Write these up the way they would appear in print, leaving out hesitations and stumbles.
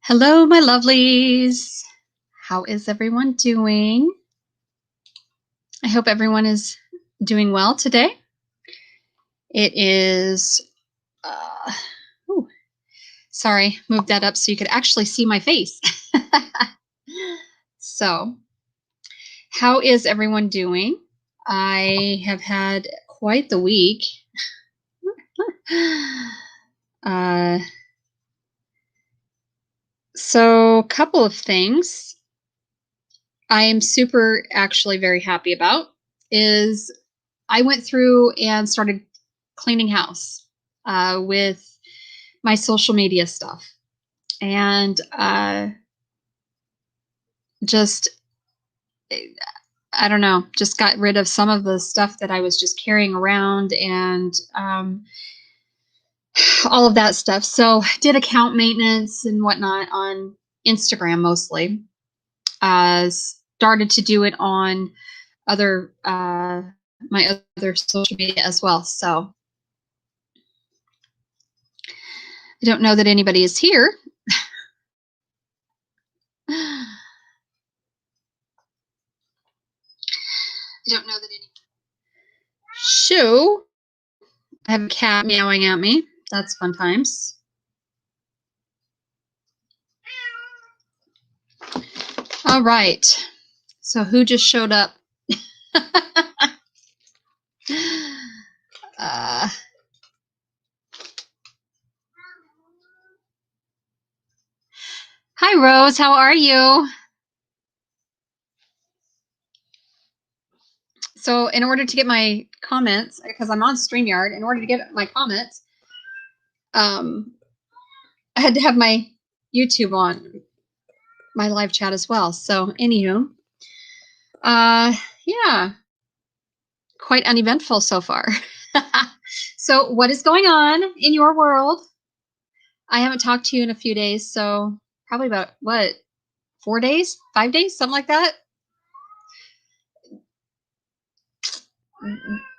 Hello, my lovelies. How is everyone doing? I hope everyone is doing well today. It is, ooh, sorry, moved that up so you could actually see my face. So, how is everyone doing? I have had quite the week. So, a couple of things I am super actually very happy about is I went through and started cleaning house with my social media stuff. And just, I don't know, just got rid of some of the stuff that I was just carrying around and all of that stuff. So did account maintenance and whatnot on Instagram mostly. Started to do it on other my other social media as well. So I don't know that anybody is here. I don't know that any. Shoo. I have a cat meowing at me. That's fun times. All right. So who just showed up? Hi, Rose. How are you? So in order to get my comments, because I'm on StreamYard, in order to get my comments, I had to have my YouTube on, my live chat as well. So anywho, yeah, quite uneventful so far. So what is going on in your world? I haven't talked to you in a few days, so probably about, what, 4 days? 5 days? Something like that?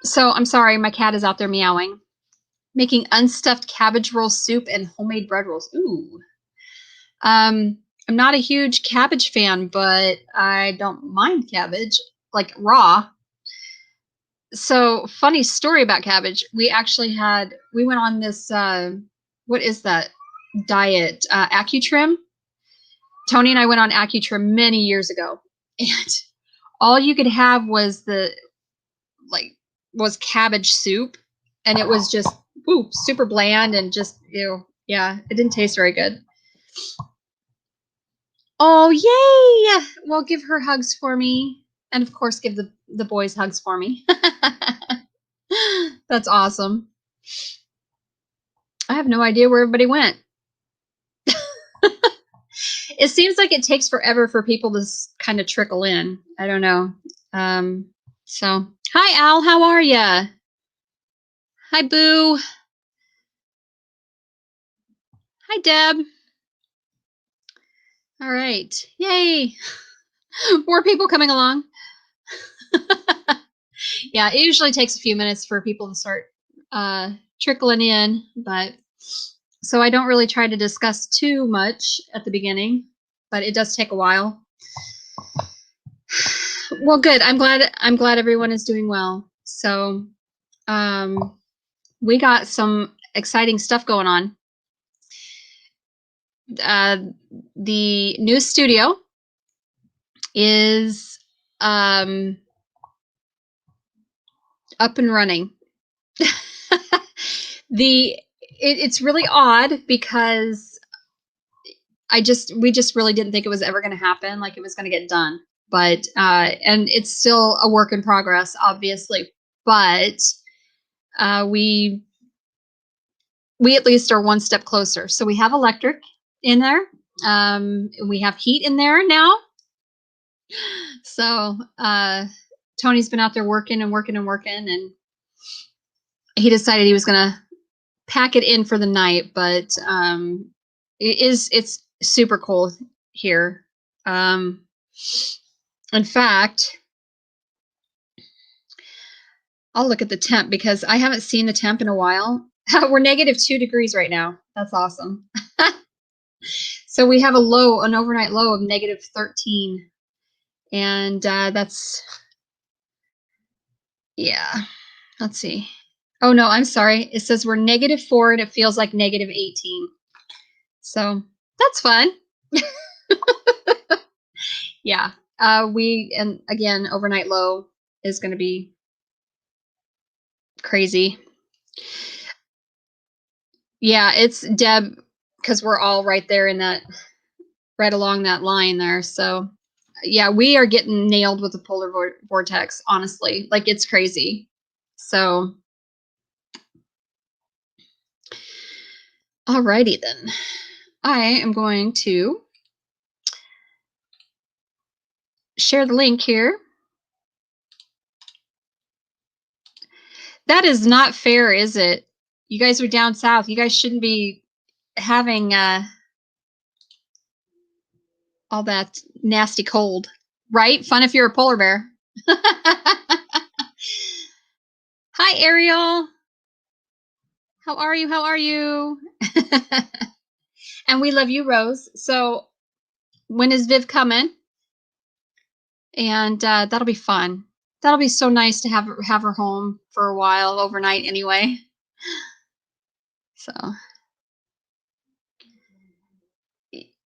So I'm sorry, my cat is out there meowing. Making unstuffed cabbage roll soup and homemade bread rolls. Ooh. I'm not a huge cabbage fan, but I don't mind cabbage, like raw. So funny story about cabbage. We went on this, what is that diet? AccuTrim. Tony and I went on AccuTrim many years ago, and all you could have was was cabbage soup, and it was just super bland and just yeah, it didn't taste very good. Oh, yay! Well, give her hugs for me, and of course give the boys hugs for me. That's awesome. I have no idea where everybody went. It seems like it takes forever for people to kind of trickle in. I don't know. So hi, Al, how are ya? Hi, Boo. Hi, Deb. All right. Yay. More people coming along. Yeah, it usually takes a few minutes for people to start trickling in, but so I don't really try to discuss too much at the beginning, but it does take a while. Well, good. I'm glad everyone is doing well. So we got some exciting stuff going on. The new studio is up and running. It's really odd because we just really didn't think it was ever going to happen, like it was going to get done. But and it's still a work in progress, obviously. But we at least are one step closer. So we have electric in there. We have heat in there now. So Tony's been out there working, and he decided he was going to pack it in for the night. But it's super cold here. In fact, I'll look at the temp because I haven't seen the temp in a while. We're -2 degrees right now. That's awesome. So we have an overnight low of -13. And that's, yeah, let's see. Oh no, I'm sorry. It says we're -4 and it feels like -18. So that's fun. Yeah. And again, overnight low is going to be crazy. Yeah, it's Deb, because we're all right there in that, right along that line there. So yeah, we are getting nailed with the polar vortex, honestly. Like, it's crazy. So alrighty then. I am going to share the link here. That is not fair, is it? You guys are down south. You guys shouldn't be having all that nasty cold, right? Fun if you're a polar bear. Hi, Ariel. How are you? How are you? And we love you, Rose. So when is Viv coming? And that'll be fun. That'll be so nice to have her home for a while, overnight anyway. So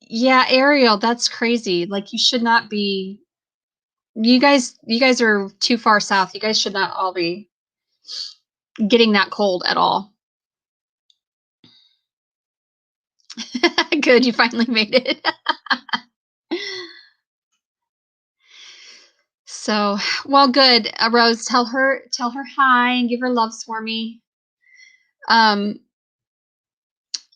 yeah, Ariel, that's crazy. Like, you should not be. You guys are too far south. You guys should not all be getting that cold at all. Good, you finally made it. So, well, good. Rose, tell her hi and give her loves for me.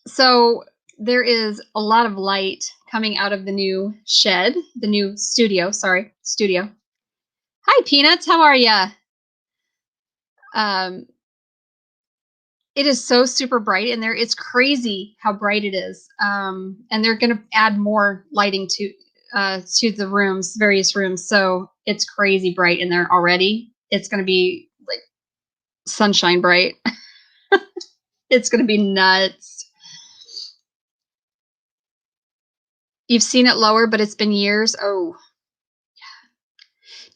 So there is a lot of light coming out of the new shed, the new studio. Sorry, studio. Hi, Peanuts. How are ya? Um, it is so super bright in there. It's crazy how bright it is. And they're going to add more lighting to the rooms, various rooms. So it's crazy bright in there already. It's going to be like sunshine bright. It's going to be nuts. You've seen it lower, but it's been years. Oh,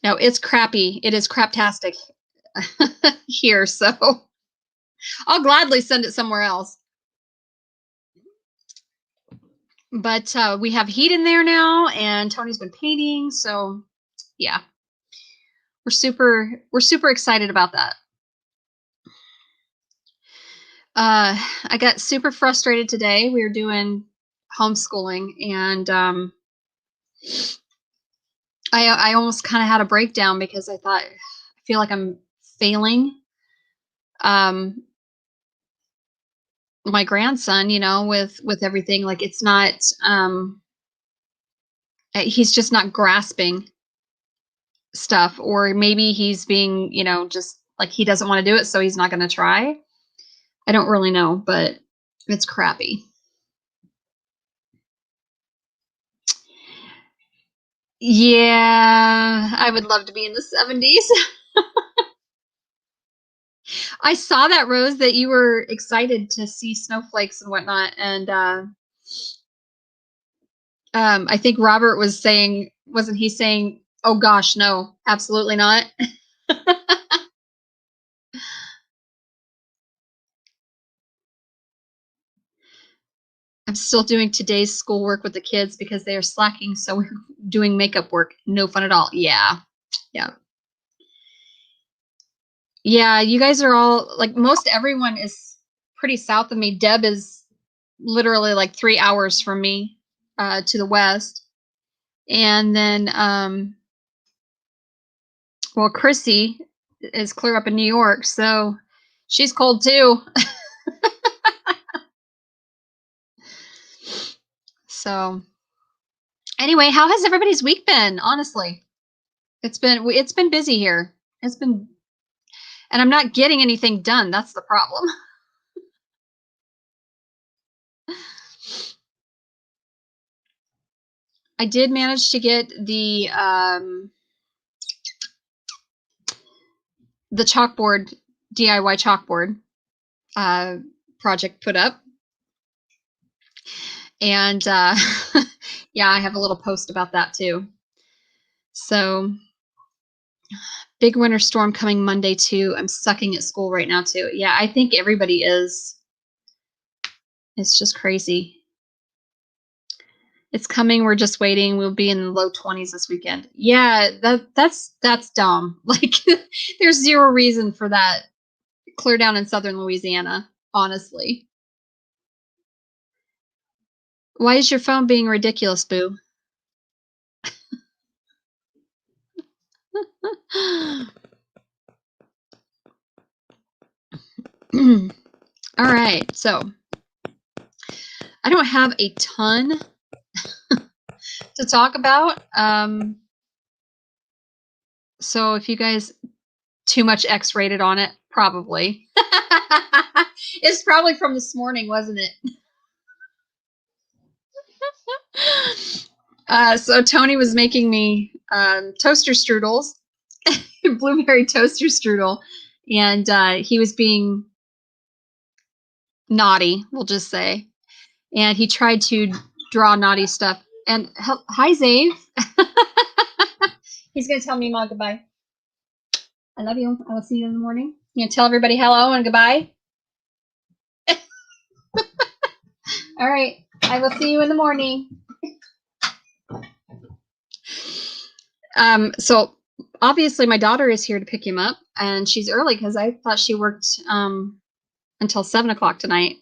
no, it's crappy. It is craptastic here. So I'll gladly send it somewhere else. But we have heat in there now, and Tony's been painting. So yeah, we're super excited about that. I got super frustrated today. We were doing homeschooling, and I almost kind of had a breakdown because I thought, I feel like I'm failing my grandson, with everything. Like, it's not, he's just not grasping stuff, or maybe he's being, just like, he doesn't want to do it, so he's not going to try. I don't really know, but it's crappy. Yeah, I would love to be in the 70s. I saw that, Rose, that you were excited to see snowflakes and whatnot, and I think Robert was saying, wasn't he saying, "Oh gosh, no, absolutely not." I'm still doing today's schoolwork with the kids because they are slacking, so we're doing makeup work. No fun at all. Yeah. Yeah. Yeah, you guys are all, like, most everyone is pretty south of me. Deb is literally like 3 hours from me, to the west. And then well, Chrissy is clear up in New York, so she's cold too. So anyway, how has everybody's week been? Honestly, it's been busy here. It's been, and I'm not getting anything done. That's the problem. I did manage to get the chalkboard, DIY chalkboard project put up, and Yeah, I have a little post about that too. So, big winter storm coming Monday too. I'm sucking at school right now too. Yeah, I think everybody is. It's just crazy. It's coming. We're just waiting. We'll be in the low 20s this weekend. Yeah, that's dumb. Like, there's zero reason for that. Clear down in southern Louisiana, honestly. Why is your phone being ridiculous, Boo? All right, so I don't have a ton to talk about. So if you guys too much X-rated on it, probably. It's probably from this morning, wasn't it? So Tony was making me toaster strudels, blueberry toaster strudel, and he was being naughty, we'll just say. And he tried to draw naughty stuff. And hi, Zave. He's going to tell me, Mom, goodbye. I love you. I will see you in the morning. You gonna tell everybody hello and goodbye? All right. I will see you in the morning. So obviously my daughter is here to pick him up, and she's early because I thought she worked until 7 o'clock tonight.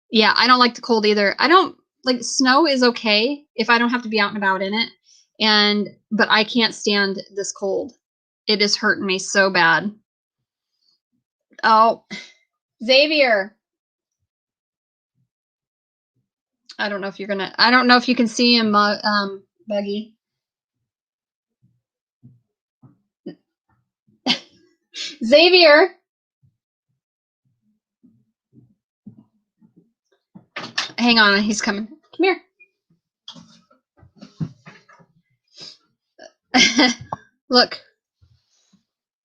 Yeah, I don't like the cold either. I don't like snow is okay if I don't have to be out and about in it. But I can't stand this cold. It is hurting me so bad. Oh, Xavier. I don't know if you can see him, Buggy. Xavier. Hang on, he's coming. Come here. Look.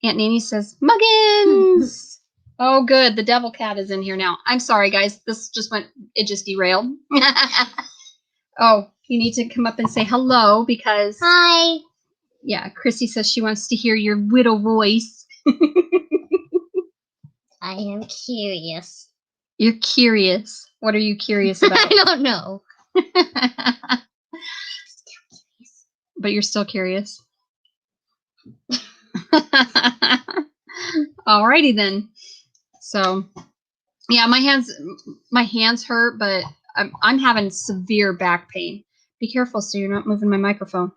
Aunt Nene says, Muggins! Oh, good. The devil cat is in here now. I'm sorry, guys. It just derailed. Oh, you need to come up and say hello because... Hi. Yeah, Chrissy says she wants to hear your widow voice. I am curious. You're curious. What are you curious about? I don't know. But you're still curious. Alrighty then. So, yeah, my hands hurt, but I'm having severe back pain. Be careful so you're not moving my microphone.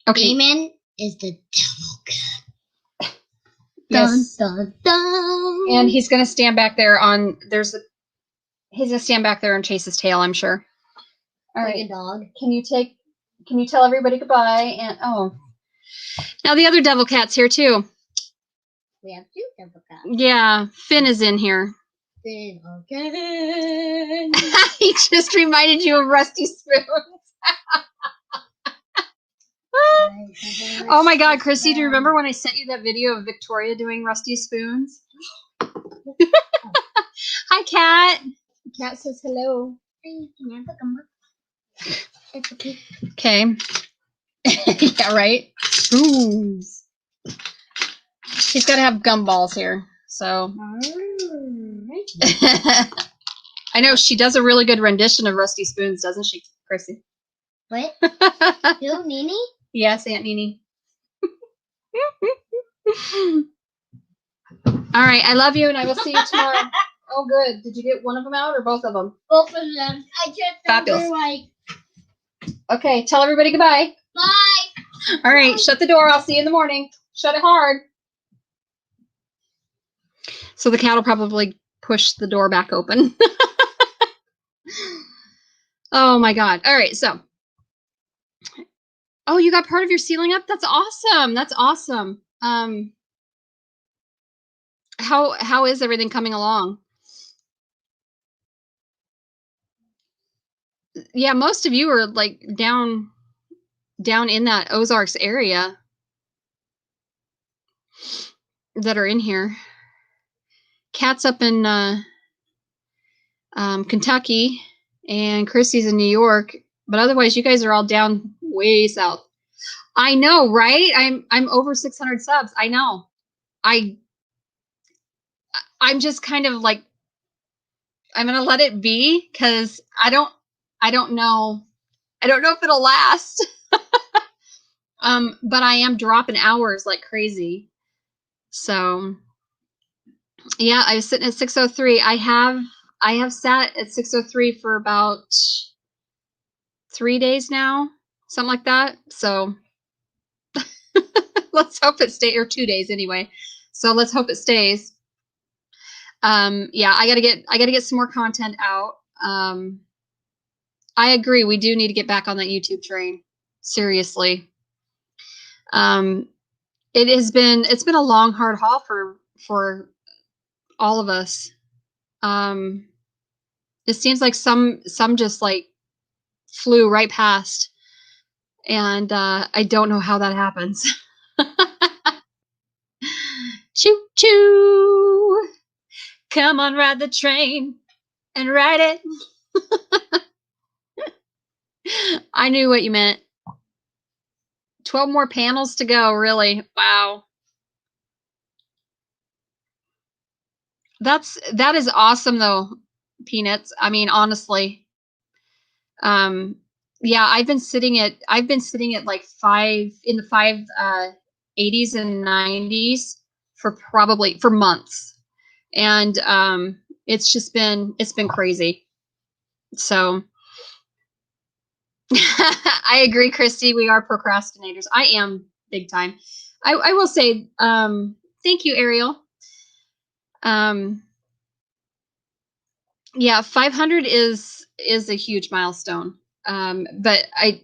Okay. Damon is the devil cat. Yes. Dun, dun, dun. And he's gonna stand back there he's gonna stand back there and chase his tail, I'm sure. All like right. a dog. Can you tell everybody goodbye? And now the other devil cat's here too. We have 2 devil cats. Yeah, Finn is in here. Finn again. He just reminded you of Rusty Spoons. Oh my God, Chrissy, do you remember when I sent you that video of Victoria doing Rusty Spoons? Hi, Cat. Cat says hello. Okay. Yeah, right? Spoons. She's got to have gumballs here, so. I know she does a really good rendition of Rusty Spoons, doesn't she, Chrissy? What? Who, Nene? Yes, Aunt Nene. All right, I love you, and I will see you tomorrow. Oh, good. Did you get one of them out or both of them? Both of them. I just Fabulous. like. Okay, tell everybody goodbye. Bye. All right, shut the door. I'll see you in the morning. Shut it hard. So the cat will probably push the door back open. Oh my God. All right, so. Oh, you got part of your ceiling up? That's awesome. That's awesome. How is everything coming along? Yeah, most of you are like down in that Ozarks area that are in here. Cat's up in Kentucky. and Christy's in New York, but otherwise you guys are all down way south. I know, right? I'm over 600 subs. I know. I'm just kind of like, I'm gonna let it be because I don't know. I don't know if it'll last. But I am dropping hours like crazy. So yeah, I was sitting at 603. I have sat at 603 for about 3 days now, something like that. So let's hope it stays, or 2 days anyway. So let's hope it stays. Yeah, I gotta get some more content out. I agree. We do need to get back on that YouTube train. Seriously. It's been a long, hard haul for all of us. It seems like some just like flew right past, and I don't know how that happens. Choo choo! Come on, ride the train and ride it. I knew what you meant. 12 more panels to go, really. Wow. That is awesome though, Peanuts. I mean, honestly. Yeah, I've been sitting at like in the 80s and 90s for months. And it's been crazy. So I agree, Christy. We are procrastinators. I am big time. I will say, thank you, Ariel. Yeah, 500 is a huge milestone. But I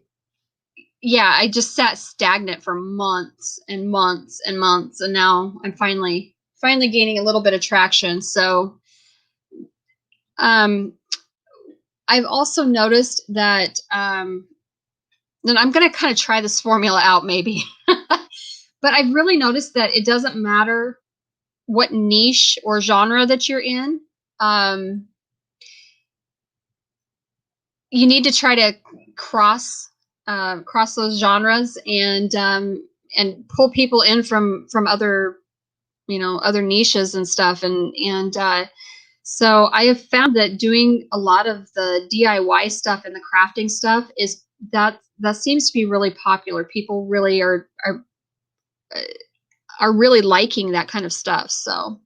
just sat stagnant for months and months and months, and now I'm finally gaining a little bit of traction. So, I've also noticed that, and I'm going to kind of try this formula out maybe, but I've really noticed that it doesn't matter what niche or genre that you're in. You need to try to cross those genres, and pull people in from other, other niches and stuff. And so I have found that doing a lot of the DIY stuff and the crafting stuff that seems to be really popular. People really are really liking that kind of stuff. So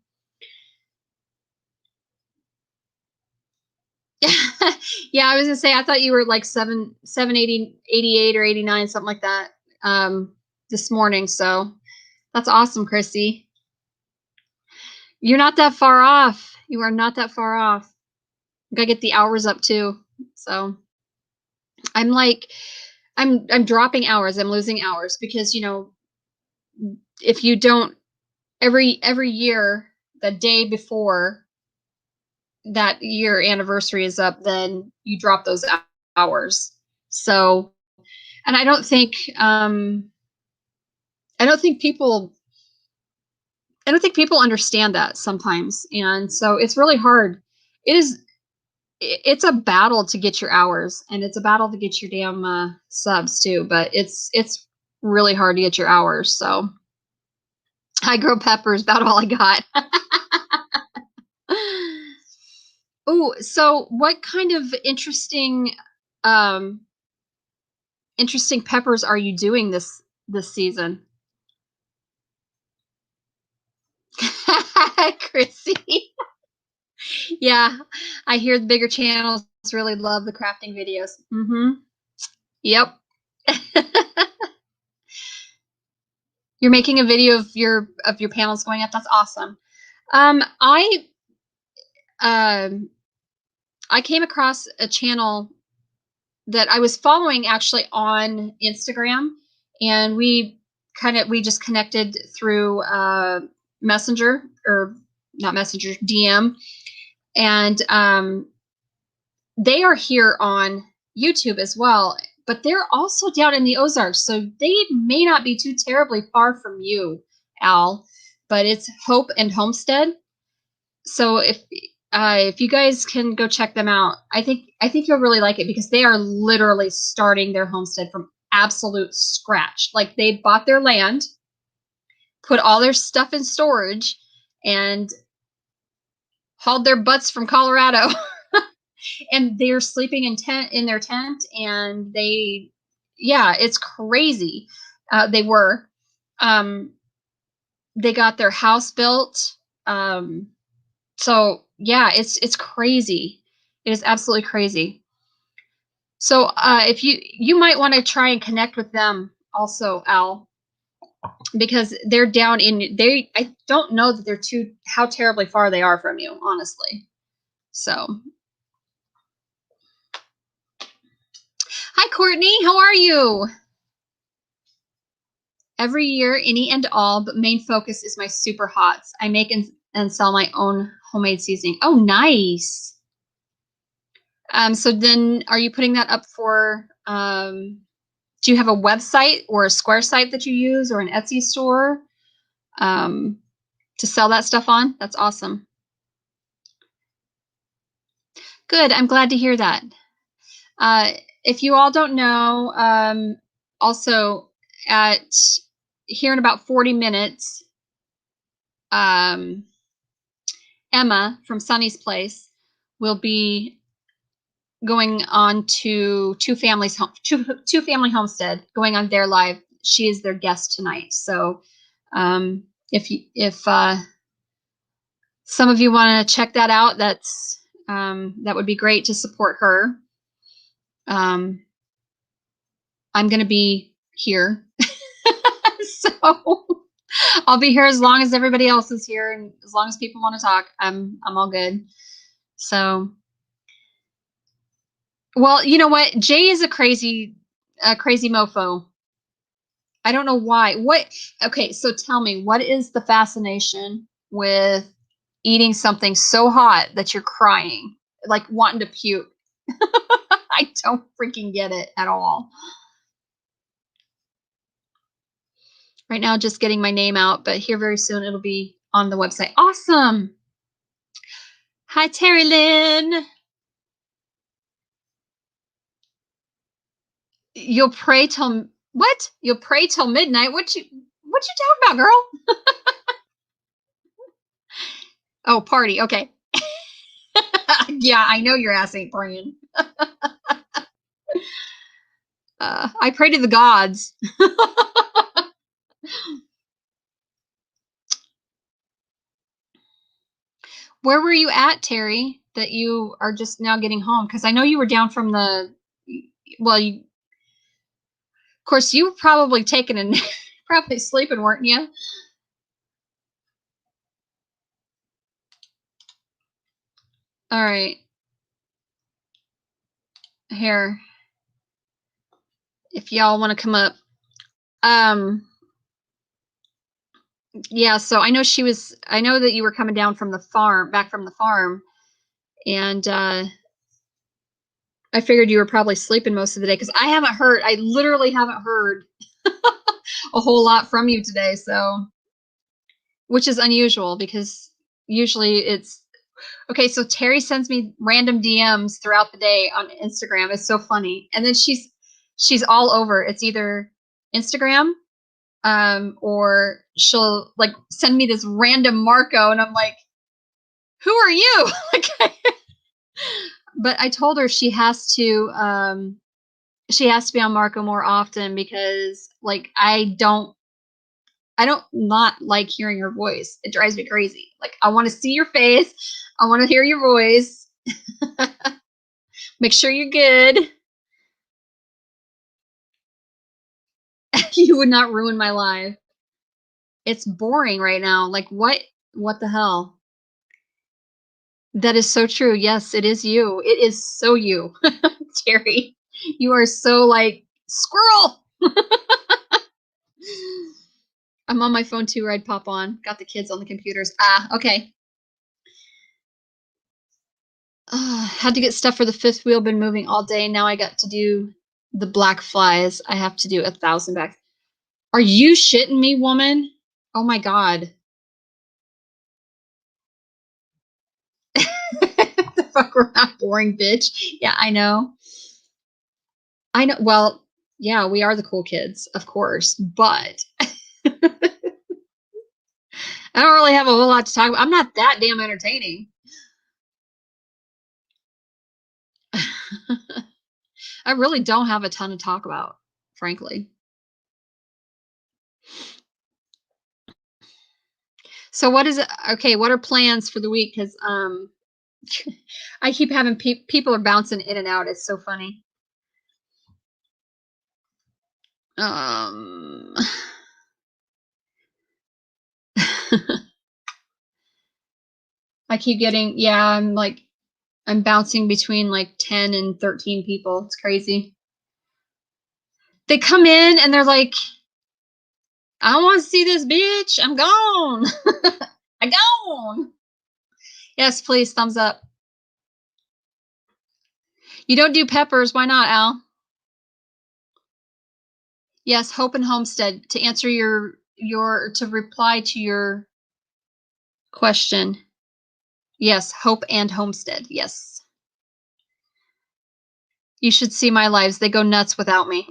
yeah, I was gonna say, I thought you were like 788 or 89, something like that, this morning. So that's awesome, Chrissy. You're not that far off. You are not that far off. Gotta get the hours up too. So I'm like, I'm dropping hours. I'm losing hours because, if you don't, every year, the day before that year anniversary is up, then you drop those hours. So, and I don't think people understand that sometimes. And so it's really hard. It's a battle to get your hours, and it's a battle to get your damn subs too, but it's really hard to get your hours. So I grow peppers, about all I got. Oh, so what kind of um interesting peppers are you doing this season? Chrissy. Yeah, I hear the bigger channels really love the crafting videos. Mm-hmm. Yep. You're making a video of your panels going up. That's awesome. Um, I um, I came across a channel that I was following actually on Instagram, and we just connected through Messenger, or not Messenger, DM, and they are here on YouTube as well, but they're also down in the Ozarks, so they may not be too terribly far from you, Al. But it's Hope and Homestead. So if you guys can go check them out, I think you'll really like it because they are literally starting their homestead from absolute scratch. Like they bought their land, put all their stuff in storage, and hauled their butts from Colorado. And they're sleeping in their tent, and it's crazy. They were. They got their house built. So yeah, it's crazy. It is absolutely crazy. So if you might want to try and connect with them also, Al, because they're down in I don't know that they're how terribly far they are from you, honestly. So hi Courtney, how are you? Every year, any and all, but main focus is my super hots. I make and sell my own homemade seasoning. Oh, nice. So then are you putting that up for, do you have a website or a Square site that you use or an Etsy store to sell that stuff on? That's awesome. Good. I'm glad to hear that. If you all don't know, also here in about 40 minutes, Emma from Sunny's Place will be going on to Two Family Homestead, going on their live. She is their guest tonight. So if some of you want to check that out, that would be great to support her. I'm going to be here. So I'll be here as long as everybody else is here, and as long as people want to talk, I'm all good. So, well, you know what? Jay is a crazy mofo. I don't know why. Okay, so tell me, what is the fascination with eating something so hot that you're crying, like wanting to puke? I don't freaking get it at all. Right now, just getting my name out, but here very soon it'll be on the website. Awesome. Hi, Terry Lynn. You'll pray till what? You'll pray till midnight. What you talking about, girl? Oh, party. Okay. Yeah, I know your ass ain't praying. I pray to the gods. Where were you at, Terry, that you are just now getting home? Because I know you were down from of course, you were probably taking a probably sleeping, weren't you? All right. Here. If y'all want to come up. Yeah, so I know that you were coming down from back from the farm, and I figured you were probably sleeping most of the day because I literally haven't heard a whole lot from you today, so, which is unusual because usually it's, okay, so Terry sends me random DMs throughout the day on Instagram. It's so funny. And then she's all over. It's either Instagram, or she'll like send me this random Marco, and I'm like, who are you? But I told her she has to be on Marco more often because like I don't not like hearing her voice. It drives me crazy. Like I want to see your face. I want to hear your voice. Make sure you're good. You would not ruin my life. It's boring right now. Like what the hell? That is so true. Yes, it is you. It is so you. Terry. You are so like squirrel. I'm on my phone too, where I'd pop on. Got the kids on the computers. Okay. Had to get stuff for the fifth wheel. Been moving all day. Now I got to do the black flies. I have to do 1,000 bags. Are you shitting me, woman? Oh my God. Fuck around, boring bitch. Yeah, I know. I know. Well, yeah, we are the cool kids, of course, but I don't really have a whole lot to talk about. I'm not that damn entertaining. I really don't have a ton to talk about, frankly. So what is it? Okay, what are plans for the week? Because I keep having people are bouncing in and out. It's so funny. Um, I keep getting, yeah, I'm bouncing between like 10 and 13 people. It's crazy. They come in and they're like, I don't want to see this bitch. I'm gone. I'm gone. Yes, please, thumbs up. You don't do peppers. Why not, Al? Yes, Hope and Homestead. To answer to reply to your question. Yes, Hope and Homestead. Yes. You should see my lives. They go nuts without me.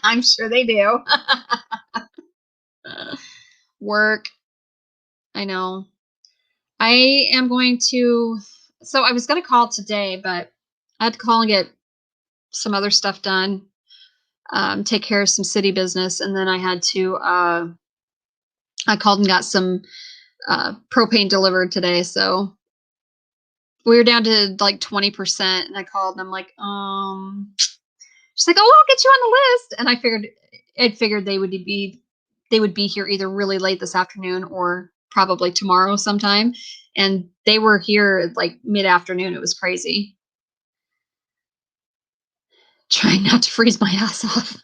I'm sure they do. Work. I know. I am going to. So I was going to call today, but I had to call and get some other stuff done, take care of some city business, and then I had to. I called and got some propane delivered today, so we were down to like 20%, and I called and I'm like, she's like, oh, I'll get you on the list, and I figured they would be here either really late this afternoon or probably tomorrow sometime, and they were here like mid-afternoon. It was crazy. Trying not to freeze my ass off.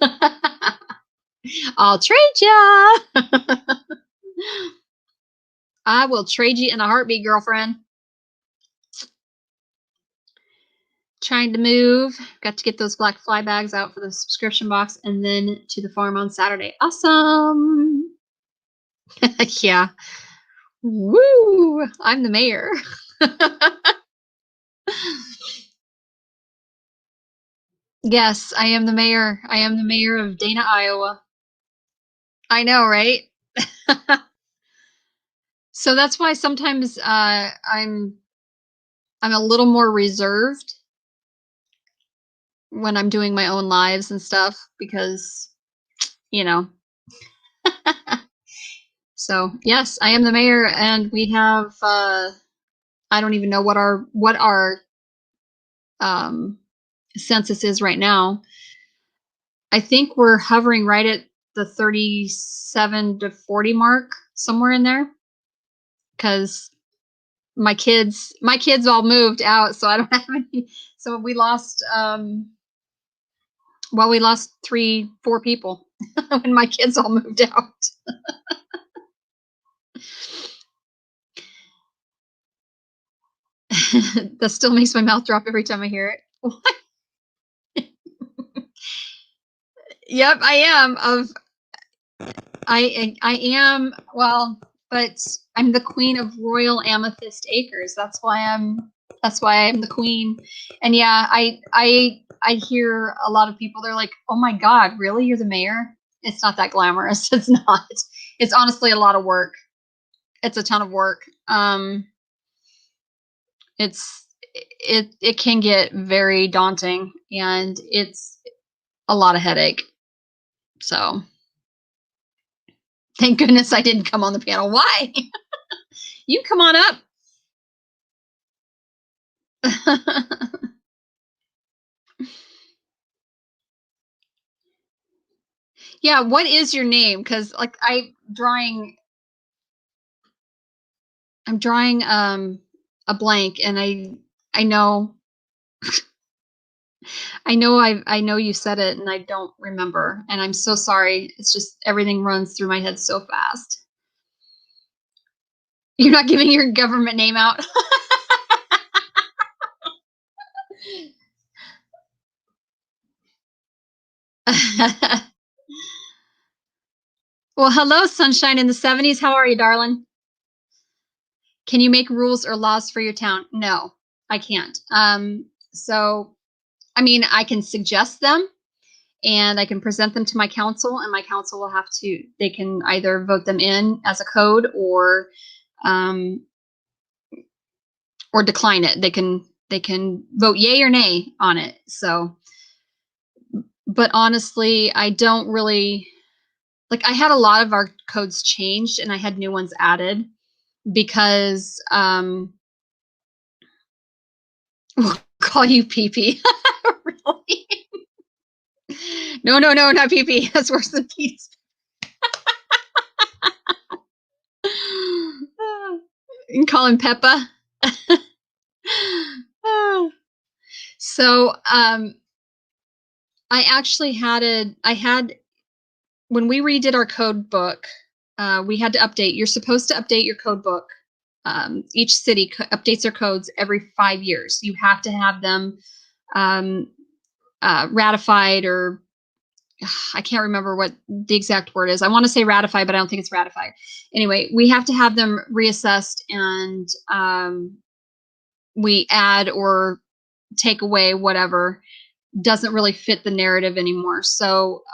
I'll trade ya. I will trade you in a heartbeat, girlfriend. Trying to move. Got to get those black fly bags out for the subscription box and then to the farm on Saturday. Awesome. Yeah. Woo. I'm the mayor. Yes, I am the mayor. I am the mayor of Dana, Iowa. I know, right? So that's why sometimes I'm a little more reserved when I'm doing my own lives and stuff because, you know. So, yes, I am the mayor and we have I don't even know what our census is right now. I think we're hovering right at the 37 to 40 mark, somewhere in there. Cuz my kids all moved out, so I don't have any. So we lost we lost 4 people when my kids all moved out. That still makes my mouth drop every time I hear it. What? Yep, I am. I am, well, but I'm the queen of Royal Amethyst Acres. That's why I'm the queen. And yeah, I hear a lot of people, they're like, "Oh my God, really? You're the mayor?" It's not that glamorous. It's not. It's honestly a lot of work. It's a ton of work. It can get very daunting and it's a lot of headache. So thank goodness I didn't come on the panel. Why? You come on up. Yeah, what is your name? Because like I'm drawing a blank, and I know I know you said it, and I don't remember, and I'm so sorry. It's just everything runs through my head so fast. You're not giving your government name out. Well, hello, sunshine in the 70s. How are you, darling? Can you make rules or laws for your town? No. I can't. So, I mean, I can suggest them and I can present them to my council, and my council will have to, they can either vote them in as a code um, or decline it. They can vote yay or nay on it. So, but honestly, I don't really like, I had a lot of our codes changed and I had new ones added because we'll call you PP. Really? No, not PP. That's worse than Pete's. You can call him Peppa. So I actually had when we redid our code book, we had to update. You're supposed to update your code book. Each city updates their codes every 5 years. You have to have them ratified, or I can't remember what the exact word is. I want to say ratified, but I don't think it's ratified. Anyway, we have to have them reassessed, and we add or take away whatever doesn't really fit the narrative anymore. So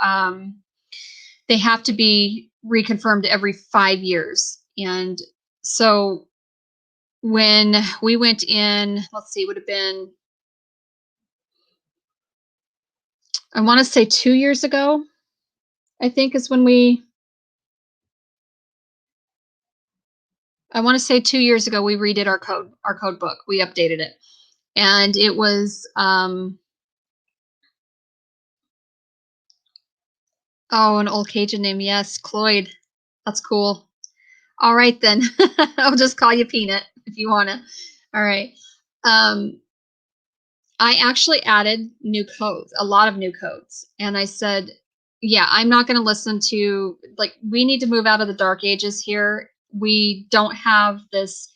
they have to be reconfirmed every 5 years. And so when we went in, let's see, it would have been, I want to say 2 years ago, I think is when I want to say 2 years ago, we redid our code book. We updated it. And it was, oh, an old Cajun name. Yes, Cloyd. That's cool. All right, then. I'll just call you Peanut if you want to. All right. I actually added new codes, a lot of new codes. And I said, yeah, I'm not going to listen to, like, we need to move out of the dark ages here. We don't have this,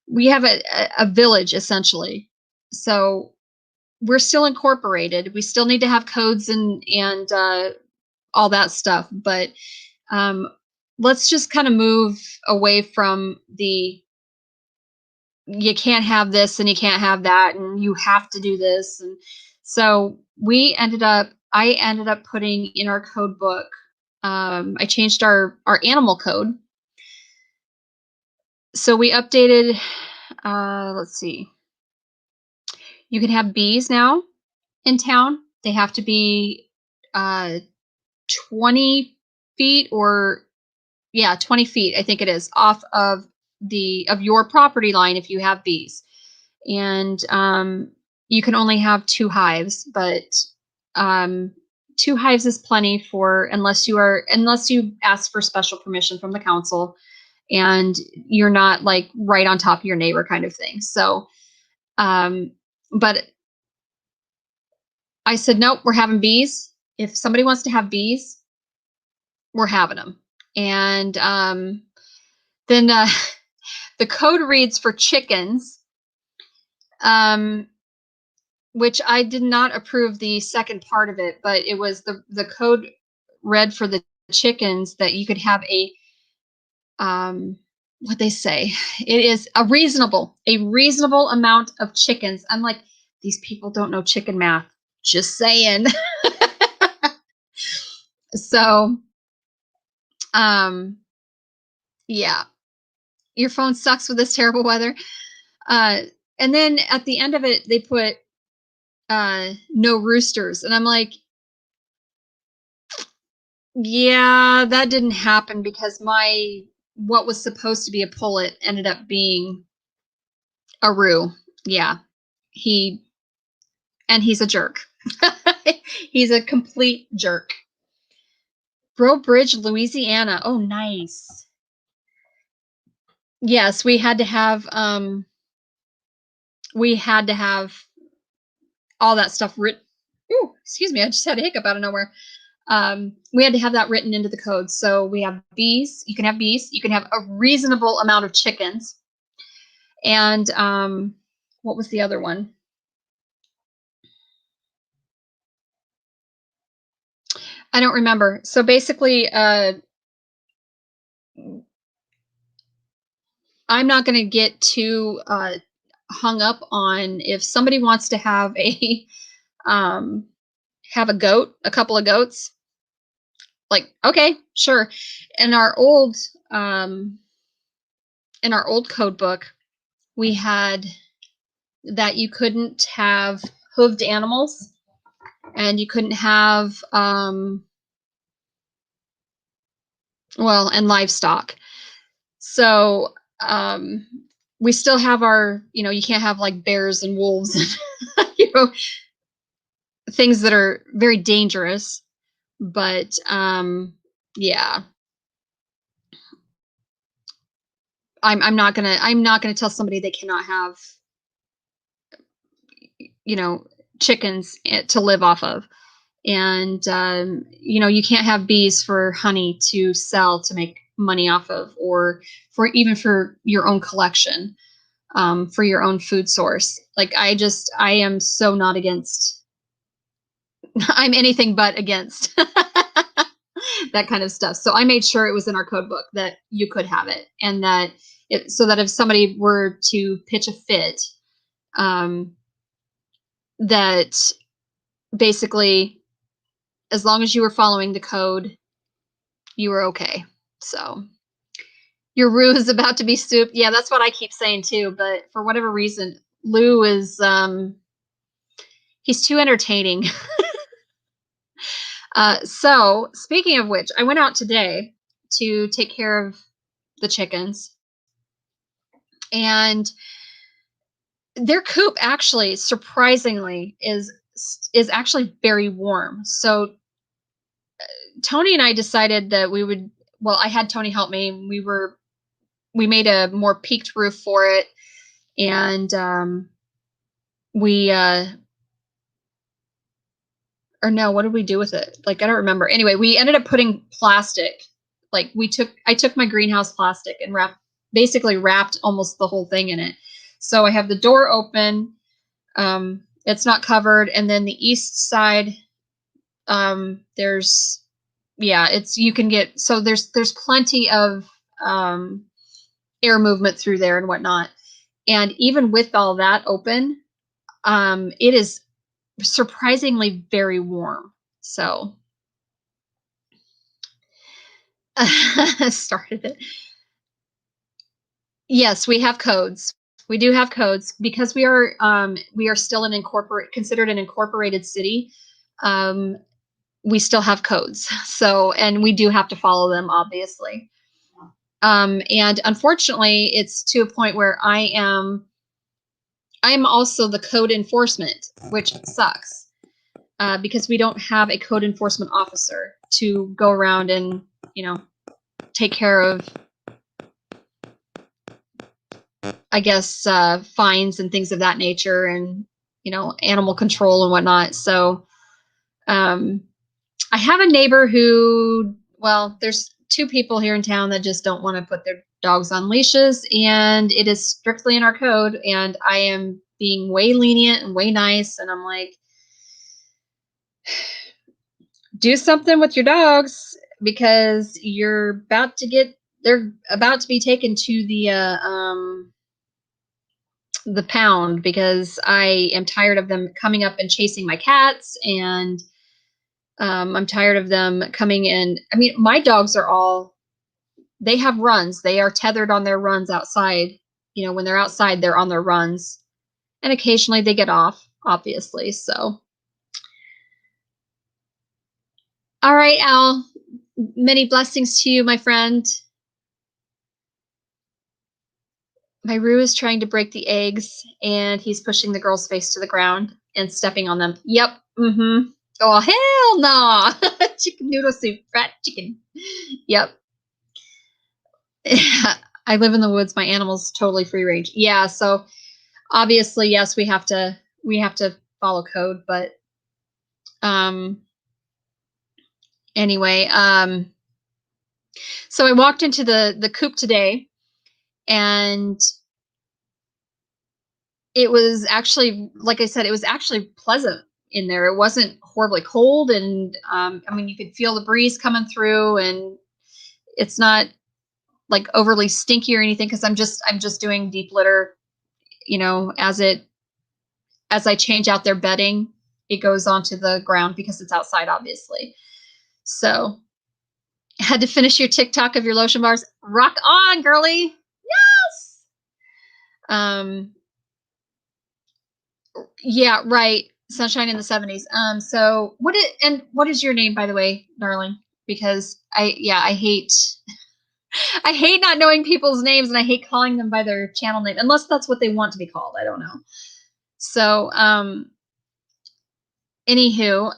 we have a village essentially. So we're still incorporated. We still need to have codes and all that stuff. But let's just kind of move away from the, you can't have this and you can't have that and you have to do this. And so I ended up putting in our code book, I changed our animal code. So we updated, let's see, you can have bees now in town. They have to be 20 feet, or 20 feet, I think it is, off of your property line if you have bees. And you can only have 2 hives, but 2 hives is plenty for, unless you ask for special permission from the council and you're not like right on top of your neighbor kind of thing. So but I said, nope, we're having bees. If somebody wants to have bees, we're having them. And then the code reads for chickens, which I did not approve the second part of it, but it was the code read for the chickens that you could have a what they say, it is a reasonable amount of chickens. I'm like, these people don't know chicken math. Just saying. So yeah, your phone sucks with this terrible weather. And then at the end of it, they put no roosters. And I'm like, yeah, that didn't happen because what was supposed to be a pullet ended up being a roo. Yeah. He's a jerk. He's a complete jerk. Bro Bridge, Louisiana. Oh, nice. Yes, we had to have all that stuff written. Ooh, excuse me, I just had a hiccup out of nowhere. We had to have that written into the code. So we have bees. You can have bees. You can have a reasonable amount of chickens. And what was the other one? I don't remember. So basically, I'm not going to get too hung up on if somebody wants to have a goat, a couple of goats, like, okay, sure. In our old um in our old code book, we had that you couldn't have hooved animals and you couldn't have and livestock. So we still have our, you can't have like bears and wolves and things that are very dangerous. But yeah, I'm not gonna tell somebody they cannot have, you know, chickens to live off of. And you can't have bees for honey to sell to make money off of, or for your own collection, for your own food source. Like I am so not against. I'm anything but against that kind of stuff. So I made sure it was in our code book that you could have it, and that so that if somebody were to pitch a fit, that basically, as long as you were following the code, you were okay. So your roux is about to be soup. Yeah, that's what I keep saying too. But for whatever reason, Lou is he's too entertaining. So speaking of which, I went out today to take care of the chickens, and their coop actually, surprisingly, is actually very warm. So Tony and I decided that we would. Well, I had Tony help me. We made a more peaked roof for it, and we or no, what did we do with it? Like, I don't remember. Anyway, we ended up putting plastic. Like, I took my greenhouse plastic and basically wrapped almost the whole thing in it. So I have the door open. It's not covered. And then the east side, there's, yeah, you can get, so there's plenty of, air movement through there and whatnot. And even with all that open, it is surprisingly very warm. So started it. Yes, we have codes. We do have codes because we are still considered an incorporated city. We still have codes. So, and we do have to follow them, obviously. And unfortunately, it's to a point where I'm also the code enforcement, which sucks, because we don't have a code enforcement officer to go around and, take care of, I guess, fines and things of that nature, and, animal control and whatnot. So I have a neighbor who, well, there's two people here in town that just don't want to put their dogs on leashes, and it is strictly in our code, and I am being way lenient and way nice, and I'm like, do something with your dogs, because they're about to be taken to the pound, because I am tired of them coming up and chasing my cats, and I'm tired of them coming in. I mean, my dogs they have runs. They are tethered on their runs outside. When they're outside, they're on their runs, and occasionally they get off, obviously. So, all right, Al, many blessings to you, my friend. My Roo is trying to break the eggs, and he's pushing the girl's face to the ground and stepping on them. Yep. Mm-hmm. Oh, hell no. Chicken noodle soup, fat chicken. Yep. I live in the woods. My animal's totally free range. Yeah. So obviously, yes, we have to follow code, but, anyway, so I walked into the coop today, and it was actually, like I said, it was actually pleasant in there. It wasn't horribly cold, and I mean, you could feel the breeze coming through, and it's not like overly stinky or anything, because I'm just doing deep litter. you know, as I change out their bedding, it goes onto the ground because it's outside, obviously. So had to finish your TikTok of your lotion bars. Rock on, girly. Yes. Yeah, right. Sunshine in the 70s. So what is your name, by the way, darling? Because I hate not knowing people's names, and I hate calling them by their channel name, unless that's what they want to be called. I don't know. So, anywho,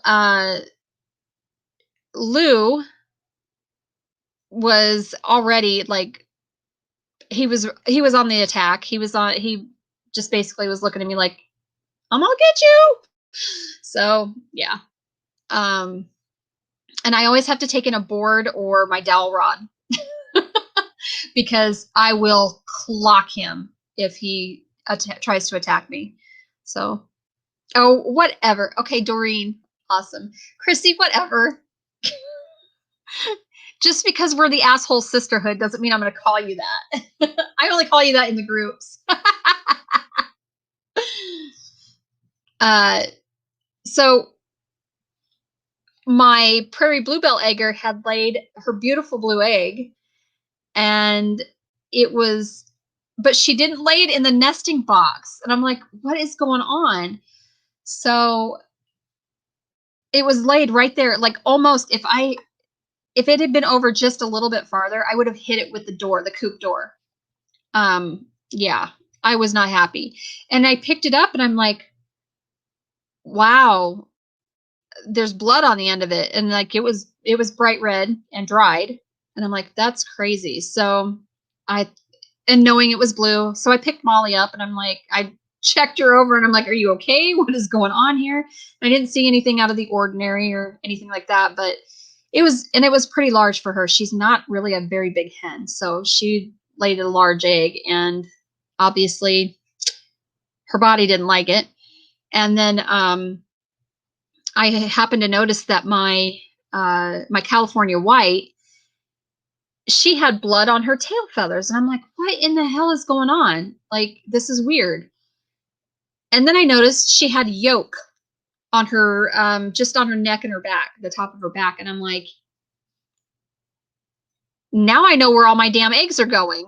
Lou was already like, he was on the attack. He just basically was looking at me like, I'm gonna get you. So yeah. And I always have to take in a board or my dowel rod because I will clock him if he tries to attack me. So, oh, whatever. Okay, Doreen, awesome. Chrissy, whatever. Just because we're the asshole sisterhood doesn't mean I'm going to call you that. I only call you that in the groups. So my prairie bluebell egger had laid her beautiful blue egg, and but she didn't lay it in the nesting box. And I'm like, what is going on? So it was laid right there, like almost, if it had been over just a little bit farther, I would have hit it with the coop door. Yeah, I was not happy. And I picked it up and I'm like, wow, there's blood on the end of it. And like, it was bright red and dried. And I'm like, that's crazy. So and knowing it was blue, so I picked Molly up and I'm like, I checked her over and I'm like, are you okay? What is going on here? I didn't see anything out of the ordinary or anything like that, but it was pretty large for her. She's not really a very big hen. So she laid a large egg, and obviously her body didn't like it. And then I happened to notice that my California white, she had blood on her tail feathers. And I'm like, what in the hell is going on? Like, this is weird. And then I noticed she had yolk on her, just on her neck and her back, the top of her back. And I'm like, now I know where all my damn eggs are going.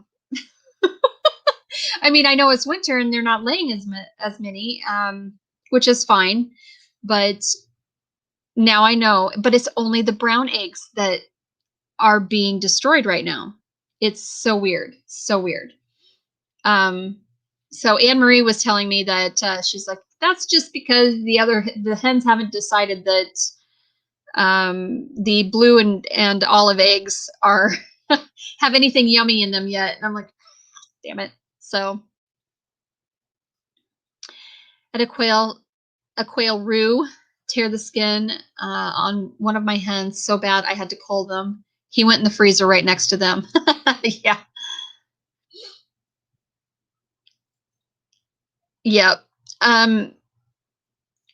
I mean, I know it's winter and they're not laying as many, which is fine. But now I know. But it's only the brown eggs that are being destroyed right now. It's so weird. So weird. So Anne Marie was telling me that she's like, that's just because the hens haven't decided that the blue and olive eggs are have anything yummy in them yet. And I'm like, damn it. So I had a quail roux tear the skin on one of my hens so bad I had to cull them. He went in the freezer right next to them. Yeah. Yep.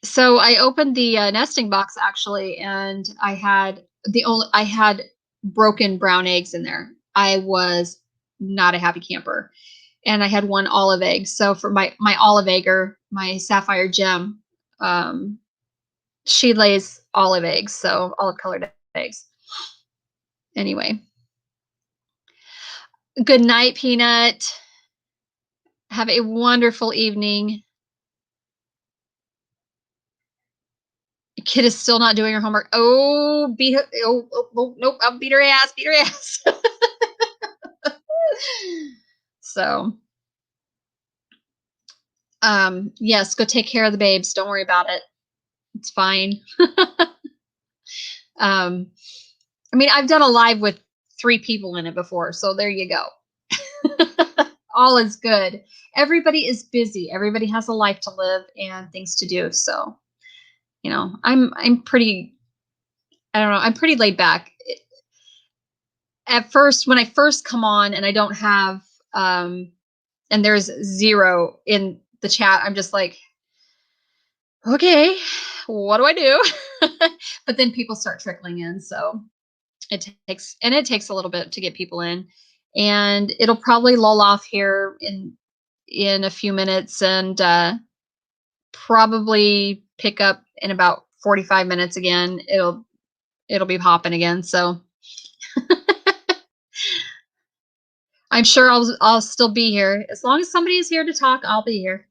So I opened the nesting box actually, and I had broken brown eggs in there. I was not a happy camper, and I had one olive egg. So for my olive egger, my sapphire gem, she lays olive eggs, so olive colored eggs. Anyway, good night, Peanut. Have a wonderful evening. Kid is still not doing her homework. Oh, beat her. Oh, nope. I'll beat her ass. Beat her ass. So, yes, go take care of the babes. Don't worry about it. It's fine. I mean, I've done a live with 3 people in it before, so there you go. All is good. Everybody is busy. Everybody has a life to live and things to do. So, you know, I'm pretty, I don't know, I'm pretty laid back. At first, when I first come on and I don't have, and there's 0 in the chat, I'm just like, okay, what do I do? But then people start trickling in. So it takes a little bit to get people in, and it'll probably lull off here in in a few minutes and probably pick up in about 45 minutes again. It'll be popping again. So I'm sure I'll still be here. As long as somebody is here to talk, I'll be here.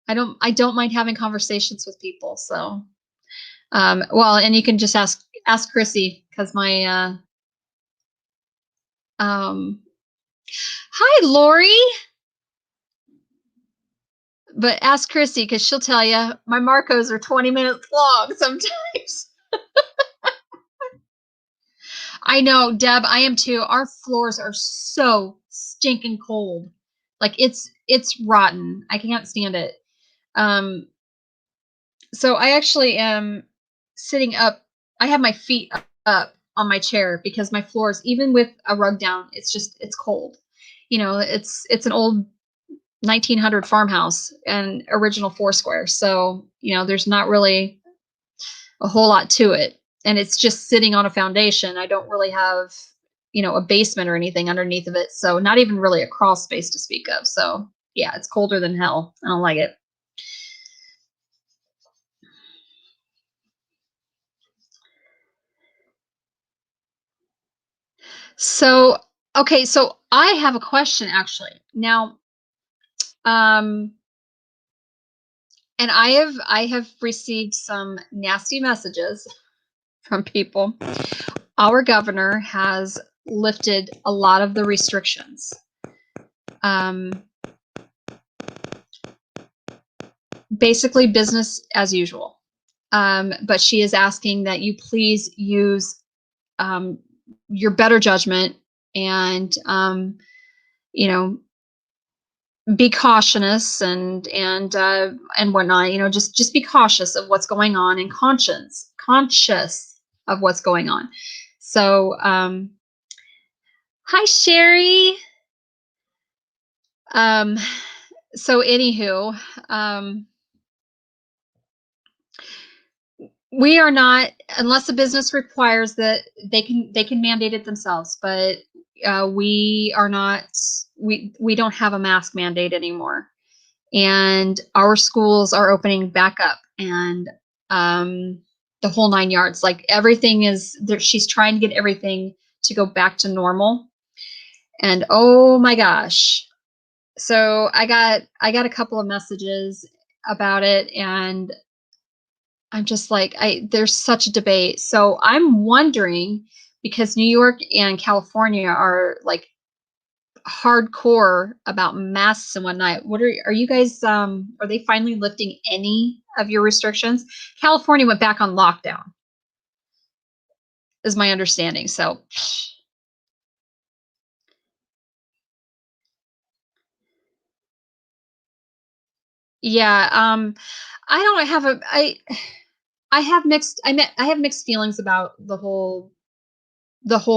I don't mind having conversations with people. So well, and you can just ask Chrissy, because my hi Lori. But ask Chrissy, because she'll tell you my Marcos are 20 minutes long sometimes. I know, Deb, I am too. Our floors are so stinking cold. Like it's rotten. I can't stand it. So I actually am sitting up. I have my feet up on my chair because my floors, even with a rug down, it's cold. You know, it's an old 1900 farmhouse and original Foursquare. So, you know, there's not really a whole lot to it. And it's just sitting on a foundation. I don't really have, you know, a basement or anything underneath of it. So not even really a crawl space to speak of. So yeah, it's colder than hell. I don't like it. So, okay. So I have a question actually. Now, and I have received some nasty messages from people. Our governor has lifted a lot of the restrictions. Basically business as usual. But she is asking that you please use your better judgment and, you know, be cautious and whatnot. You know, just be cautious of what's going on and conscious of what's going on. So, hi Sherry. So anywho, we are not, unless a business requires that they can mandate it themselves, but we are not, we don't have a mask mandate anymore. And our schools are opening back up, and the whole 9 yards. Like everything is there, she's trying to get everything to go back to normal. And oh my gosh. So I got a couple of messages about it, and I'm just like, there's such a debate. So I'm wondering, because New York and California are like hardcore about masks and whatnot. Are you guys, are they finally lifting any of your restrictions? California went back on lockdown, is my understanding. So yeah, I don't have I have mixed, I have mixed feelings about the whole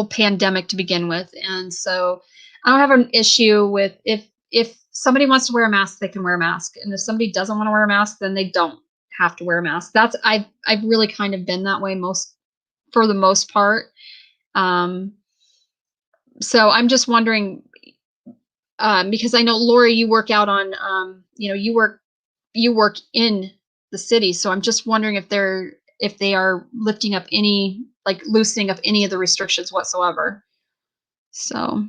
pandemic to begin with. And so I don't have an issue with, if somebody wants to wear a mask, they can wear a mask. And if somebody doesn't want to wear a mask, then they don't have to wear a mask. That's, I've really kind of been that way for the most part. So I'm just wondering, because I know Lori, you work out on, you know, you work in the city. So I'm just wondering if they are lifting up any, like loosening up any of the restrictions whatsoever. So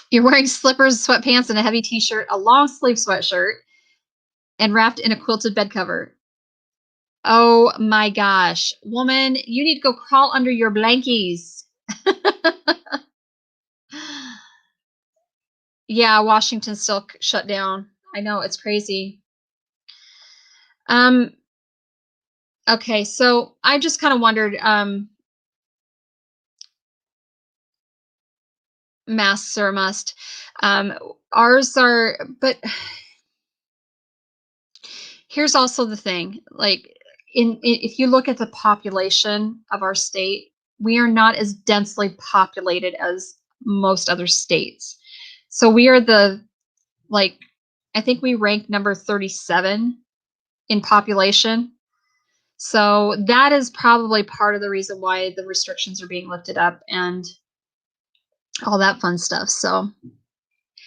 you're wearing slippers, sweatpants, and a heavy t-shirt, a long sleeve sweatshirt, and wrapped in a quilted bed cover. Oh my gosh. Woman, you need to go crawl under your blankies. Yeah, Washington's still shut down. I know, it's crazy. Um, okay, so I just kind of wondered, masks are a must. Ours are, but here's also the thing, like if you look at the population of our state, we are not as densely populated as most other states. So we are like, I think we rank number 37 in population. So that is probably part of the reason why the restrictions are being lifted up. And all that fun stuff. So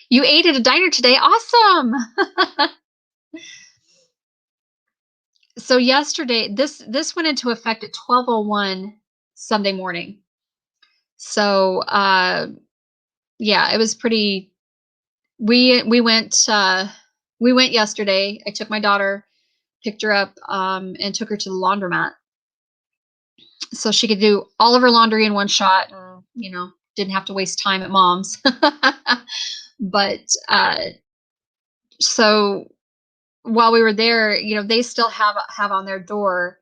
you ate at a diner today. Awesome. So yesterday, this went into effect at 12:01 Sunday morning. So yeah, it was pretty. We went yesterday. I took my daughter, picked her up, and took her to the laundromat so she could do all of her laundry in one shot, and didn't have to waste time at mom's. But so while we were there, they still have on their door,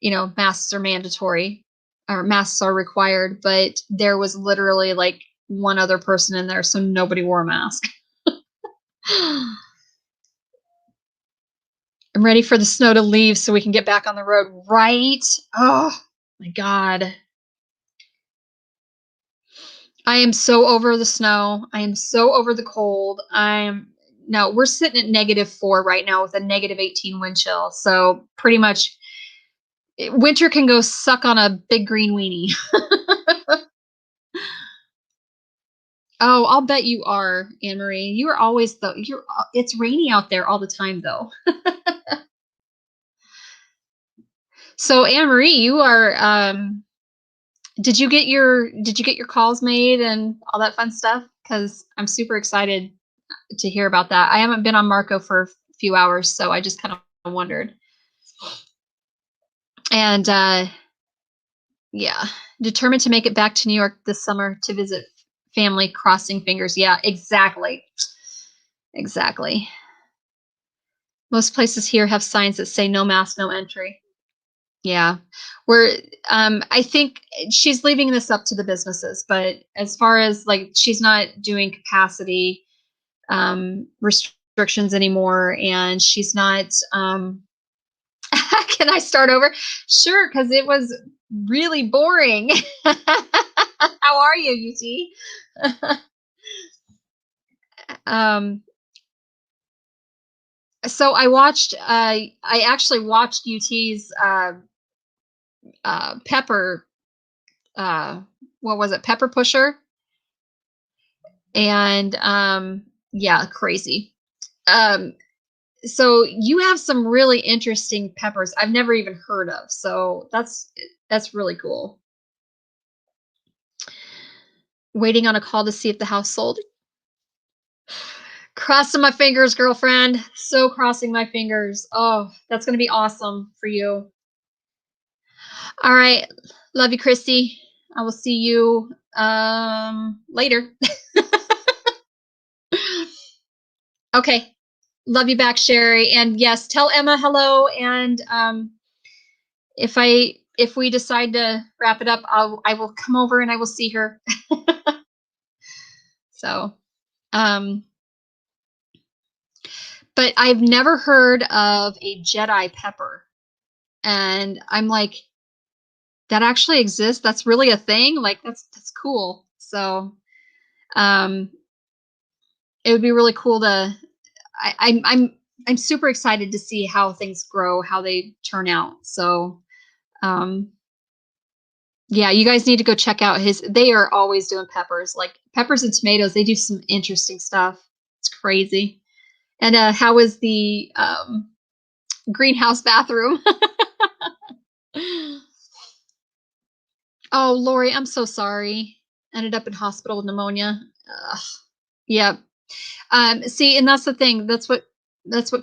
masks are mandatory or masks are required, but there was literally like one other person in there, so nobody wore a mask. I'm ready for the snow to leave so we can get back on the road, right? Oh my God. I am so over the snow. I am so over the cold. No, we're sitting at -4 right now with a -18 wind chill. So pretty much winter can go suck on a big green weenie. Oh, I'll bet you are, Anne Marie. You are always it's rainy out there all the time though. So Anne Marie, you are did you get your calls made and all that fun stuff? Because I'm super excited to hear about that. I haven't been on Marco for a few hours, so I just kind of wondered. And yeah, determined to make it back to New York this summer to visit family, crossing fingers. Yeah, exactly. Exactly. Most places here have signs that say no mask, no entry. Yeah. We're I think she's leaving this up to the businesses, but as far as like she's not doing capacity restrictions anymore, and she's not can I start over? Sure, because it was really boring. How are you, UT? So I actually watched UT's Pepper what was it? Pepper Pusher. And yeah, crazy. Um so you have some really interesting peppers I've never even heard of. So that's really cool. Waiting on a call to see if the house sold. Crossing my fingers, girlfriend. So crossing my fingers. Oh, that's going to be awesome for you. All right. Love you, Christy. I will see you later. Okay. Love you back, Sherry. And yes, tell Emma hello. And if we decide to wrap it up, I will come over and I will see her. So, um, but I've never heard of a Jedi pepper, and I'm like, that actually exists. That's really a thing. Like that's cool. So, um, it would be really cool to. I'm super excited to see how things grow, how they turn out. So, um, yeah, you guys need to go check out his. They are always doing peppers, like peppers and tomatoes. They do some interesting stuff. It's crazy. And how is the greenhouse bathroom? Oh, Lori, I'm so sorry. Ended up in hospital with pneumonia. Ugh. Yep. See, and that's the thing. That's what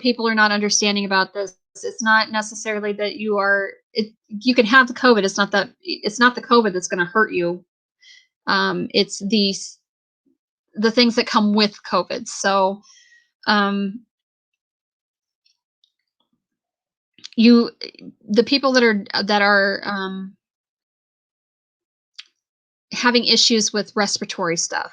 people are not understanding about this. It's not necessarily that you are. You can have the COVID. It's not the COVID that's going to hurt you. It's the things that come with COVID. So, um, you, the people that are having issues with respiratory stuff.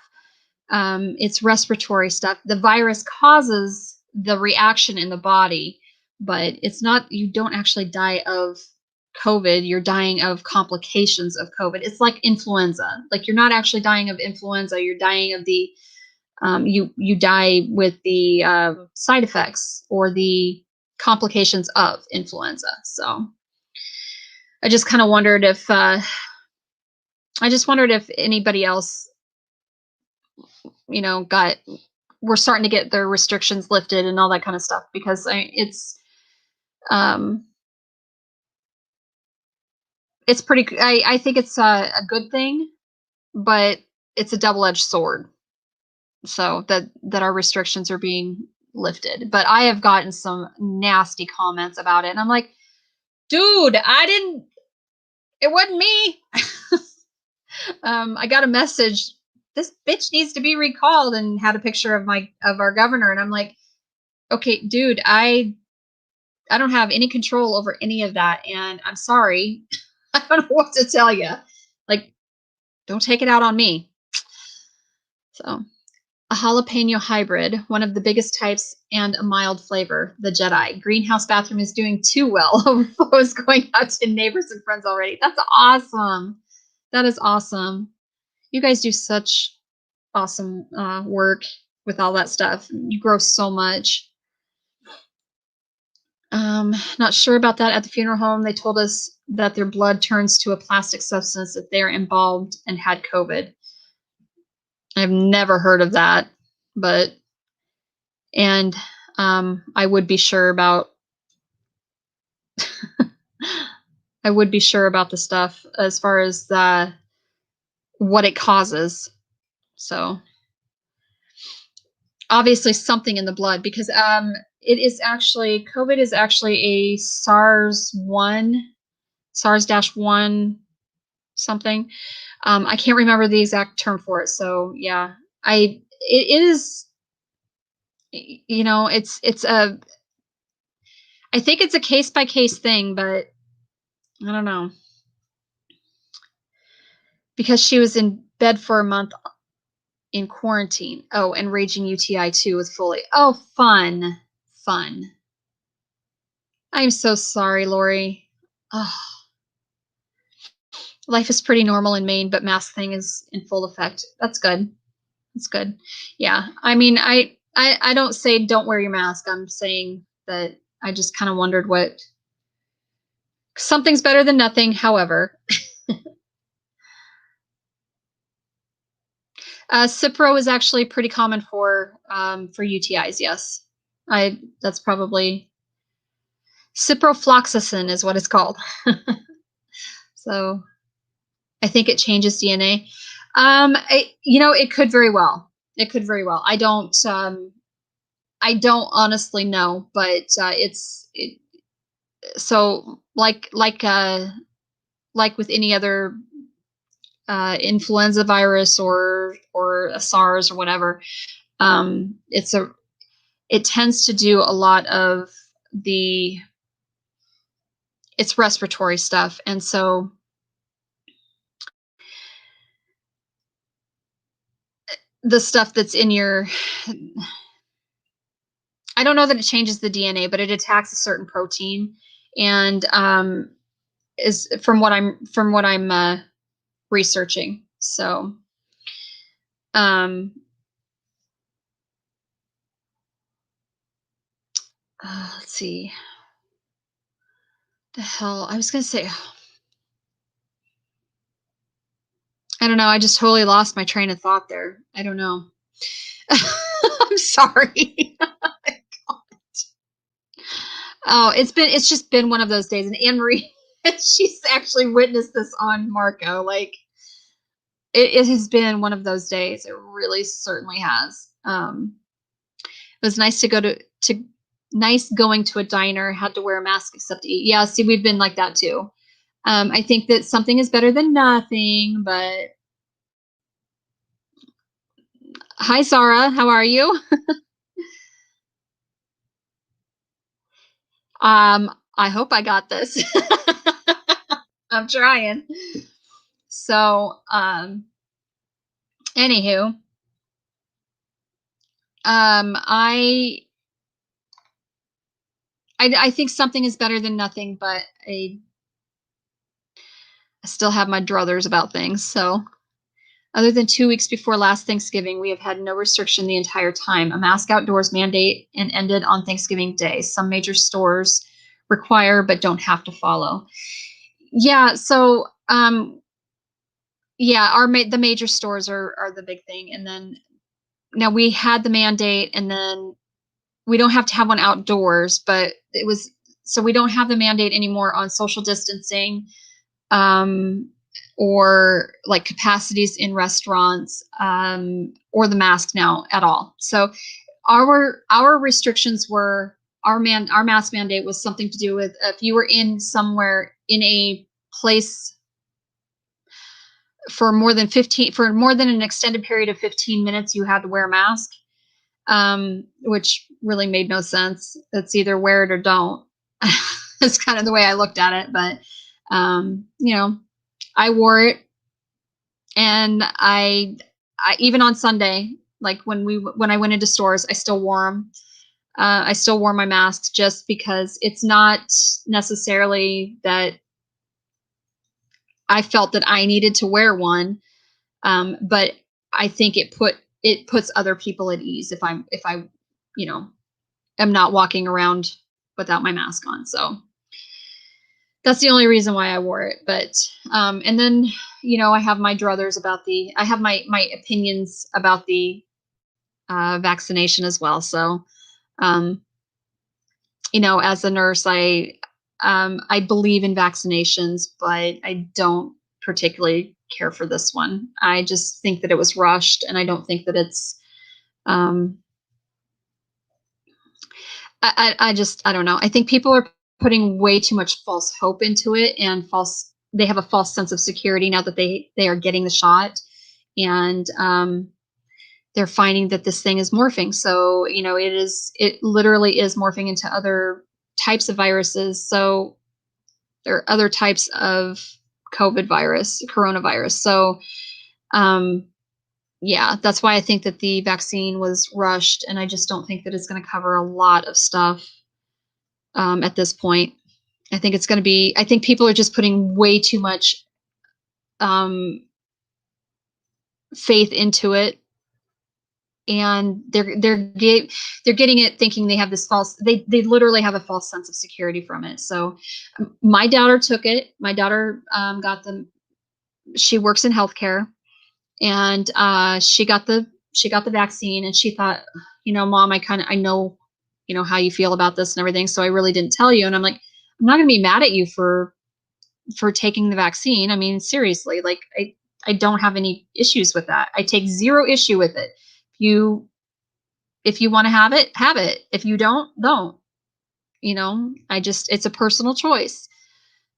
It's respiratory stuff. The virus causes the reaction in the body, but it's not, you don't actually die of COVID. You're dying of complications of COVID. It's like influenza. Like you're not actually dying of influenza. You're dying of you die with the side effects or the complications of influenza. So I just kind of wondered if, I just wondered if anybody else we're starting to get their restrictions lifted and all that kind of stuff, because it's pretty, I think it's a good thing, but it's a double-edged sword. So that our restrictions are being lifted. But I have gotten some nasty comments about it. And I'm like, dude, it wasn't me. I got a message, this bitch needs to be recalled, and had a picture of our governor. And I'm like, okay, dude, I don't have any control over any of that. And I'm sorry. I don't know what to tell you. Like, don't take it out on me. So, a jalapeno hybrid, one of the biggest types, and a mild flavor, the Jedi. Greenhouse bathroom is doing too well. Overflow is going out to neighbors and friends already. That's awesome. That is awesome. You guys do such awesome work with all that stuff. You grow so much. Not sure about that at the funeral home. They told us that their blood turns to a plastic substance if they're embalmed and had COVID. I've never heard of that, and I would be sure about the stuff as far as what it causes. So obviously something in the blood, because it is actually, COVID is actually a SARS-1 something. I can't remember the exact term for it. So yeah, it is, I think it's a case by case thing, but I don't know, because she was in bed for a month in quarantine. Oh, and raging UTI too with Foley. Oh, fun. I'm so sorry, Lori. Oh, life is pretty normal in Maine, but mask thing is in full effect. That's good. Yeah. I mean, I don't say don't wear your mask. I'm saying that I just kind of wondered what. Something's better than nothing, however. Cipro is actually pretty common for UTIs. Yes, that's probably ciprofloxacin is what it's called. So I think it changes DNA. It could very well. I don't honestly know, but so like with any other influenza virus or a SARS or whatever, it tends to do a lot of it's respiratory stuff, and so the stuff that's in your, I don't know that it changes the DNA, but it attacks a certain protein, and is from what I'm researching. So let's see. The hell, I was gonna say, I don't know. I just totally lost my train of thought there. I don't know. I'm sorry. Oh, it's just been one of those days. And Anne Marie, she's actually witnessed this on Marco. Like, it has been one of those days. It really certainly has. It was nice to go to nice going to a diner, had to wear a mask except to eat. Yeah, see, we've been like that too. I think that something is better than nothing, but hi, Zara. How are you? I hope I got this. I'm trying. So, anywho, I think something is better than nothing, but I still have my druthers about things. So, other than 2 weeks before last Thanksgiving, we have had no restriction the entire time. A mask outdoors mandate and ended on Thanksgiving Day. Some major stores require but don't have to follow. Yeah, so the major stores are the big thing, and then now we had the mandate, and then we don't have to have one outdoors, but so we don't have the mandate anymore on social distancing, or like capacities in restaurants, or the mask now at all. So our restrictions were our mask mandate was something to do with if you were in somewhere in a place for more than an extended period of 15 minutes, you had to wear a mask, which really made no sense. It's either wear it or don't. That's kind of the way I looked at it. But, I wore it, and I even on Sunday, like when I went into stores, I still wore them. I still wore my mask just because it's not necessarily that I felt that I needed to wear one. But I think it puts other people at ease if I, am not walking around without my mask on. So that's the only reason why I wore it. But, and then, I have my druthers I have my opinions about the, vaccination as well. So, as a nurse, I believe in vaccinations, but I don't particularly care for this one. I just think that it was rushed, and I don't think that it's, I don't know. I think people are putting way too much false hope into it, and they have a false sense of security now that they are getting the shot, and, they're finding that this thing is morphing. So, it literally is morphing into other types of viruses. So there are other types of coronavirus. So, yeah, that's why I think that the vaccine was rushed, and I just don't think that it's going to cover a lot of stuff, at this point. I think I think people are just putting way too much, faith into it, and they're getting it thinking they have this they literally have a false sense of security from it. So my daughter took it. My daughter, she works in healthcare, and, she got the vaccine, and she thought, Mom, I know, how you feel about this and everything. So I really didn't tell you. And I'm like, I'm not going to be mad at you for taking the vaccine. I mean, seriously, like I don't have any issues with that. I take zero issue with it. If you want to have it, have it. If you don't. It's a personal choice.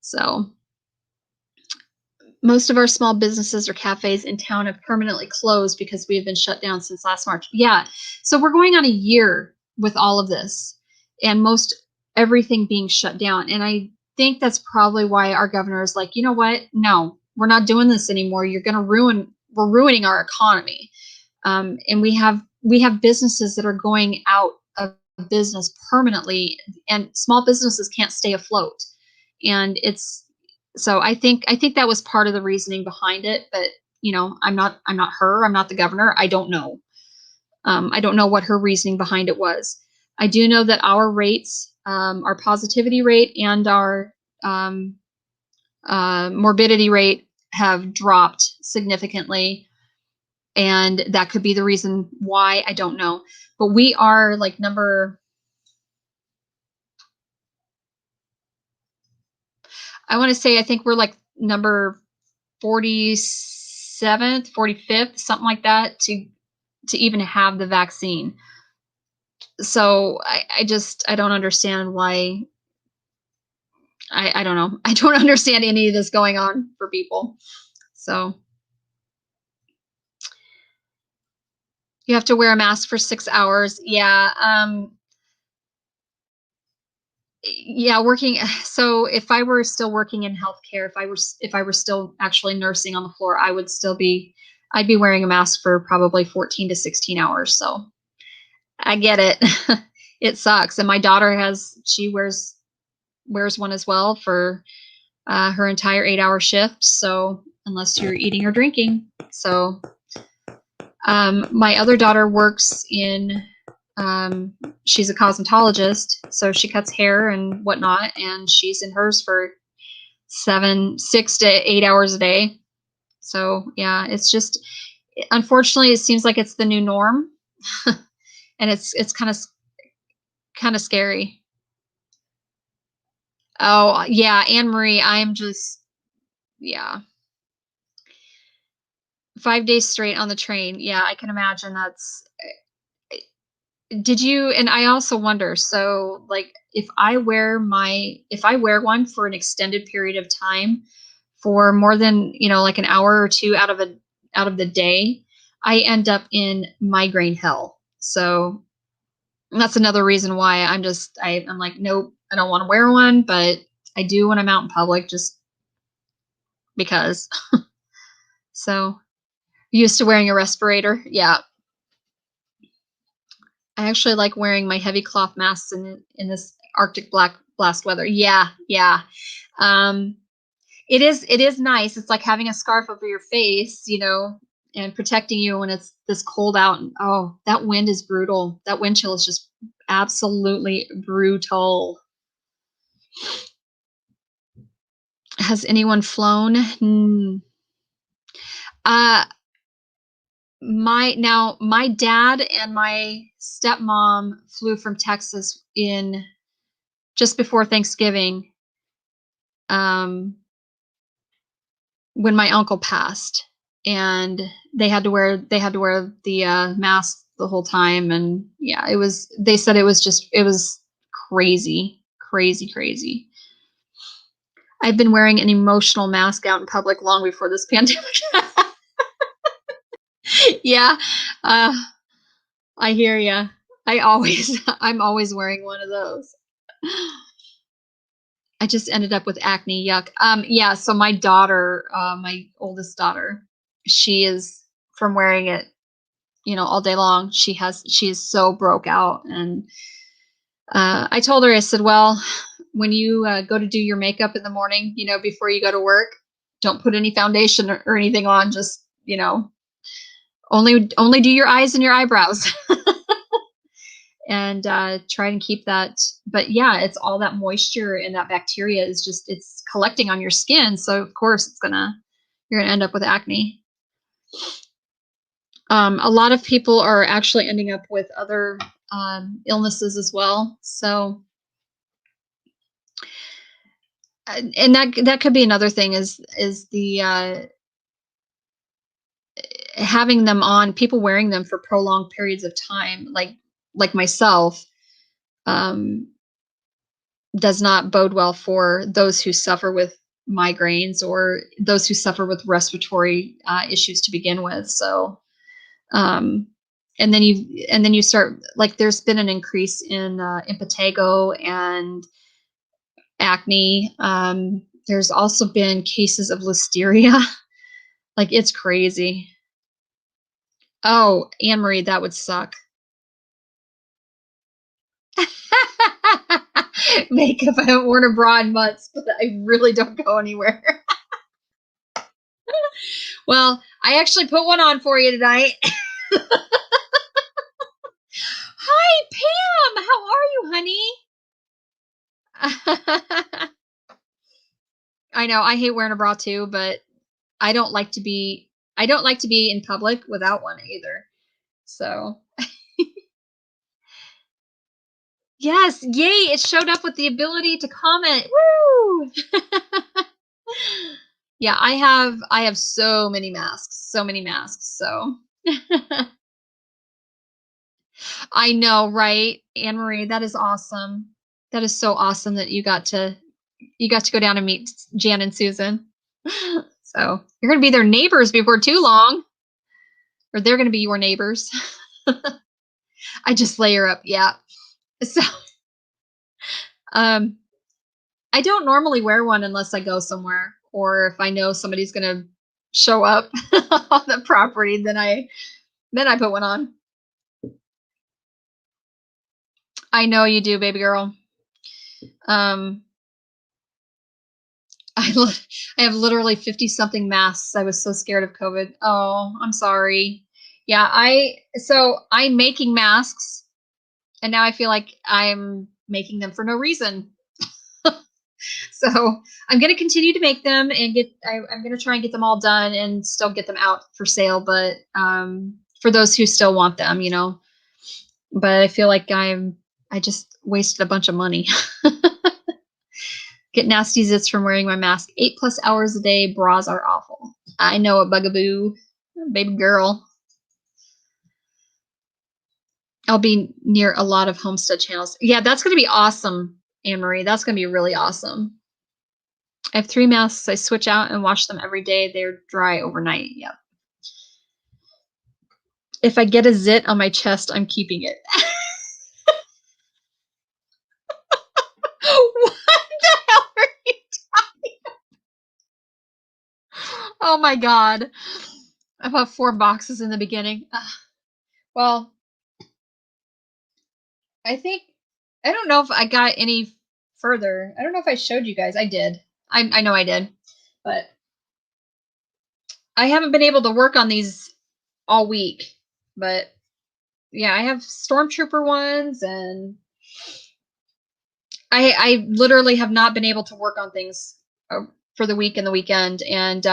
So most of our small businesses or cafes in town have permanently closed because we have been shut down since last March. Yeah. So we're going on a year with all of this, and most everything being shut down. And I think that's probably why our governor is like, you know what? No, we're not doing this anymore. We're ruining our economy. And we have businesses that are going out of business permanently, and small businesses can't stay afloat. And so I think that was part of the reasoning behind it. But, I'm not her. I'm not the governor. I don't know. I don't know what her reasoning behind it was. I do know that our rates, our positivity rate and our, morbidity rate have dropped significantly. And that could be the reason why. I don't know. But we are like I think we're like number 47th, 45th, something like that, to even have the vaccine. So I don't understand why. I don't know. I don't understand any of this going on for people. So you have to wear a mask for 6 hours. Yeah. Yeah, working. So if I were still working in healthcare, if I were still actually nursing on the floor, I'd be wearing a mask for probably 14 to 16 hours. So I get it. It sucks. And my daughter she wears one as well for, her entire 8-hour shift. So unless you're eating or drinking. So, my other daughter works in, she's a cosmetologist, so she cuts hair and whatnot, and she's in hers for 6 to 8 hours a day. So yeah, it's just, unfortunately, it seems like it's the new norm. And it's kind of scary. Oh, yeah, Anne Marie, I'm just yeah. 5 days straight on the train. Yeah, I can imagine that's did you and I also wonder, so, like, if I wear one for an extended period of time, for more than, like an hour or 2 out of the day, I end up in migraine hell. So, that's another reason why I'm like, "Nope, I don't wanna wear one," but I do when I'm out in public just because. So, used to wearing a respirator. Yeah. I actually like wearing my heavy cloth masks in this Arctic black blast weather. Yeah, yeah. Um, it is nice. It's like having a scarf over your face, and protecting you when it's this cold out. And oh, that wind is brutal. That wind chill is just absolutely brutal. Has anyone flown? Uh, my dad and my stepmom flew from Texas in just before Thanksgiving. Um, when my uncle passed, and they had to wear the mask the whole time, and yeah, they said it was crazy, crazy, crazy. I've been wearing an emotional mask out in public long before this pandemic. Yeah, uh, I hear ya. I'm always wearing one of those. I just ended up with acne. Yuck. Yeah. So my daughter, my oldest daughter, she is from wearing it, all day long. She is so broke out, and I told her, I said, well, when you go to do your makeup in the morning, before you go to work, don't put any foundation or anything on. Just, only do your eyes and your eyebrows. And try and keep that. But yeah, it's all that moisture and that bacteria it's collecting on your skin. So of course you're gonna end up with acne. A lot of people are actually ending up with other illnesses as well. So, and that could be another thing is the having them on, people wearing them for prolonged periods of time, like myself, um, does not bode well for those who suffer with migraines or those who suffer with respiratory issues to begin with. So, um, and then you start, like, there's been an increase in impetigo and acne. There's also been cases of listeria. Like, it's crazy. Oh, Anne Marie, that would suck. Makeup. I haven't worn a bra in months, but I really don't go anywhere. Well, I actually put one on for you tonight. Hi, Pam. How are you, honey? I know I hate wearing a bra too, but I don't like to be in public without one either. So, yes, yay, it showed up with the ability to comment. Woo! Yeah, I have so many masks, so many masks. So, I know, right? Anne Marie, that is awesome. That is so awesome that you got to go down and meet Jan and Susan. So, you're going to be their neighbors before too long, or they're going to be your neighbors. I just layer up. Yeah. So, um, I don't normally wear one unless I go somewhere, or if I know somebody's going to show up on the property, then I put one on. I know you do, baby girl. Um, I I have literally 50 something masks. I was so scared of COVID. Oh, I'm sorry. Yeah, I'm making masks, and now I feel like I'm making them for no reason. So I'm going to continue to make them and I'm going to try and get them all done and still get them out for sale. But for those who still want them, but I feel like I just wasted a bunch of money. Get nasty zits from wearing my mask 8+ hours a day. Bras are awful. I know, a bugaboo, baby girl. I'll be near a lot of homestead channels. Yeah, that's going to be awesome, Anne-Marie. That's going to be really awesome. I have 3 masks. I switch out and wash them every day. They're dry overnight. Yep. If I get a zit on my chest, I'm keeping it. What the hell are you talking about? Oh my God. I bought 4 boxes in the beginning. Well, I don't know if I got any further. I don't know if I showed you guys. I did. I know I did. But I haven't been able to work on these all week. But yeah, I have Stormtrooper ones, and I literally have not been able to work on things for the week and the weekend. And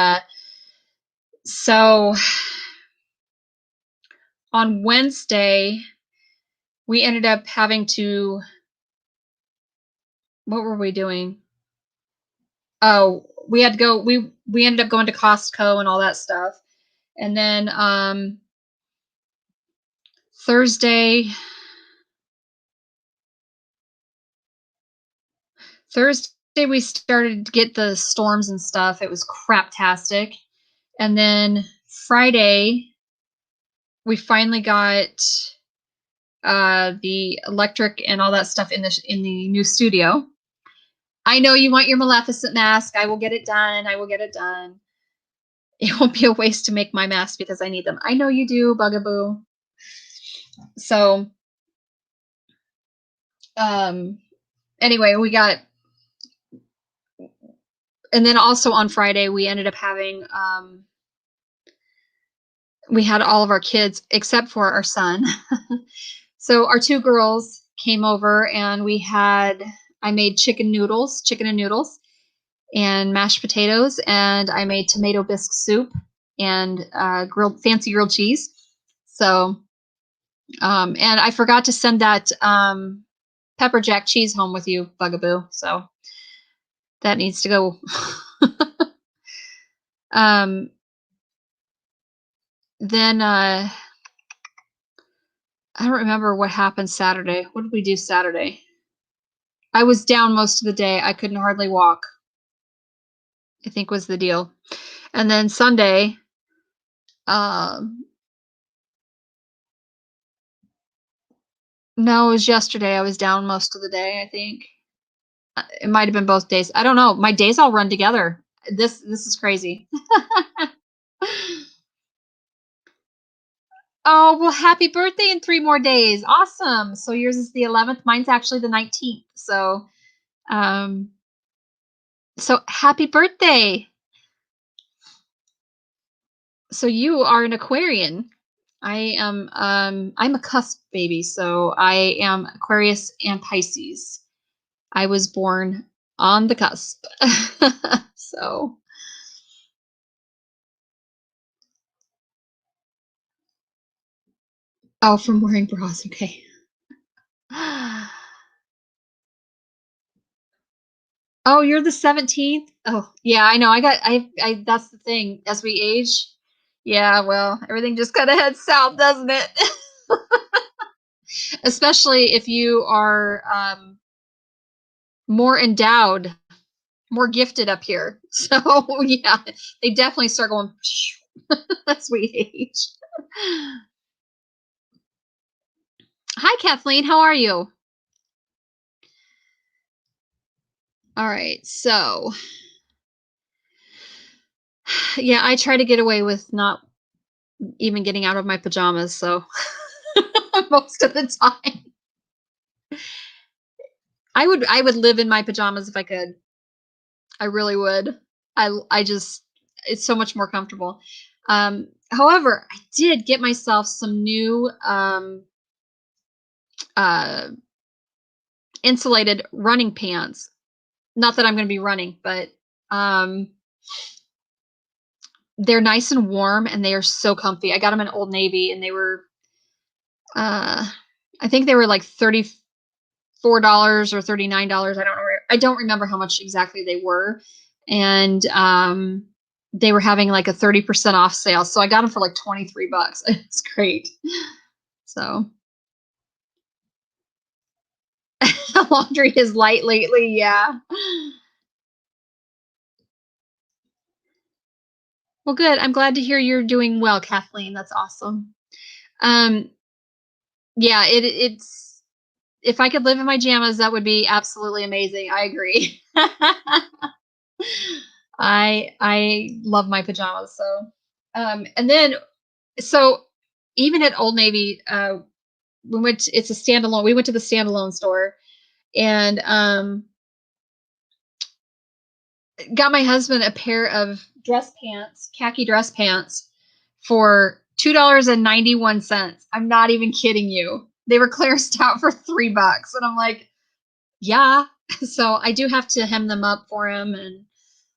so on Wednesday, we ended up having to, what were we doing? Oh, we had to go, we ended up going to Costco and all that stuff. And then Thursday we started to get the storms and stuff. It was craptastic. And then Friday we finally got the electric and all that stuff in the new studio. I know you want your Maleficent mask. I will get it done. I will get it done. It won't be a waste to make my mask because I need them. I know you do, bugaboo. So, anyway, we got, and then also on Friday, we ended up having, we had all of our kids except for our son. So our 2 girls came over, and I made chicken and noodles, and mashed potatoes, and I made tomato bisque soup and fancy grilled cheese. So, and I forgot to send that pepper jack cheese home with you, bugaboo. So that needs to go. Then I don't remember what happened Saturday. What did we do Saturday? I was down most of the day. I couldn't hardly walk, I think was the deal. And then Sunday, no, it was yesterday. I was down most of the day, I think. It might have been both days. I don't know. My days all run together. This is crazy. Oh, well, happy birthday in 3 more days. Awesome. So yours is the 11th. Mine's actually the 19th. Um, so happy birthday. So you are an Aquarian. I am, I'm a cusp baby. So I am Aquarius and Pisces. I was born on the cusp. So. Oh, from wearing bras. Okay. Oh, you're the 17th? Oh, yeah, I know. I that's the thing. As we age, yeah, well, everything just kind of heads south, doesn't it? Especially if you are more endowed, more gifted up here. So, yeah, they definitely start going as we age. Hi, Kathleen. How are you? All right. So, yeah, I try to get away with not even getting out of my pajamas, so most of the time. I would live in my pajamas if I could. I really would. I just, it's so much more comfortable. However, I did get myself some new uh insulated running pants. Not that I'm going to be running, but um they're nice and warm, and they are so comfy. I got them in Old Navy, and they were uh I think they were like $34 or $39. I don't remember how much exactly they were. And they were having like a 30% off sale. So I got them for like $23. It's great. So laundry is light lately. Yeah. Well, good. I'm glad to hear you're doing well, Kathleen. That's awesome. Yeah, it's if I could live in my jammas, that would be absolutely amazing. I agree. I love my pajamas. So, and then so even at Old Navy, it's a standalone. We went to the standalone store and got my husband a pair of dress pants, khaki dress pants for $2.91. I'm not even kidding you. They were clearanced out for $3. And I'm like, yeah. So I do have to hem them up for him and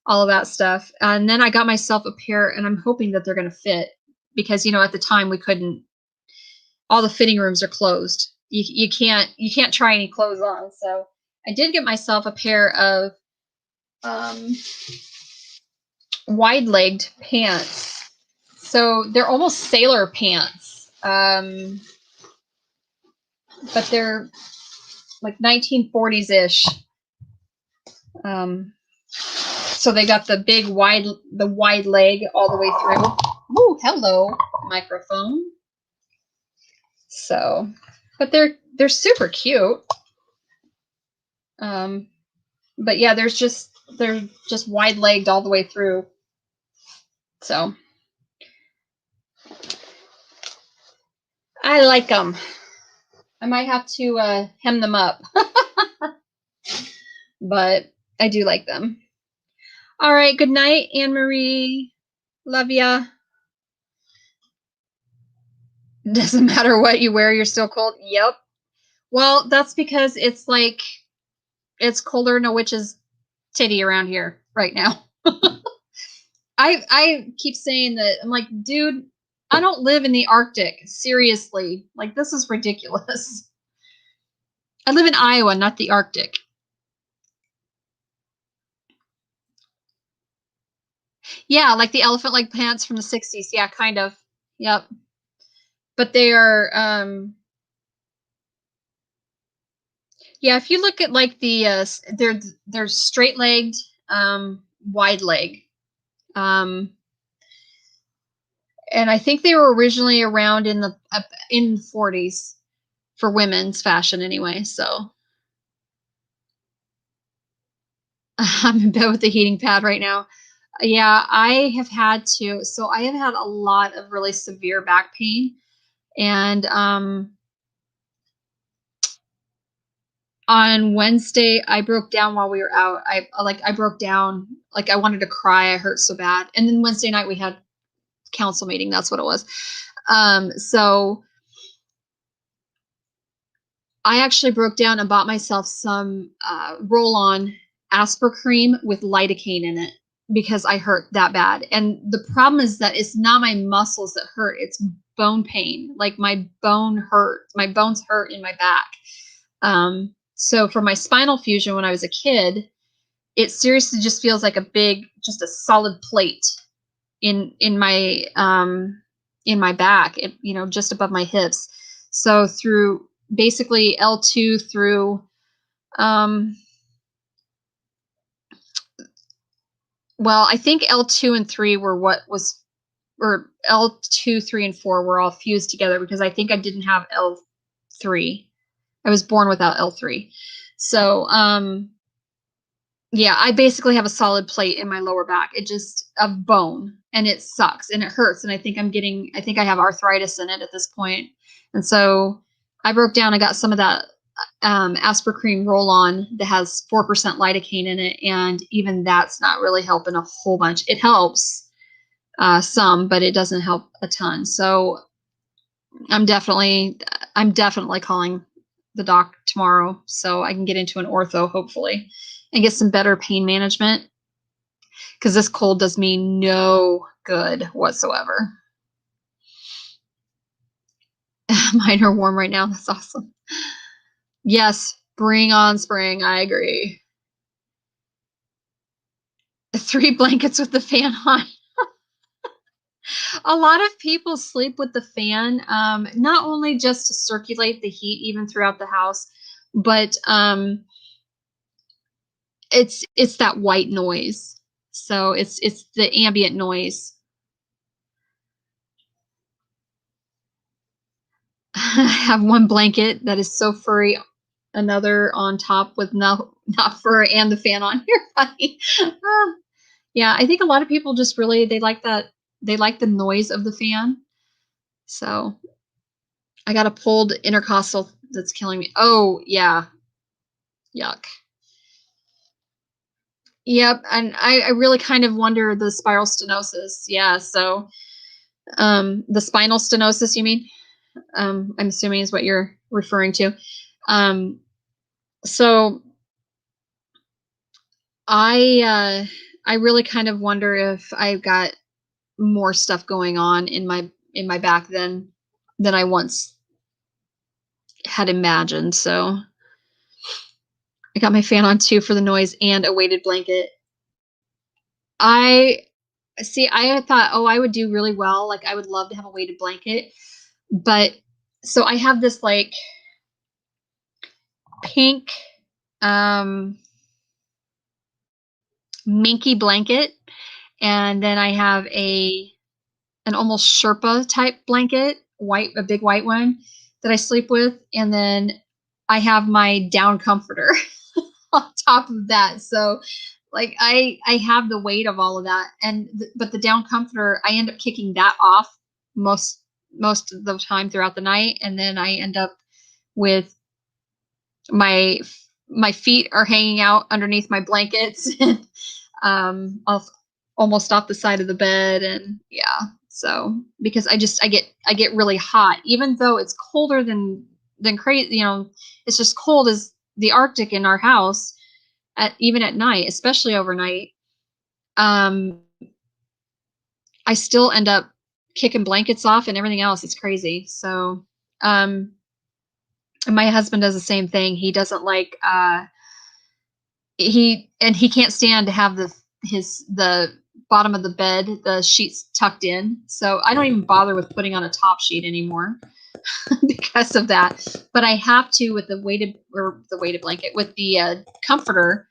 all of that stuff. And then I got myself a pair and I'm hoping that they're going to fit because, at the time we couldn't, all the fitting rooms are closed. You can't try any clothes on. So I did get myself a pair of wide-legged pants. So they're almost sailor pants. But they're like 1940s-ish. So they got the wide leg all the way through. Ooh, hello, microphone. So, but they're super cute. But yeah, they're just wide-legged all the way through. So I like them. I might have to hem them up, but I do like them. All right, good night, Anne Marie. Love ya. Doesn't matter what you wear, you're still cold. Yep. Well, that's because it's colder than a witch's titty around here right now. I keep saying that. I'm like, dude, I don't live in the Arctic. Seriously. Like, this is ridiculous. I live in Iowa, not the Arctic. Yeah, like the elephant leg pants from the 60s. Yeah, kind of. Yep. But they are yeah, if you look at like the they're straight-legged wide leg. And I think they were originally around in the 40s for women's fashion anyway. So I'm in bed with the heating pad right now. Yeah, I have had to. So I have had a lot of really severe back pain, and on Wednesday I broke down while we were out. I broke down, like I wanted to cry. I hurt so bad. And then Wednesday night we had council meeting. That's what it was. So I actually broke down and bought myself some roll-on Aspercreme with lidocaine in it because I hurt that bad. And the problem is that it's not my muscles that hurt, it's bone pain. Like my bones hurt in my back. So for my spinal fusion when I was a kid, it seriously just feels like just a solid plate in my back, just above my hips. So through basically L2 through well, I think L2 and 3 were or L2, 3, and 4 were all fused together because I think I didn't have L3. I was born without L3. So, yeah, I basically have a solid plate in my lower back. It just of bone, and it sucks and it hurts. And I think I have arthritis in it at this point. And so I broke down. I got some of that Aspercreme roll-on that has 4% lidocaine in it, and even that's not really helping a whole bunch. It helps some, but it doesn't help a ton. So I'm definitely calling the doc tomorrow so I can get into an ortho hopefully and get some better pain management because this cold does me no good whatsoever. Mine are warm right now. That's awesome. Yes, bring on spring. I agree. 3 blankets with the fan on. A lot of people sleep with the fan, not only just to circulate the heat even throughout the house, but it's that white noise. So it's the ambient noise. I have one blanket that is so furry, another on top with not fur and the fan on. You're funny. Yeah, I think a lot of people just really they like the noise of the fan. So I got a pulled intercostal that's killing me. Oh yeah, yuck. Yep, and I really kind of wonder the spiral stenosis. Yeah, so the spinal stenosis, you mean? I'm assuming is what you're referring to. Um, so I really kind of wonder if I've got more stuff going on in my back than I once had imagined. So I got my fan on too for the noise and a weighted blanket. I see. I thought, oh, I would do really well. Like I would love to have a weighted blanket, but so I have this like pink minky blanket, and then I have an almost Sherpa type blanket, a big white one that I sleep with, and then I have my down comforter on top of that. So like I have the weight of all of that, and but the down comforter I end up kicking that off most of the time throughout the night, and then I end up with my my feet are hanging out underneath my blankets off almost off the side of the bed, and yeah, so because I get really hot even though it's colder than crazy, it's just cold as the Arctic in our house even at night, especially overnight. um I still end up kicking blankets off and everything else. It's crazy. So um my husband does the same thing. He doesn't like he can't stand to have the bottom of the bed, the sheets tucked in. So I don't even bother with putting on a top sheet anymore because of that. But I have to with the weighted blanket with the comforter.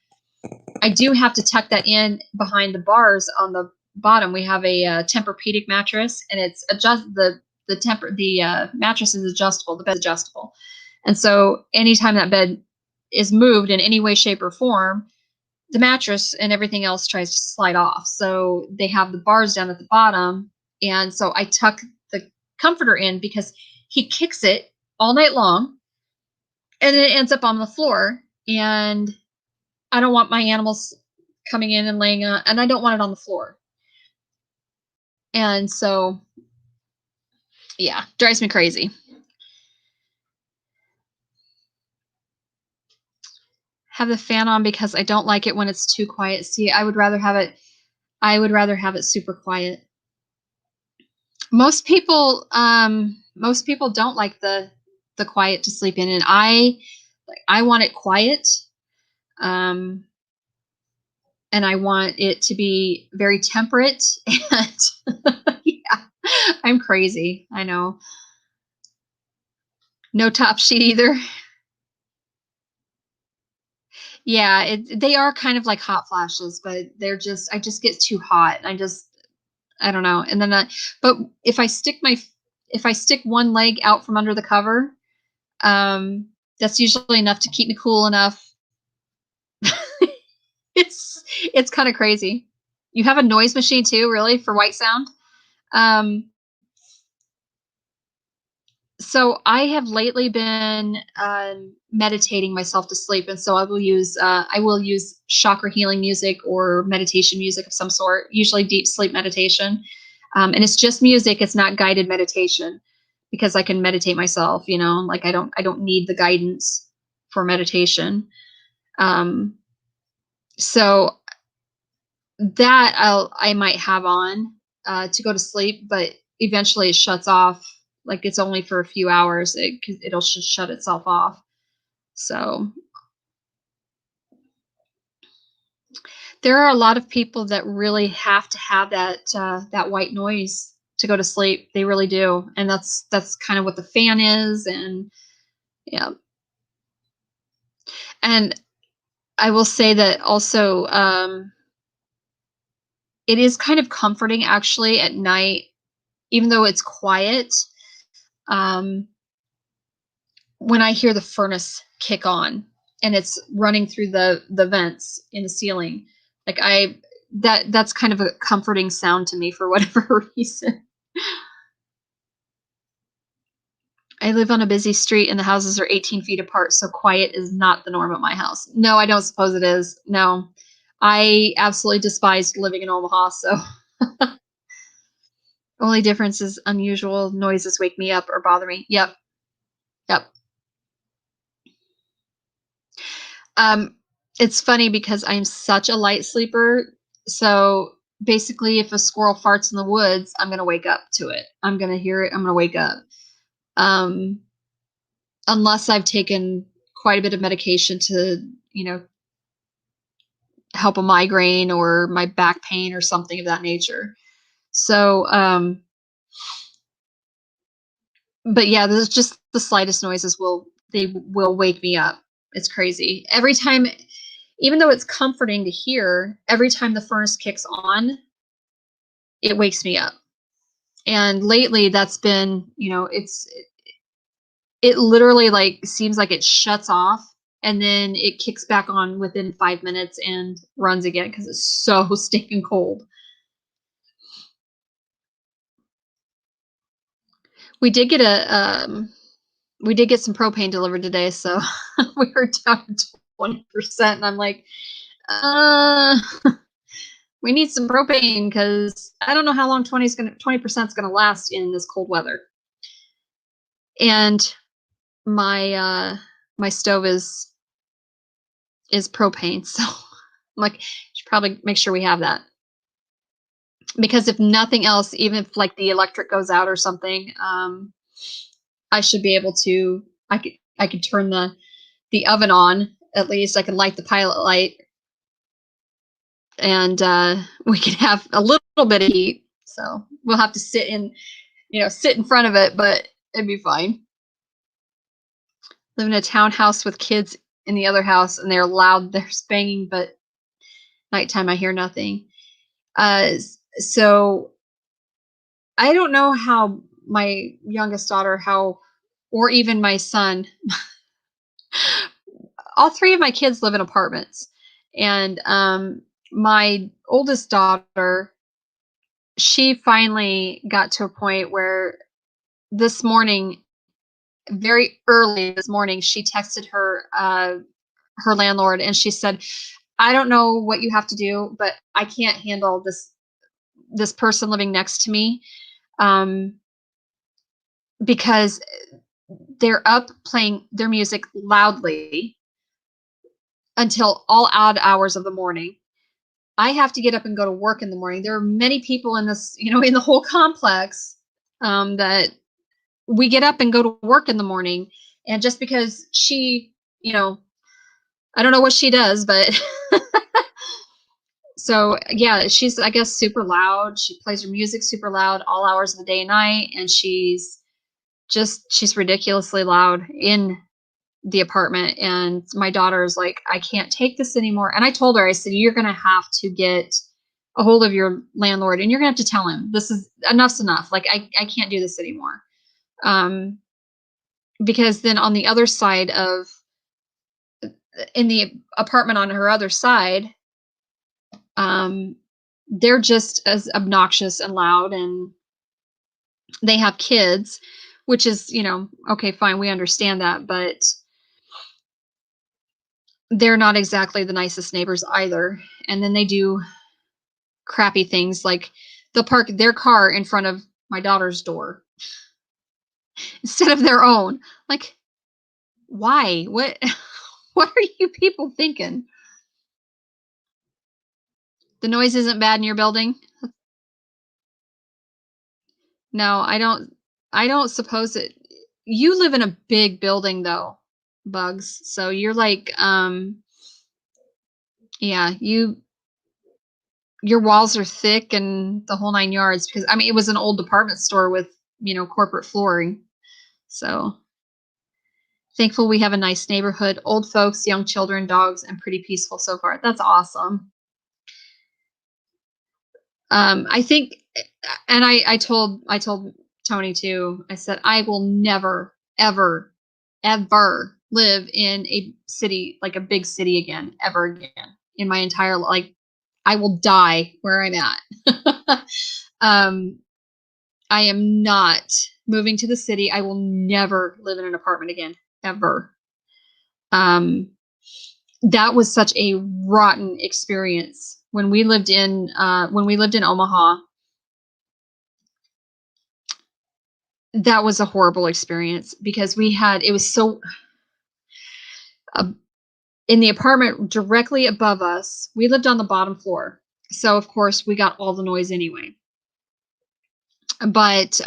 I do have to tuck that in behind the bars on the bottom. We have a Tempur-Pedic mattress, and it's the mattress is adjustable. The bed's adjustable, and so anytime that bed is moved in any way, shape, or form, the mattress and everything else tries to slide off. So they have the bars down at the bottom, and so I tuck the comforter in because he kicks it all night long, and then it ends up on the floor, and I don't want my animals coming in and laying on, and I don't want it on the floor. And so, yeah, drives me crazy. Have the fan on because I don't like it when it's too quiet. See, I would rather have it super quiet. Most people don't like the quiet to sleep in, and I want it quiet. Um and I want it to be very temperate and yeah, I'm crazy. I know. No top sheet either. Yeah, they are kind of like hot flashes, but I just get too hot. I don't know. And then but if if I stick one leg out from under the cover, that's usually enough to keep me cool enough. It's kind of crazy. You have a noise machine too, really, for white sound? Um, so I have lately been meditating myself to sleep, and so I will use chakra healing music or meditation music of some sort, usually deep sleep meditation. And it's just music; it's not guided meditation because I can meditate myself. Like I don't need the guidance for meditation. Um, so that I might have on to go to sleep, but eventually it shuts off like it's only for a few hours. It'll just shut itself off. So there are a lot of people that really have to have that white noise to go to sleep. They really do, and that's kind of what the fan is, and yeah. And I will say that also, it is kind of comforting actually at night, even though it's quiet. Um, when I hear the furnace kick on and it's running through the vents in the ceiling, like that's kind of a comforting sound to me for whatever reason. I live on a busy street and the houses are 18 feet apart, so quiet is not the norm at my house. No, I don't suppose it is. No. I absolutely despised living in Omaha, so only difference is unusual noises wake me up or bother me. Yep. Yep. Um, it's funny because I'm such a light sleeper. So basically, if a squirrel farts in the woods, I'm going to wake up to it. I'm going to hear it. I'm going to wake up. Um, unless I've taken quite a bit of medication to, help a migraine or my back pain or something of that nature. So, but yeah, there's just the slightest noises they will wake me up. It's crazy. Every time, even though it's comforting to hear, every time the furnace kicks on, it wakes me up. And lately that's been, it literally like seems like it shuts off and then it kicks back on within 5 minutes and runs again because it's so stinking cold. We did get we did get some propane delivered today, so we were down to 20%, and I'm like, uh, we need some propane because I don't know how long 20% is gonna last in this cold weather. And my stove is propane, so I'm like, should probably make sure we have that. Because if nothing else, even if like the electric goes out or something, I should be able to I could turn the oven on, at least I can light the pilot light, and we can have a little bit of heat. So we'll have to sit in front of it, but it'd be fine. Live in a townhouse with kids in the other house, and they're loud. They're banging, but nighttime I hear nothing. So I don't know how my youngest daughter, or even my son, all three of my kids live in apartments, and my oldest daughter, she finally got to a point where this morning, very early this morning, she texted her landlord and she said, I don't know what you have to do, but I can't handle this person living next to me, because they're up playing their music loudly until all odd hours of the morning. I have to get up and go to work in the morning. There are many people in this, in the whole complex, that we get up and go to work in the morning. And just because she, I don't know what she does, but so yeah, she's, I guess, super loud. She plays her music super loud all hours of the day and night. And she's ridiculously loud in the apartment. And my daughter is like, I can't take this anymore. And I told her, I said, you're going to have to get a hold of your landlord and you're going to have to tell him this is enough's enough. Like, I can't do this anymore. Because then on the other side in the apartment on her other side, they're just as obnoxious and loud, and they have kids, which is, okay, fine. We understand that, but they're not exactly the nicest neighbors either. And then they do crappy things like they'll park their car in front of my daughter's door instead of their own. Like, why? What what are you people thinking? The noise isn't bad in your building? No, I don't. I don't suppose it you live in a big building though, Bugs. So you're like, yeah, your walls are thick and the whole 9 yards because I mean it was an old department store with, corporate flooring. So thankful we have a nice neighborhood, old folks, young children, dogs, and pretty peaceful so far. That's awesome. I think, and I told Tony too. I said I will never, ever, ever live in a city like a big city again, ever again in my entire life. Like I will die where I'm at. um, I am not moving to the city. I will never live in an apartment again, ever. Um, that was such a rotten experience when we lived in Omaha. That was a horrible experience because it was so uh, in the apartment directly above us. We lived on the bottom floor, so of course we got all the noise anyway. But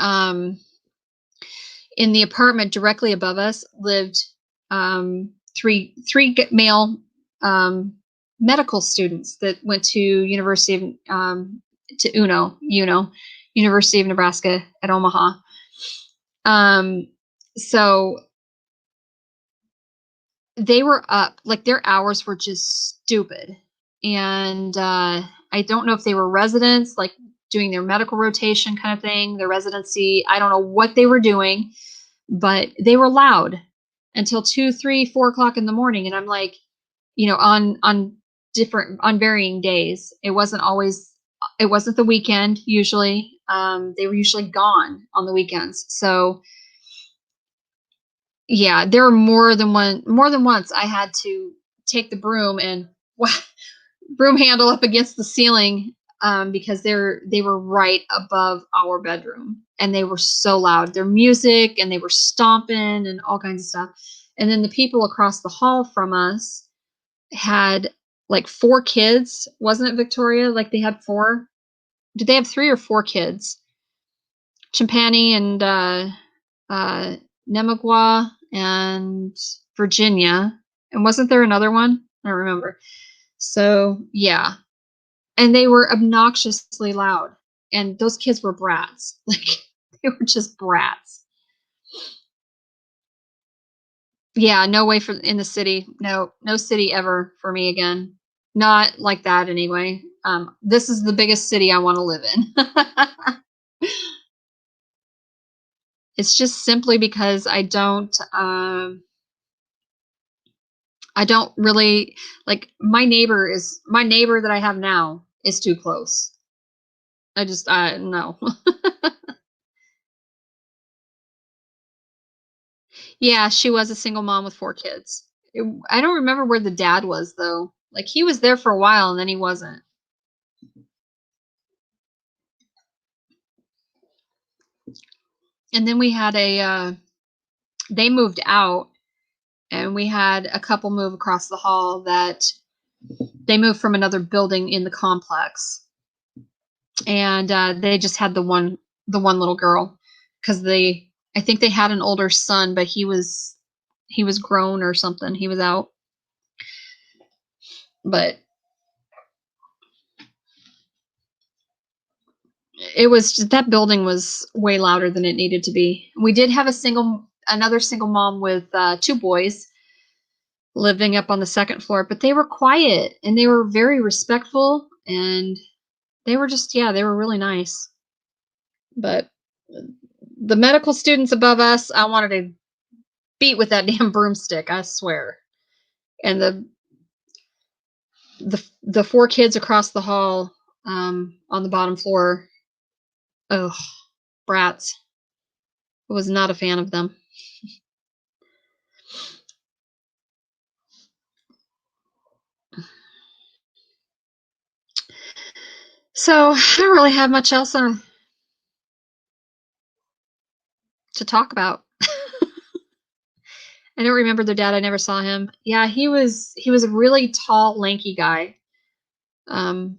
in the apartment directly above us lived three male medical students that went to University of to Uno, University of Nebraska at Omaha. So they were up, like their hours were just stupid. And I don't know if they were residents, like doing their medical rotation kind of thing, their residency. I don't know what they were doing, but they were loud until 2, 3, 4 o'clock in the morning. And I'm like, on varying days. It wasn't the weekend usually. They were usually gone on the weekends. So yeah, there were more than once I had to take the broom and broom handle up against the ceiling because they were right above our bedroom and they were so loud. Their music and they were stomping and all kinds of stuff. And then the people across the hall from us had like 4 kids. Wasn't it, Victoria? Like they had 4. Did they have 3 or 4 kids? Champani and uh, Nemagua and Virginia. And wasn't there another one? I don't remember. So, yeah. And they were obnoxiously loud. And those kids were brats. Like, they were just brats. Yeah, no way for in the city. No, no city ever for me again. Not like that anyway. This is the biggest city I want to live in. It's just simply because I don't really like my neighbor that I have now is too close. I no. Yeah, she was a single mom with 4 kids. I don't remember where the dad was though. Like he was there for a while and then he wasn't. And then we had they moved out and we had a couple move across the hall that they moved from another building in the complex. And they just had the one little girl because I think they had an older son, but he was grown or something. He was out. But it was that building was way louder than it needed to be. We did have another single mom with 2 boys living up on the second floor, but they were quiet and they were very respectful and they were just they were really nice. But the medical students above us, I wanted to beat with that damn broomstick, I swear. And the 4 kids across the hall on the bottom floor, oh, brats. I was not a fan of them. So I don't really have much else to talk about. I don't remember their dad. I never saw him. Yeah, he was a really tall, lanky guy. Um,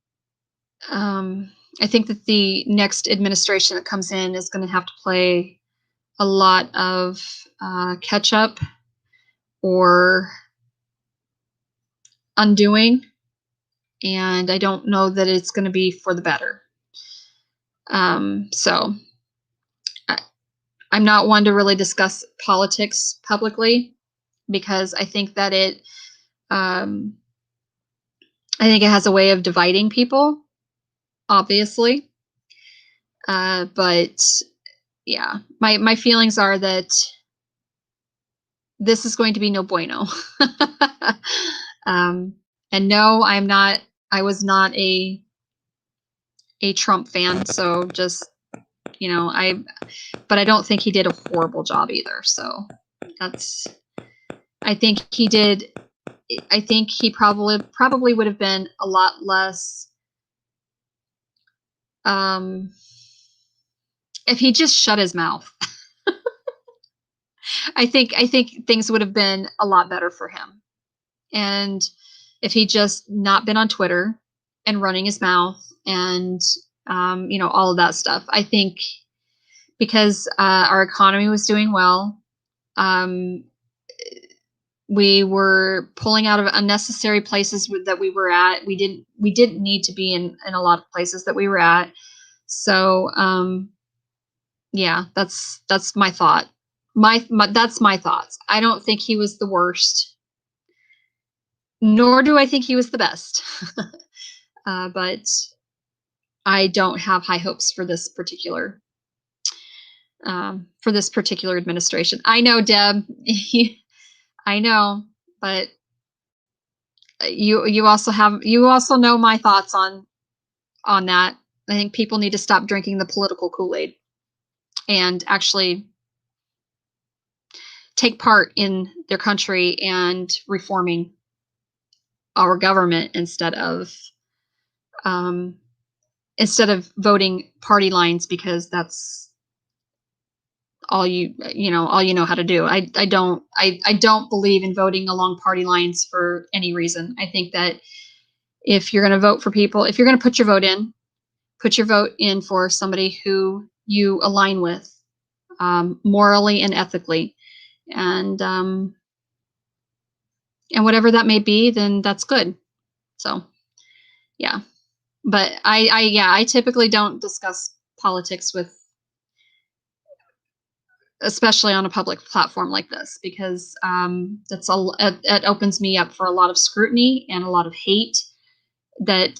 I think that the next administration that comes in is going to have to play a lot of catch up or undoing, and I don't know that it's going to be for the better. So I'm not one to really discuss politics publicly because I think that I think it has a way of dividing people, obviously. But yeah, my feelings are that this is going to be no bueno. And no, I was not a Trump fan. So just, but I don't think he did a horrible job either. So I think he probably would have been a lot less, if he just shut his mouth. I think things would have been a lot better for him. And if he just not been on Twitter and running his mouth and all of that stuff. I think because our economy was doing well, we were pulling out of unnecessary places that we were at. We didn't need to be in a lot of places that we were at. So yeah, that's my thought. That's my thoughts. I don't think he was the worst, nor do I think he was the best. But I don't have high hopes for this particular administration. I know, Deb. I know, but you also know my thoughts on that. I think people need to stop drinking the political Kool-Aid and actually take part in their country and reforming our government instead of voting party lines because that's all you know how to do. I don't believe in voting along party lines for any reason. I think that if you're going to vote for people, if you're going to put your vote in for somebody who you align with morally and ethically, and whatever that may be, then that's good. So yeah, but I typically don't discuss politics especially on a public platform like this, because it opens me up for a lot of scrutiny and a lot of hate that,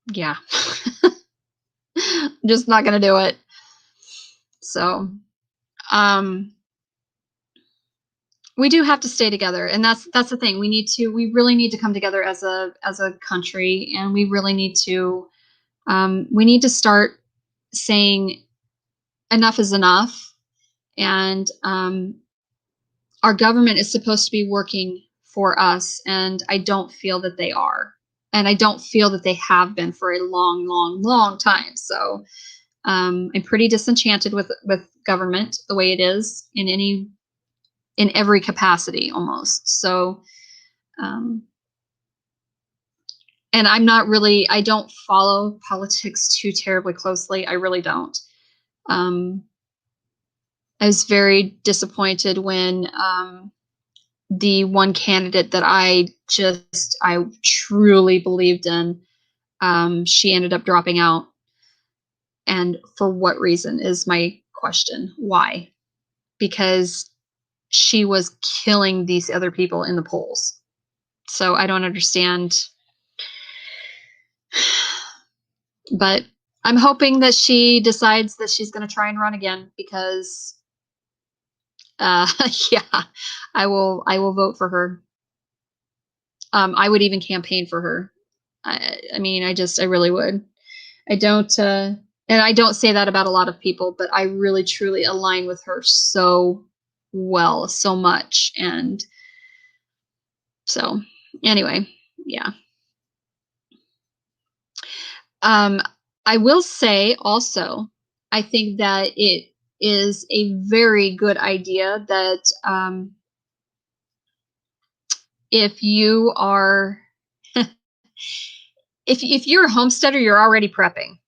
yeah, I'm just not going to do it. So, we do have to stay together. And that's the thing. We really need to come together as a country, and we really need to, start saying enough is enough. And, our government is supposed to be working for us, and I don't feel that they are. And I don't feel that they have been for a long, long, long time. So I'm pretty disenchanted with government the way it is in every capacity almost. So, and I don't follow politics too terribly closely. I really don't. I was very disappointed when the one candidate that I truly believed in, she ended up dropping out. And for what reason is my question. Why? Because she was killing these other people in the polls. So I don't understand. But I'm hoping that she decides that she's going to try and run again, because yeah, I will vote for her. I would even campaign for her. I mean, I really would. I don't, and I don't say that about a lot of people, but I really truly align with her so well, so much. And so anyway, yeah. I will say also, I think that it is a very good idea that if you are if you're a homesteader, you're already prepping.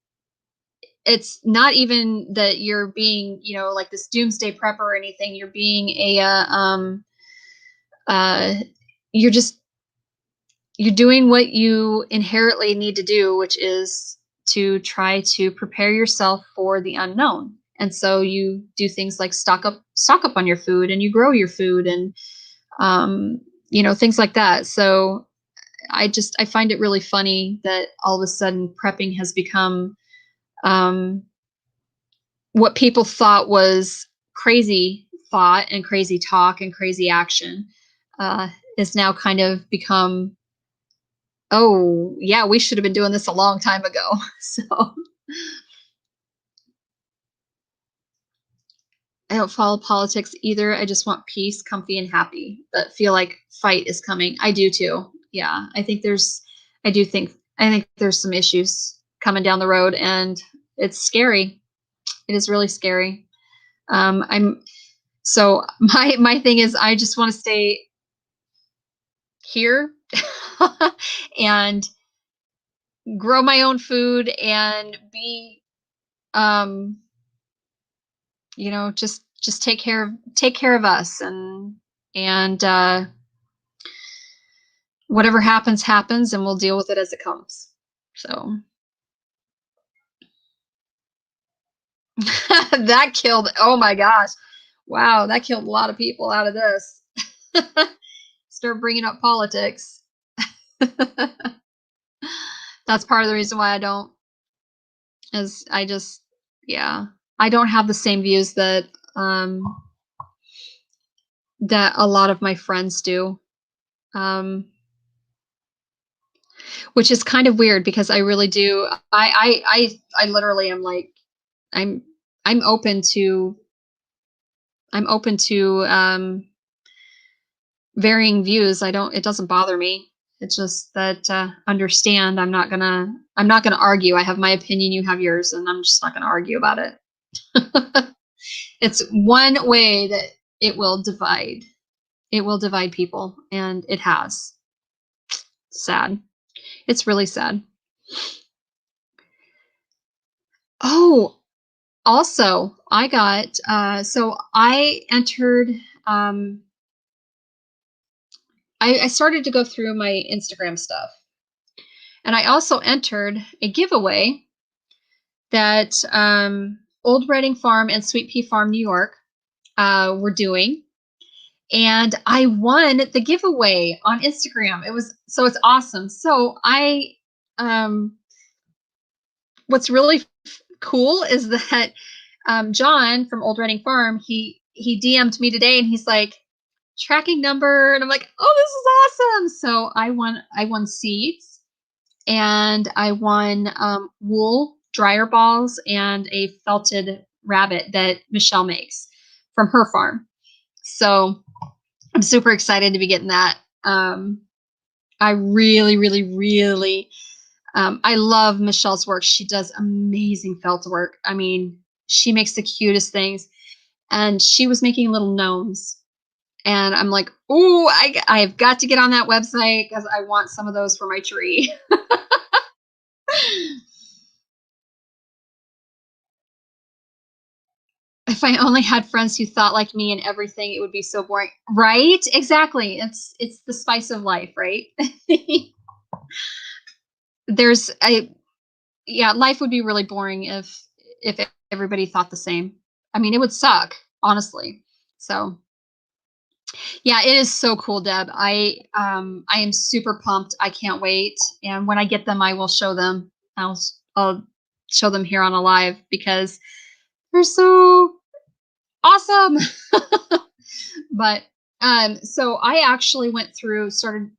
It's not even that you're being, like this doomsday prepper or anything. You're being uh, you're just you're doing what you inherently need to do, which is to try to prepare yourself for the unknown. And so you do things like stock up on your food, and you grow your food, and things like that. So I find it really funny that all of a sudden prepping has become what people thought was crazy thought and crazy talk and crazy action, uh, is now kind of become, oh yeah, we should have been doing this a long time ago. So I don't follow politics either. I just want peace, comfy, and happy, but feel like fight is coming. I do too. Yeah, I think there's some issues coming down the road, and it's scary. It is really scary. I'm so my thing is I just want to stay here and grow my own food and be um just take care of us, and whatever happens, and we'll deal with it as it comes. So that killed, oh my gosh, wow, that killed a lot of people out of this. Start bringing up politics. That's part of the reason why I don't, is I just, yeah, I don't have the same views that a lot of my friends do. Um, which is kind of weird because I really do. I literally am like, I'm I'm open to I'm open to varying views. It doesn't bother me. It's just that, understand, I'm not gonna argue. I have my opinion, you have yours, and I'm just not gonna argue about it. It's one way that it will divide. It will divide people, and it has. Sad. It's really sad. Oh, also, I got so I entered I started to go through my Instagram stuff. And I also entered a giveaway that Old Reading Farm and Sweet Pea Farm, New York, were doing. And I won the giveaway on Instagram. It's awesome. So what's really cool is that John from Old Reading Farm, he DM'd me today, and he's like, tracking number, and I'm like, oh, this is awesome. So I won seeds, and I won wool dryer balls and a felted rabbit that Michelle makes from her farm. So I'm super excited to be getting that. I really, really, really, I love Michelle's work. She does amazing felt work. I mean, she makes the cutest things. And she was making little gnomes. And I'm like, ooh, I've got to get on that website because I want some of those for my tree. If I only had friends who thought like me and everything, it would be so boring. Right? Exactly. It's the spice of life, right? There's a Yeah, life would be really boring if everybody thought the same. I mean, it would suck, honestly. So yeah, it is so cool, Deb. I am super pumped. I can't wait. And when I get them, I will show them. I'll show them here on a live because they're so awesome. But so I actually went through started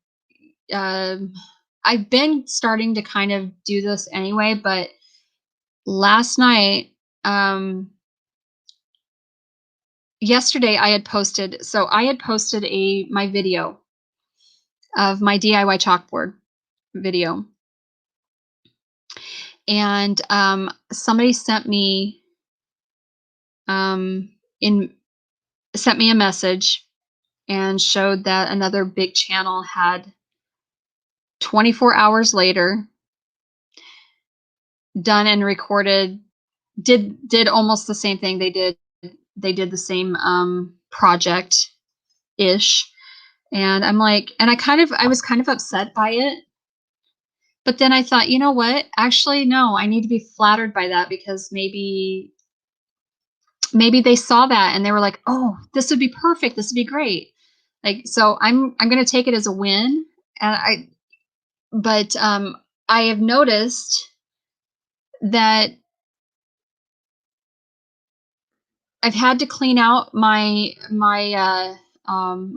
I've been starting to kind of do this anyway, but last night, yesterday I had posted my video of my DIY chalkboard video. And somebody um, in sent me a message and showed that another big channel had 24 hours later done and recorded, did almost the same thing. They did the same project ish. And I'm like, and I was kind of upset by it. But then I thought, you know what? Actually, no, I need to be flattered by that, because maybe they saw that and they were like, "Oh, this would be perfect. This would be great." Like, so I'm going to take it as a win. And but I have noticed that I've had to clean out my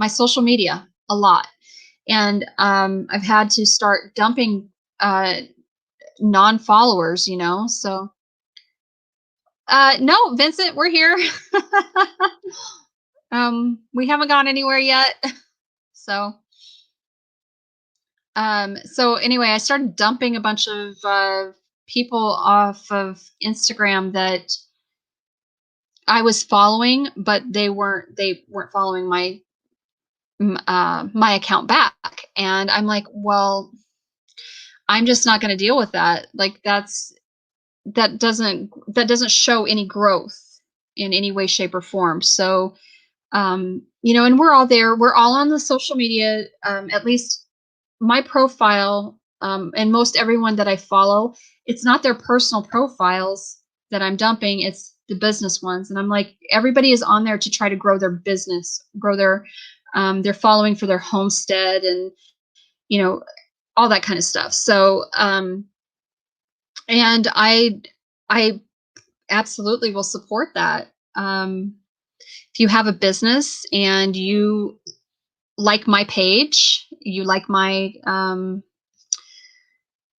social media a lot. And I've had to start dumping uh non-followers, so no, Vincent, we're here. We haven't gone anywhere yet. So so anyway, I started dumping a bunch of people off of Instagram that I was following, but they weren't following my account back. And I'm like, well, I'm just not going to deal with that. Like, that doesn't show any growth in any way, shape, or form. So and we're all there. We're all on the social media. At least my profile, and most everyone that I follow, it's not their personal profiles that I'm dumping. It's the business ones. And I'm like, everybody is on there to try to grow their business, grow their following for their homestead, and all that kind of stuff. So and I absolutely will support that. If you have a business and you like my page, you like my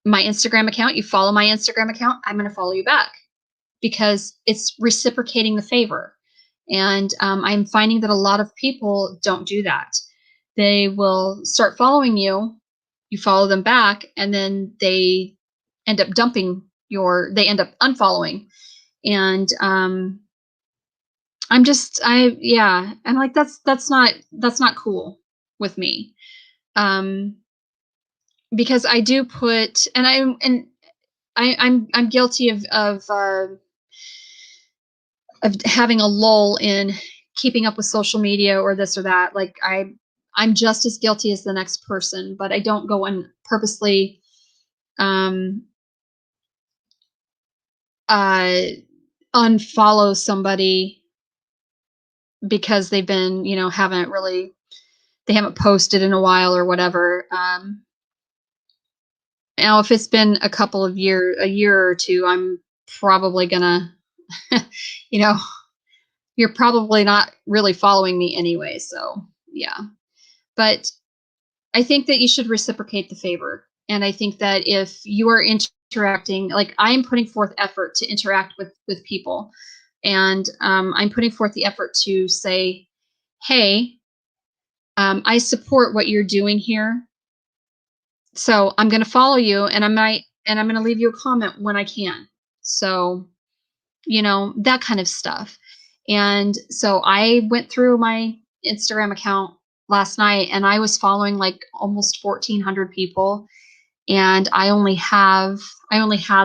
Instagram account, you follow my Instagram account, I'm going to follow you back, because it's reciprocating the favor. And I'm finding that a lot of people don't do that. They will start following you, you follow them back, and then they end up they end up unfollowing. And I'm like, that's not cool with me. Because I do put, and I'm guilty of having a lull in keeping up with social media or this or that. Like, I'm just as guilty as the next person, but I don't go and purposely uh unfollow somebody because they've been, they haven't posted in a while or whatever. Now, if it's been a year or two, I'm probably gonna, you know, you're probably not really following me anyway. So yeah, but I think that you should reciprocate the favor. And I think that if you are interacting, like, I am putting forth effort to interact with people, and I'm putting forth the effort to say, hey, I support what you're doing here. So I'm going to follow you, and I'm going to leave you a comment when I can. So, that kind of stuff. And so I went through my Instagram account last night, and I was following like almost 1,400 people. And I only had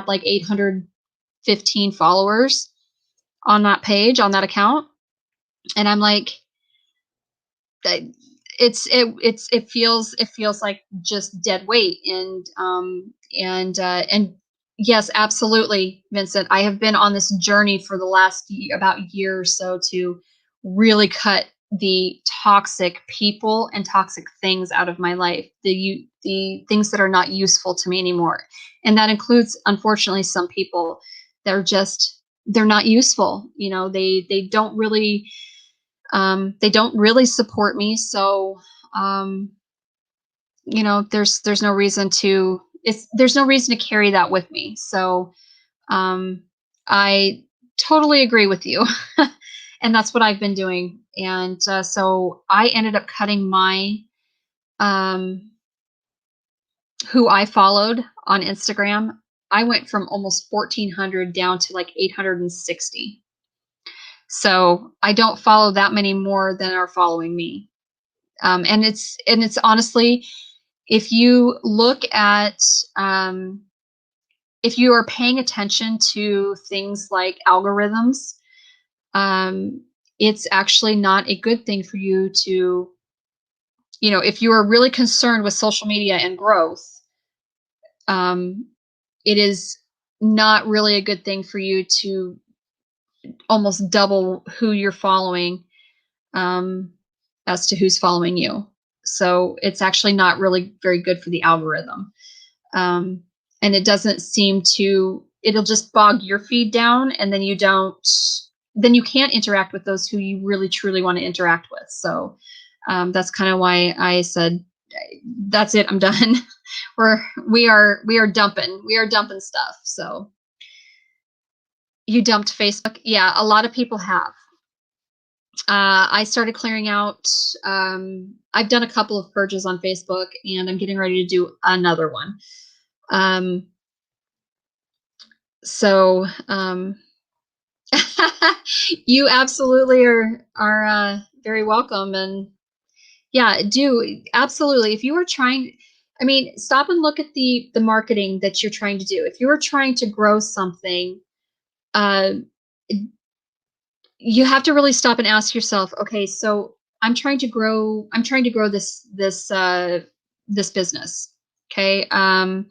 like 815 followers on that page, on that account. And I'm like, it feels like just dead weight. And yes, absolutely, Vincent, I have been on this journey for the last about year or so to really cut the toxic people and toxic things out of my life, the things that are not useful to me anymore. And that includes, unfortunately, some people that are just, they're not useful. They don't really support me. So, there's no reason there's no reason to carry that with me. So, I totally agree with you. And that's what I've been doing. And so I ended up cutting who I followed on Instagram. I went from almost 1,400 down to like 860. So I don't follow that many more than are following me. And it's honestly, if you look at if you are paying attention to things like algorithms, it's actually not a good thing for you to, if you are really concerned with social media and growth, um, it is not really a good thing for you to almost double who you're following, um, as to who's following you. So it's actually not really very good for the algorithm. Um, and it doesn't seem to, it'll just bog your feed down, and then then you can't interact with those who you really truly want to interact with. So that's kind of why I said, that's it, I'm done. we are dumping stuff. So you dumped Facebook? Yeah, a lot of people have. I started clearing out. I've done a couple of purges on Facebook, and I'm getting ready to do another one. So you absolutely are very welcome, and yeah, do absolutely. If you are trying, I mean, stop and look at the marketing that you're trying to do. If you are trying to grow something, uh, you have to really stop and ask yourself, okay, so I'm trying to grow this business. Okay. I'm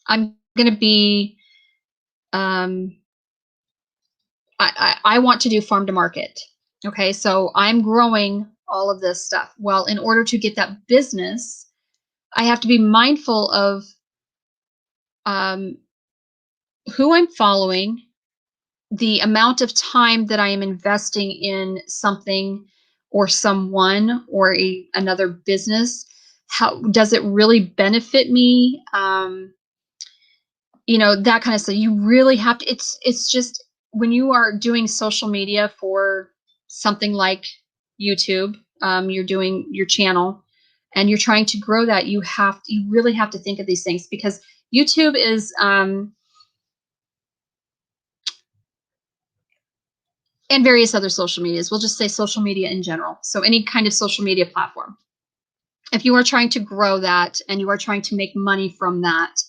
going to be, um, I want to do farm to market. Okay. So I'm growing all of this stuff. Well, in order to get that business, I have to be mindful of, um, who I'm following, the amount of time that I am investing in something or someone or another business. How does it really benefit me? That kind of stuff. You really have to, it's just when you are doing social media for something like YouTube, you're doing your channel and you're trying to grow that, you really have to think of these things, because YouTube is, and various other social medias. We'll just say social media in general. So any kind of social media platform. If you are trying to grow that and you are trying to make money from that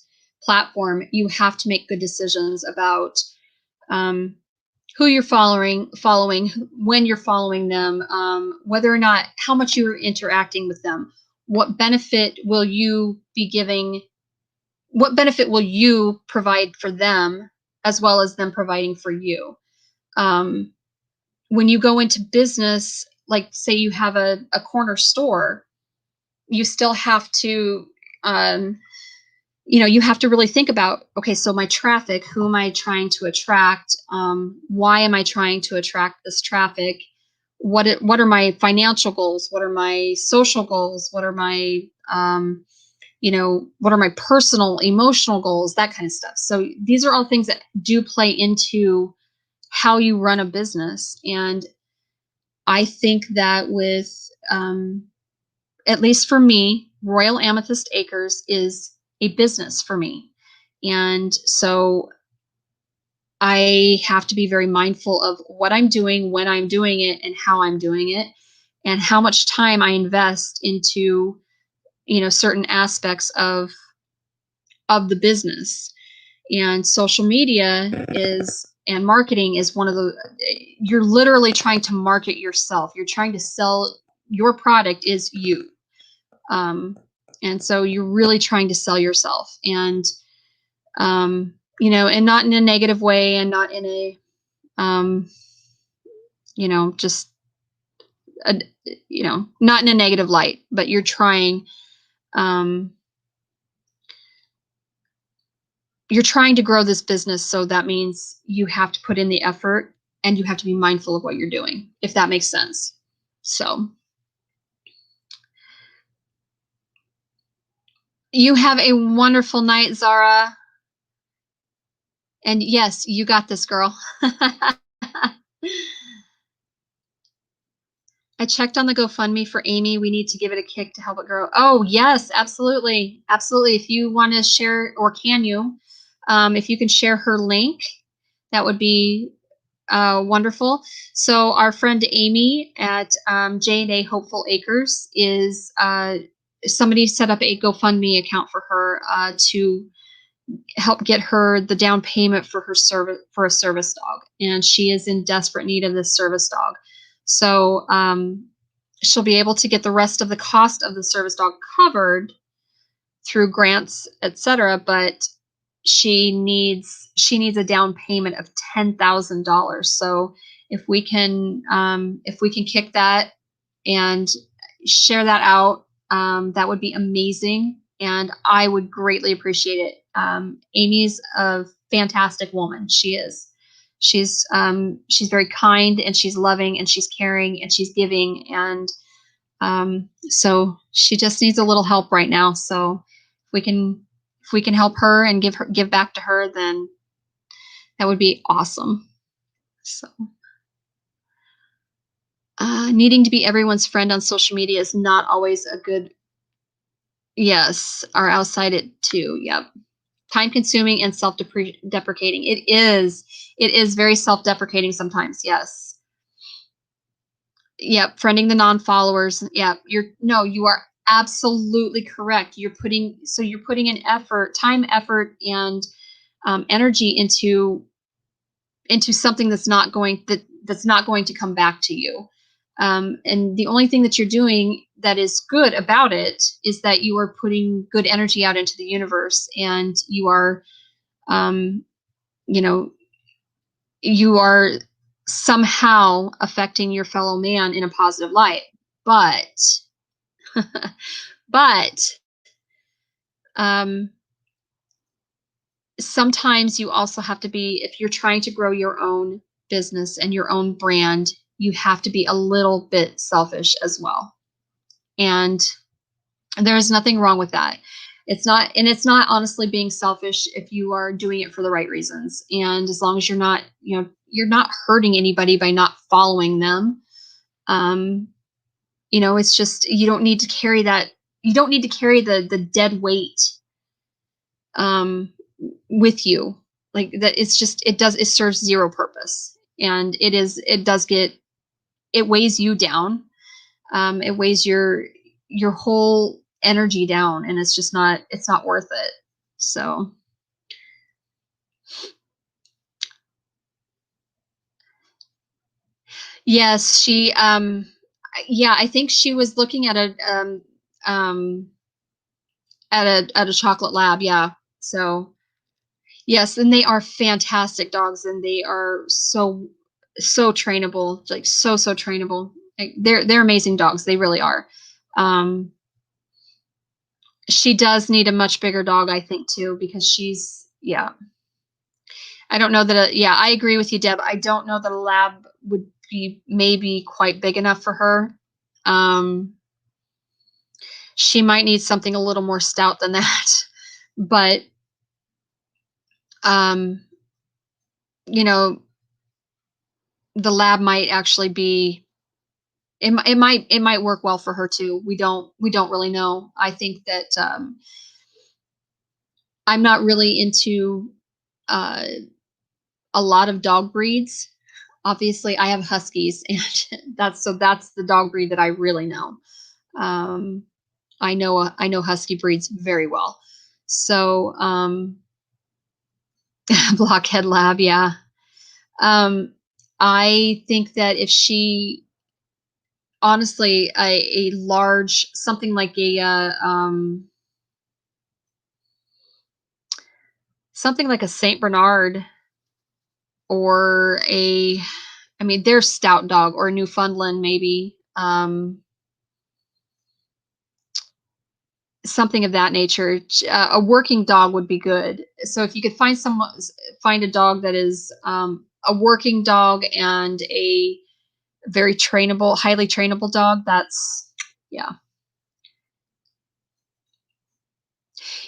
platform, you have to make good decisions about, who you're following, when you're following them, whether or not, how much you're interacting with them, what benefit will you be giving, what benefit will you provide for them, as well as them providing for you. When you go into business, like say you have a corner store, you still have to, you have to really think about, okay, so my traffic, who am I trying to attract? Why am I trying to attract this traffic? What are my financial goals? What are my social goals? What are my, what are my personal, emotional goals? That kind of stuff. So these are all things that do play into how you run a business. And I think that with, at least for me, Royal Amethyst Acres is a business for me. And so I have to be very mindful of what I'm doing, when I'm doing it, and how I'm doing it, and how much time I invest into, certain aspects of the business. And social media and marketing is one of you're literally trying to market yourself. You're trying to sell, your product is you. And so you're really trying to sell yourself, and, and not in a negative way, and not in a, just, a, not in a negative light, but you're trying to grow this business. So that means you have to put in the effort, and you have to be mindful of what you're doing, if that makes sense. So you have a wonderful night, Zara. And yes, you got this, girl. I checked on the GoFundMe for Amy. We need to give it a kick to help it grow. Oh, yes, absolutely. Absolutely. If you want to share, or can you, if you can share her link, that would be wonderful. So our friend Amy at J&A Hopeful Acres is, somebody set up a GoFundMe account for her to help get her the down payment for a service dog, and she is in desperate need of this service dog. So she'll be able to get the rest of the cost of the service dog covered through grants, etc. But she needs a down payment of $10,000. So if we can kick that and share that out, that would be amazing, and I would greatly appreciate it. Amy's a fantastic woman. She is. She's very kind, and she's loving, and she's caring, and she's giving, and so she just needs a little help right now. So if we can help her and give back to her, then that would be awesome. So needing to be everyone's friend on social media is not always a good. Yes, are outside it too. Yep. Time consuming and self-deprecating. It is very self-deprecating sometimes. Yes. Yep. Friending the non-followers. Yep. You are absolutely correct. You're putting an effort, and energy into something that's not going to come back to you. And the only thing that you're doing that is good about it is that you are putting good energy out into the universe, and you are, you are somehow affecting your fellow man in a positive light. But, but, um, sometimes you also have to be, if you're trying to grow your own business and your own brand, you have to be a little bit selfish as well. And there's nothing wrong with that. It's not honestly being selfish if you are doing it for the right reasons. And as long as you're not hurting anybody by not following them, it's just, you don't need to carry that. You don't need to carry the dead weight with you, like that. It's just, it serves zero purpose, and it weighs you down. It weighs your whole energy down, and it's not worth it. So yes, I think she was looking at um a chocolate lab. Yeah. So yes, and they are fantastic dogs, and they are so trainable, like so trainable. Like, they're amazing dogs. They really are. Um, she does need a much bigger dog, I think, too, because yeah. I don't know yeah, I agree with you, Deb. I don't know that a lab would be maybe quite big enough for her. She might need something a little more stout than that. But, um, you know, the lab might actually be, it might work well for her too. We don't really know. I think that, I'm not really into, a lot of dog breeds. Obviously, I have huskies, and that's the dog breed that I really know. Um, I know husky breeds very well. So, blockhead lab, yeah. I think that if she, honestly, a large, something like something like a Saint Bernard, or I mean, they're stout dog, or a Newfoundland maybe. Something of that nature. A working dog would be good. So if you could find a dog that is, a working dog and a very trainable, highly trainable dog, yeah.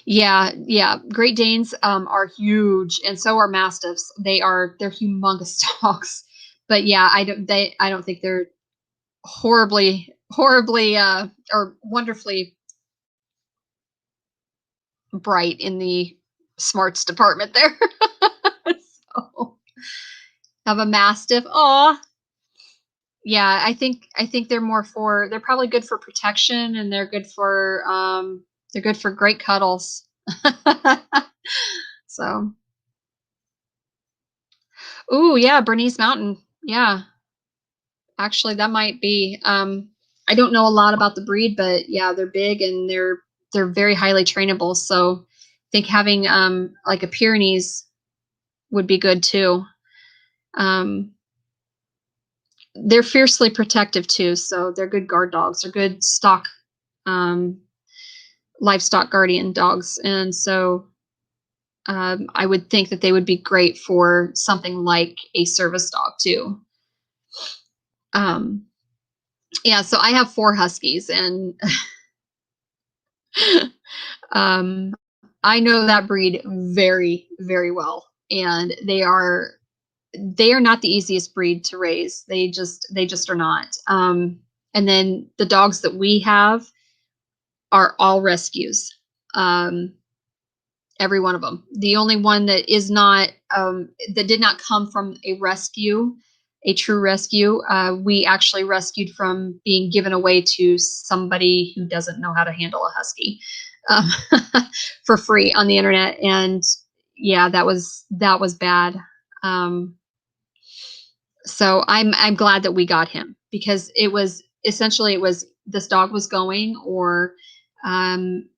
Yeah. Great Danes are huge, and so are Mastiffs. They're humongous dogs. But yeah, I don't think they're horribly or wonderfully bright in the smarts department there. So, have a Mastiff. Oh, yeah, I think they're probably good for protection, and they're good for great cuddles. So, ooh, yeah, Bernese Mountain. Yeah, actually, that might be. I don't know a lot about the breed, but yeah, they're big and they're very highly trainable. So, I think having like a Pyrenees would be good too. Um, they're fiercely protective too, so they're good guard dogs. They're good stock um, livestock guardian dogs, and so I would think that they would be great for something like a service dog too. Um, yeah, so I have 4 huskies, and um, I know that breed very, very well, and they are not the easiest breed to raise. They just are not. And then the dogs that we have are all rescues. Um, every one of them. The only one that is not that did not come from a rescue, a true rescue, we actually rescued from being given away to somebody who doesn't know how to handle a husky um, for free on the internet, and yeah, that was bad. Um, so I'm glad that we got him because it was essentially it was this dog was going or um,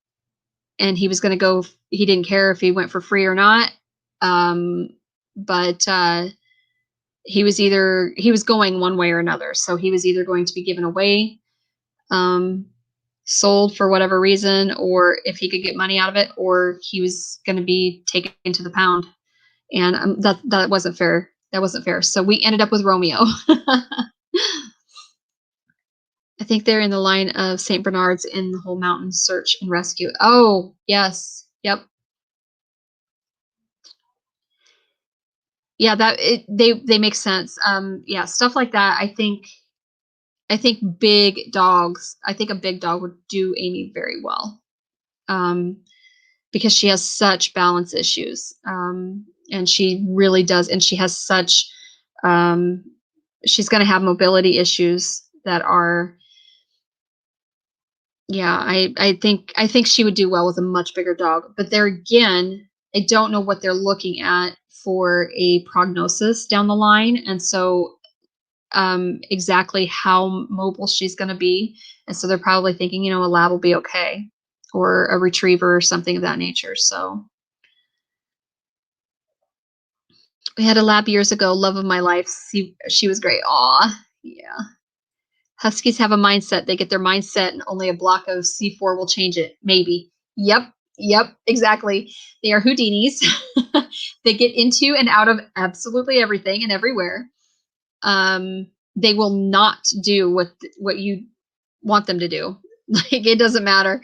and he was going to go. He didn't care if he went for free or not. Um, but he was going one way or another. So he was either going to be given away, um, sold for whatever reason, or if he could get money out of it, or he was going to be taken to the pound. And that wasn't fair. That wasn't fair. So we ended up with Romeo. I think they're in the line of St. Bernards in the whole mountain search and rescue. Oh, yes. Yep. Yeah, they make sense. Yeah, stuff like that. I think big dogs. I think a big dog would do Amy very well, um, because she has such balance issues, and she really does. And she has such. Um, she's going to have mobility issues that are. Yeah, I think she would do well with a much bigger dog. But there again, I don't know what they're looking at for a prognosis down the line, and so exactly how mobile she's going to be. And so they're probably thinking, a lab will be okay or a retriever or something of that nature. So we had a lab years ago, love of my life. She was great. Aw, yeah. Huskies have a mindset. They get their mindset and only a block of C4 will change it. Maybe. Yep. Yep. Exactly. They are Houdinis. They get into and out of absolutely everything and everywhere. They will not do what you want them to do. Like it doesn't matter.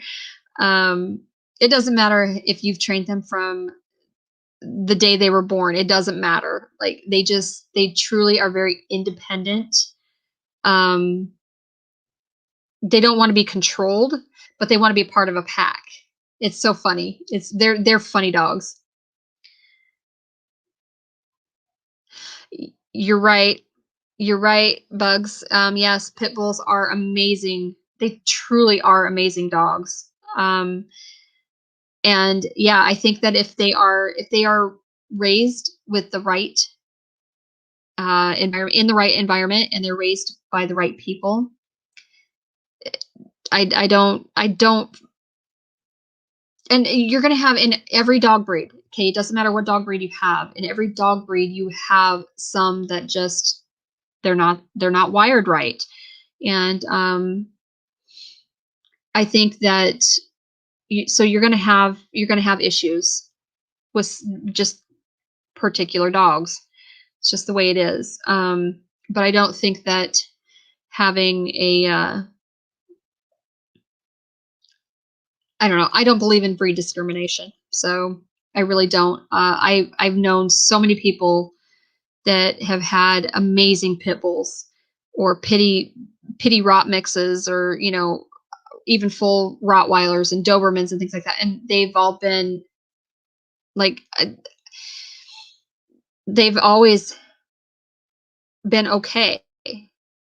Um, it doesn't matter if you've trained them from the day they were born. It doesn't matter. Like they truly are very independent. Um, they don't want to be controlled, but they want to be part of a pack. It's so funny. They're funny dogs. You're right. You're right, Bugs. Yes, pit bulls are amazing. They truly are amazing dogs. And yeah, I think that if they are raised with the right environment in the right environment and they're raised by the right people, I don't and you're going to have in every dog breed. Okay, it doesn't matter what dog breed you have. In every dog breed you have some that just they're not wired right. And I think that so you're going to have issues with just particular dogs. It's just the way it is. But I don't think that having a I don't know. I don't believe in breed discrimination. So I really don't. I've known so many people that have had amazing pit bulls or pity rot mixes or even full Rottweilers and Dobermans and things like that, and they've all been like they've always been okay.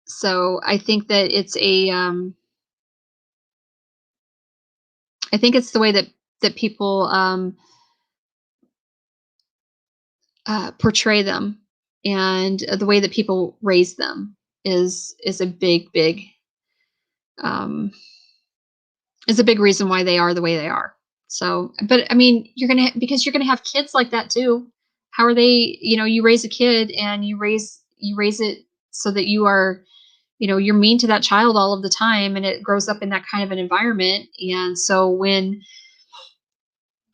So I think that I think it's the way that people portray them, and the way that people raise them is a big um, is a big reason why they are the way they are. So, but I mean, because you're gonna have kids like that too. How are they? You raise a kid and you raise it so that you are, you're mean to that child all of the time, and it grows up in that kind of an environment. And so when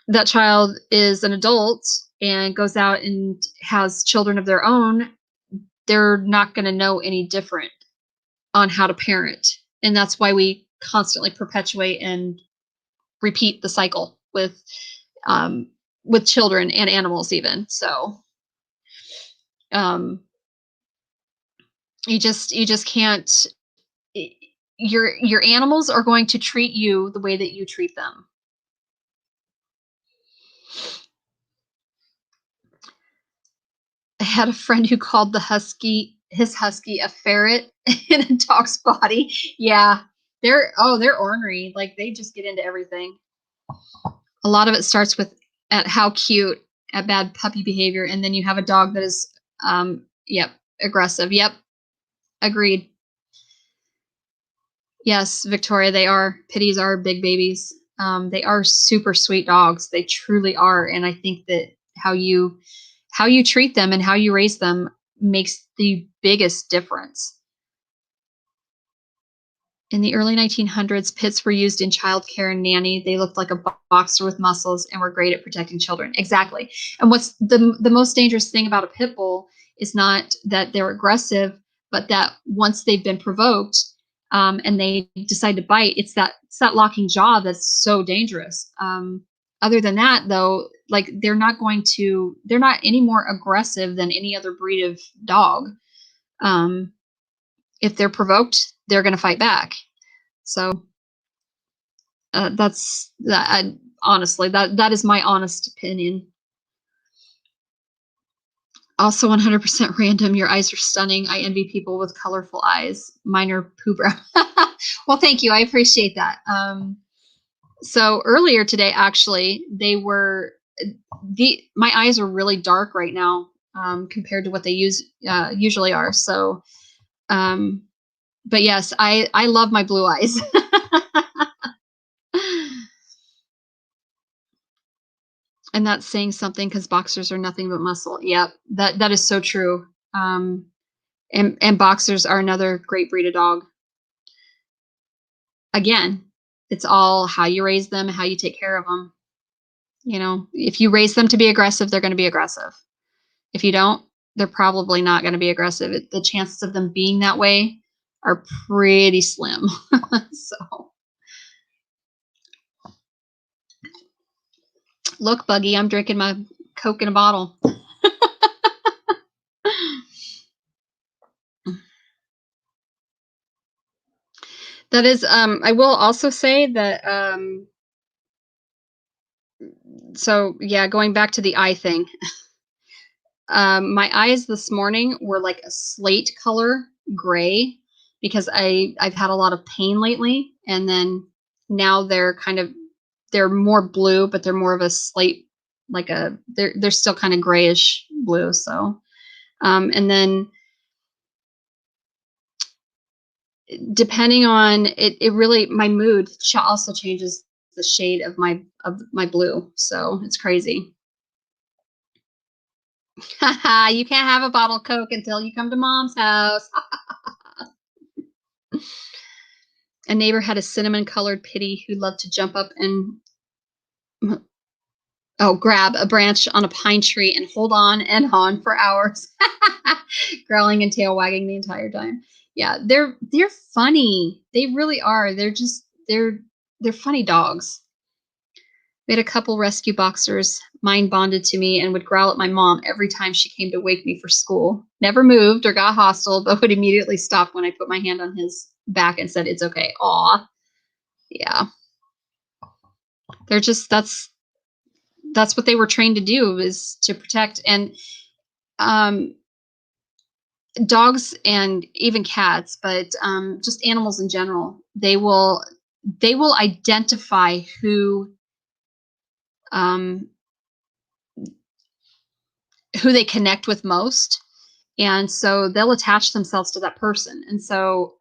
that child is an adult and goes out and has children of their own, they're not going to know any different on how to parent. And that's why we constantly perpetuate and repeat the cycle with children and animals even. So um, you just can't. Your animals are going to treat you the way that you treat them. I had a friend who called his husky a ferret in a dog's body. Yeah, they're ornery. Like they just get into everything. A lot of it starts with at how cute, at bad puppy behavior, and then you have a dog that is, yep, aggressive. Yep, agreed. Yes, Victoria, they are. Pitties are big babies. They are super sweet dogs. They truly are, and I think that how you treat them and how you raise them makes the biggest difference. In the early 1900s, pits were used in childcare and nanny. They looked like a boxer with muscles and were great at protecting children. Exactly. And what's the most dangerous thing about a pit bull is not that they're aggressive, but that once they've been provoked, and they decide to bite, it's that locking jaw that's so dangerous. Other than that, though, like they're not any more aggressive than any other breed of dog. Um, if they're provoked, they're going to fight back. So that's that. Honestly, that is my honest opinion. Also, 100% random. Your eyes are stunning. I envy people with colorful eyes. Mine are poo brown. Well, thank you. I appreciate that. So earlier today, actually, my eyes are really dark right now, compared to what they usually are. So, but yes, I love my blue eyes. And that's saying something because boxers are nothing but muscle. Yep, that is so true. And boxers are another great breed of dog. Again, it's all how you raise them, how you take care of them. If you raise them to be aggressive, they're going to be aggressive. If you don't, they're probably not going to be aggressive. The chances of them being that way are pretty slim. So, look, Buggy, I'm drinking my Coke in a bottle. That is, I will also say that, so yeah, going back to the eye thing, my eyes this morning were like a slate color gray because I've had a lot of pain lately, and then now they're more blue, but they're more of a slate, they're still kind of grayish blue. So, and then depending on it really, my mood also changes the shade of my blue. So it's crazy. You can't have a bottle of Coke until you come to Mom's house. A neighbor had a cinnamon colored pitty who loved to jump up and grab a branch on a pine tree and hold on and on for hours, growling and tail wagging the entire time. Yeah, they're funny. They really are. They're funny dogs. We had a couple rescue boxers. Mine bonded to me and would growl at my mom every time she came to wake me for school. Never moved or got hostile, but would immediately stop when I put my hand on his back and said, "It's okay." Aw. Yeah. They're just that's what they were trained to do, is to protect. And dogs and even cats, but just animals in general, they will identify who who they connect with most. And so they'll attach themselves to that person. And so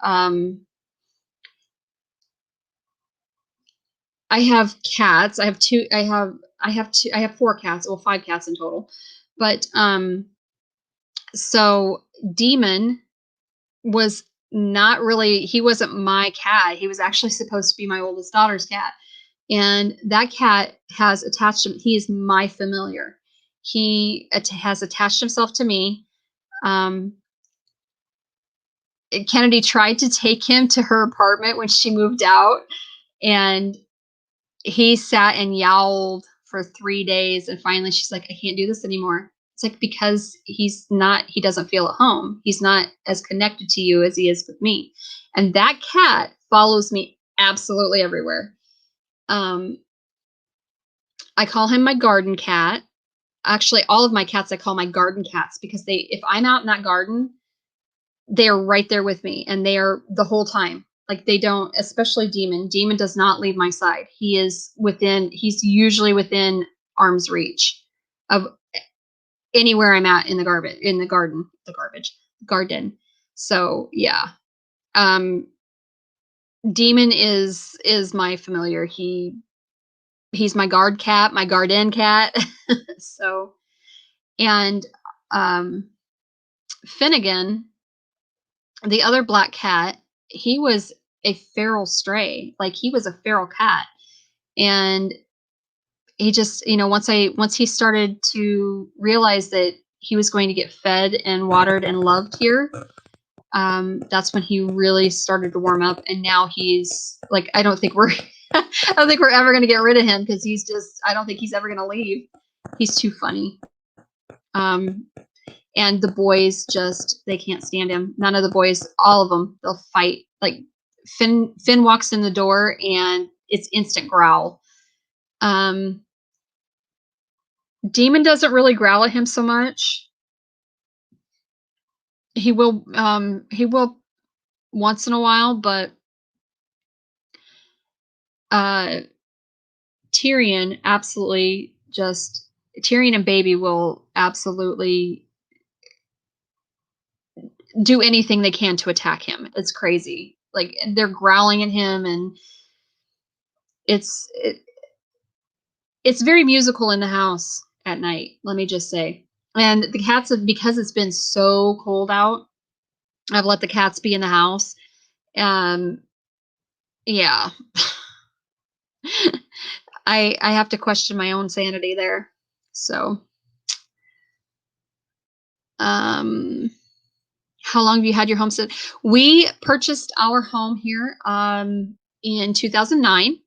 I have cats. I have 4 cats, well, 5 cats in total. But so Demon was not really, he wasn't my cat. He was actually supposed to be my oldest daughter's cat. And that cat has attached him. He is my familiar. He has attached himself to me. Kennedy tried to take him to her apartment when she moved out, and he sat and yowled for 3 days. And finally she's like, I can't do this anymore. It's like, because he doesn't feel at home. He's not as connected to you as he is with me. And that cat follows me absolutely everywhere. I call him my garden cat. Actually, all of my cats I call my garden cats, because if I'm out in that garden, they are right there with me, and they are the whole time. Like, they don't, especially Demon. Demon does not leave my side. He's usually within arm's reach of anywhere I'm at in the garden. So yeah. Demon is my familiar. He's my guard cat, my garden cat. So, and Finnegan, the other black cat, he was a feral stray. Like, he was a feral cat. And he just, once he started to realize that he was going to get fed and watered and loved here, that's when he really started to warm up. And now he's like, I don't think we're ever going to get rid of him, because I don't think he's ever going to leave. He's too funny. And the boys they can't stand him. None of the boys, all of them, they'll fight. Like, Finn walks in the door and it's instant growl. Demon doesn't really growl at him so much. He will once in a while, but Tyrion and Baby will absolutely do anything they can to attack him. It's crazy. Like, they're growling at him, and it's very musical in the house at night, let me just say. And the cats, because it's been so cold out, I've let the cats be in the house. Yeah. I have to question my own sanity there. So, how long have you had your homestead? We purchased our home here in 2009.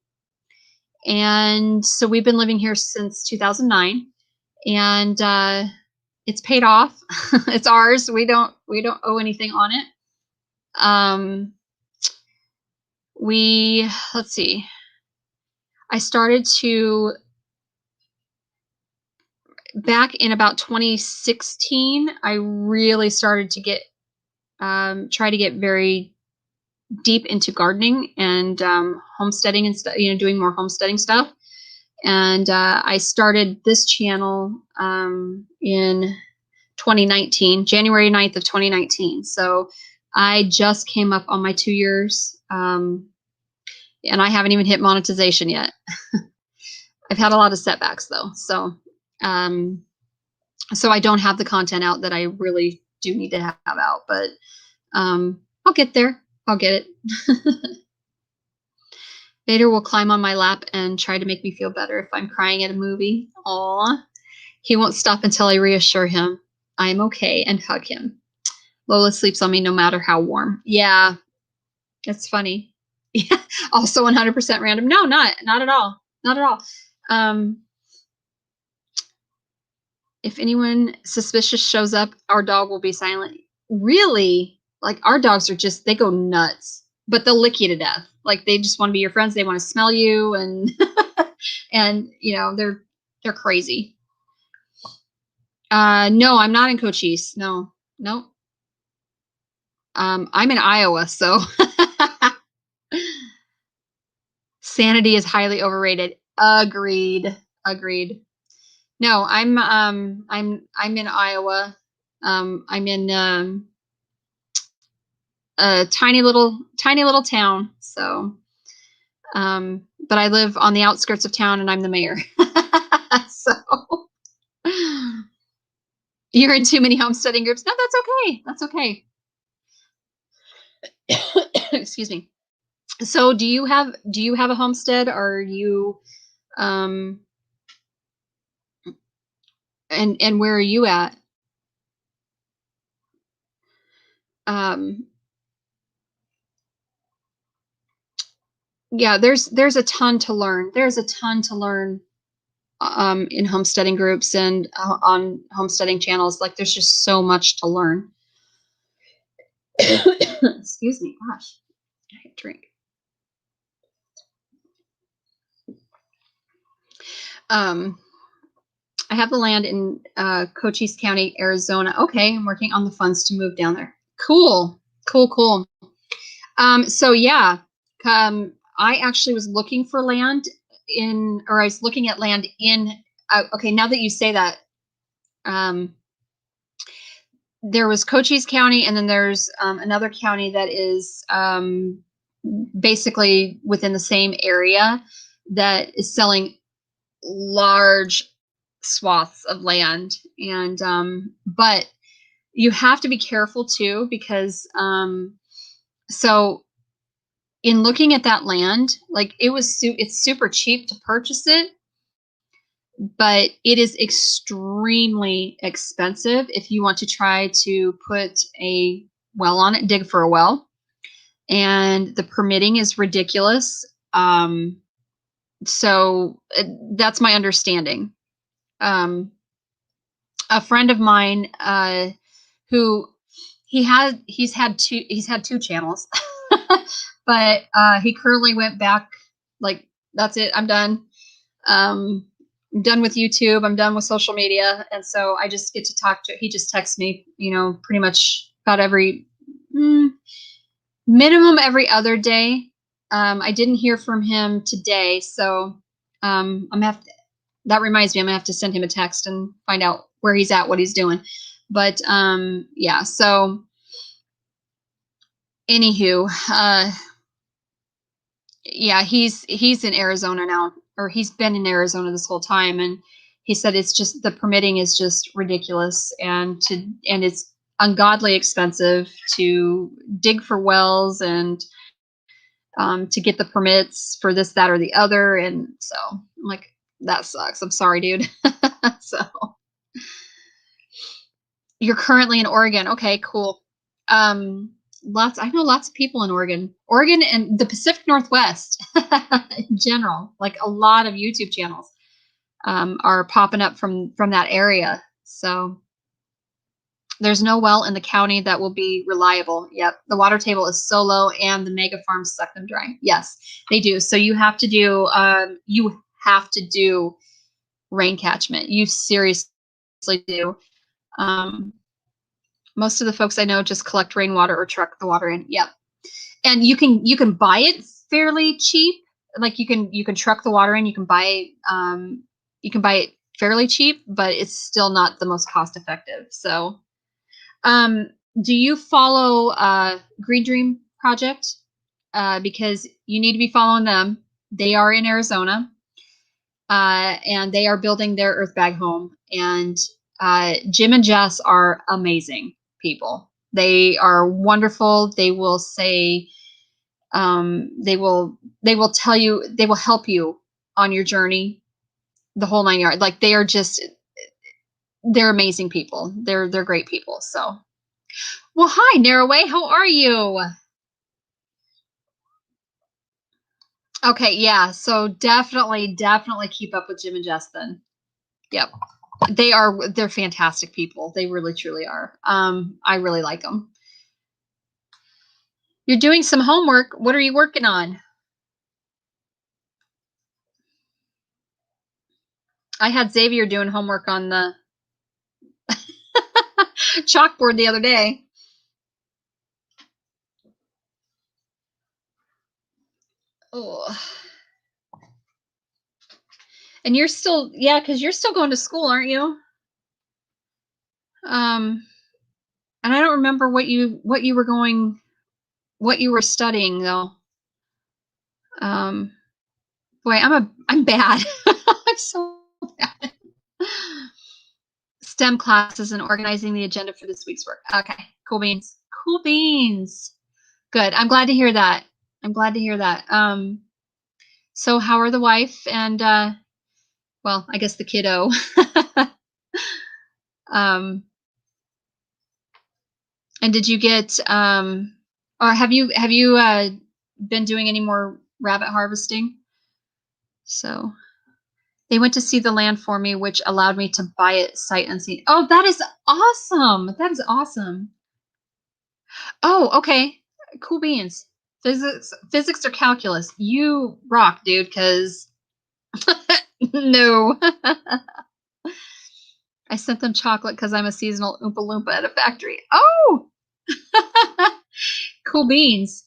And so we've been living here since 2009, and it's paid off. It's ours. We don't owe anything on it. Let's see. I started to, back in about 2016, I really started to try to get very deep into gardening and homesteading and stuff, doing more homesteading stuff. And I started this channel in 2019, January 9th of 2019. So I just came up on my 2 years, and I haven't even hit monetization yet. I've had a lot of setbacks though. So I don't have the content out that I really do need to have out, but I'll get there. I'll get it. Vader will climb on my lap and try to make me feel better if I'm crying at a movie. Aw. He won't stop until I reassure him I'm okay and hug him. Lola sleeps on me no matter how warm. Yeah, it's funny. Yeah, also 100% random. No, not at all. Not at all. If anyone suspicious shows up, our dog will be silent. Really? Like, our dogs they go nuts, but they'll lick you to death. Like, they just want to be your friends. They want to smell you, and and they're crazy. No, I'm not in Cochise. No. I'm in Iowa, so sanity is highly overrated. Agreed. No, I'm in Iowa. I'm in a tiny little town. So, but I live on the outskirts of town, and I'm the mayor. So you're in too many homesteading groups. No, that's okay. That's okay. Excuse me. So do you have a homestead? Are you um and where are you at? Um yeah, there's a ton to learn. There's a ton to learn in homesteading groups and on homesteading channels. Like there's just so much to learn. Excuse me, gosh. I had a drink. Um I have the land in Cochise County, Arizona. Okay, I'm working on the funds to move down there. Cool. Cool, cool. So yeah, I actually was looking for land I was looking at land in, okay, now that you say that, um, there was Cochise County, and then there's another county that is basically within the same area that is selling large swaths of land. And, but you have to be careful too, because, so in looking at that land, like it's super cheap to purchase it, but it is extremely expensive if you want to try to put a well on it, dig for a well, and the permitting is ridiculous. So that's my understanding. Um, a friend of mine, who he's had two channels, but he currently went back, like, that's it, I'm done. I'm done with YouTube, I'm done with social media, and so I just get to talk to, he just texts me, pretty much about every minimum every other day. I didn't hear from him today, so I'm gonna have to, that reminds me, I'm gonna have to send him a text and find out where he's at, what he's doing. But yeah, so anywho, yeah, he's in Arizona now, or he's been in Arizona this whole time, and he said it's just, the permitting is just ridiculous, and it's ungodly expensive to dig for wells, and to get the permits for this, that, or the other. And so I'm like, that sucks. I'm sorry, dude. So you're currently in Oregon. Okay, cool. I know lots of people in Oregon and the Pacific Northwest in general. Like a lot of YouTube channels are popping up from that area. So there's no well in the county that will be reliable. Yep. The water table is so low, and the mega farms suck them dry. Yes, they do. So you have to do rain catchment. You seriously do. Um, most of the folks I know just collect rainwater or truck the water in. Yep. And you can buy it fairly cheap. Like you can truck the water in. You can buy it fairly cheap, but it's still not the most cost effective. So um, do you follow Green Dream Project? Because you need to be following them. They are in Arizona, and they are building their earth bag home. And Jim and Jess are amazing people. They are wonderful. They will say, they will tell you, they will help you on your journey, the whole nine yards. Like they're amazing people. They're great people. So. Well, hi, Narrowway. How are you? Okay, yeah. So definitely keep up with Jim and Jess then. Yep. They're fantastic people. They really truly are. I really like them. You're doing some homework. What are you working on? I had Xavier doing homework on the chalkboard the other day. Oh. And you're still, yeah, because you're still going to school, aren't you? And I don't remember what you were going, what you were studying though. Um, boy, I'm bad. I'm so bad. STEM classes and organizing the agenda for this week's work. Okay, cool beans. Cool beans. Good. I'm glad to hear that. I'm glad to hear that. So how are the wife and well, I guess the kiddo. And did you get or have you been doing any more rabbit harvesting? So they went to see the land for me, which allowed me to buy it sight unseen. Oh, that is awesome. That is awesome. Oh, okay. Cool beans. Physics or calculus. You rock, dude, because no. I sent them chocolate because I'm a seasonal Oompa Loompa at a factory. Oh, cool beans.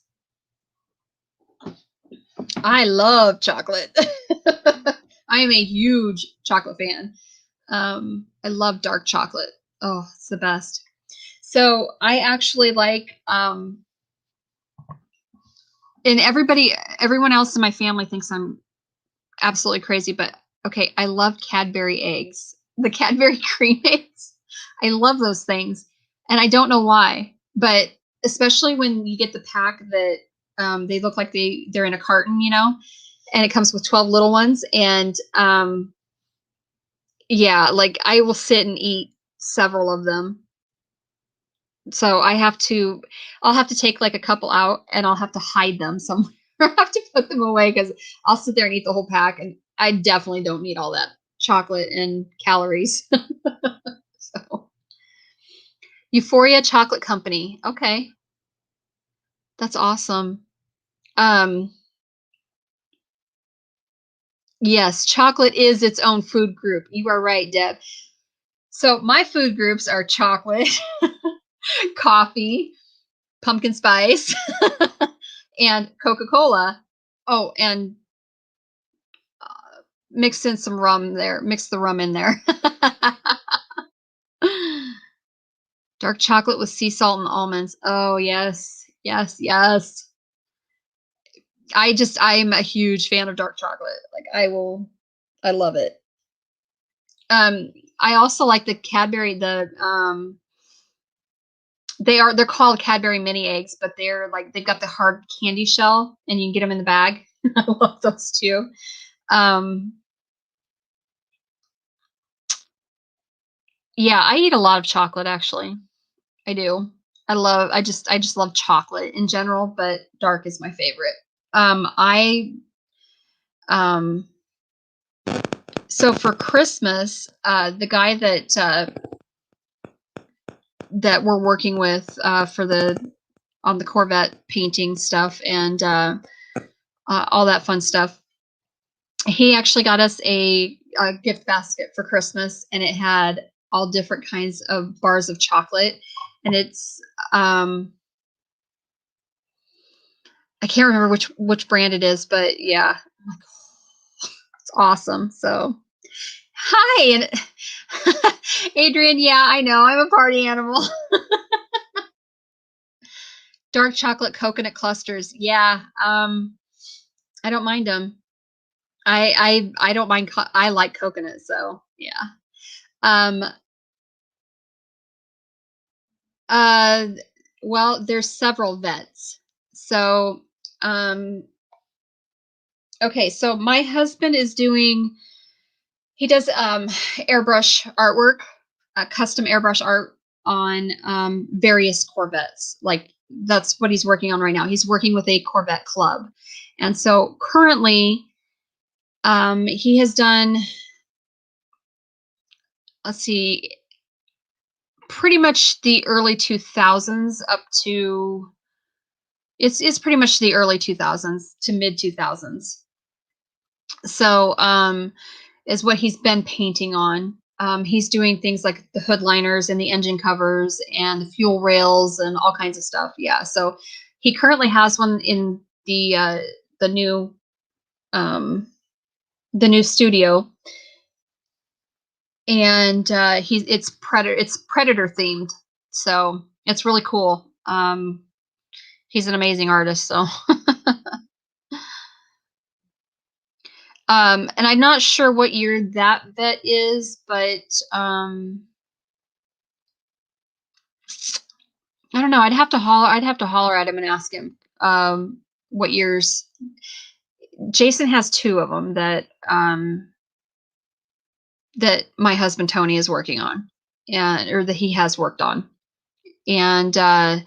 I love chocolate. I am a huge chocolate fan. I love dark chocolate. Oh, it's the best. So I actually like, and everyone else in my family thinks I'm absolutely crazy, but okay, I love Cadbury eggs, the Cadbury cream eggs. I love those things, and I don't know why, but especially when you get the pack that they look like they're in a carton, and it comes with 12 little ones, and yeah, like I will sit and eat several of them. So I'll have to take like a couple out and I'll have to hide them somewhere. I have to put them away because I'll sit there and eat the whole pack, and I definitely don't need all that chocolate and calories. So Euphoria Chocolate Company. Okay. That's awesome. Um, yes, chocolate is its own food group. You are right, Deb. So my food groups are chocolate, coffee, pumpkin spice, and Coca-Cola. Oh, and mixed in some rum there. Mix the rum in there. Dark chocolate with sea salt and almonds. Oh, yes. Yes, yes. I'm a huge fan of dark chocolate. Like I love it. Um, I also like the Cadbury, they're called Cadbury mini eggs, but they're like, they've got the hard candy shell and you can get them in the bag. I love those too. Um, yeah, I eat a lot of chocolate actually. I do. I just love chocolate in general, but dark is my favorite. I um so for Christmas, the guy that we're working with for the on the Corvette painting stuff and all that fun stuff, he actually got us a gift basket for Christmas, and it had all different kinds of bars of chocolate, and it's I can't remember which brand it is, but yeah, it's awesome. So hi, and Adrian. Yeah, I know I'm a party animal. Dark chocolate coconut clusters. Yeah, I don't mind them. I don't mind. I like coconut, so yeah. Um, uh, well, there's several vets. So, um, okay, so my husband is doing. He does airbrush artwork, custom airbrush art on various Corvettes. Like that's what he's working on right now. He's working with a Corvette club, and so currently, he has done. Let's see, pretty much the early 2000s up to it's pretty much the early 2000s to mid 2000s. So is what he's been painting on. He's doing things like the hood liners and the engine covers and the fuel rails and all kinds of stuff. Yeah. So he currently has one in the new um, the new studio, and it's predator themed, so it's really cool. He's an amazing artist, so. And I'm not sure what year that vet is, but I don't know. I'd have to holler at him and ask him what years. Jason has 2 of them that that my husband Tony is working on, or that he has worked on, and I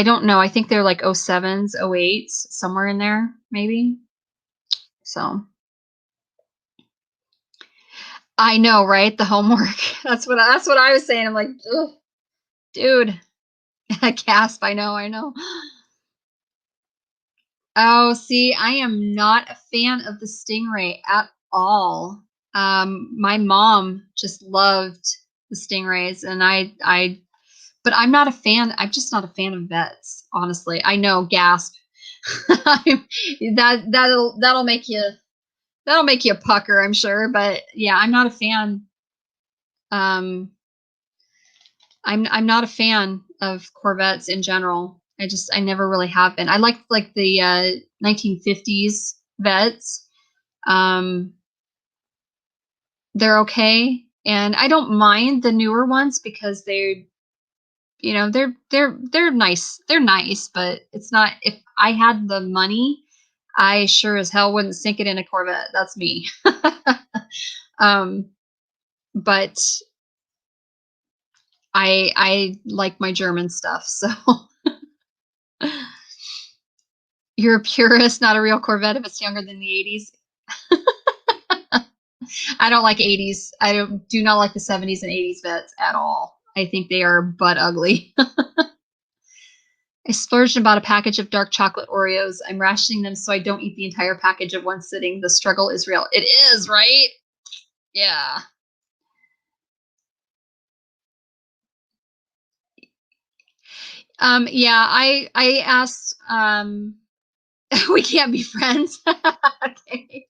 don't know. I think they're like 07s, 08s, somewhere in there, maybe. So I know, right? The homework. That's what I was saying. I'm like, ugh, dude, gasp. I know. Oh, see, I am not a fan of the stingray at all. My mom just loved the stingrays, and but I'm not a fan. I'm just not a fan of vets, honestly. I know, gasp. That'll make you pucker, I'm sure. But yeah, I'm not a fan. Um, I'm not a fan of Corvettes in general. I never really have been. I like the 1950s vets. Um, they're okay, and I don't mind the newer ones because they're nice. They're nice, but it's not. If I had the money, I sure as hell wouldn't sink it in a Corvette. That's me. But I like my German stuff, so. You're a purist, not a real Corvette if it's younger than the 80s. I don't like 80s. I do not like the 70s and 80s vets at all. I think they are butt ugly. I splurged and bought a package of dark chocolate Oreos. I'm rationing them so I don't eat the entire package at one sitting. The struggle is real. It is, right? Yeah. Yeah, I asked we can't be friends. Okay.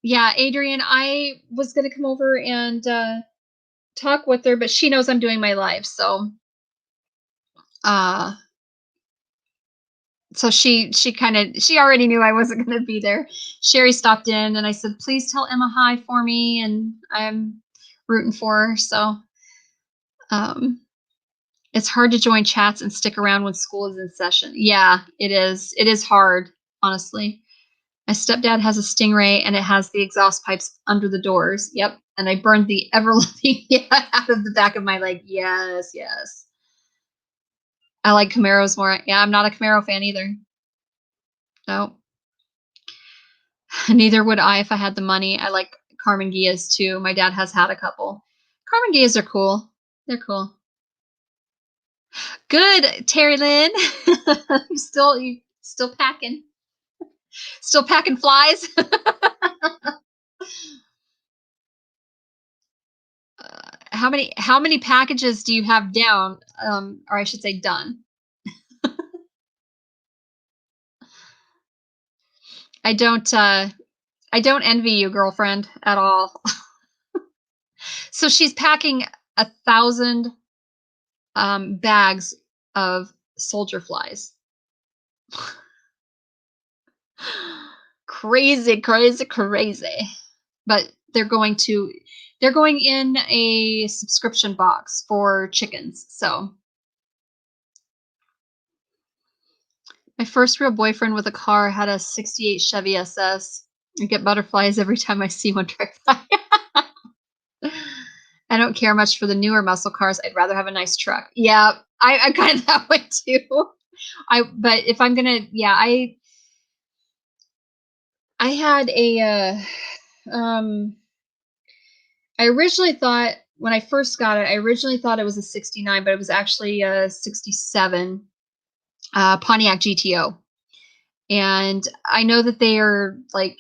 Yeah, Adrian, I was gonna come over and talk with her, but she knows I'm doing my live, so uh she already knew I wasn't going to be there. Sherry stopped in and I said, please tell Emma hi for me, and I'm rooting for her. So it's hard to join chats and stick around when school is in session. Yeah, it is hard, honestly. My stepdad has a Stingray and it has the exhaust pipes under the doors. Yep. And I burned the ever-loving out of the back of my leg. Yes. I like Camaros more. Yeah, I'm not a Camaro fan either. No. Neither would I if I had the money. I like Carmen Gias too. My dad has had a couple. Carmen Gias are cool. They're cool. Good, Terry Lynn. You still packing. Still packing flies. How many packages do you have down? Or I should say done. I don't envy you, girlfriend, at all. So she's packing 1,000 bags of soldier flies. Crazy. But they're going in a subscription box for chickens. So my first real boyfriend with a car had a 68 Chevy SS. I get butterflies every time I see one drive by. I don't care much for the newer muscle cars. I'd rather have a nice truck. Yeah, I'm kind of that way too. But if I'm gonna, yeah, I had a I originally thought when I first got it, it was a 69, but it was actually a 67 Pontiac GTO. And I know that they are like,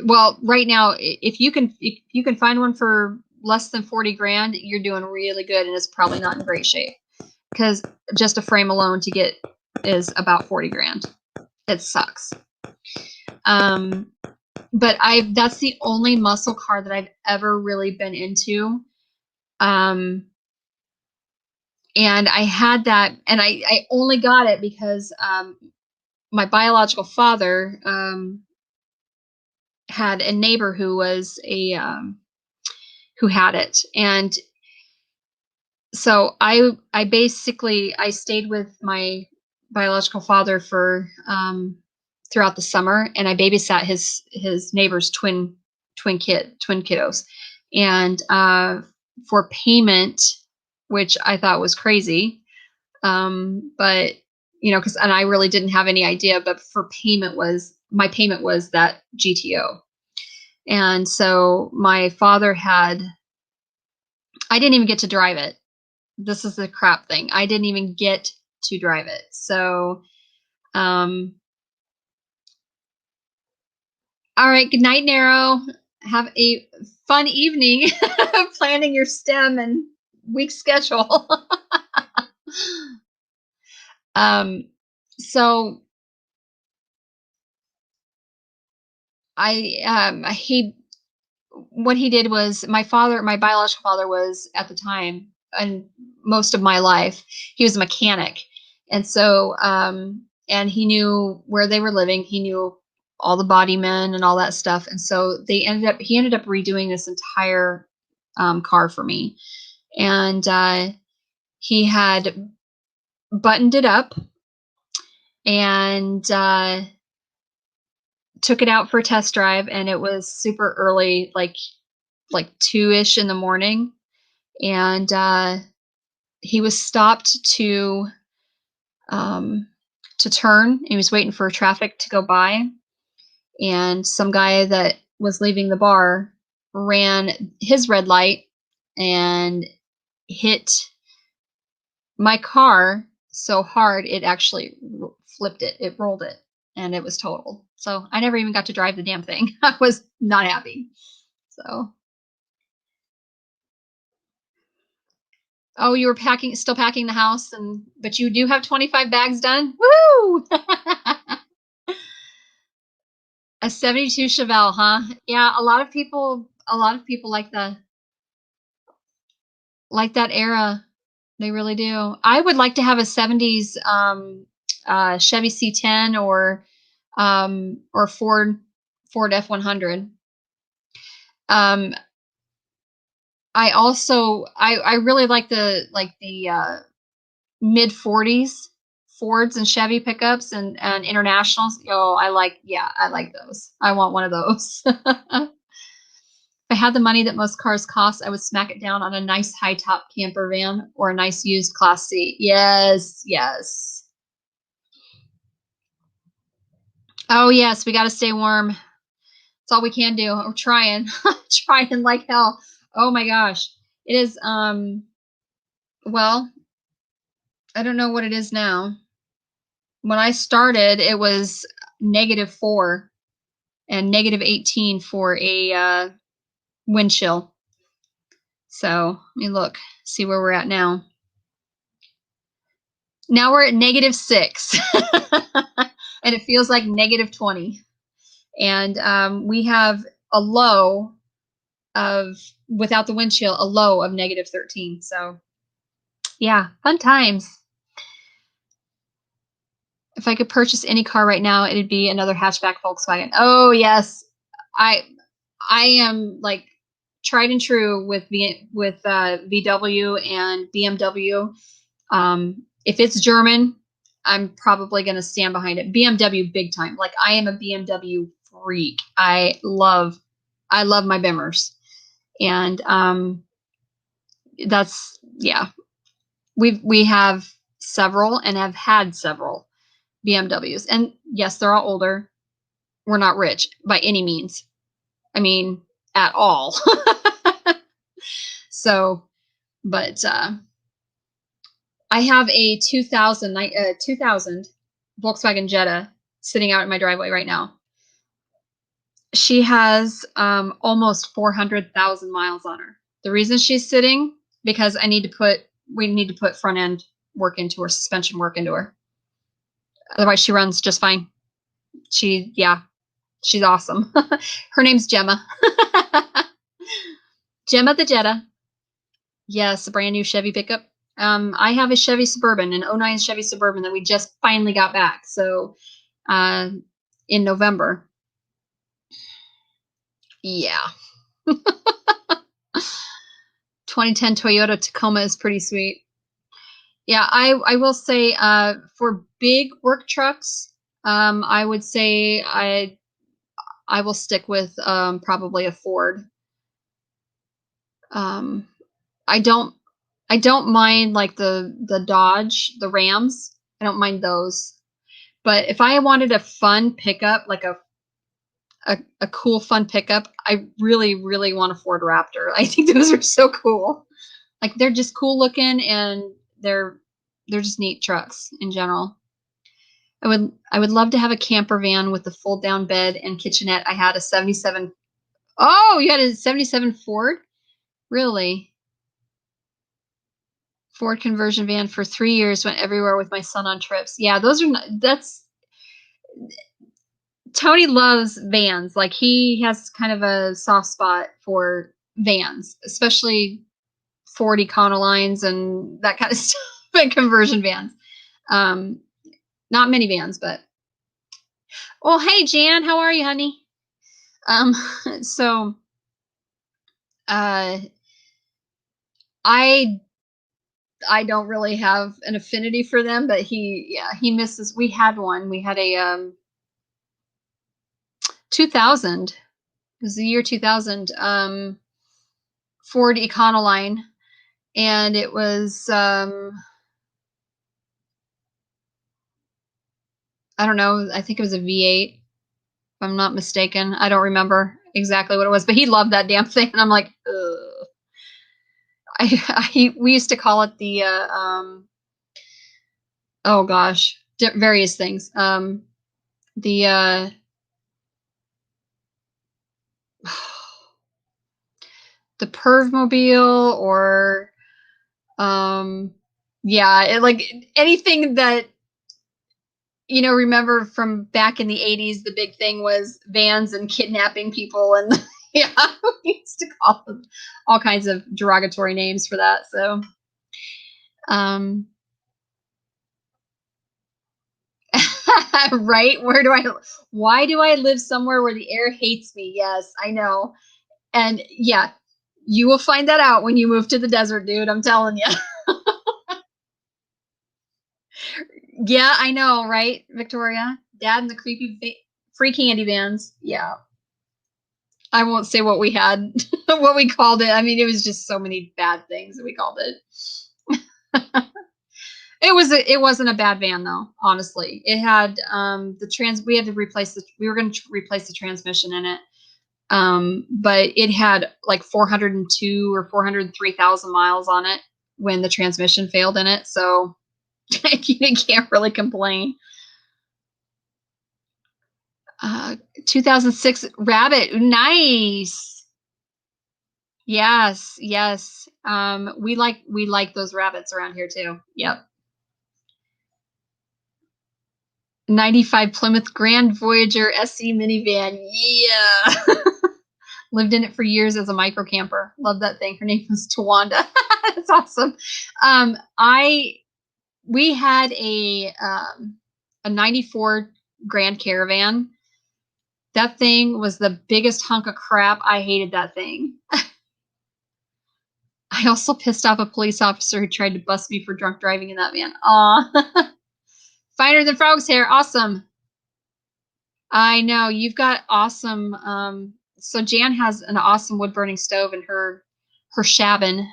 well, right now, if you can find one for less than 40 grand, you're doing really good, and it's probably not in great shape because just a frame alone to get is about 40 grand. It sucks. But that's the only muscle car that I've ever really been into. And I had that, and I only got it because my biological father had a neighbor who was who had it, and so I basically I stayed with my biological father for throughout the summer, and I babysat his neighbor's twin kiddos, and for payment, which I thought was crazy, but you know, and I really didn't have any idea, but for payment was my payment was that GTO, and so my father had. I didn't even get to drive it. This is the crap thing. I didn't even get to drive it. So, all right. Good night, Narrow. Have a fun evening planning your STEM and week schedule. So what he did was my biological father was at the time and most of my life, he was a mechanic. And so, and he knew where they were living. He knew all the body men and all that stuff. And so he ended up redoing this entire car for me. And he had buttoned it up and took it out for a test drive. And it was super early, like 2-ish in the morning. And he was stopped to turn. He was waiting for traffic to go by, and some guy that was leaving the bar ran his red light and hit my car so hard it actually flipped it. It rolled it, and it was total. So I never even got to drive the damn thing. I was not happy. So. Oh, you were still packing the house, but you do have 25 bags done. Woo! A 72 Chevelle, huh? Yeah, a lot of people like that era. They really do. I would like to have a 70s Chevy C10 or Ford F100. I really like the mid 40s Fords and Chevy pickups and internationals. Oh, I like those. I want one of those. If I had the money that most cars cost, I would smack it down on a nice high top camper van or a nice used Class C. Yes, yes. Oh yes, we got to stay warm. That's all we can do. We're trying, trying like hell. Oh my gosh, it is. Well, I don't know what it is now. When I started, it was -4 and -18 for a wind chill. So let me look, see where we're at now. Now we're at -6 and it feels like -20. And we have a low of, without the wind chill, a low of -13. So yeah, fun times. If I could purchase any car right now, it'd be another hatchback Volkswagen. Oh yes, I am like tried and true with VW and BMW. If it's German, I'm probably going to stand behind it. BMW big time. Like I am a BMW freak. I love my Bimmers, and that's yeah. We have several and have had several BMWs, and yes, they're all older. We're not rich by any means. I mean, at all. So, but I have a 2000 Volkswagen Jetta sitting out in my driveway right now. She has almost 400,000 miles on her. The reason she's sitting, because we need to put front end work into her, suspension work into her. Otherwise, she runs just fine. Yeah. She's awesome. Her name's Gemma. Gemma the Jetta. Yes, a brand new Chevy pickup. I have a Chevy Suburban, an 09 Chevy Suburban that we just finally got back. So in November. Yeah. 2010 Toyota Tacoma is pretty sweet. Yeah, I will say for big work trucks, I would say I will stick with probably a Ford. I don't mind like the Dodge, the Rams. I don't mind those. But if I wanted a fun pickup, like a cool fun pickup, I really want a Ford Raptor. I think those are so cool. Like they're just cool looking and they're just neat trucks in general. I would love to have a camper van with a fold down bed and kitchenette. I had a 77. Oh, you had a 77 Ford? Really? Ford conversion van for 3 years, went everywhere with my son on trips. Yeah, those are not, that's Tony loves vans. Like he has kind of a soft spot for vans, especially Ford Econolines and that kind of stuff, and conversion vans. Not minivans, but well, hey Jan, how are you, honey? Um, so uh I don't really have an affinity for them, but he misses. We had one. We had a 2000. It was the year 2000 Ford Econoline, and it was I don't know, I think it was a V8 if I'm not mistaken. I don't remember exactly what it was, but he loved that damn thing, and I'm like, ugh. We used to call it the oh gosh, various things. The the Pervmobile, or yeah, like anything that remember from back in the 80s, the big thing was vans and kidnapping people, and yeah, we used to call them all kinds of derogatory names for that. So right, why do I live somewhere where the air hates me? Yes, I know. And yeah, you will find that out when you move to the desert, dude. I'm telling you. Yeah, I know, right, Victoria? Dad and the creepy free candy vans. Yeah. I won't say what we had, what we called it. I mean, it was just so many bad things that we called it. It wasn't a bad van though, honestly. It had we had to we were going to replace the transmission in it. But it had like 402 or 403,000 miles on it when the transmission failed in it. So you can't really complain. 2006 Rabbit. Nice. Yes. We like those rabbits around here too. Yep. 95 Plymouth Grand Voyager SE minivan. Yeah. Lived in it for years as a micro camper. Love that thing. Her name was Tawanda. That's awesome. We had a 94 Grand Caravan. That thing was the biggest hunk of crap. I hated that thing. I also pissed off a police officer who tried to bust me for drunk driving in that van. Aw. Finer than frog's hair. Awesome. I know. You've got awesome. So Jan has an awesome wood burning stove in her shabin.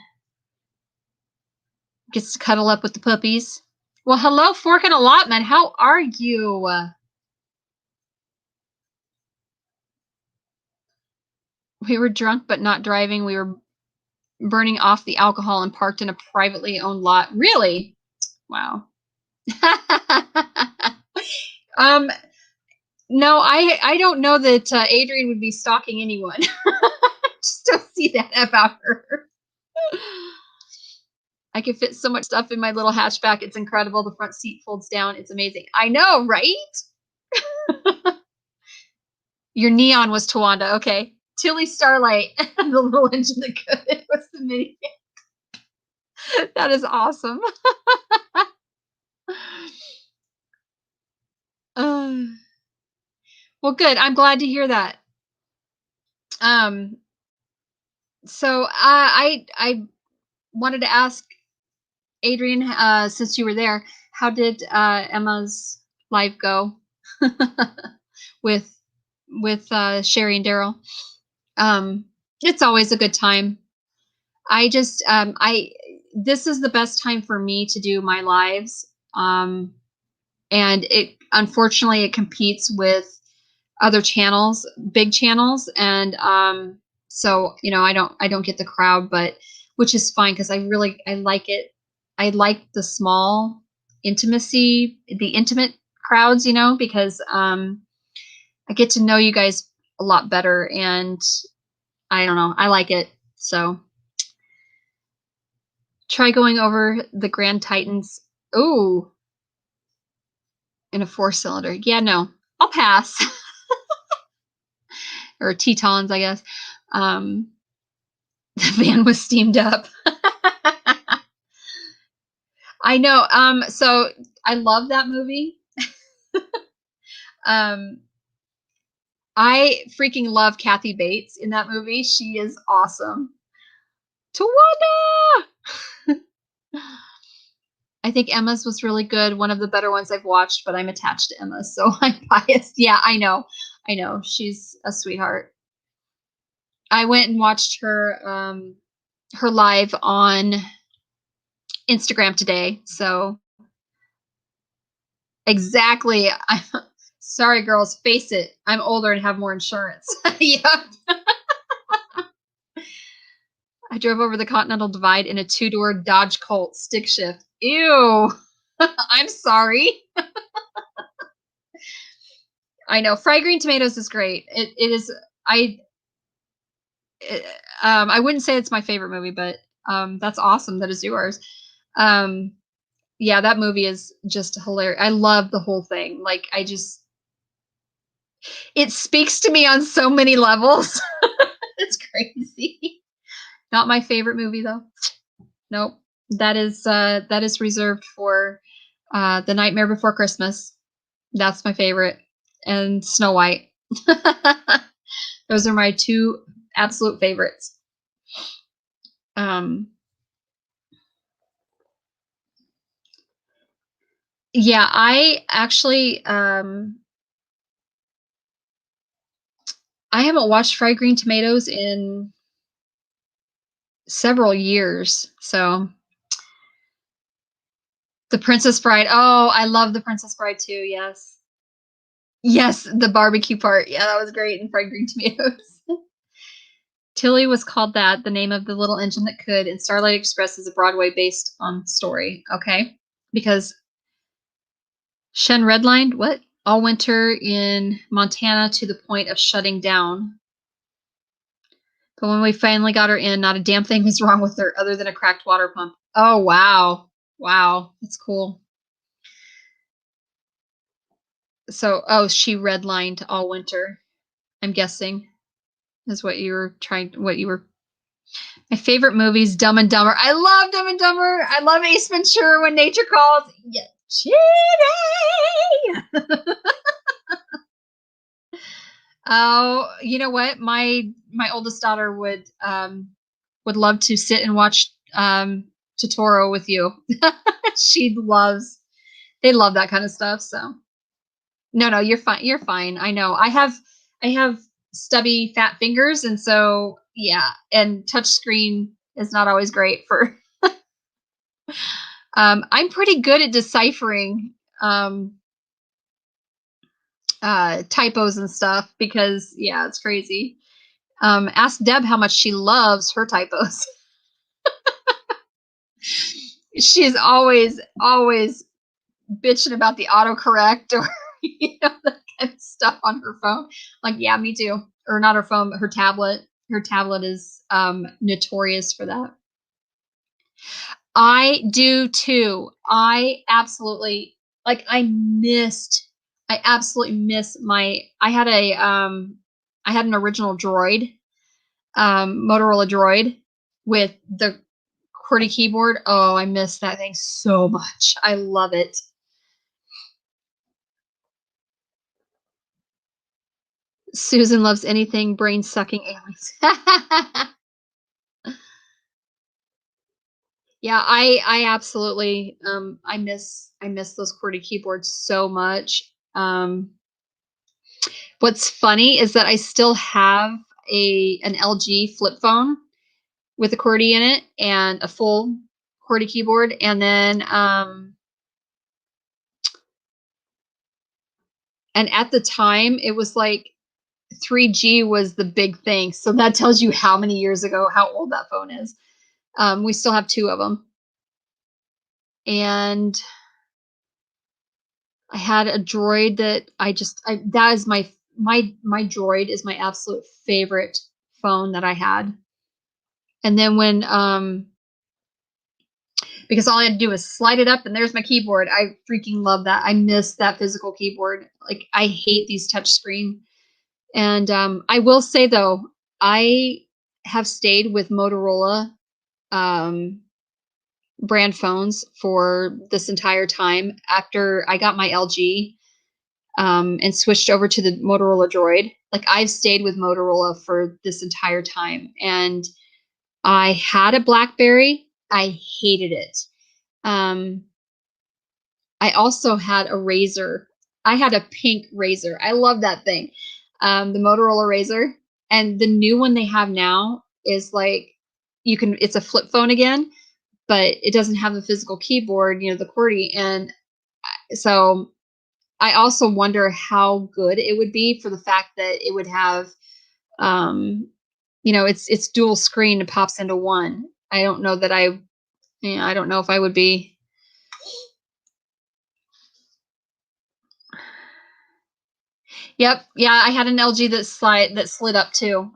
Gets to cuddle up with the puppies. Well, hello, Fork and Allotment. How are you? We were drunk but not driving. We were burning off the alcohol and parked in a privately owned lot. Really? Wow. No, I don't know that Adrienne would be stalking anyone. Just don't see that about her. I can fit so much stuff in my little hatchback. It's incredible. The front seat folds down. It's amazing. I know, right? Your neon was Tawanda. Okay. Tilly Starlight, the little engine that could, was the mini. That is awesome. Um, well, good. I'm glad to hear that. Um, so I wanted to ask Adrian, since you were there, how did Emma's live go with Sherry and Daryl? It's always a good time. I just I this is the best time for me to do my lives. And it unfortunately it competes with other channels, big channels, and so I don't get the crowd, but which is fine because I like it. I like the small intimacy, the intimate crowds, because I get to know you guys a lot better, and I don't know, I like it. So try going over the Grand Titans. Ooh, in a 4-cylinder. Yeah, no, I'll pass. Or Tetons, I guess. The van was steamed up. I know. So I love that movie. um, I freaking love Kathy Bates in that movie. She is awesome. Tawanda! I think Emma's was really good. One of the better ones I've watched, but I'm attached to Emma, so I'm biased. Yeah, I know. I know. She's a sweetheart. I went and watched her live on Instagram today. So exactly. I'm sorry, girls. Face it. I'm older and have more insurance. Yeah. I drove over the Continental Divide in a 2-door Dodge Colt stick shift. Ew. I'm sorry. I know. Fried green tomatoes is great. It is. I. I wouldn't say it's my favorite movie, but that's awesome that is yours. Um, yeah, that movie is just hilarious. I love the whole thing. Like, it speaks to me on so many levels. It's crazy. Not my favorite movie though. Nope. That is reserved for The Nightmare Before Christmas. That's my favorite. And Snow White. Those are my two absolute favorites. Yeah, I actually I haven't watched Fried Green Tomatoes in several years. So The Princess Bride. Oh, I love The Princess Bride too. Yes. Yes, the barbecue part. Yeah, that was great in Fried Green Tomatoes. Tilly was called that, the name of the little engine that could, and Starlight Express is a Broadway based on story. Okay. Because Shen redlined what? All winter in Montana to the point of shutting down. But when we finally got her in, not a damn thing was wrong with her other than a cracked water pump. Oh, wow. Wow. That's cool. So, oh, she redlined all winter, I'm guessing, is what you were My favorite movies, Dumb and Dumber. I love Dumb and Dumber. I love Ace Ventura, When Nature Calls. Yeah. Chitty! Oh, you know what? My oldest daughter would love to sit and watch doTERRA with you. They love that kind of stuff. So no, you're fine. You're fine. I know. I have stubby fat fingers, and so yeah, and touch screen is not always great for I'm pretty good at deciphering typos and stuff because yeah, it's crazy. Ask Deb how much she loves her typos. She's always bitching about the autocorrect or that kind of stuff on her phone. Like, yeah, me too. Or not her phone, but her tablet. Her tablet is notorious for that. I do too. I absolutely I absolutely miss I had I had an original Droid, Motorola Droid with the QWERTY keyboard. Oh, I miss that thing so much. I love it. Susan loves anything brain-sucking aliens. Yeah, I absolutely I miss those QWERTY keyboards so much. What's funny is that I still have an LG flip phone with a QWERTY in it and a full QWERTY keyboard, and then and at the time it was like 3G was the big thing, so that tells you how many years ago, how old that phone is. We still have 2 of them, and I had a Droid that that is my Droid is my absolute favorite phone that I had. And then when because all I had to do was slide it up and there's my keyboard. I freaking love that. I miss that physical keyboard. Like, I hate these touch screen. And I will say though, I have stayed with Motorola brand phones for this entire time after I got my LG and switched over to the Motorola Droid. Like, I've stayed with Motorola for this entire time. And I had a BlackBerry. I hated it. I also had a Razor. I had a pink Razor. I love that thing. The Motorola Razor. And the new one they have now is like, it's a flip phone again, but it doesn't have the physical keyboard, the QWERTY. And so I also wonder how good it would be for the fact that it would have, it's dual screen. It pops into one. I don't know that I don't know if I would be. Yep. Yeah, I had an LG that slid up too.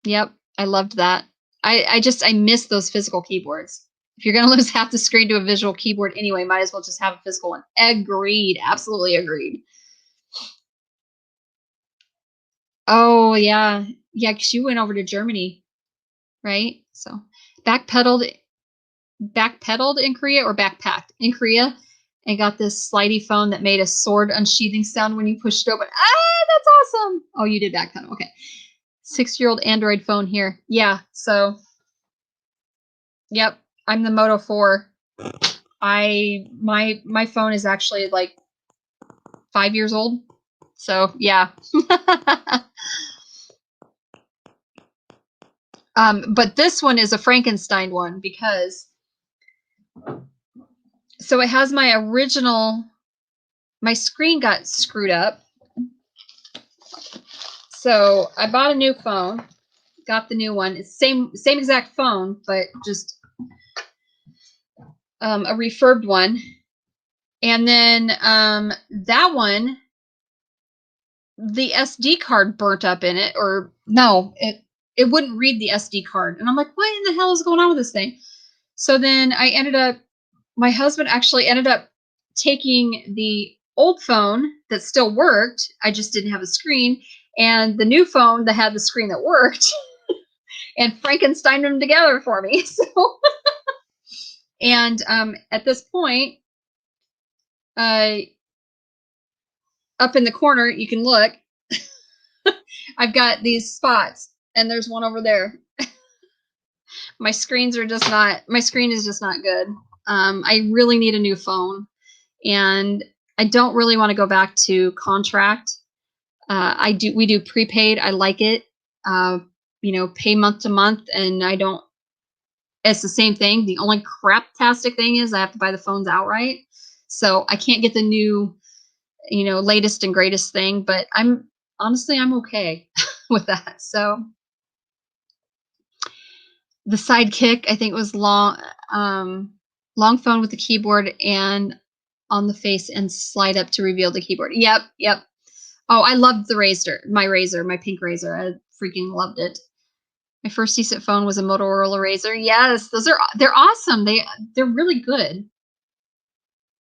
Yep. I loved that. I miss those physical keyboards. If you're gonna lose half the screen to a visual keyboard anyway, might as well just have a physical one. Agreed. Absolutely agreed. Oh yeah. Yeah, because you went over to Germany, right? So backpedaled in Korea, or backpacked in Korea, and got this slidey phone that made a sword unsheathing sound when you pushed it open. Ah, that's awesome. Oh, you did backpedal. Okay. 6-year-old Android phone here. Yeah. So, yep. I'm the Moto 4. My phone is actually like 5 years old. So yeah. But this one is a Frankenstein one because so it has my screen got screwed up. So I bought a new phone, got the new one. It's same exact phone, but just a refurbed one. And then that one, the SD card burnt up in it, or no, it wouldn't read the SD card. And I'm like, what in the hell is going on with this thing? So then my husband actually ended up taking the old phone that still worked. I just didn't have a screen, and the new phone that had the screen that worked, and Frankenstein them together for me. So, and at this point, up in the corner, you can look. I've got these spots, and there's one over there. My screen is just not good. I really need a new phone, and I don't really want to go back to contract. We do prepaid. I like it. Pay month to month, and it's the same thing. The only craptastic thing is I have to buy the phones outright. So I can't get the new, latest and greatest thing, but I'm okay with that. So the Sidekick, I think, was long phone with the keyboard and on the face and slide up to reveal the keyboard. Yep. Oh, I loved my pink Razor. I freaking loved it. My first decent phone was a Motorola Razor. Yes, they're awesome. They're really good.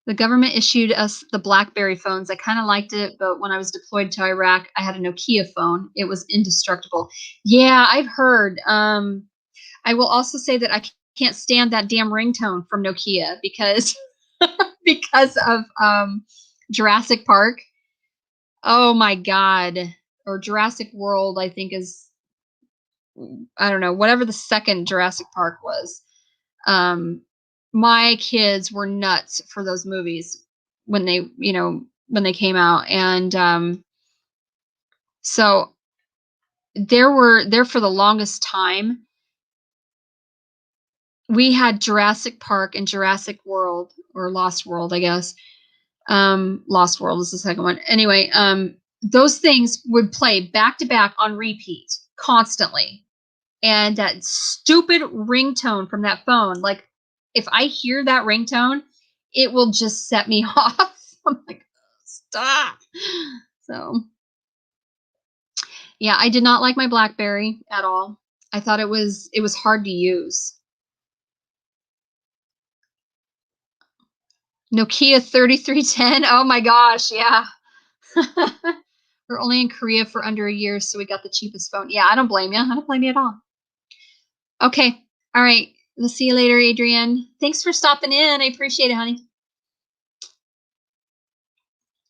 The government issued us the BlackBerry phones. I kind of liked it, but when I was deployed to Iraq, I had a Nokia phone. It was indestructible. Yeah, I've heard. I will also say that I can't stand that damn ringtone from Nokia because because of Jurassic Park. Oh my God. Or Jurassic World, I think is, I don't know, whatever the second Jurassic Park was. My kids were nuts for those movies when they, when they came out. And so there for the longest time. We had Jurassic Park and Jurassic World, or Lost World, I guess. Lost World is the second one. Anyway, those things would play back to back on repeat constantly. And that stupid ringtone from that phone, like if I hear that ringtone, it will just set me off. I'm like, stop. So, yeah, I did not like my BlackBerry at all. I thought it was hard to use. Nokia 3310. Oh my gosh, yeah. We're only in Korea for under a year, so we got the cheapest phone. Yeah, I don't blame you. I don't blame you at all. Okay. All right. We'll see you later, Adrienne. Thanks for stopping in. I appreciate it, honey.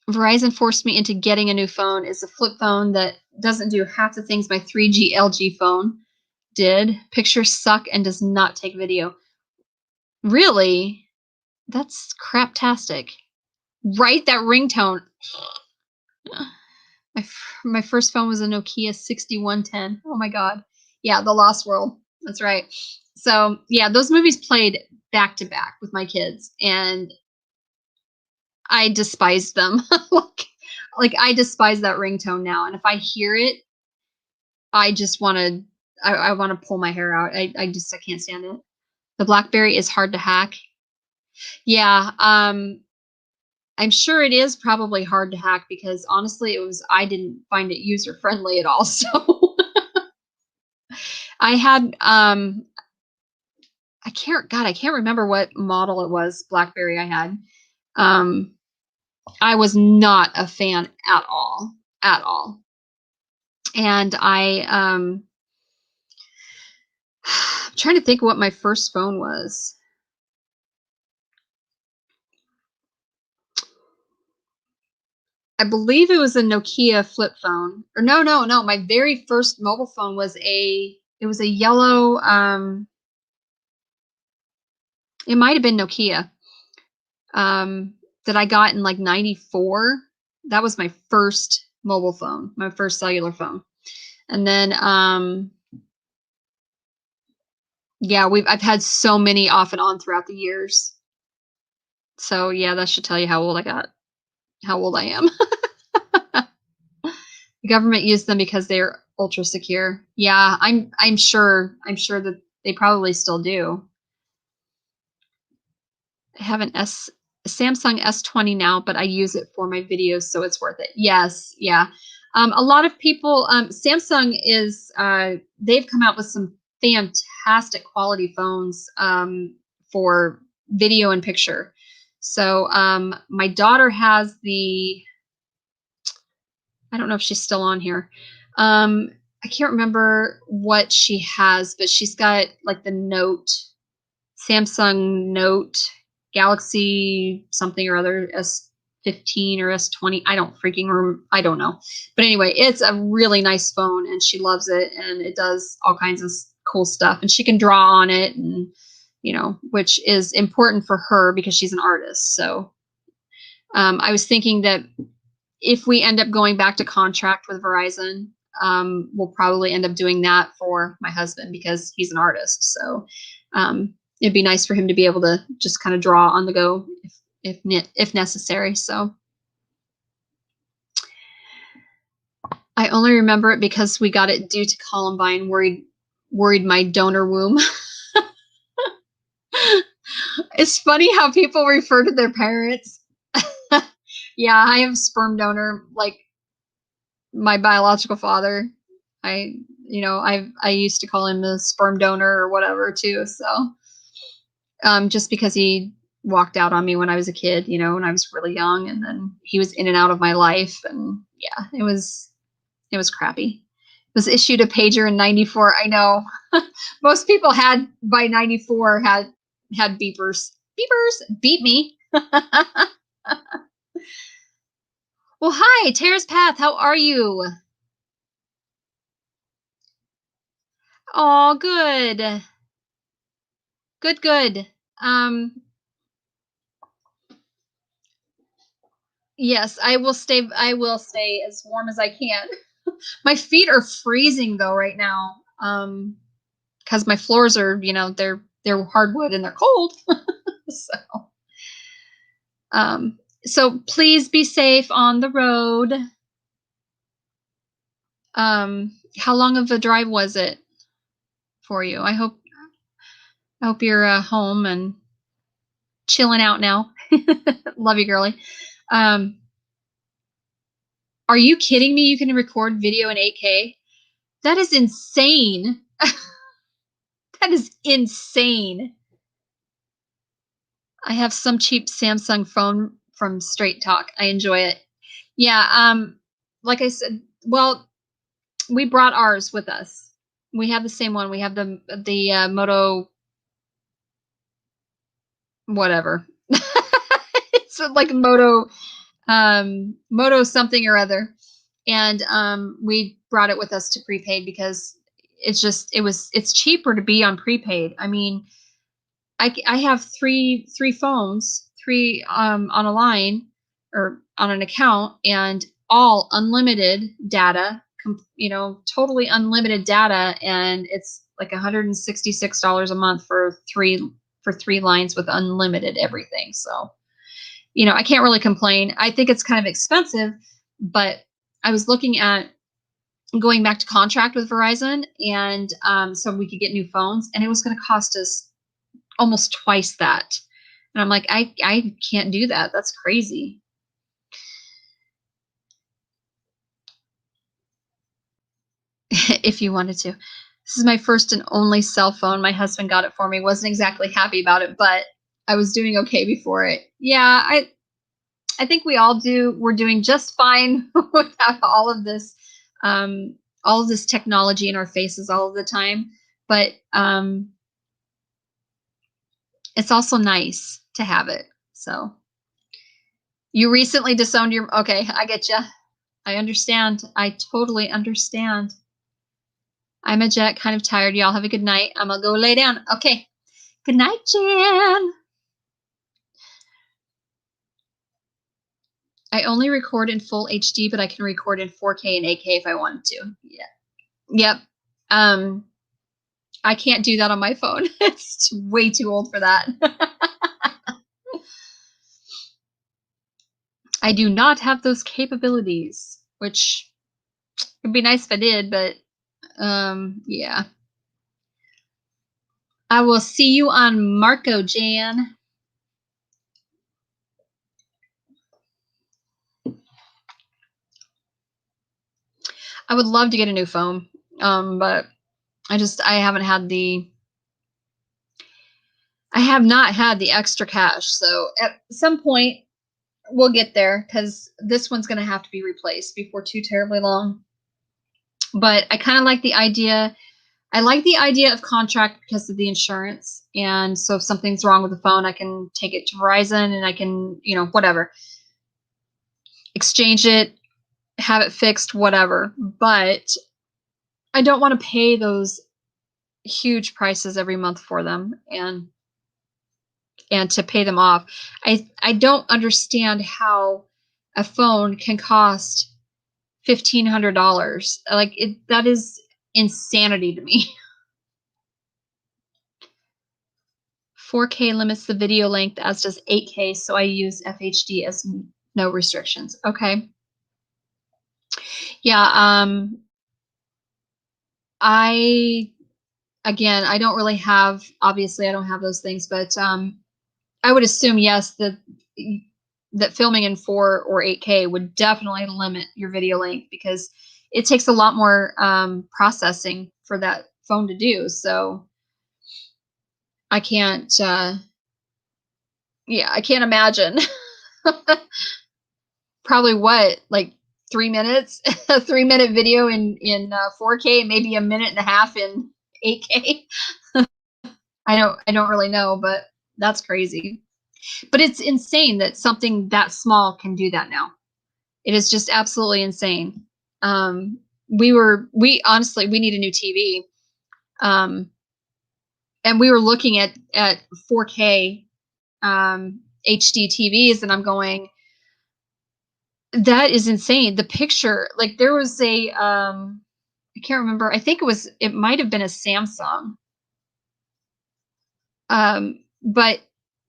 Verizon forced me into getting a new phone. It's a flip phone that doesn't do half the things my 3G LG phone did. Pictures suck and does not take video. Really? That's craptastic. Right? That ringtone. My first phone was a Nokia 6110. Oh my God. Yeah, The Lost World. That's right. So, yeah, those movies played back to back with my kids, and I despised them. like I despise that ringtone now. And if I hear it, I just want to I want to pull my hair out. I can't stand it. The BlackBerry is hard to hack. Yeah, I'm sure it is probably hard to hack because honestly, I didn't find it user friendly at all. So I had I can't remember what model it was, BlackBerry I had. I was not a fan at all. At all. And I'm trying to think what my first phone was. I believe it was a Nokia flip phone. Or no. My very first mobile phone was a yellow, it might have been Nokia, that I got in like 94. That was my first mobile phone, my first cellular phone. And then, yeah, I've had so many off and on throughout the years. So yeah, that should tell you how old I am. The government used them because they're ultra secure. Yeah, I'm sure that they probably still do. I have a Samsung S20 now, but I use it for my videos, so it's worth it. Yes, yeah. A lot of people, Samsung is, they've come out with some fantastic quality phones for video and picture. So my daughter has I don't know if she's still on here. I can't remember what she has, but she's got like the Samsung Note Galaxy something or other, S15 or S20. I don't know. But anyway, it's a really nice phone and she loves it and it does all kinds of cool stuff and she can draw on it, and which is important for her because she's an artist. So I was thinking that if we end up going back to contract with Verizon, we'll probably end up doing that for my husband because he's an artist. So it'd be nice for him to be able to just kind of draw on the go if necessary. So I only remember it because we got it due to Columbine, worried my donor womb. It's funny how people refer to their parents. Yeah, I have a sperm donor, like my biological father. I used to call him a sperm donor or whatever too. So just because he walked out on me when I was a kid, you know, when I was really young, and then he was in and out of my life, and yeah, it was crappy. It was issued a pager in 94. I know. Most people had by 94 had beepers. Beepers, beep me. Well, hi, Terrace Path. How are you? Oh, good. Good, good. Yes, I will stay as warm as I can. My feet are freezing though right now. Because my floors are, you know, they're hardwood and they're cold. So, so please be safe on the road. How long of a drive was it for you? I hope you're home and chilling out now. Love you, girly. Are you kidding me? You can record video in 8K? That is insane. That is insane. I have some cheap Samsung phone from Straight Talk. I enjoy it. Yeah, like I said, well, we brought ours with us. We have the same one. We have the Moto whatever. It's like Moto something or other. And we brought it with us to prepaid because it's cheaper to be on prepaid. I mean, I have three phones, on a line or on an account, and all unlimited data, you know, totally unlimited data, and it's like $166 a month for three lines with unlimited everything. So, you know, I can't really complain. I think it's kind of expensive, but I was looking at going back to contract with Verizon, and so we could get new phones, and it was going to cost us almost twice that. And I'm like, I can't do that. That's crazy. If you wanted to. This is my first and only cell phone. My husband got it for me. Wasn't exactly happy about it, but I was doing okay before it. Yeah, I think we all do. We're doing just fine without all of this technology in our faces all of the time. But it's also nice to have it. So you recently disowned your, okay, I get you. I understand. I totally understand. I'm a jet, kind of tired. Y'all have a good night. I'm gonna go lay down. Okay. Good night, Jan. I only record in full HD, but I can record in 4K and 8K if I wanted to. Yeah. Yep. I can't do that on my phone. It's way too old for that. I do not have those capabilities, which would be nice if I did, but yeah. I will see you on Marco, Jan. I would love to get a new phone, but I have not had the extra cash. So at some point we'll get there, because this one's going to have to be replaced before too terribly long. But I kind of like the idea. I like the idea of contract because of the insurance. And so if something's wrong with the phone, I can take it to Verizon and I can, you know, whatever, exchange it, have it fixed, whatever. But I don't want to pay those huge prices every month for them and to pay them off. I don't understand how a phone can cost $1,500. Like that is insanity to me. 4K limits the video length, as does 8K, so I use FHD as no restrictions. Okay. Yeah, I don't really have, obviously I don't have those things, but I would assume, yes, that filming in 4 or 8K would definitely limit your video length, because it takes a lot more processing for that phone to do. So I can't Yeah, I can't imagine. Probably what, like 3 minutes? A 3-minute video in 4K, maybe a minute and a half in 8K. I don't really know, but that's crazy. But it's insane that something that small can do that now. It is just absolutely insane. We honestly, we need a new TV. Um, and we were looking at 4K HD TVs, and I'm going, that is insane. The picture, like there was a I can't remember. I think it might have been a Samsung. But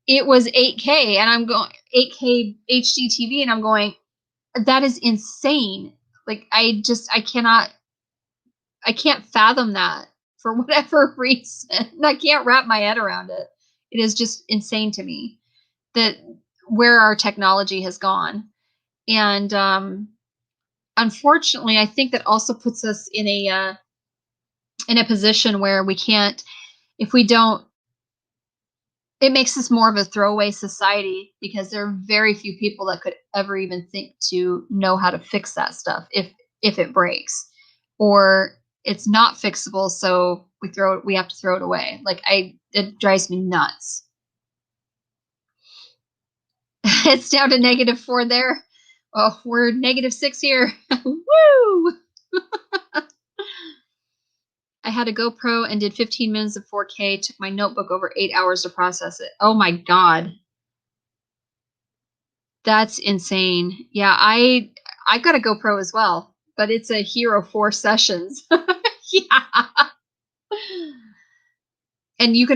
it was 8K, and I'm going 8K HD TV, and I'm going, that is insane. Like I can't fathom that for whatever reason. I can't wrap my head around it. It is just insane to me that where our technology has gone. And unfortunately, I think that also puts us in a position where we can't, if we don't, it makes us more of a throwaway society, because there are very few people that could ever even think to know how to fix that stuff if it breaks, or it's not fixable, so we have to throw it away. Like it drives me nuts. It's down to -4 there. Oh, we're -6 here. Woo! I had a GoPro and did 15 minutes of 4K. Took my notebook over 8 hours to process it. Oh my God. That's insane. Yeah, I got a GoPro as well, but it's a Hero 4 Sessions. Yeah. And you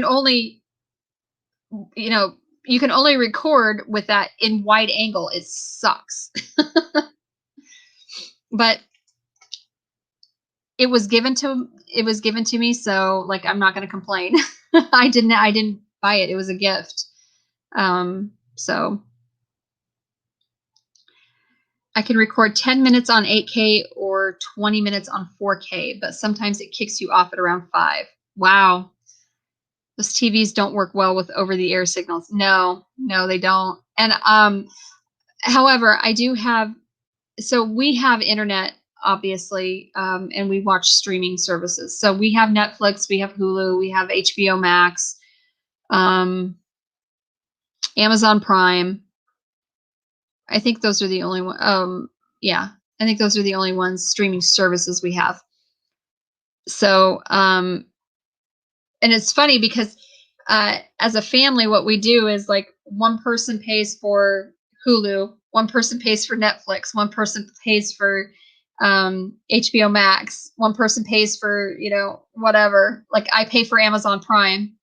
know, you can only record with that in wide angle. It sucks. But it was given to me, so like I'm not going to complain. I didn't buy it. It was a gift. So I can record 10 minutes on 8K or 20 minutes on 4K, but sometimes it kicks you off at around 5. Wow. Those TVs don't work well with over-the-air signals. No, they don't. And however, so we have internet, obviously, and we watch streaming services. So we have Netflix, we have Hulu, we have HBO Max, Amazon Prime. I think those are the only one. Yeah, I think those are the only ones, streaming services we have. So, and it's funny because as a family, what we do is like one person pays for Hulu, one person pays for Netflix, one person pays for HBO Max, one person pays for, whatever. Like I pay for Amazon Prime.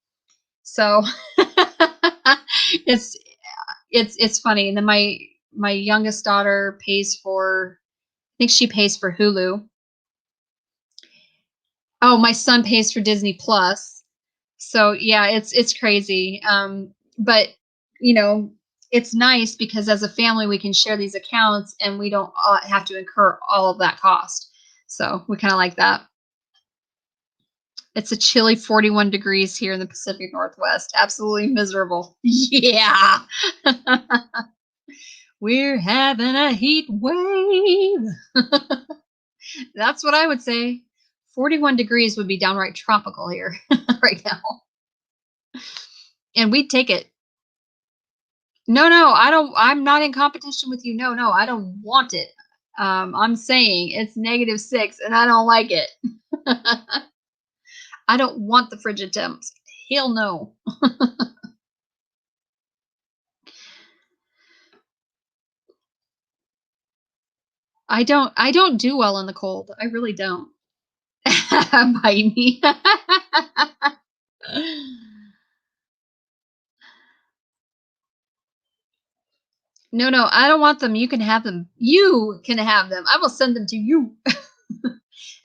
So it's it's funny. And then my youngest daughter pays for, I think she pays for Hulu. Oh, my son pays for Disney Plus. So yeah, it's crazy. But you know, it's nice because as a family we can share these accounts and we don't have to incur all of that cost. So we kind of like that. It's a chilly 41 degrees here in the Pacific Northwest. Absolutely miserable. Yeah. We're having a heat wave. That's what I would say. 41 degrees would be downright tropical here right now. And we'd take it. No, I don't. I'm not in competition with you. No, I don't want it. I'm saying it's -6 and I don't like it. I don't want the frigid temps. Hell no. I don't do well in the cold. I really don't. Bite me. No, I don't want them. You can have them. You can have them. I will send them to you.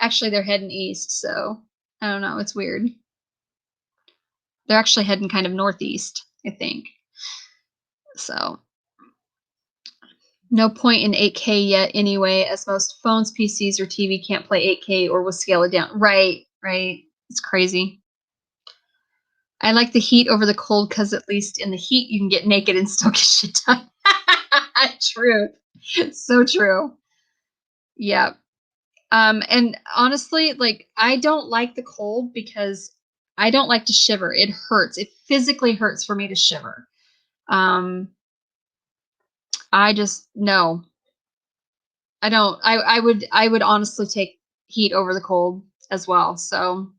Actually, they're heading east, so I don't know. It's weird. They're actually heading kind of northeast, I think. So no point in 8K yet anyway, as most phones, PCs, or TV can't play 8K or will scale it down. Right. It's crazy. I like the heat over the cold because at least in the heat you can get naked and still get shit done. True. So true. Yeah. And honestly, like I don't like the cold because I don't like to shiver. It hurts. It physically hurts for me to shiver. Um, I just no. I don't. I would honestly take heat over the cold as well. So,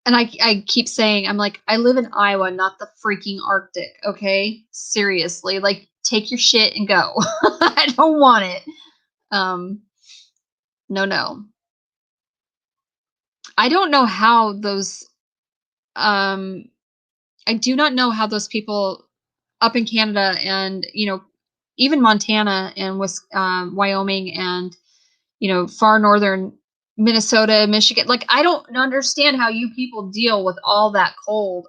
and I keep saying I'm like I live in Iowa, not the freaking Arctic. Okay, seriously, like take your shit and go. I don't want it. Um, no, no. I don't know how those. Um, I do not know how those people up in Canada and even Montana and Wyoming and far northern Minnesota, Michigan. Like I don't understand how you people deal with all that cold.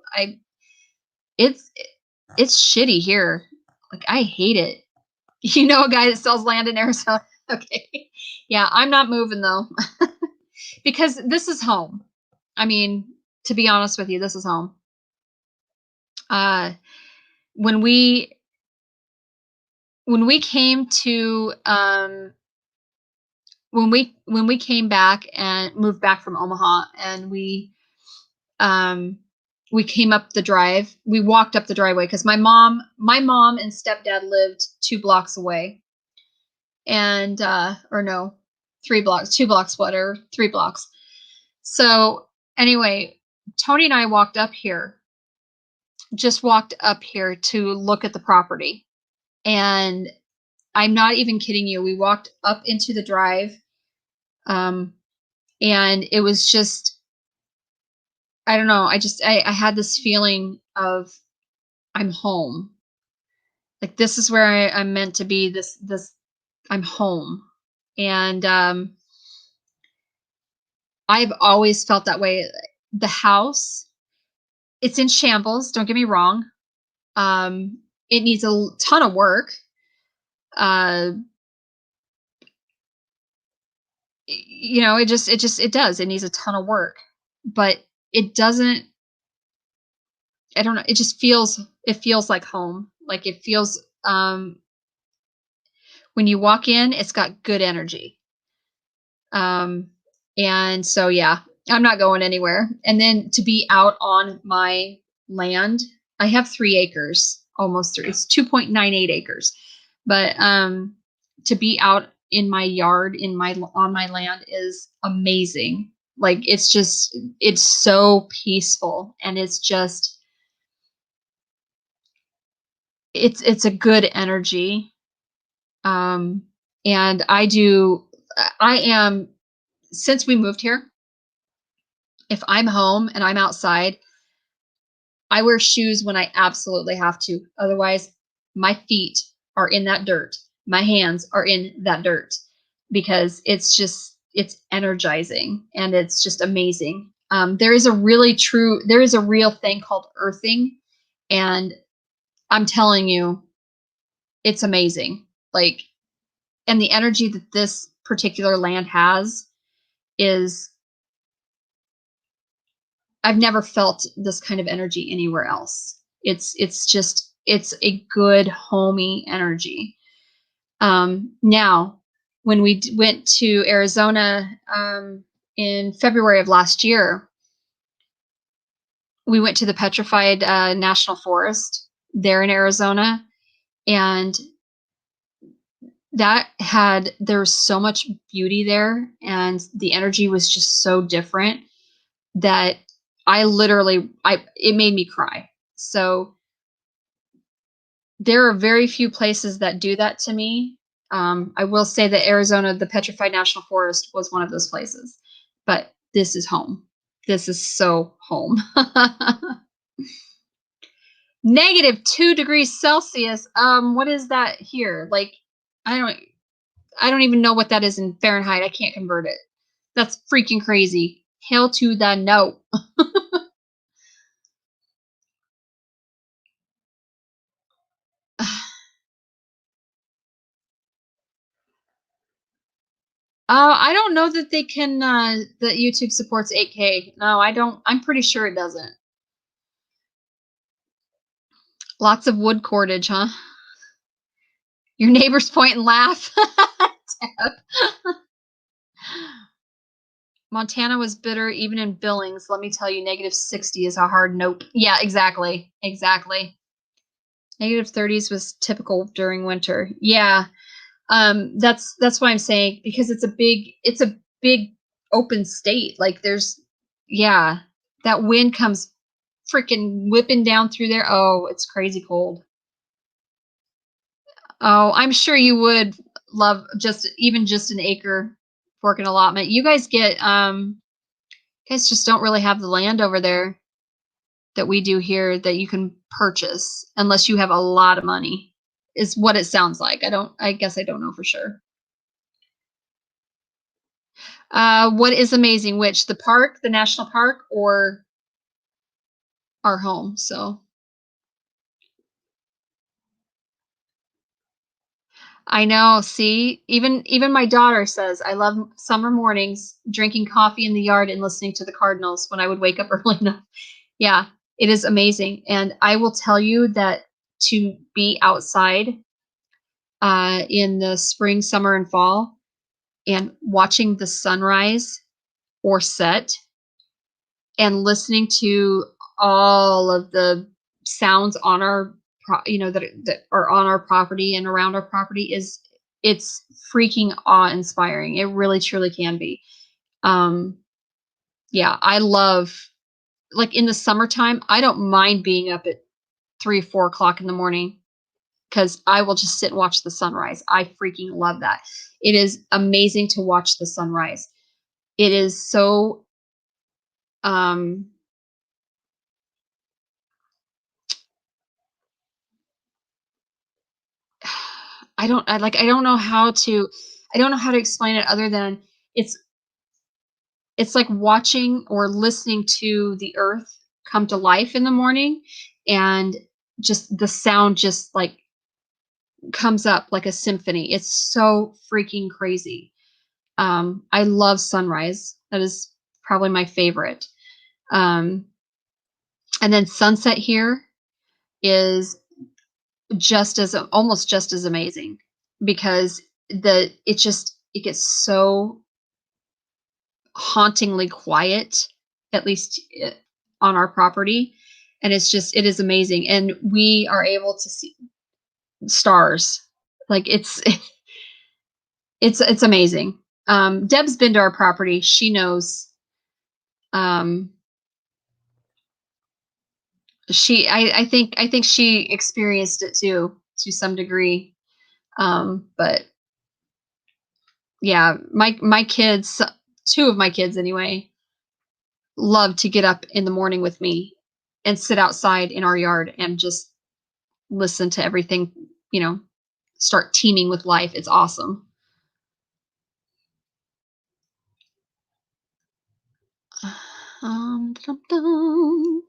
It's it's shitty here. Like I hate it. You know a guy that sells land in Arizona? Okay. Yeah, I'm not moving though. Because this is home. I mean, to be honest with you, this is home. Uh when we came to when we came back and moved back from Omaha and um we came up the drive. We walked up the driveway because my mom and stepdad lived 2 blocks away. And or no, 3 blocks, 2 blocks, whatever, 3 blocks. So anyway, Tony and I just walked up here to look at the property. And I'm not even kidding you. We walked up into the drive. Um, and it was just, I don't know. I had this feeling of I'm home. Like this is where I'm meant to be. I'm home. And I've always felt that way. The house, it's in shambles. Don't get me wrong. It needs a ton of work. Uh, it does. It needs a ton of work, but it doesn't. I don't know. It feels like home. Like it feels. When you walk in, it's got good energy. Um, and so yeah, I'm not going anywhere. And then to be out on my land, I have 3 acres, almost three. It's 2.98 acres, but to be out in my yard on my land is amazing. Like it's so peaceful and it's a good energy. Um, and I am since we moved here, if I'm home and I'm outside, I wear shoes when I absolutely have to. Otherwise, my feet are in that dirt. My hands are in that dirt because it's energizing and it's just amazing. There is a real thing called earthing. And I'm telling you, it's amazing. Like, and the energy that this particular land has is I've never felt this kind of energy anywhere else. It's a good homey energy. Now, when we went to Arizona in February of last year, we went to the Petrified National Forest there in Arizona, and there was so much beauty there, and the energy was just so different that it made me cry. So there are very few places that do that to me. I will say that Arizona, the Petrified National Forest, was one of those places. But this is home. This is so home. -2 degrees Celsius. What is that here? Like, I don't, I don't even know what that is in Fahrenheit. I can't convert it. That's freaking crazy. Hell to the no. I don't know that they can, that YouTube supports 8K. No, I don't. I'm pretty sure it doesn't. Lots of wood cordage, huh? Your neighbors point and laugh. Montana was bitter even in Billings. Let me tell you, -60 is a hard nope. Yeah, exactly. Exactly. -30s was typical during winter. Yeah. That's why I'm saying because it's a big open state. Like there's yeah, that wind comes freaking whipping down through there. Oh, it's crazy cold. Oh, I'm sure you would love just even just an acre fork and allotment. You guys just don't really have the land over there that we do here that you can purchase unless you have a lot of money. Is what it sounds like. I guess I don't know for sure. What is amazing? Which the park, the national park, or our home? So I know. See, even my daughter says I love summer mornings, drinking coffee in the yard and listening to the Cardinals when I would wake up early enough. Yeah, it is amazing, and I will tell you that to be outside in the spring, summer, and fall, and watching the sunrise or set and listening to all of the sounds on our that are on our property and around our property is it's freaking awe-inspiring. It really truly can be. Um, yeah, I love like in the summertime, I don't mind being up at 3, 4 o'clock in the morning because I will just sit and watch the sunrise. I freaking love that. It is amazing to watch the sunrise. It is so um I don't know how to explain it other than it's it's like watching or listening to the earth come to life in the morning and just the sound just like comes up like a symphony. It's so freaking crazy. I love sunrise. That is probably my favorite. Um, and then sunset here is just as almost just as amazing because it gets so hauntingly quiet, at least on our property. And it is amazing. And we are able to see stars. Like it's amazing. Deb's been to our property. She knows. Um, I think she experienced it too to some degree. But yeah, my kids, two of my kids anyway, love to get up in the morning with me and sit outside in our yard and just listen to everything, you know, start teeming with life. It's awesome. Dum, dum.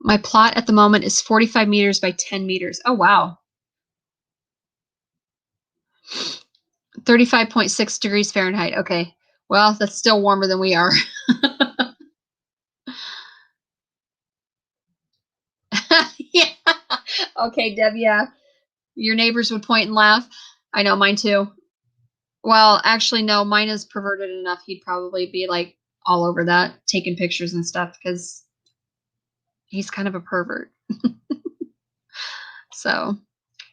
My plot at the moment is 45 meters by 10 meters. Oh, wow. 35.6 degrees Fahrenheit. Okay. Well, that's still warmer than we are. Yeah. Okay, Deb. Yeah. Your neighbors would point and laugh. I know mine too. Well, actually, no, mine is perverted enough. He'd probably be like all over that, taking pictures and stuff because he's kind of a pervert. So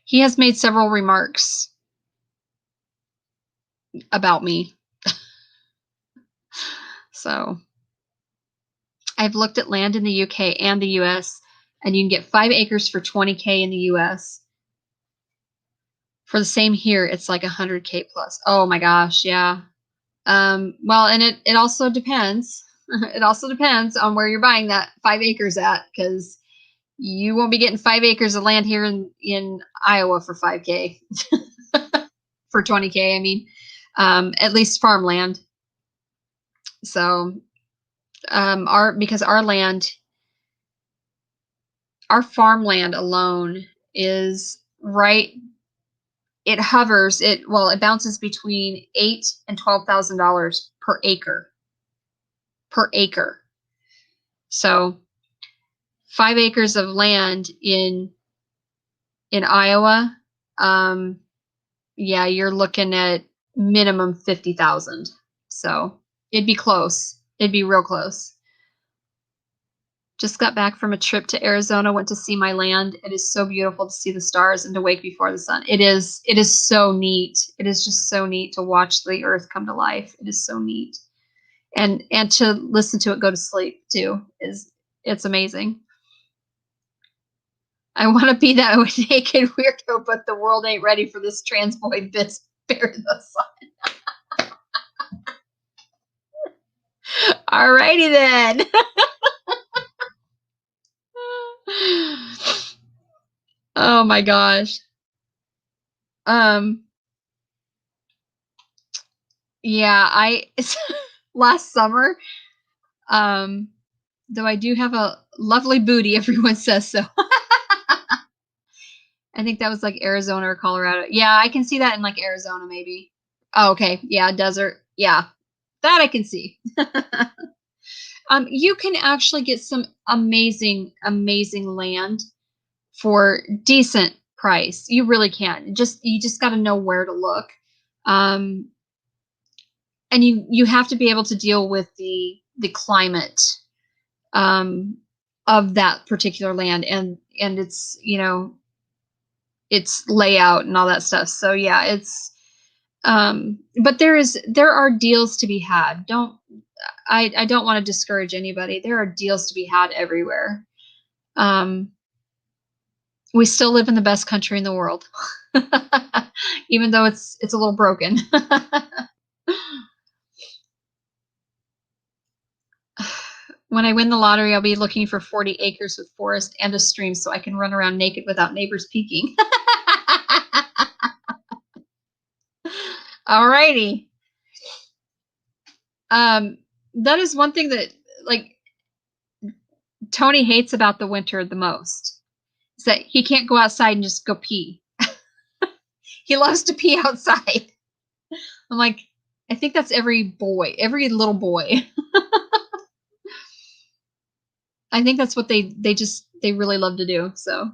he has made several remarks about me. So I've looked at land in the UK and the US, and you can get 5 acres for 20K in the US. For the same here, it's like 100K plus. Oh my gosh, yeah. Well, and it also depends. It also depends on where you're buying that 5 acres at, because you won't be getting 5 acres of land here in Iowa for 5K. For 20K, I mean, at least farmland. So, because our farmland alone is right. it hovers, it bounces between $8,000 and $12,000 per acre. Per acre. So 5 acres of land in Iowa, yeah, you're looking at minimum 50,000. So it'd be close. It'd be real close. Just got back from a trip to Arizona, went to see my land. It is so beautiful to see the stars and to wake before the sun. It is so neat. It is just so neat to watch the earth come to life. It is so neat. And to listen to it go to sleep too it's amazing. I want to be that naked weirdo, but the world ain't ready for this trans boy bits bury the sun. Alrighty then. Oh my gosh. Yeah, last summer, though I do have a lovely booty, everyone says so. I think that was like Arizona or Colorado. Yeah, I can see that in like Arizona maybe. Oh, okay. Yeah, desert. Yeah. That I can see. You can actually get some amazing, amazing land for decent price. You really can. You just got to know where to look. And you have to be able to deal with the climate of that particular land and it's, its layout and all that stuff. So yeah, it's but there are deals to be had. I don't want to discourage anybody. There are deals to be had everywhere. We still live in the best country in the world, even though it's a little broken. When I win the lottery, I'll be looking for 40 acres with forest and a stream so I can run around naked without neighbors peeking. Alrighty. That is one thing that like Tony hates about the winter the most. Is that he can't go outside and just go pee. He loves to pee outside. I'm like, I think that's every little boy. I think that's what they really love to do. So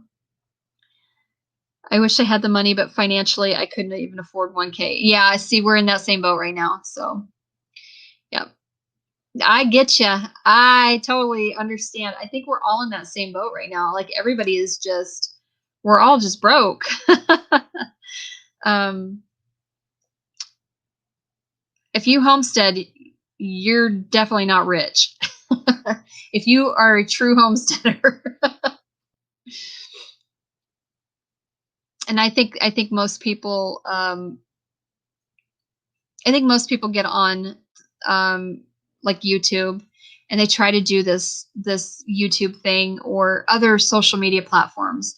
I wish I had the money, but financially I couldn't even afford 1K. Yeah, I see we're in that same boat right now. So yeah, I get you. I totally understand. I think we're all in that same boat right now. Like everybody is we're all just broke. If you homestead, you're definitely not rich. If you are a true homesteader. And I think most people get on like YouTube and they try to do this YouTube thing or other social media platforms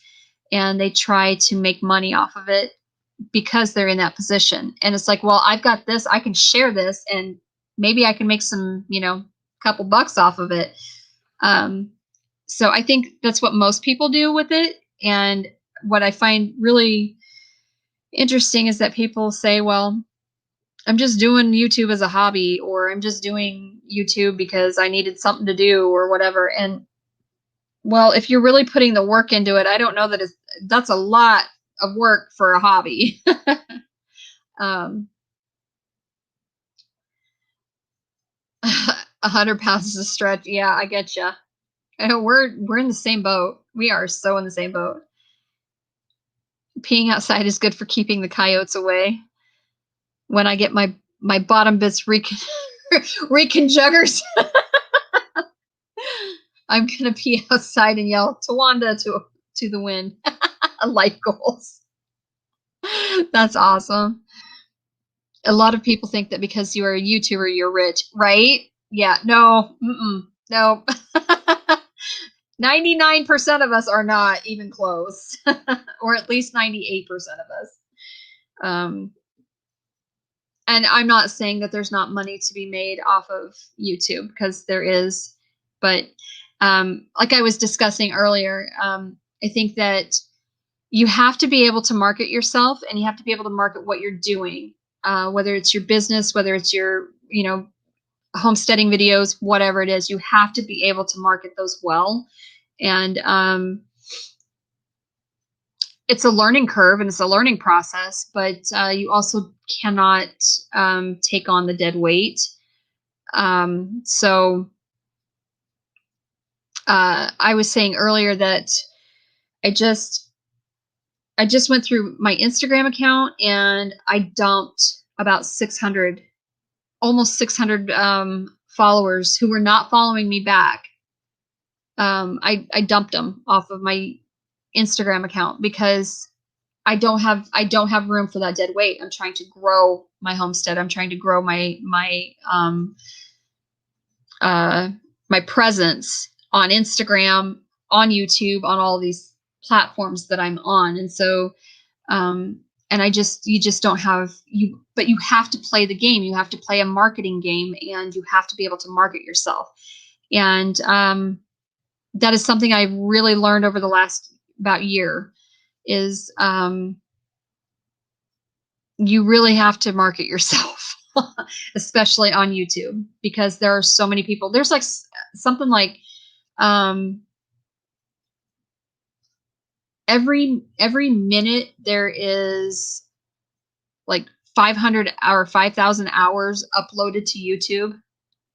and they try to make money off of it because they're in that position. And it's like, well, I've got this, I can share this and maybe I can make some, couple bucks off of it. So I think that's what most people do with it. And what I find really interesting is that people say, well, I'm just doing YouTube as a hobby, or I'm just doing YouTube because I needed something to do or whatever. And well, if you're really putting the work into it, I don't know that that's a lot of work for a hobby. 100 pounds is a stretch. Yeah, I get you. I know we're in the same boat. We are so in the same boat. Peeing outside is good for keeping the coyotes away. When I get my bottom bits reconjuggers, I'm gonna pee outside and yell Tawanda to the wind. Life goals. That's awesome. A lot of people think that because you are a YouTuber, you're rich, right? Yeah, no, no. 99% of us are not even close, or at least 98% of us. And I'm not saying that there's not money to be made off of YouTube, because there is, but like I was discussing earlier, I think that you have to be able to market yourself, and you have to be able to market what you're doing, whether it's your business, whether it's your, homesteading videos, whatever it is, you have to be able to market those well. And it's a learning curve and it's a learning process, but you also cannot take on the dead weight. So I was saying earlier that I just went through my Instagram account and I dumped about 600, almost 600 followers who were not following me back. I dumped them off of my Instagram account because I don't have room for that dead weight. I'm trying to grow my homestead. I'm trying to grow my presence on Instagram, on YouTube, on all these platforms that I'm on. And so, and you just don't have but you have to play the game. You have to play a marketing game, and you have to be able to market yourself. And, that is something I've really learned over the last about year is, you really have to market yourself, especially on YouTube, because there are so many people. There's like something like, every minute there is like 500 or 5,000 hours uploaded to YouTube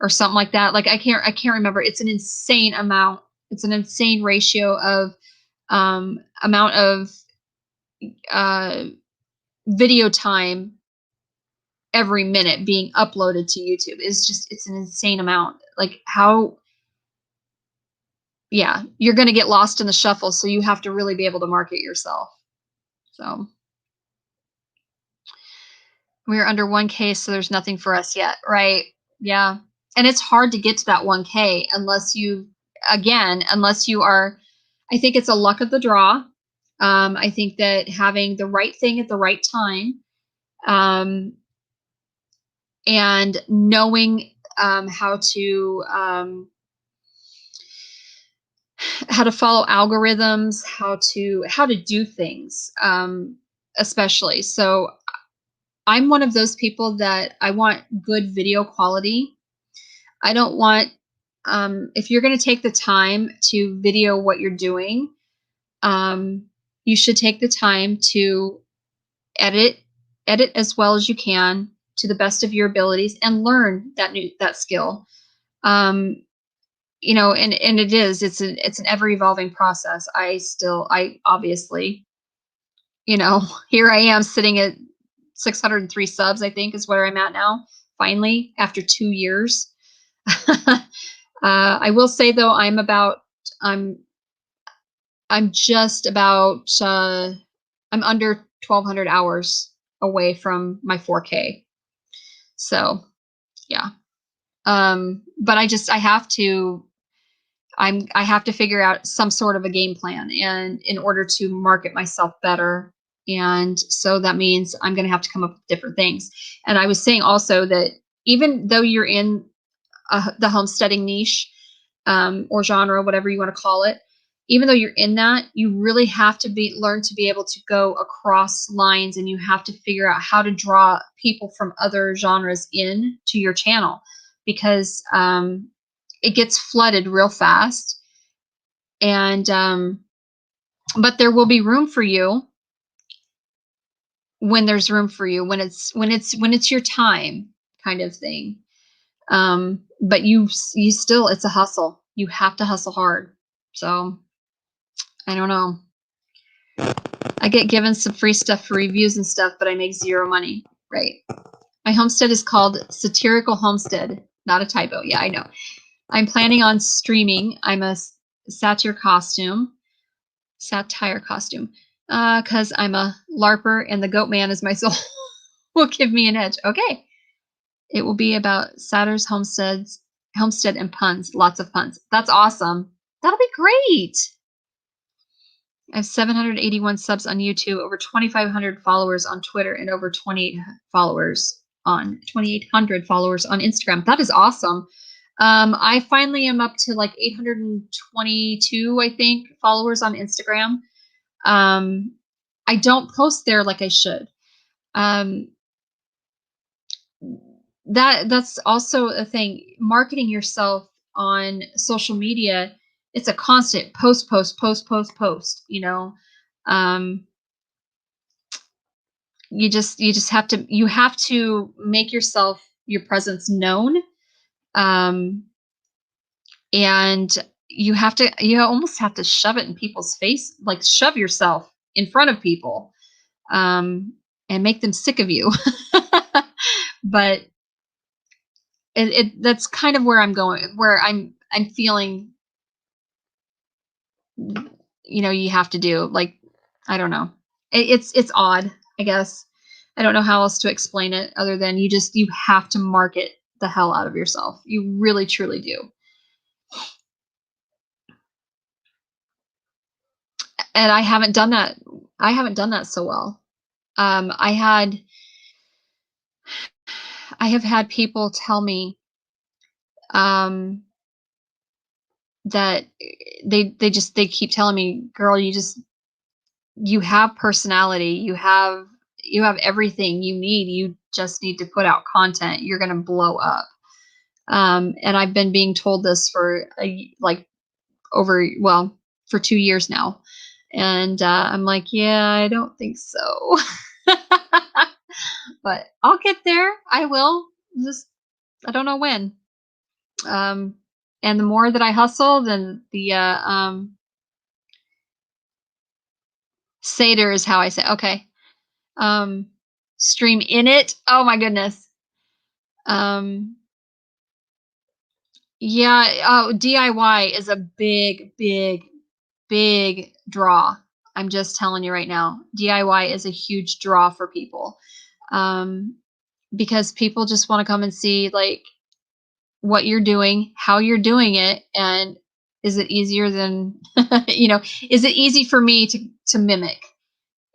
or something like that. Like I can't remember. It's an insane amount. It's an insane ratio of amount of video time every minute being uploaded to YouTube. It's an insane amount. Like how, yeah, you're going to get lost in the shuffle. So you have to really be able to market yourself. So we're under 1K, so there's nothing for us yet. Right. Yeah. And it's hard to get to that 1K unless you are, I think it's a luck of the draw. I think that having the right thing at the right time, and knowing how to follow algorithms, how to do things, especially. So I'm one of those people that I want good video quality. I don't want, if you're going to take the time to video what you're doing, you should take the time to edit as well as you can to the best of your abilities and learn that skill. And it's an ever evolving process. I obviously, here I am sitting at 603 subs, I think is where I'm at now, finally, after 2 years. I will say though, I'm just about, I'm under 1,200 hours away from my 4K. So yeah. But I have to figure out some sort of a game plan, and in order to market myself better. And so that means I'm going to have to come up with different things. And I was saying also that even though you're in the homesteading niche, or genre, whatever you want to call it, even though you're in that, you really have to learn to be able to go across lines, and you have to figure out how to draw people from other genres in to your channel, because it gets flooded real fast. And but there will be room for you when there's room for you, when it's your time, kind of thing. But you still, it's a hustle. You have to hustle hard. So I don't know. I get given some free stuff for reviews and stuff, but I make zero money. Right. My homestead is called Satirical Homestead. Not a typo. Yeah, I know. I'm planning on streaming. I'm a satire costume. Because I'm a LARPer and the goat man is my soul. Will give me an edge. Okay. It will be about satyrs, homestead and puns. Lots of puns. That's awesome. That'll be great. I have 781 subs on YouTube, over 2,500 followers on Twitter, and over 2,800 followers on Instagram. That is awesome. I finally am up to like 822, I think, followers on Instagram. I don't post there like I should. Um, that's also a thing. Marketing yourself on social media, it's a constant post, post, post, post, post. Um, you just have to make yourself your presence known, um, and you almost have to shove it in people's face, like shove yourself in front of people, um, and make them sick of you. But that's kind of where I'm going, where I'm feeling, you have to do, like, I don't know. It's odd, I guess. I don't know how else to explain it other than you have to market the hell out of yourself. You really truly do. And I haven't done that. I haven't done that so well. Um, I had I have had people tell me, um, that they keep telling me, "Girl, you have personality. You have everything you need. You just need to put out content. You're going to blow up." And I've been being told this for for 2 years now. And I'm like, yeah, I don't think so. But I'll get there. I will. Just, I don't know when. Um, and the more that I hustle, then the Seder is how I say. Okay. Um, Stream in it. Oh my goodness. Um, yeah. Oh, DIY is a big, big, big draw. I'm just telling you right now. DIY is a huge draw for people. Um, because people just want to come and see, like, what you're doing, how you're doing it, and is it easier than, is it easy for me to mimic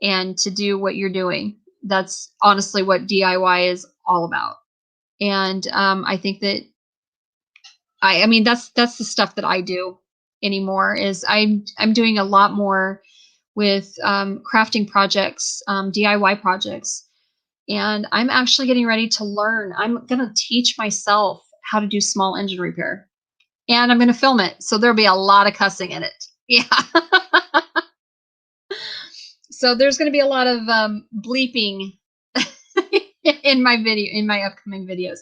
and to do what you're doing? That's honestly what DIY is all about. And I think that I mean that's the stuff that I do anymore. Is I'm doing a lot more with crafting projects, DIY projects, and I'm actually getting ready to learn. I'm going to teach myself how to do small engine repair, and I'm going to film it. So there'll be a lot of cussing in it. Yeah. So there's going to be a lot of bleeping in my upcoming videos,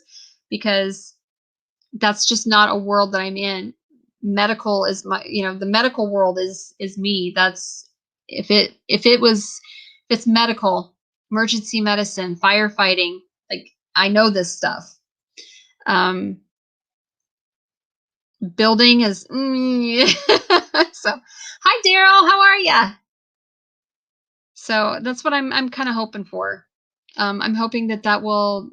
because that's just not a world that I'm in. Medical is the medical world is me. That's if it's medical, emergency medicine, firefighting, like, I know this stuff. Um, Building is so. Hi, Daryl. How are ya? So that's what I'm kind of hoping for. I'm hoping that will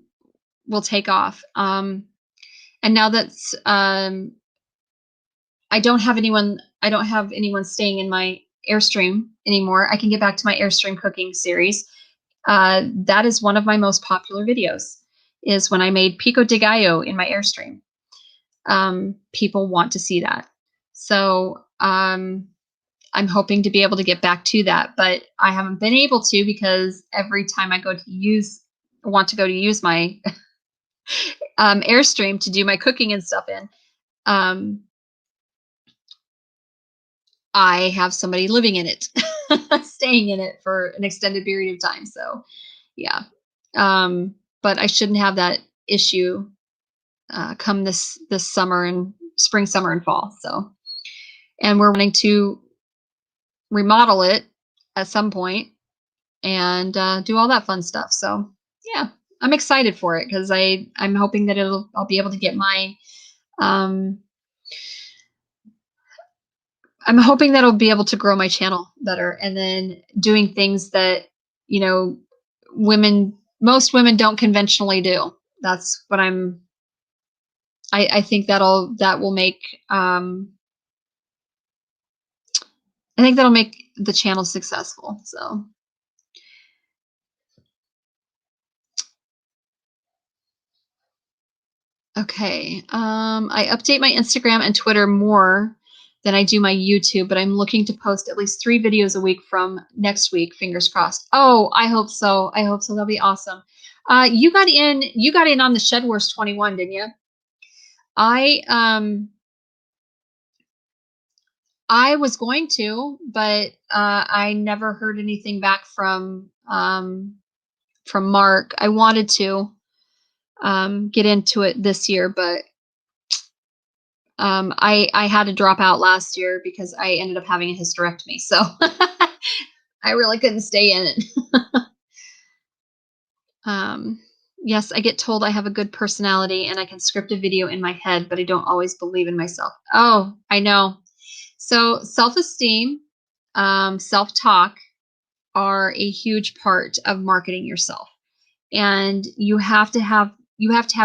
take off. And now that's I don't have anyone staying in my Airstream anymore. I can get back to my Airstream cooking series. That is one of my most popular videos, is when I made pico de gallo in my Airstream. People want to see that. So I'm hoping to be able to get back to that, but I haven't been able to, because every time I want to go to use my Airstream to do my cooking and stuff in, um, I have somebody living in it, staying in it for an extended period of time. So yeah. But I shouldn't have that issue come this summer and spring, summer, and fall. So, and we're wanting to remodel it at some point and do all that fun stuff. So yeah, I'm excited for it, because I'm hoping that I'll be able to get my um, I'm hoping that I'll be able to grow my channel better, and then doing things that, you know, most women don't conventionally do. That's what I think that will make, I think that'll make the channel successful. So, okay. I update my Instagram and Twitter more than I do my YouTube, but I'm looking to post at least 3 videos a week from next week, fingers crossed. Oh, I hope so. I hope so. That'll be awesome. You got in on the Shed Wars 21, didn't you? I was going to, but I never heard anything back from Mark. I wanted to get into it this year, but I had to drop out last year because I ended up having a hysterectomy, so I really couldn't stay in it. Yes, I get told I have a good personality and I can script a video in my head, but I don't always believe in myself. Oh, I know. So self-esteem, self-talk are a huge part of marketing yourself. And you have to have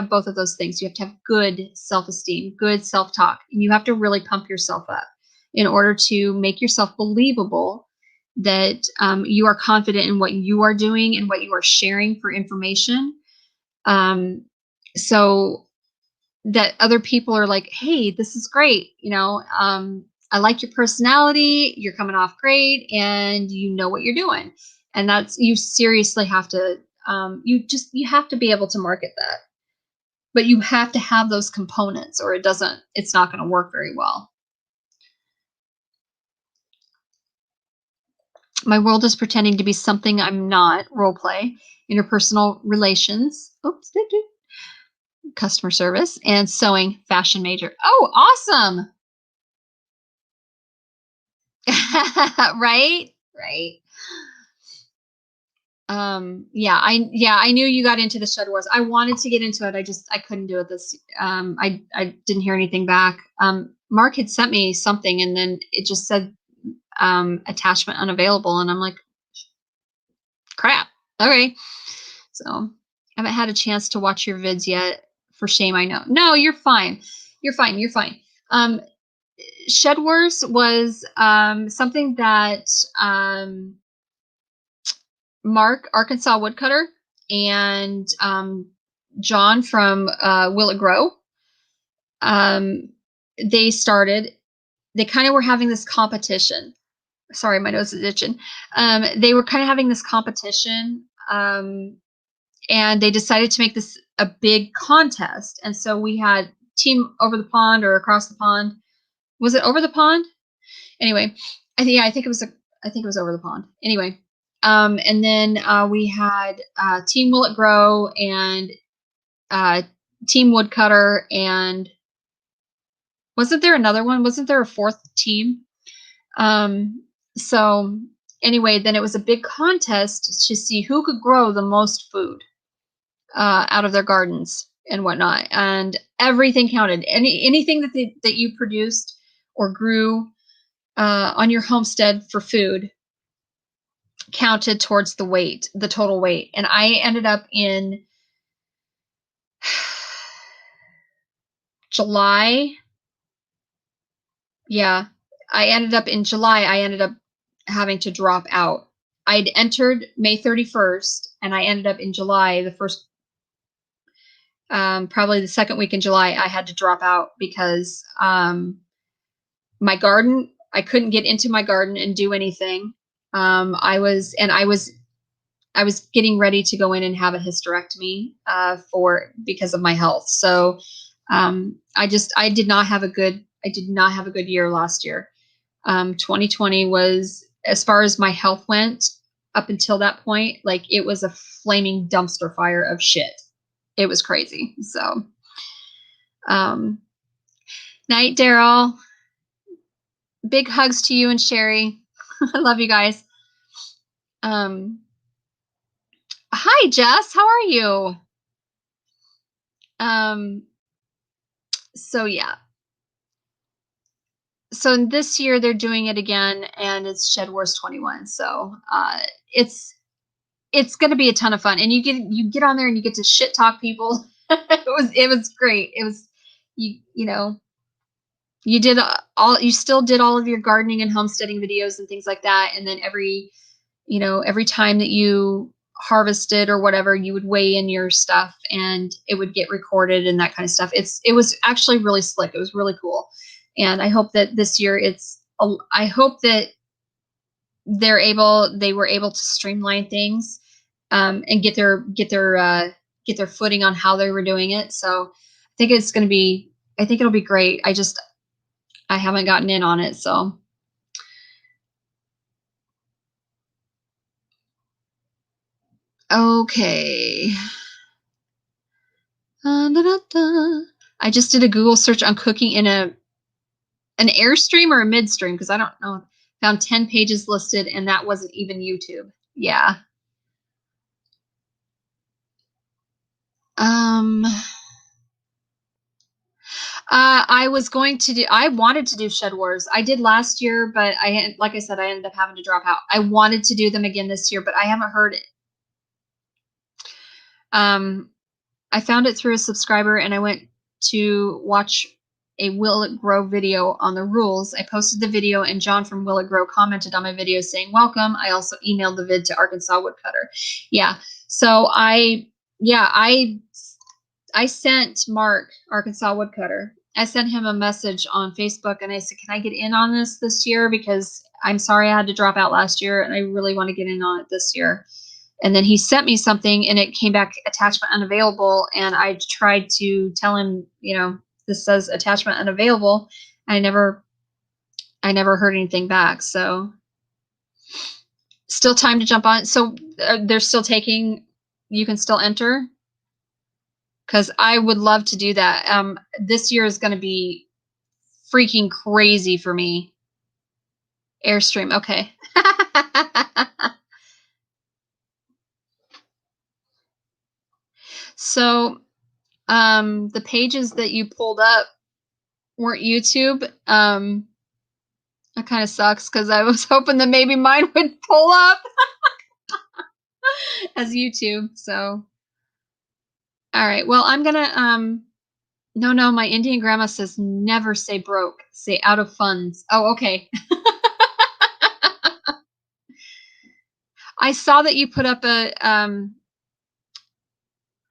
both of those things. You have to have good self-esteem, good self-talk, and you have to really pump yourself up in order to make yourself believable that you are confident in what you are doing and what you are sharing for information. So that other people are like, hey, this is great. I like your personality. You're coming off great and you know what you're doing. And you seriously have to, you have to be able to market that, but you have to have those components or it's not going to work very well. My world is pretending to be something I'm not. Role play, interpersonal relations. Oops. Customer service and sewing, fashion major. Oh, awesome. Right. I knew you got into the Shed Wars. I wanted to get into it. I couldn't do it I didn't hear anything back. Mark had sent me something and then it just said attachment unavailable and I'm like, crap. Okay. So I haven't had a chance to watch your vids yet. For shame, I know. No, you're fine. You're fine. Shed Wars was something that Mark, Arkansas Woodcutter, and John from Will It Grow, they started. They kind of were having this competition. Sorry, my nose is itching. They were kind of having this competition, and they decided to make this a big contest. And so we had team over the pond or across the pond. Was it over the pond? Anyway, I think it was over the pond. Anyway, and then we had Team Will It Grow and Team Woodcutter, and wasn't there another one? Wasn't there a fourth team? So anyway, then it was a big contest to see who could grow the most food out of their gardens and whatnot, and everything counted. Anything that you produced or grew on your homestead for food counted towards the total weight. And I ended up in July. Yeah, I ended up in July. I ended up having to drop out. I'd entered May 31st, and I ended up in July, the first, probably the second week in July, I had to drop out because my garden, I couldn't get into my garden and do anything. I was getting ready to go in and have a hysterectomy because of my health. So I did not have a good year last year. 2020 was, as far as my health went, up until that point, like it was a flaming dumpster fire of shit. It was crazy. So, night, Daryl. Big hugs to you and Sherry. I love you guys. Hi, Jess. How are you? So yeah. So this year they're doing it again, and it's Shed Wars 21. So it's going to be a ton of fun, and you get on there and you get to shit talk people. it was great. It was you still did all of your gardening and homesteading videos and things like that, and then every time that you harvested or whatever, you would weigh in your stuff and it would get recorded and that kind of stuff. It was actually really slick. It was really cool. And I hope that this year I hope that they were able to streamline things, and get their footing on how they were doing it. So I think it'll be great. I haven't gotten in on it, so. Okay. I just did a Google search on cooking in an Airstream or a midstream, because I don't know. Found 10 pages listed, and that wasn't even YouTube. Yeah. I wanted to do Shed Wars. I did last year, but like I said, I ended up having to drop out. I wanted to do them again this year, but I haven't heard it. I found it through a subscriber, and I went to watch a Will It Grow video on the rules. I posted the video, and John from Will It Grow commented on my video saying, "Welcome." I also emailed the vid to Arkansas Woodcutter. Yeah. So I sent Mark, Arkansas Woodcutter. I sent him a message on Facebook, and I said, "Can I get in on this year? Because I'm sorry I had to drop out last year, and I really want to get in on it this year." And then he sent me something, and it came back attachment unavailable. And I tried to tell him, this says attachment unavailable. I never heard anything back. So still time to jump on. So they're still taking, you can still enter, because I would love to do that. This year is going to be freaking crazy for me. Airstream. Okay. So, the pages that you pulled up weren't YouTube. That kind of sucks, because I was hoping that maybe mine would pull up as YouTube. So, all right. Well, I'm gonna no, my Indian grandma says never say broke, say out of funds. Oh, okay. I saw that you put up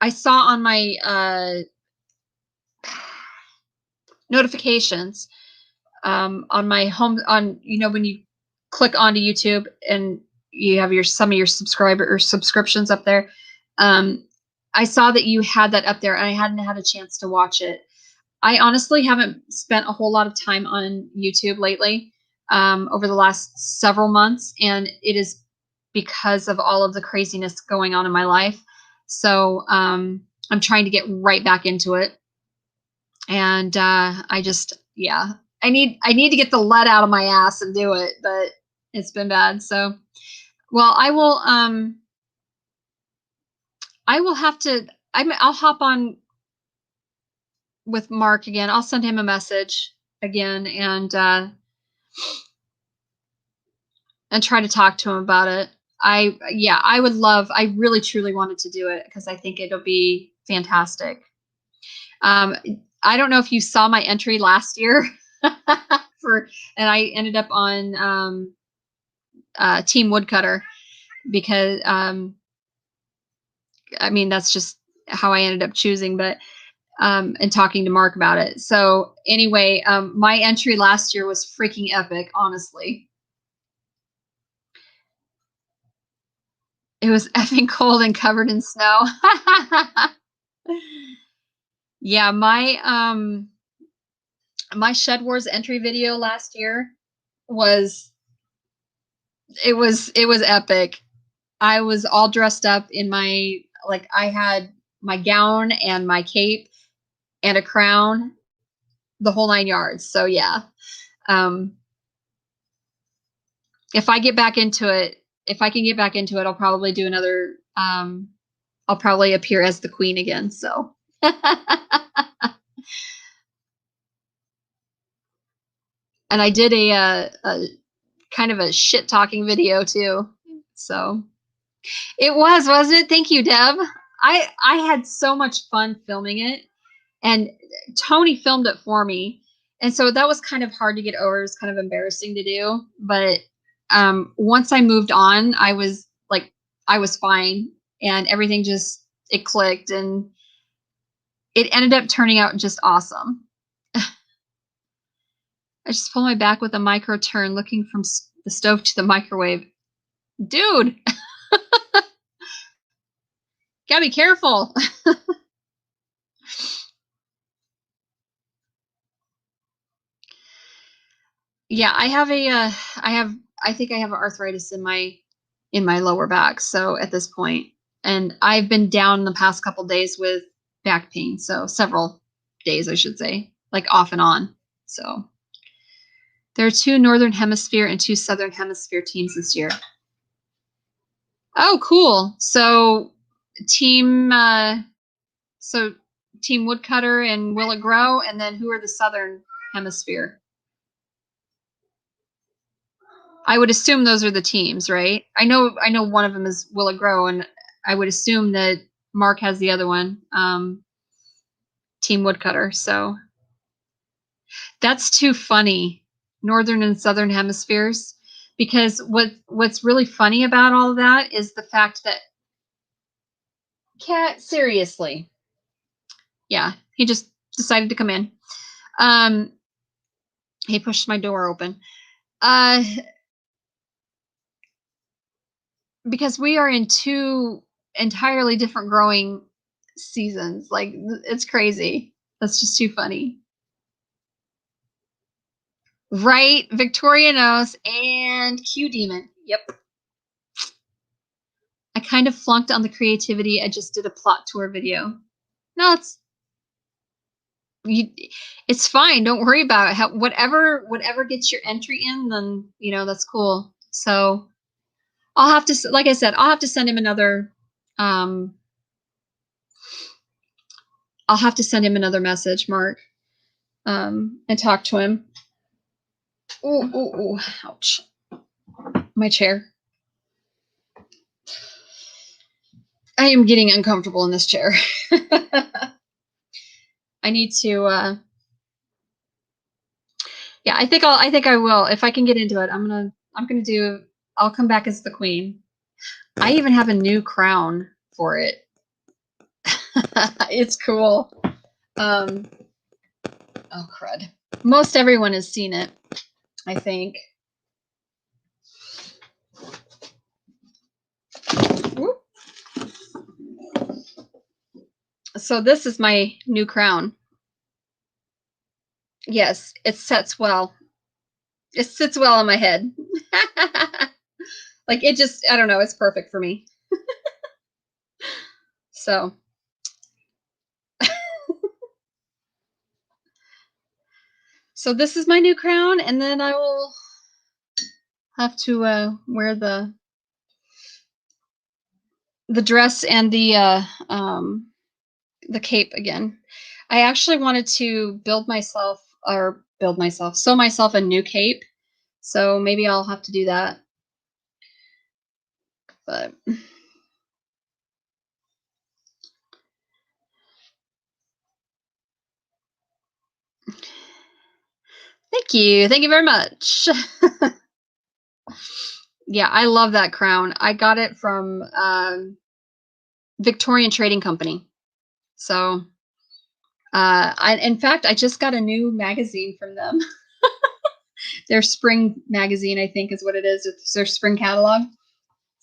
I saw on my notifications, on my home, on, when you click onto YouTube and you have some of your subscriptions up there. I saw that you had that up there, and I hadn't had a chance to watch it. I honestly haven't spent a whole lot of time on YouTube lately, over the last several months, and it is because of all of the craziness going on in my life. So I'm trying to get right back into it, and I need to get the lead out of my ass and do it, but it's been bad. So, well, I will have to. I'll hop on with Mark again. I'll send him a message again, and try to talk to him about it. I really truly wanted to do it, because I think it'll be fantastic. I don't know if you saw my entry last year and I ended up on Team Woodcutter, because that's just how I ended up choosing, but and talking to Mark about it. So anyway, my entry last year was freaking epic, honestly. It was effing cold and covered in snow. Yeah, my Shed Wars entry video last year was epic. I was all dressed up in I had my gown and my cape and a crown, the whole 9 yards. So yeah. If I can get back into it, I'll probably do another, I'll probably appear as the queen again. So and I did a kind of a shit talking video too. So it wasn't it? Thank you, Deb. I had so much fun filming it, and Tony filmed it for me. And so that was kind of hard to get over. It was kind of embarrassing to do, but once I moved on, I was fine, and everything it clicked, and it ended up turning out just awesome. I just pull my back with a micro turn, looking from the stove to the microwave. Dude, gotta be careful. Yeah, I think I have arthritis in my lower back. So at this point, and I've been down the past couple days with back pain. So several days, I should say, like off and on. So there are 2 Northern Hemisphere and 2 Southern Hemisphere teams this year. Oh, cool. So team, team Woodcutter and Will It Grow, and then who are the Southern Hemisphere? I would assume those are the teams, right? I know one of them is Will It Grow, and I would assume that Mark has the other one, Team Woodcutter. So that's too funny, Northern and Southern Hemispheres, because what's really funny about all of that is the fact that Cat, seriously, yeah, he just decided to come in. He pushed my door open. Because we are in 2 entirely different growing seasons. Like, it's crazy. That's just too funny. Right? Victoria knows. And Q Demon. Yep. I kind of flunked on the creativity. I just did a plot tour video. No, it's fine. Don't worry about it. Whatever gets your entry in, then, that's cool. So I'll have to, like I said, I'll have to send him another, I'll have to send him another message, Mark, and talk to him. Ooh, ouch. My chair. I am getting uncomfortable in this chair. I need to, yeah, I think I will. If I can get into it, I'll come back as the queen. I even have a new crown for it. It's cool. Oh, crud. Most everyone has seen it, I think. Whoop. So this is my new crown. Yes, it sits well. It sits well on my head. Like, it just, I don't know, it's perfect for me. So. So this is my new crown, and then I will have to wear the dress and the cape again. I actually wanted to sew myself a new cape. So maybe I'll have to do that. But thank you very much. Yeah, I love that crown. I got it from Victorian Trading Company. So in fact, I just got a new magazine from them. Their spring magazine, I think, is what it is. It's their spring catalog.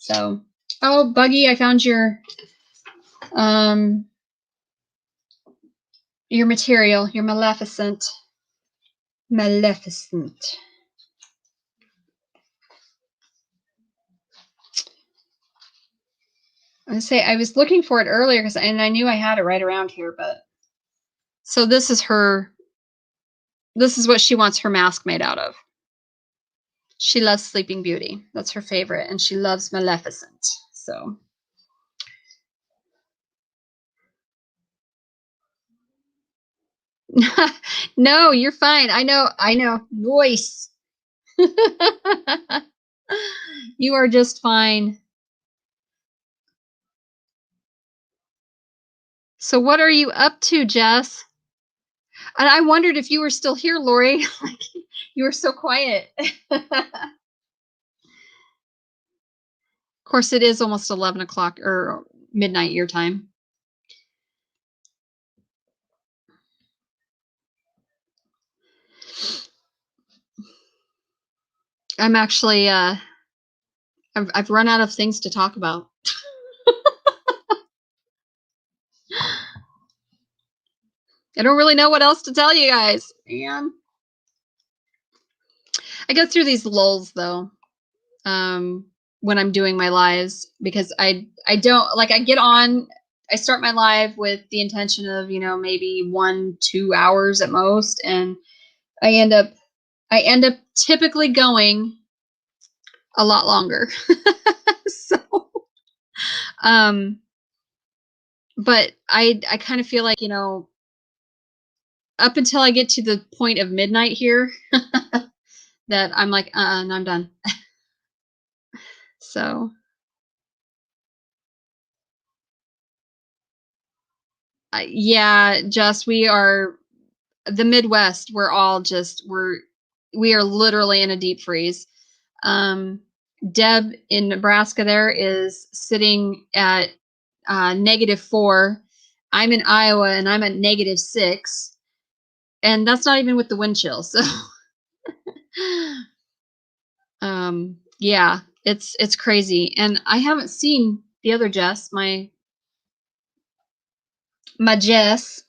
So, oh, Buggy, I found your material, your Maleficent. Maleficent. I was looking for it earlier and I knew I had it right around here, but so this is what she wants her mask made out of. She loves Sleeping Beauty. That's her favorite, and she loves Maleficent. So no, you're fine. I know. Voice. You are just fine. So what are you up to, Jess? And I wondered if you were still here, Lori. You were so quiet. Of course, it is almost 11 o'clock or midnight your time. I'm actually I've run out of things to talk about. I don't really know what else to tell you guys. Man. I go through these lulls though. When I'm doing my lives, because I don't like, I get on, I start my live with the intention of, maybe 1-2 hours at most, and I end up typically going a lot longer. So but I kind of feel like, up until I get to the point of midnight here, that I'm like, and I'm done. So yeah, just we are the Midwest. We're all just we are literally in a deep freeze. Deb in Nebraska there is sitting at -4. I'm in Iowa and I'm at -6, and that's not even with the wind chill. So yeah, it's crazy. And I haven't seen the other Jess, my Jess,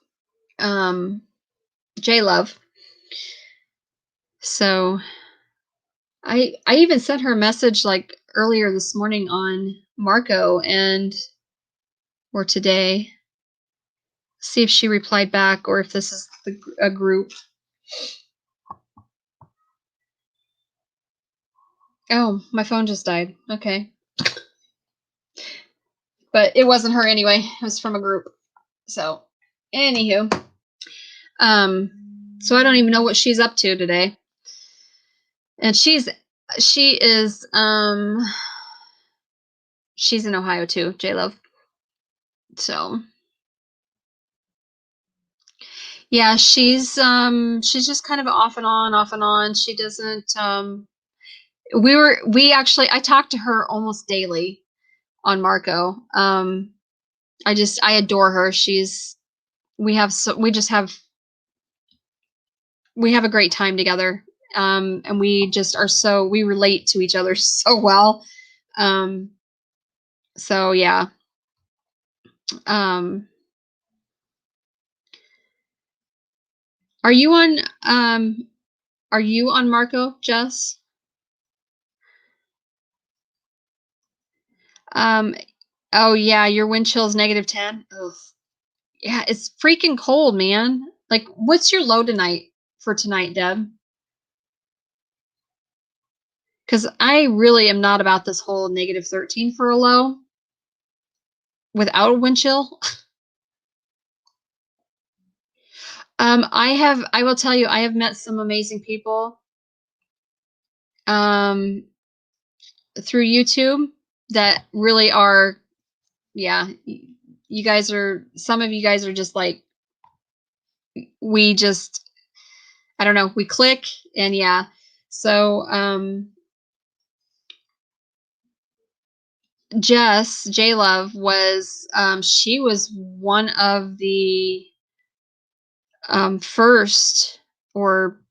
J Love. So I even sent her a message like earlier this morning on Marco, or today. See if she replied back, or if this is a group. Oh, my phone just died. Okay. But it wasn't her anyway. It was from a group. So, anywho. So I don't even know what she's up to today. And she is she's in Ohio too, J Love. So yeah, she's just kind of off and on. She doesn't I talked to her almost daily on Marco. I adore her. We have a great time together. And we just are we relate to each other so well. So yeah. Are you on Marco, Jess? Oh yeah, your wind chill is -10. Ugh. Yeah, it's freaking cold, man. Like, what's your low for tonight, Deb? Because I really am not about this whole -13 for a low without a wind chill. I will tell you, I have met some amazing people through YouTube that really are, yeah, some of you guys are just like, I don't know, we click, and yeah. So, Jess, J Love she was one of the first, or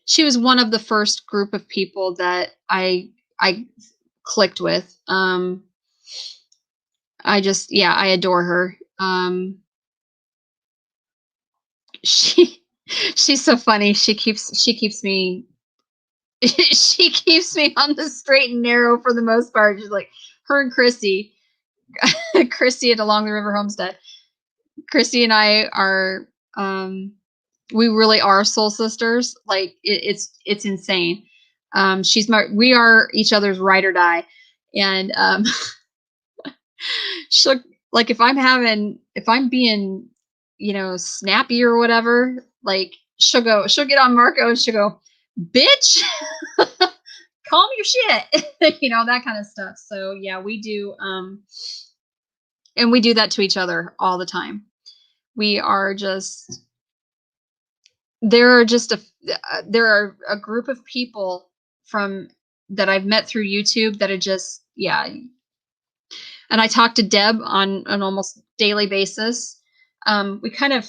she was one of the first group of people that I clicked with. I adore her. She's so funny. She keeps me she keeps me on the straight and narrow for the most part. She's like, her and Chrissy at Along the River Homestead. Chrissy and I are we really are soul sisters. Like, it's insane. We are each other's ride or die. And she'll, like, if I'm being, snappy or whatever, like, she'll get on Marco and she'll go, bitch, calm your shit, that kind of stuff. So yeah, we do, and we do that to each other all the time. We are just, there are a group of people that I've met through YouTube that are just, yeah. And I talk to Deb on an almost daily basis. We kind of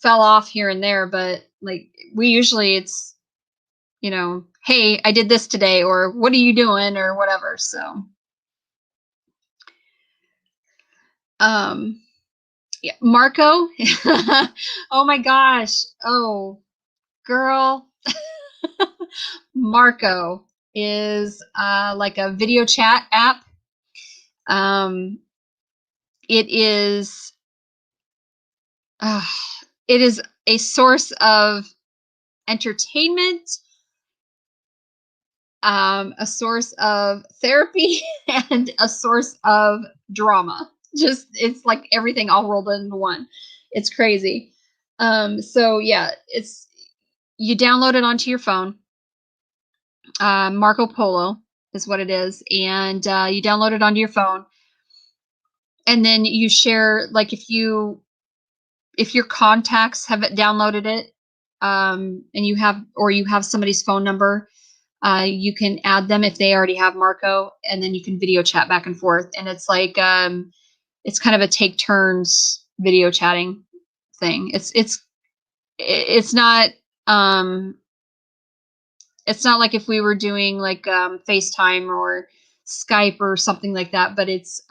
fell off here and there, but like, we usually you know, hey, I did this today, or what are you doing, or whatever. So, yeah, Marco. Oh my gosh. Oh, girl. Marco is like a video chat app. Um, it is uh, it is a source of entertainment, a source of therapy, and a source of drama. Just it's like everything all rolled into one. It's crazy. So yeah, it's you download it onto your phone. Marco Polo is what it is, and you download it onto your phone, and then you share like if your contacts have downloaded it, and you have somebody's phone number, you can add them if they already have Marco, and then you can video chat back and forth. And it's like it's kind of a take turns video chatting thing. It's not it's not like if we were doing like FaceTime or Skype or something like that, but it's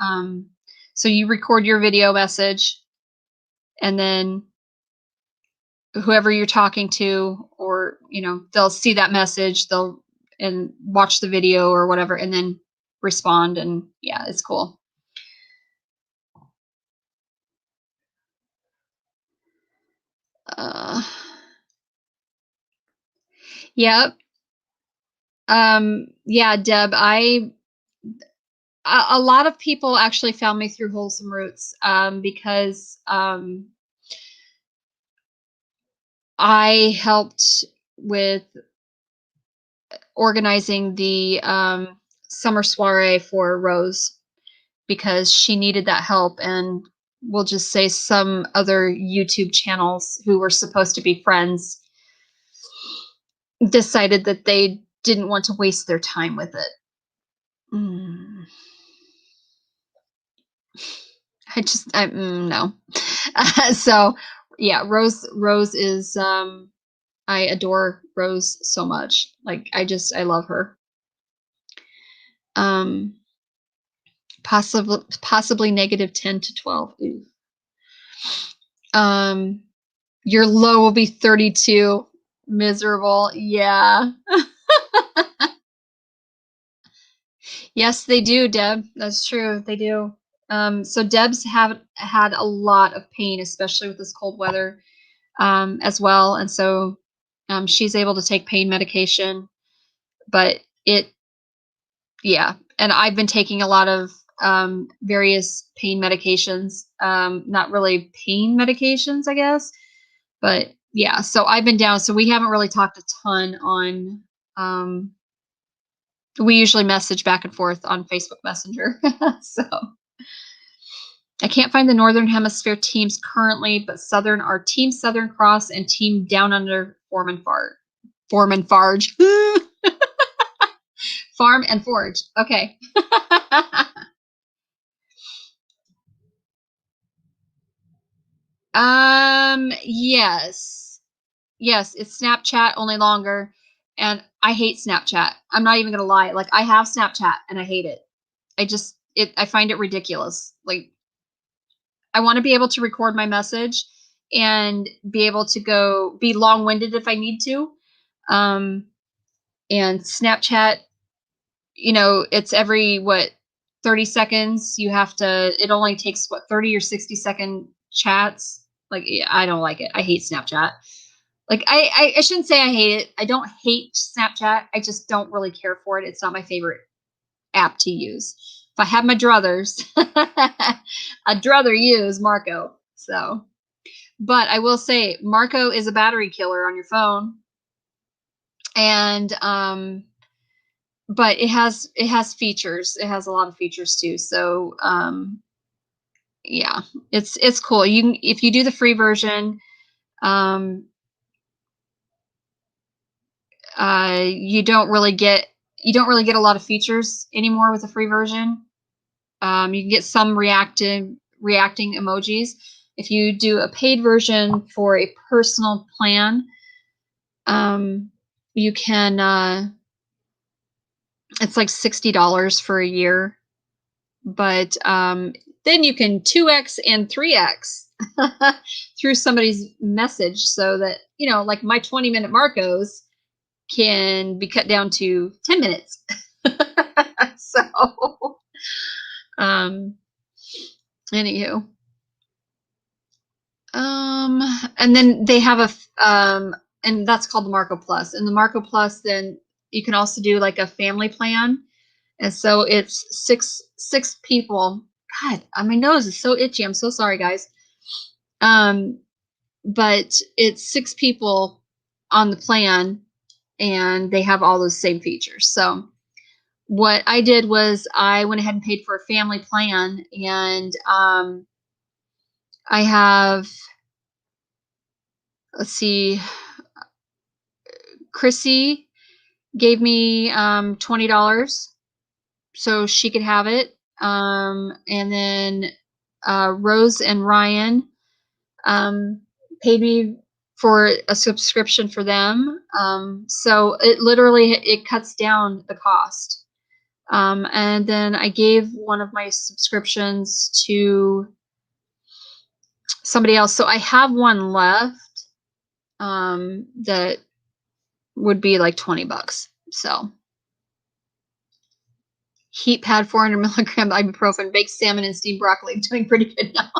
so you record your video message, and then whoever you're talking to, or they'll see that message, they'll and watch the video or whatever, and then respond. And yeah, it's cool. uh yeah. Yeah, Deb, a lot of people actually found me through Wholesome Roots, because I helped with organizing the summer soiree for Rose, because she needed that help. And we'll just say some other YouTube channels who were supposed to be friends decided that they didn't want to waste their time with it. No. So yeah, Rose is I adore Rose so much. Like I love her. Um possibly negative 10 to 12. Ooh. Your low will be 32. Miserable. Yeah. Yes, they do, Deb. That's true. They do. So Deb's have had a lot of pain, especially with this cold weather, as well. And so she's able to take pain medication, but yeah. And I've been taking a lot of various pain medications, not really pain medications, I guess, but yeah. So I've been down. So we haven't really talked a ton on. We usually message back and forth on Facebook Messenger. So I can't find the Northern Hemisphere teams currently, but Southern are Team Southern Cross and Team Down Under Form and Farge. Farm and Forge. Okay. Yes. Yes, it's Snapchat, only longer. And I hate Snapchat. I'm not even gonna lie. Like, I have Snapchat and I hate it. I find it ridiculous. Like, I want to be able to record my message and be able to go be long-winded if I need to. And Snapchat, it's every 30 seconds. It only takes 30 or 60-second chats. Like, yeah, I don't like it. I hate Snapchat. Like, I shouldn't say I hate it. I don't hate Snapchat. I just don't really care for it. It's not my favorite app to use. If I had my druthers, I'd rather use Marco. So, but I will say Marco is a battery killer on your phone. And but it has features. It has a lot of features too. So yeah, it's cool. If you do the free version, um you don't really get a lot of features anymore with the free version. You can get some reacting emojis. If you do a paid version for a personal plan, you can, it's like $60 for a year, but then you can 2x and 3x through somebody's message, so that, you know, like my 20-minute Marcos can be cut down to 10 minutes. So, anywho, and then they have and that's called the Marco Plus. And the Marco Plus, then you can also do like a family plan. And so it's six people. God, my nose is so itchy. I'm so sorry, guys. But it's 6 people on the plan, and they have all those same features. So what I did was I went ahead and paid for a family plan, and I have, let's see, Chrissy gave me $20 so she could have it. And then Rose and Ryan paid me for a subscription for them. So it cuts down the cost. And then I gave one of my subscriptions to somebody else. So I have one left that would be like $20. So heat pad, 400 milligram ibuprofen, baked salmon, and steamed broccoli. I'm doing pretty good now.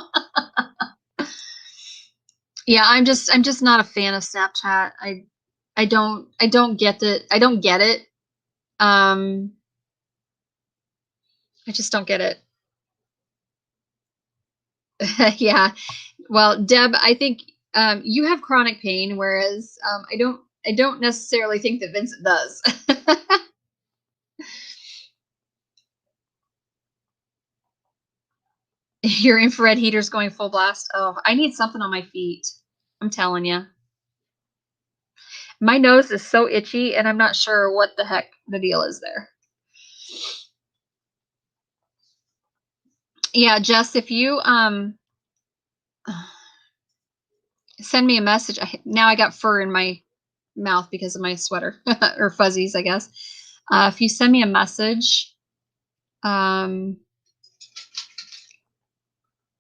Yeah, I'm just not a fan of Snapchat. I don't get it. I don't get it. I just don't get it. Yeah. Well, Deb, I think you have chronic pain, whereas I don't necessarily think that Vincent does. Your infrared heater's going full blast. Oh, I need something on my feet. I'm telling you. My nose is so itchy, and I'm not sure what the heck the deal is there. Yeah, Jess, if you send me a message. Now I got fur in my mouth because of my sweater or fuzzies, I guess. If you send me a message,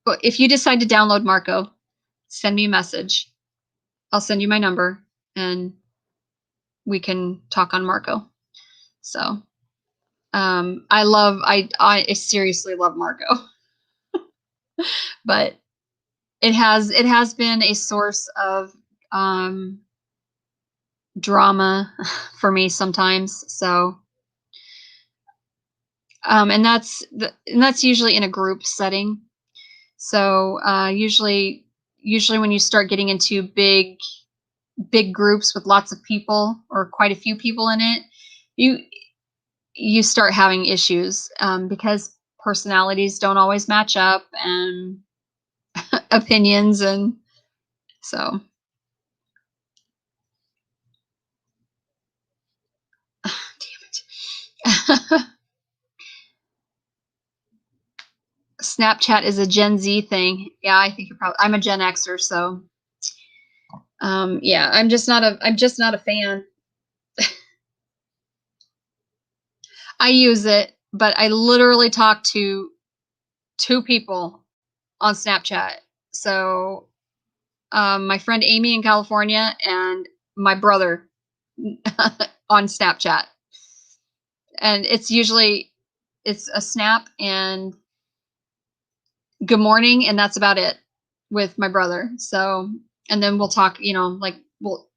but if you decide to download Marco, send me a message. I'll send you my number, and we can talk on Marco. So, I seriously love Marco, but it has been a source of drama for me sometimes. So, and that's usually in a group setting. So usually when you start getting into big groups with lots of people or quite a few people in it, you start having issues because personalities don't always match up, and opinions, and so. Damn it. Snapchat is a Gen Z thing. Yeah, I think I'm a Gen Xer, so yeah, I'm just not a fan. I use it, but I literally talk to 2 people on Snapchat. So my friend Amy in California, and my brother on Snapchat. And it's a snap and good morning, and that's about it with my brother. So, and then we'll talk, like, well,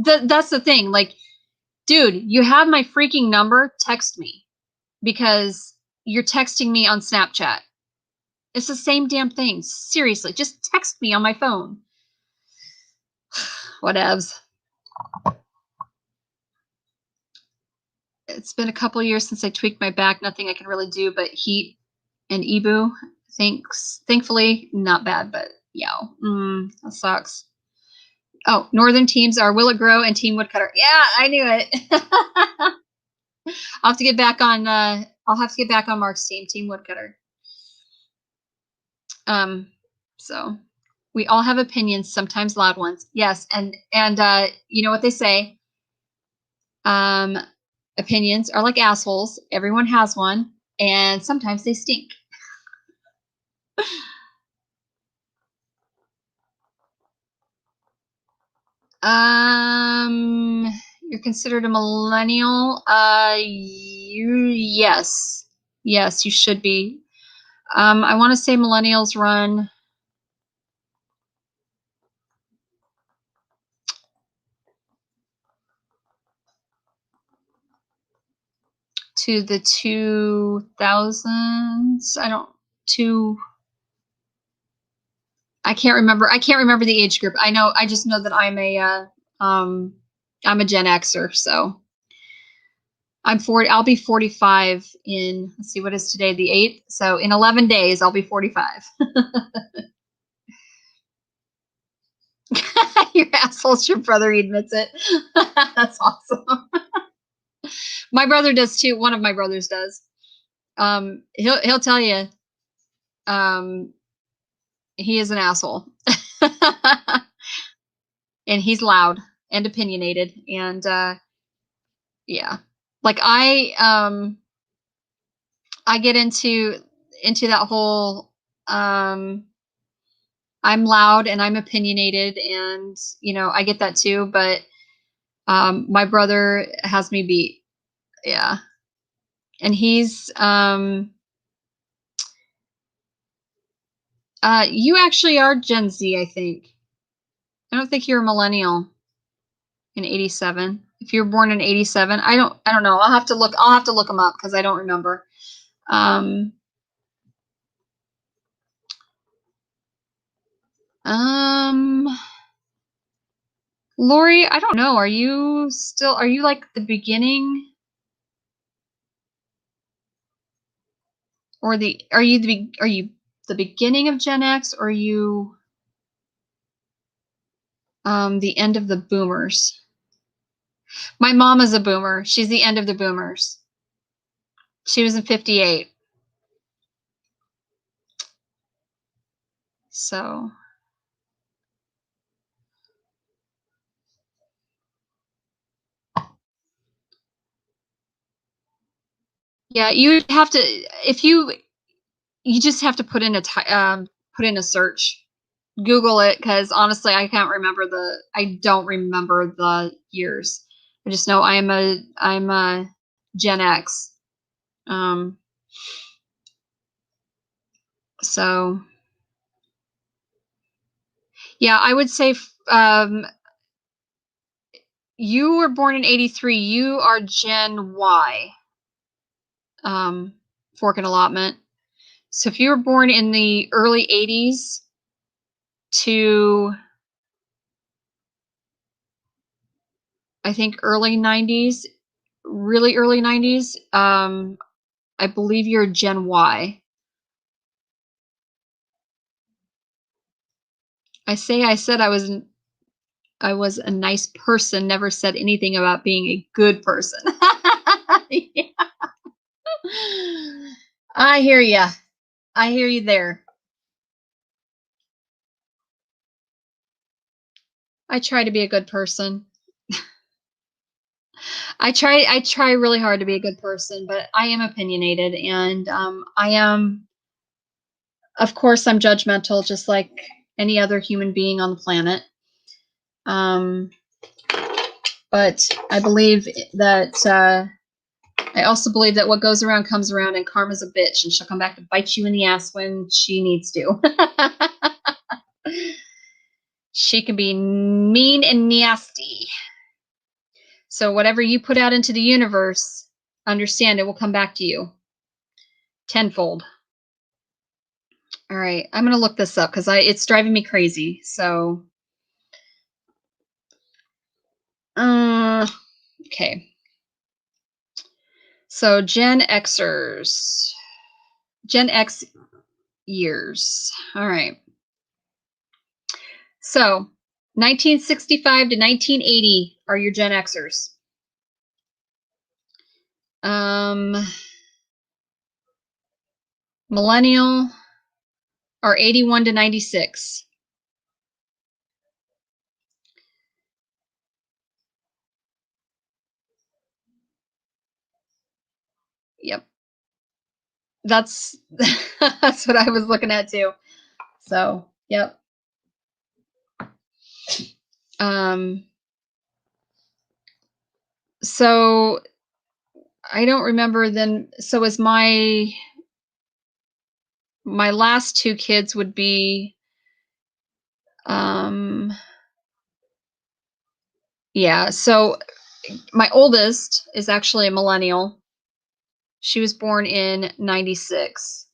that's the thing. Like, dude, you have my freaking number, text me, because you're texting me on Snapchat. It's the same damn thing. Seriously, just text me on my phone. Whatevs. It's been a couple years since I tweaked my back. Nothing I can really do but heat and Ibu. Thankfully, not bad, but yeah, that sucks. Oh, Northern teams are Will It Grow and Team Woodcutter. Yeah, I knew it. I'll have to get back on. I'll have to get back on Mark's Team Woodcutter. So we all have opinions, sometimes loud ones. Yes, and you know what they say. Opinions are like assholes. Everyone has one, and sometimes they stink. You're considered a millennial. Yes, yes, you should be. I want to say millennials run to the 2000s. I can't remember. I can't remember the age group. I just know that I'm a Gen Xer, so I'm 40. I'll be 45 in, let's see, what is today, the 8th? So in 11 days, I'll be 45. Your asshole's your brother, he admits it. That's awesome. My brother does too. One of my brothers does. He'll tell you, he is an asshole. And he's loud and opinionated. And yeah. Like I get into that whole I'm loud and I'm opinionated, and I get that too, but my brother has me beat. Yeah. And he's you actually are Gen Z, I think. I don't think you're a millennial in 87. If you're born in 87, I don't know. I'll have to look them up because I don't remember. Lori, I don't know. Are you like the beginning, or are you the beginning of Gen X, or are you the end of the boomers? My mom is a boomer. She's the end of the boomers. She was in 58. So yeah, you have to, if you just have to put in a search, Google it, because honestly, I don't remember the years. I just know I'm a Gen X. So yeah, I would say you were born in 83. You are Gen Y. Fork and allotment. So if you were born in the early 80s to, I think, early 90s, really early 90s, I believe you're Gen Y. I said I was a nice person, never said anything about being a good person. Yeah. I hear you. I hear you there. I try to be a good person. I try really hard to be a good person, but I am opinionated, and I am, of course, I'm judgmental, just like any other human being on the planet. But I believe that I also believe that what goes around comes around, and karma's a bitch, and she'll come back to bite you in the ass when she needs to. She can be mean and nasty. So whatever you put out into the universe, understand it will come back to you tenfold. All right, I'm going to look this up because it's driving me crazy. So, okay. So Gen Xers, Gen X years. All right. So 1965 to 1980 are your Gen Xers. Millennial are 81 to 96. that's that's what I was looking at too. So, yep. So I don't remember then. So as my last two kids would be, um, yeah. So my oldest is actually a millennial. She was born in 96.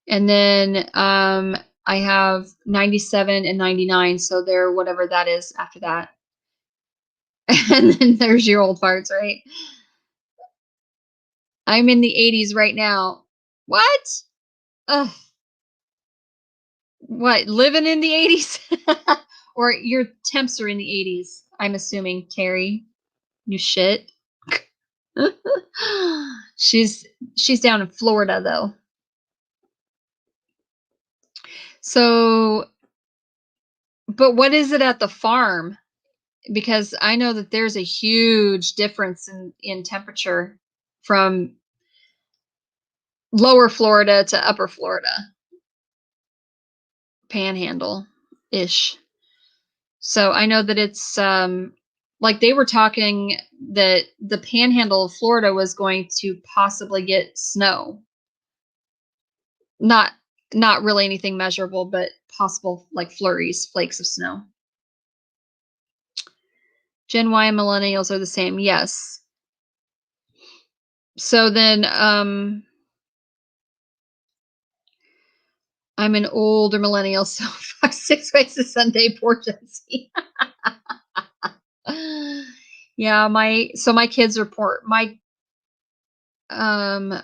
And then I have 97 and 99. So they're whatever that is after that. And then there's your old farts, right? I'm in the 80s right now. What? Ugh. What? Living in the 80s? Or your temps are in the 80s, I'm assuming, Terry. You shit. she's down in Florida though. So, but what is it at the farm? Because I know that there's a huge difference in temperature from lower Florida to upper Florida, panhandle ish. So I know that it's like they were talking that the panhandle of Florida was going to possibly get snow. Not not really anything measurable, but possible like flurries, flakes of snow. Gen Y and millennials are the same. Yes. So then I'm an older millennial, so 6 ways to Sunday, poor Gen Z. Yeah, my kids are poor. My um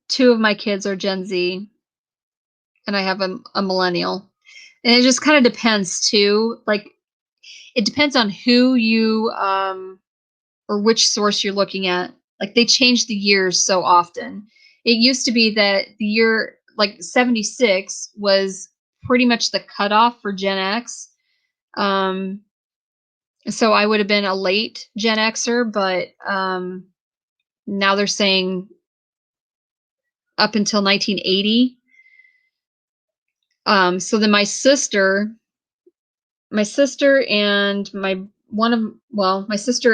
2 of my kids are Gen Z, and I have a millennial. And it just kind of depends too. Like it depends on who you or which source you're looking at. Like they change the years so often. It used to be that the year like 76 was pretty much the cutoff for Gen X. Um, so I would have been a late Gen Xer, but now they're saying up until 1980. So then my sister and my sister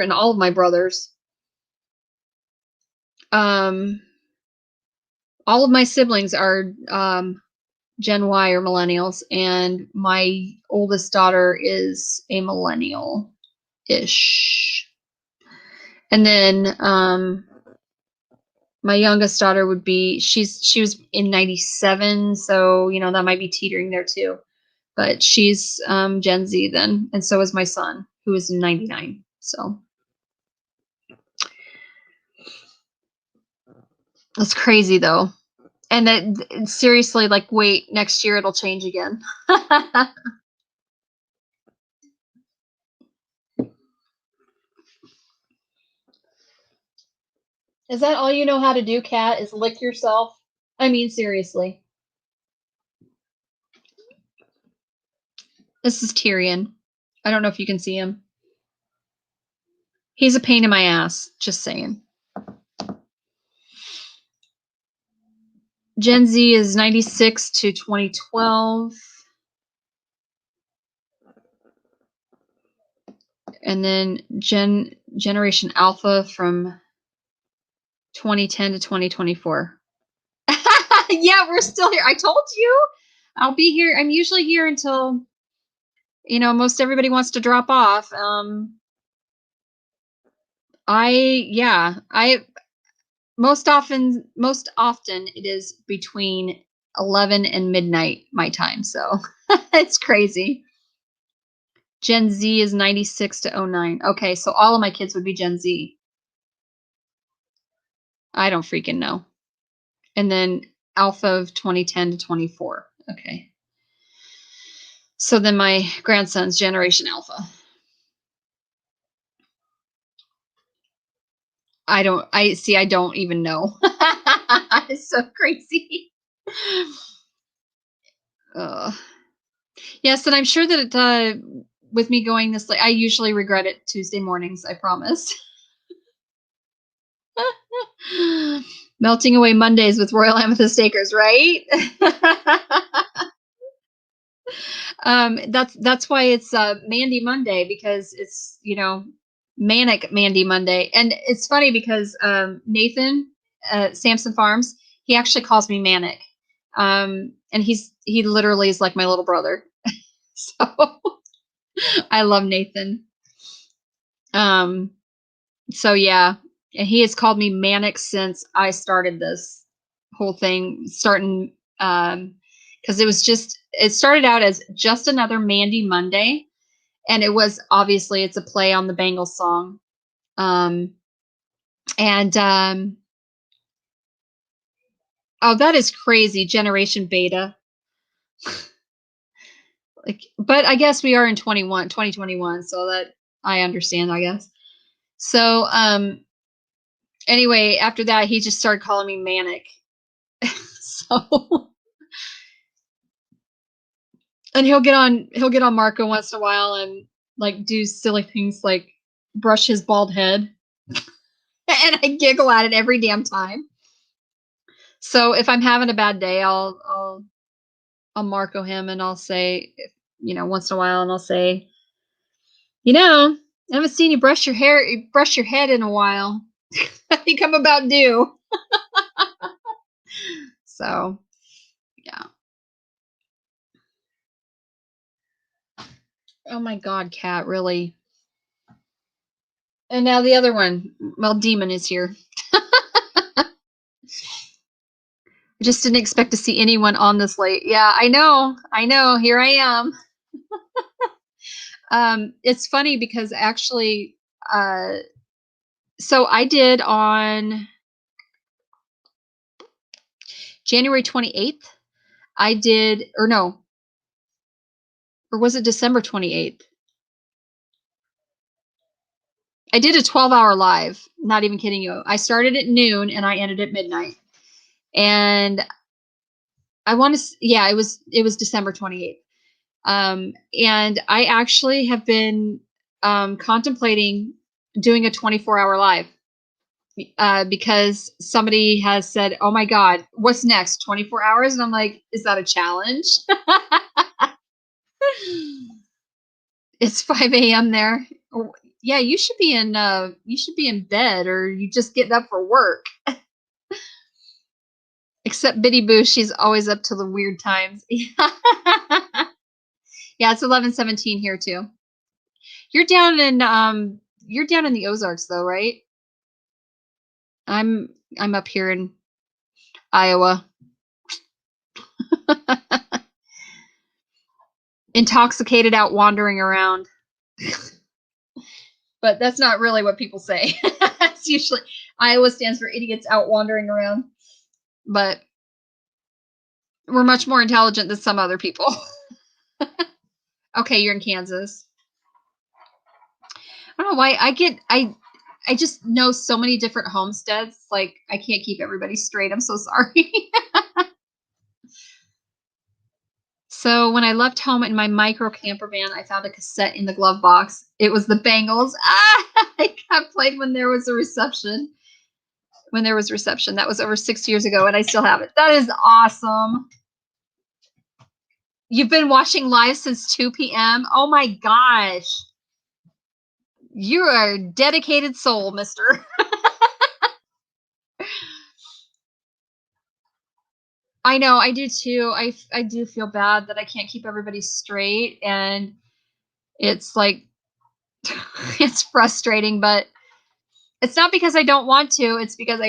and all of my brothers, um, all of my siblings are Gen Y or millennials, and my oldest daughter is a millennial ish. And then my youngest daughter would be she was in 97, so that might be teetering there too. But she's Gen Z then, and so is my son, who is in 99. So that's crazy though. And that seriously, like, wait, next year it'll change again. Is that all you know how to do, Kat? Is lick yourself? I mean, seriously. This is Tyrion. I don't know if you can see him. He's a pain in my ass. Just saying. Gen Z is 96 to 2012. And then Generation Alpha from 2010 to 2024. Yeah, we're still here. I told you. I'll be here. I'm usually here until most everybody wants to drop off. I most often it is between 11 and midnight my time, so it's crazy. Gen Z is 96 to 09. Okay, so all of my kids would be Gen Z. I don't freaking know. And then Alpha of 2010 to 24. Okay. So then my grandson's Generation Alpha. I don't even know. It's so crazy. Yes, and I'm sure that with me going this late, I usually regret it Tuesday mornings, I promise. Melting away Mondays with Royal Amethyst Acres, right? That's why it's Mandy Monday, because it's, you know, manic Mandy Monday. And it's funny because Nathan Samson Farms, he actually calls me manic. And he literally is like my little brother. So I love Nathan. So yeah, and he has called me manic since I started this whole thing, starting because it started out as just another Mandy Monday, and it was obviously it's a play on the Bangles song. And oh, that is crazy, Generation Beta. Like, but I guess we are in 2021, so that I understand, I guess. So anyway, after that he just started calling me manic. So and he'll get on Marco once in a while and like do silly things like brush his bald head. And I giggle at it every damn time. So if I'm having a bad day, I'll Marco him and I'll say, you know, once in a while, and I'll say, you know, I haven't seen you brush your head in a while. I think I'm about due. So yeah. Oh my God, Cat, really. And now the other one, well, Demon is here. I just didn't expect to see anyone on this late. Yeah, I know. Here I am. It's funny because actually, so I did on January 28th. I did, or no, or was it December 28th? I did a 12-hour live. Not even kidding you. I started at noon and I ended at midnight. And I want to, yeah, it was December 28th. And I actually have been contemplating doing a 24-hour live because somebody has said, "Oh my God, what's next? 24 hours?" And I'm like, "Is that a challenge?" It's 5 a.m. there. Yeah, you should be in bed, or you just getting up for work. Except Biddy Boo, she's always up till the weird times. Yeah, it's 11:17 here too. You're down in the Ozarks though, right? I'm up here in Iowa. Intoxicated out wandering around. But that's not really what people say. It's usually Iowa stands for idiots out wandering around. But we're much more intelligent than some other people. Okay, you're in Kansas. I don't know why I just know so many different homesteads. Like I can't keep everybody straight. I'm so sorry. So when I left home in my micro camper van, I found a cassette in the glove box. It was the Bangles. I got played when there was a reception. That was over 6 years ago, and I still have it. That is awesome. You've been watching live since 2 p.m. Oh my gosh. You are a dedicated soul, mister. I know, I do too. I do feel bad that I can't keep everybody straight, and it's like it's frustrating, but it's not because I don't want to. It's because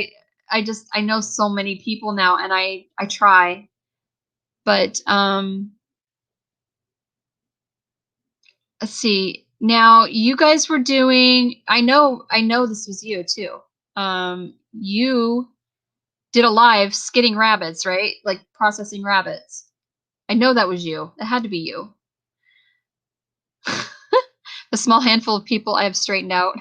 I know so many people now, and I try. But let's see. Now you guys were doing, I know this was you too. You did a live skidding rabbits, right? Like processing rabbits. I know that was you. It had to be you. The small handful of people I have straightened out.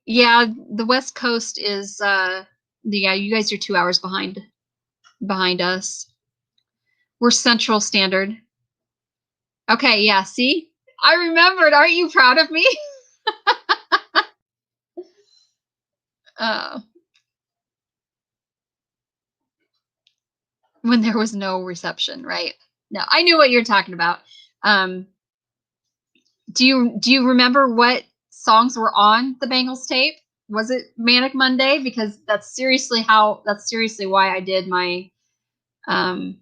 Yeah, the West Coast is yeah, you guys are 2 hours behind us. We're Central Standard. Okay, yeah, see? I remembered. Aren't you proud of me? Uh, when there was no reception, right? No, I knew what you're talking about. Um, do you remember what songs were on the Bangles tape? Was it Manic Monday? Because that's seriously why I did um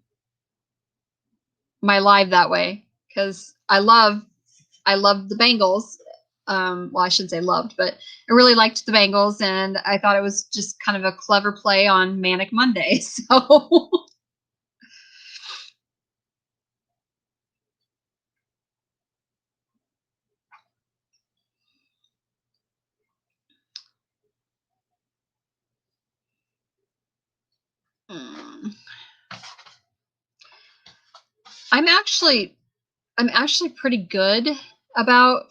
my live that way. Because I loved the Bangles. Well, I shouldn't say loved, but I really liked the Bangles, and I thought it was just kind of a clever play on Manic Monday. So mm, I'm actually I'm actually pretty good about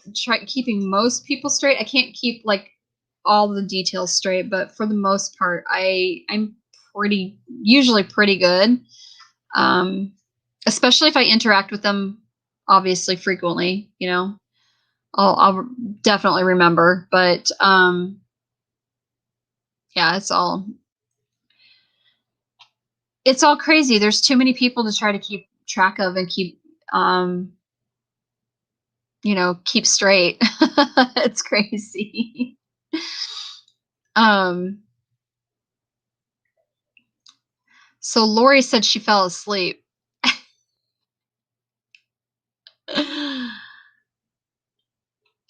keeping most people straight. I can't keep like all the details straight, but for the most part, I'm usually pretty good. Um, especially if I interact with them, obviously frequently. I'll definitely remember. But yeah, it's all crazy. There's too many people to try to keep track of and um, keep straight. It's crazy. Um, so Lori said she fell asleep.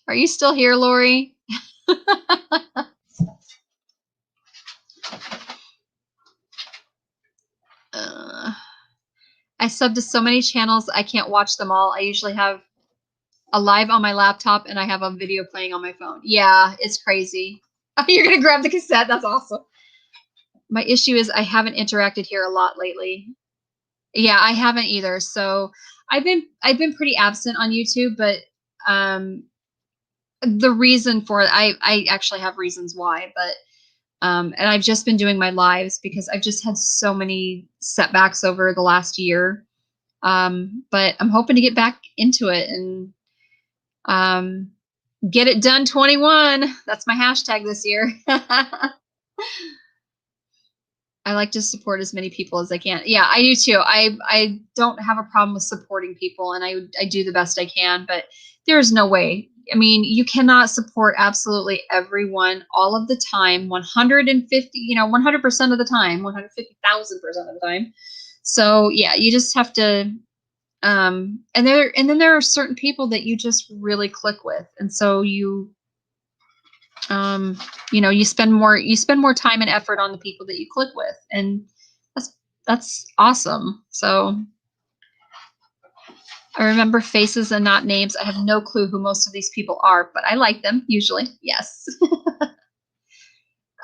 Are you still here, Lori? I sub to so many channels, I can't watch them all. I usually have a live on my laptop and I have a video playing on my phone. Yeah, it's crazy. You're going to grab the cassette. That's awesome. My issue is I haven't interacted here a lot lately. Yeah, I haven't either. So I've been pretty absent on YouTube, but um the reason for it, I actually have reasons why, but and I've just been doing my lives because I've just had so many setbacks over the last year. But I'm hoping to get back into it and um get it done 21. That's my hashtag this year. I like to support as many people as I can. Yeah, I do too. I don't have a problem with supporting people, and I do the best I can, but there's no way. I mean, you cannot support absolutely everyone all of the time, 150, 100% of the time, 150,000% of the time. So yeah, you just have to and then there are certain people that you just really click with. And so um you spend more time and effort on the people that you click with, and that's awesome. So I remember faces and not names. I have no clue who most of these people are, but I like them usually. Yes.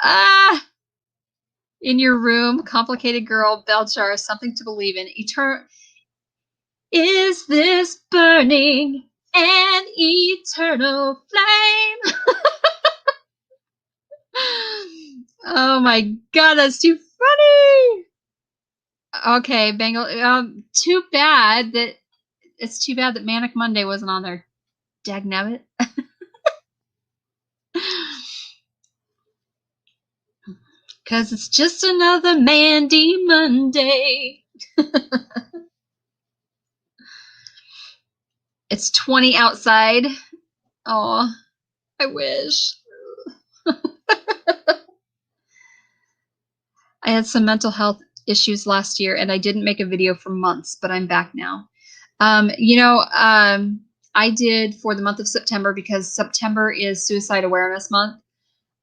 Ah, in your room, complicated girl, bell jar, something to believe in. Is this burning an eternal flame? Oh my god, that's too funny. Okay, Bengal. Too bad that Manic Monday wasn't on there. Dagnabbit. Cause it's just another Mandy Monday. It's 20 outside. Oh, I wish. I had some mental health issues last year and I didn't make a video for months, but I'm back now. I did for the month of September because September is Suicide Awareness Month.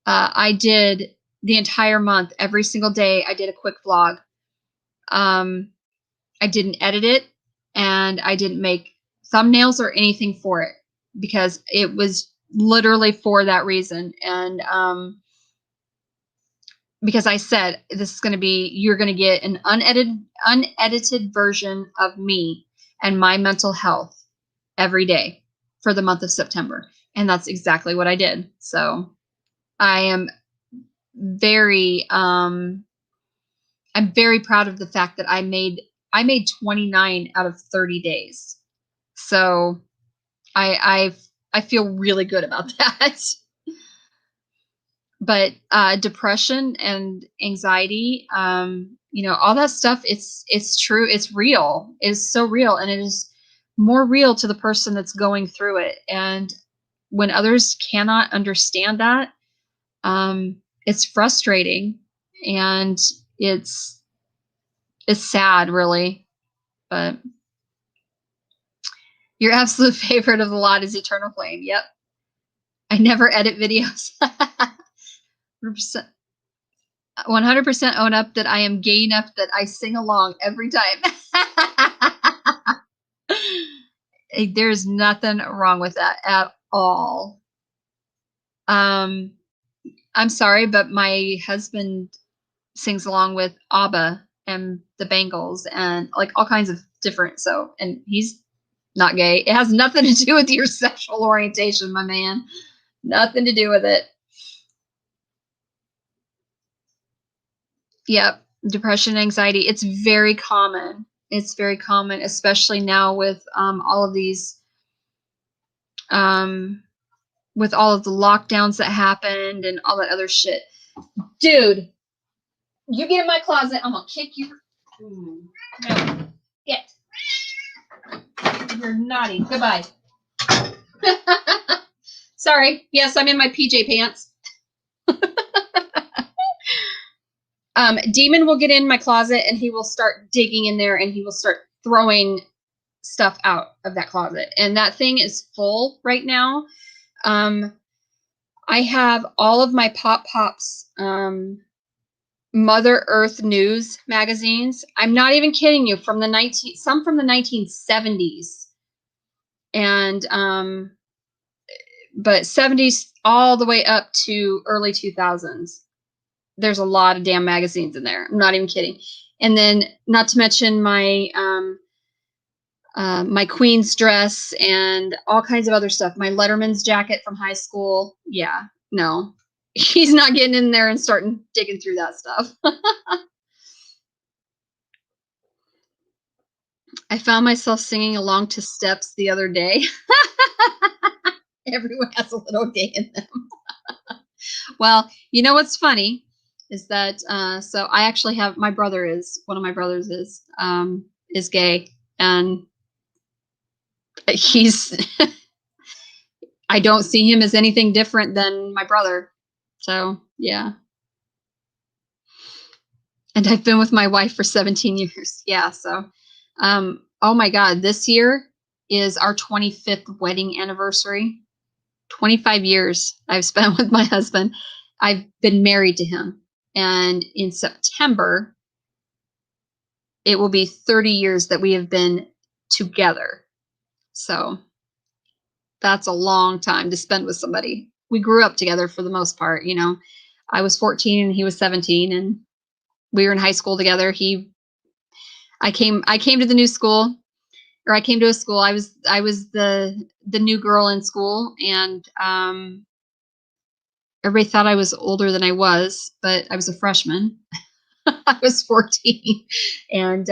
I did the entire month, every single day, I did a quick vlog. I didn't edit it and I didn't make thumbnails or anything for it because it was literally for that reason. And because I said this is going to be, you're going to get an unedited version of me and my mental health every day for the month of September. And that's exactly what I did. So I am very I'm very proud of the fact that I made 29 out of 30 days. So I feel really good about that. but depression and anxiety, all that stuff, it's true. It's real. It's so real. And it is more real to the person that's going through it. And when others cannot understand that, it's frustrating, and it's sad, really. But your absolute favorite of the lot is Eternal Flame. Yep. I never edit videos. 100% own up that I am gay enough that I sing along every time. There's nothing wrong with that at all. I'm sorry, but my husband sings along with ABBA and the Bangles and like all kinds of different. And he's not gay. It has nothing to do with your sexual orientation, my man. Nothing to do with it. Yep. Depression, anxiety. It's very common. It's very common, especially now with all of these, with all of the lockdowns that happened and all that other shit. Dude, you get in my closet, I'm gonna kick you. No. Get. You're naughty. Goodbye. Sorry. Yes, I'm in my PJ pants. Demon will get in my closet and he will start digging in there and he will start throwing stuff out of that closet. And that thing is full right now. I have all of my Pops Mother Earth News magazines. I'm not even kidding you. Some from the 1970s, and but 70s all the way up to early 2000s. There's a lot of damn magazines in there. I'm not even kidding. And then, not to mention my my Queen's dress and all kinds of other stuff. My Letterman's jacket from high school. Yeah, no. He's not getting in there and starting digging through that stuff. I found myself singing along to Steps the other day. Everyone has a little gay in them. Well, you know what's funny is that so I actually have one of my brothers is gay, and he's I don't see him as anything different than my brother. So, yeah. And I've been with my wife for 17 years. Yeah, so oh my God, this year is our 25th wedding anniversary. 25 years I've spent with my husband. I've been married to him. And in September, it will be 30 years that we have been together. So that's a long time to spend with somebody. We grew up together for the most part, I was 14 and he was 17, and we were in high school together. I came to the new school, or I came to a school. I was the new girl in school, and everybody thought I was older than I was, but I was a freshman. I was 14, and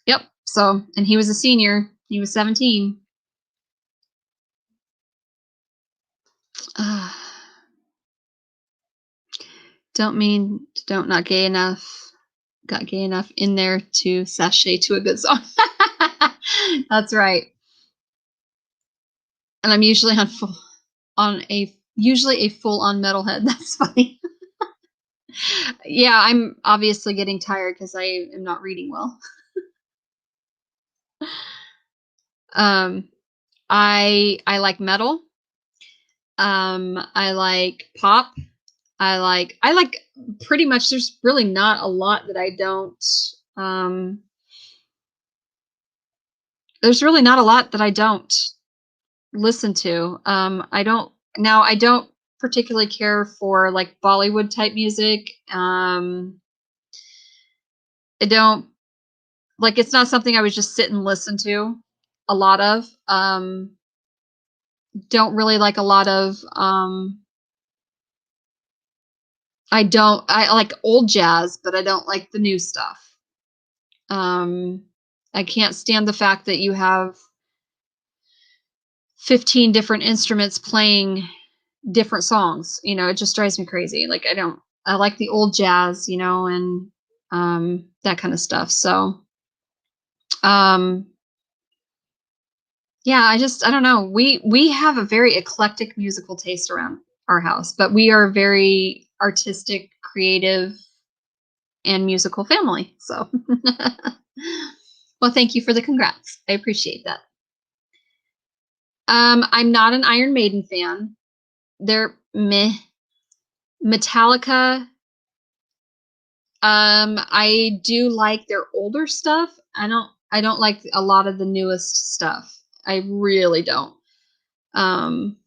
yep. So, and he was a senior. He was 17. Don't not gay enough. Got gay enough in there to sashay to a good song. That's right. And I'm usually usually a full-on metalhead. That's funny. Yeah, I'm obviously getting tired because I am not reading well. I like metal. I like pop. I like pretty much, there's really not a lot that I don't there's really not a lot that I don't listen to. I don't particularly care for like Bollywood type music. I don't like, it's not something I would just sit and listen to a lot of. Don't really like a lot of I like old jazz, but I don't like the new stuff. I can't stand the fact that you have 15 different instruments playing different songs. It just drives me crazy. Like I like the old jazz, and that kind of stuff. So um yeah, I don't know. We have a very eclectic musical taste around our house, but we are very artistic, creative, and musical family. So well, thank you for the congrats. I appreciate that. I'm not an Iron Maiden fan. They're meh. Metallica, I do like their older stuff. I don't like a lot of the newest stuff. I really don't. Um,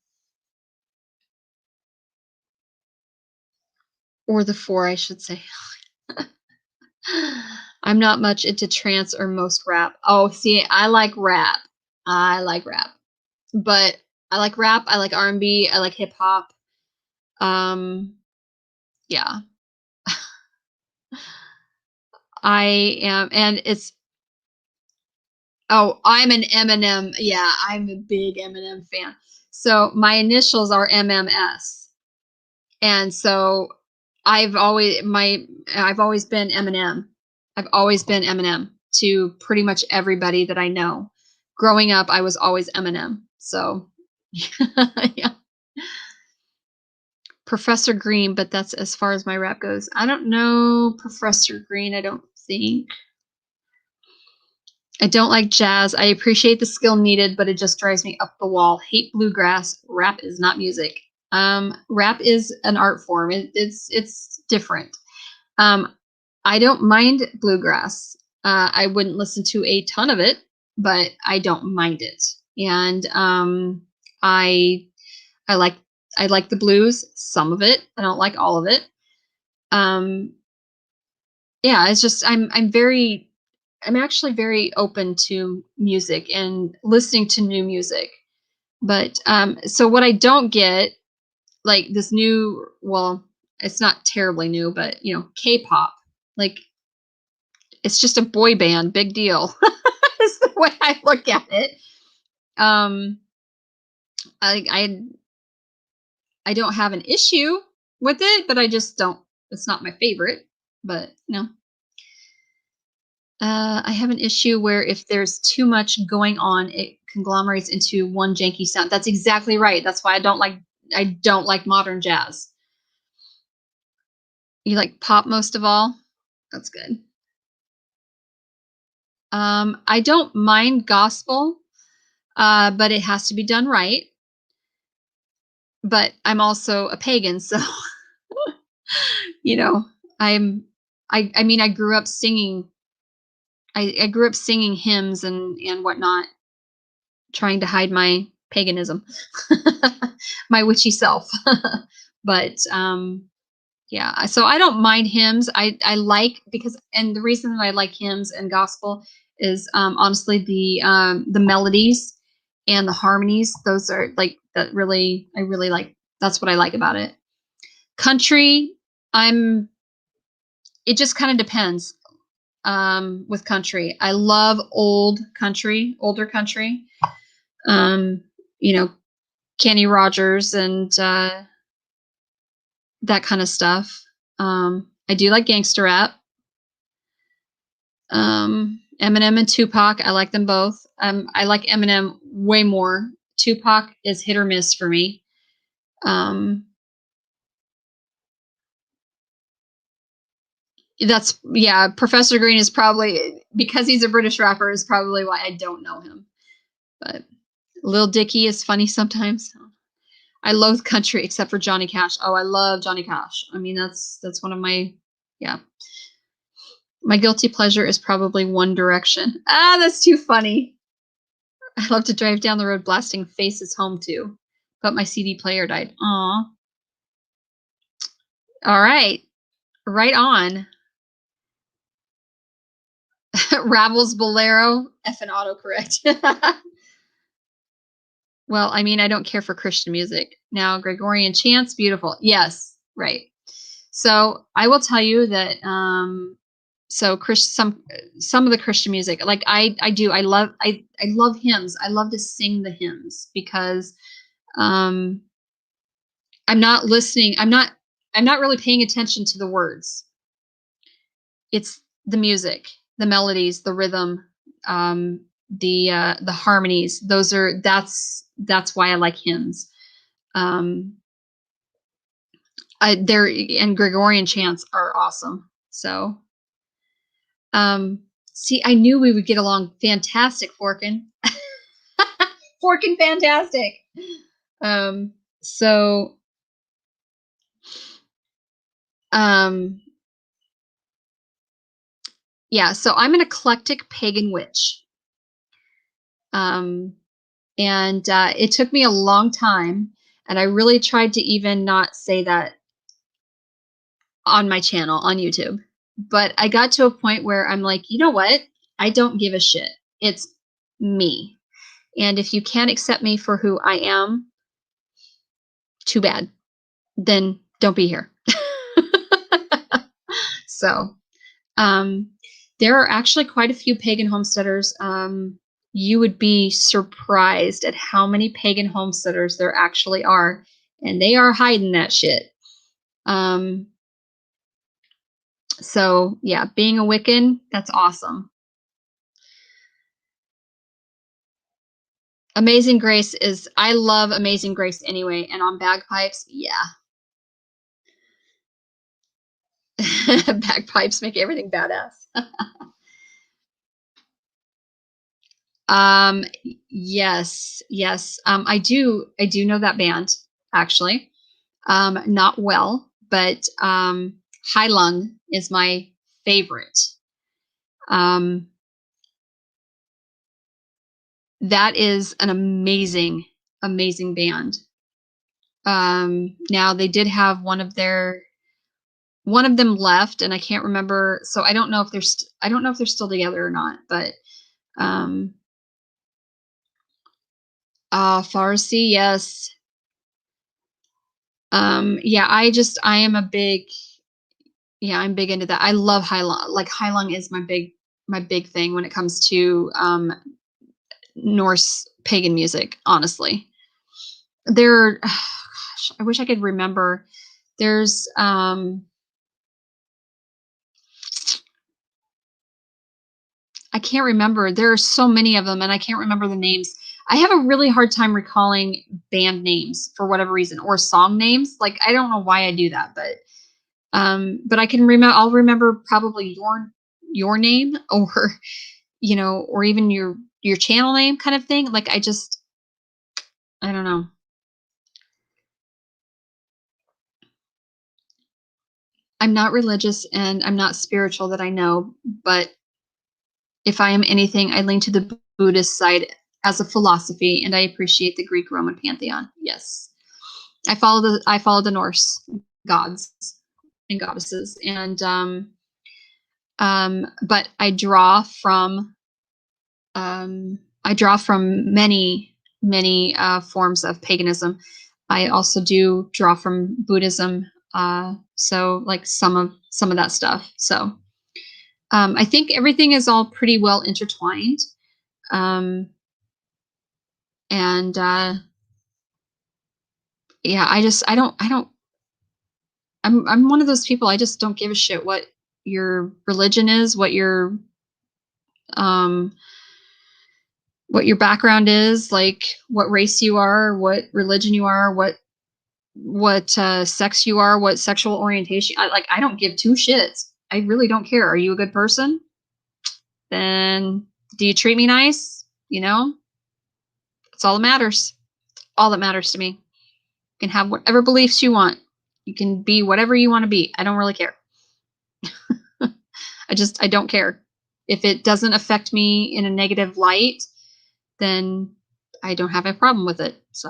or the four, I should say. I'm not much into trance or most rap. Oh, see, I like rap. I like rap. But I like rap, I like R&B, I like hip hop. Um, yeah. I am, and it's oh, I'm an Eminem. Yeah, I'm a big Eminem fan. So my initials are MMS. And so I've always been Eminem. I've always been Eminem to pretty much everybody that I know. Growing up, I was always Eminem. So yeah. Professor Green, but that's as far as my rap goes. I don't know Professor Green, I don't think. I don't like jazz. I appreciate the skill needed, but it just drives me up the wall. Hate bluegrass. Rap is not music. Rap is an art form. It's different. Um, I don't mind bluegrass. I wouldn't listen to a ton of it, but I don't mind it. And I I like I like the blues. Some of it. I don't like all of it. Um, yeah, it's just I'm actually very open to music and listening to new music. But so what I don't get, like this new, well, it's not terribly new, but K-pop, like it's just a boy band, big deal. Is the way I look at it. Um, I I don't have an issue with it, but I just don't. It's not my favorite. But I have an issue where if there's too much going on, it conglomerates into one janky sound. That's exactly right. That's why I don't like modern jazz. You like pop most of all? That's good. I don't mind gospel, but it has to be done right. But I'm also a pagan, so you know, I'm I mean I grew up singing I grew up singing hymns and whatnot, trying to hide my paganism, my witchy self. But yeah, so I don't mind hymns. I like because and the reason that I like hymns and gospel is honestly the melodies and the harmonies. Those are like that really I really like. That's what I like about it. Country, I'm. It just kind of depends. With country, I love old country, older country. Um, you know, Kenny Rogers and that kind of stuff. I do like gangster rap. Eminem and Tupac, I like them both. I like Eminem way more. Tupac is hit or miss for me. Um, that's yeah. Professor Green is probably because he's a British rapper is probably why I don't know him. But Lil Dicky is funny sometimes. I loathe country except for Johnny Cash. Oh, I love Johnny Cash. I mean, that's one of my yeah. My guilty pleasure is probably One Direction. Ah, that's too funny. I love to drive down the road blasting Faces Home too, but my CD player died. Aw. All right. Right on. Ravel's Bolero. F and autocorrect. Well, I mean, I don't care for Christian music. Now, Gregorian chants, beautiful. Yes, right. So I will tell you that so some of the Christian music, like I do, I love hymns. I love to sing the hymns because um I'm not listening. I'm not really paying attention to the words. It's the music, the melodies, the rhythm, the harmonies. That's why I like hymns. There and Gregorian chants are awesome. So, see, I knew we would get along fantastic, Forkin. Forkin fantastic. So, yeah, so I'm an eclectic pagan witch. And it took me a long time, and I really tried to even not say that on my channel on YouTube. But I got to a point where I'm like, you know what? I don't give a shit. It's me. And if you can't accept me for who I am, too bad. Then don't be here. So, there are actually quite a few pagan homesteaders. You would be surprised at how many pagan homesteaders there actually are, and they are hiding that shit. So yeah, being a Wiccan, that's awesome. Amazing Grace is, I love Amazing Grace anyway, and on bagpipes, yeah. Bagpipes make everything badass. Yes. I do know that band, actually. Not well, but High Lung is my favorite. That is an amazing band. Now they did have one of them left, and I can't remember. So I don't know if they're still together or not. But Farsi, yes. Yeah, I am a big, yeah, I'm big into that. I love High Lung. Like High Lung is my big thing when it comes to Norse pagan music, honestly. There, gosh, I wish I could remember. There's I can't remember. There are so many of them, and I can't remember the names. I have a really hard time recalling band names for whatever reason, or song names. Like I don't know why I do that, but I can remember. I'll remember probably your name, or or even your channel name, kind of thing. Like I don't know. I'm not religious and I'm not spiritual that I know, but if I am anything, I lean to the Buddhist side as a philosophy, and I appreciate the Greek Roman pantheon. Yes. I follow the Norse gods and goddesses, and but I draw from many forms of paganism. I also do draw from Buddhism, so like some of that stuff. So I think everything is all pretty well intertwined, and yeah, I'm one of those people. I just don't give a shit what your religion is, what your background is, like what race you are, what religion you are, what sex you are, what sexual orientation. I don't give two shits. I really don't care. Are you a good person? Then do you treat me nice? That's all that matters. All that matters to me. You can have whatever beliefs you want. You can be whatever you want to be. I don't really care. I don't care. If it doesn't affect me in a negative light, then I don't have a problem with it. So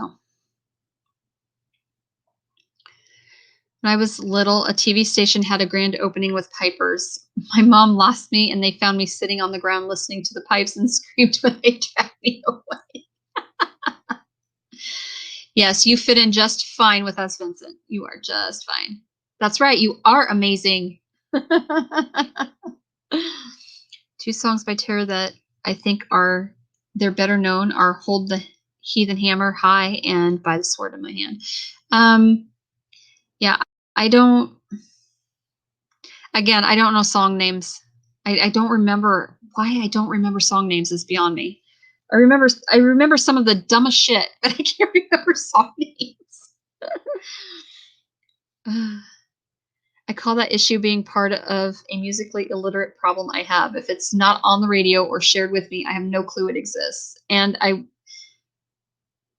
when I was little, a TV station had a grand opening with pipers. My mom lost me, and they found me sitting on the ground listening to the pipes and screamed when they dragged me away. Yes, you fit in just fine with us, Vincent. You are just fine. That's right. You are amazing. Two songs by doTERRA that I think they're better known are Hold the Heathen Hammer High and By the Sword in My Hand. Yeah, I don't. Again, I don't know song names. I don't remember why I don't remember song names is beyond me. I remember some of the dumbest shit, but I can't remember song names. I call that issue being part of a musically illiterate problem I have. If it's not on the radio or shared with me, I have no clue it exists. And I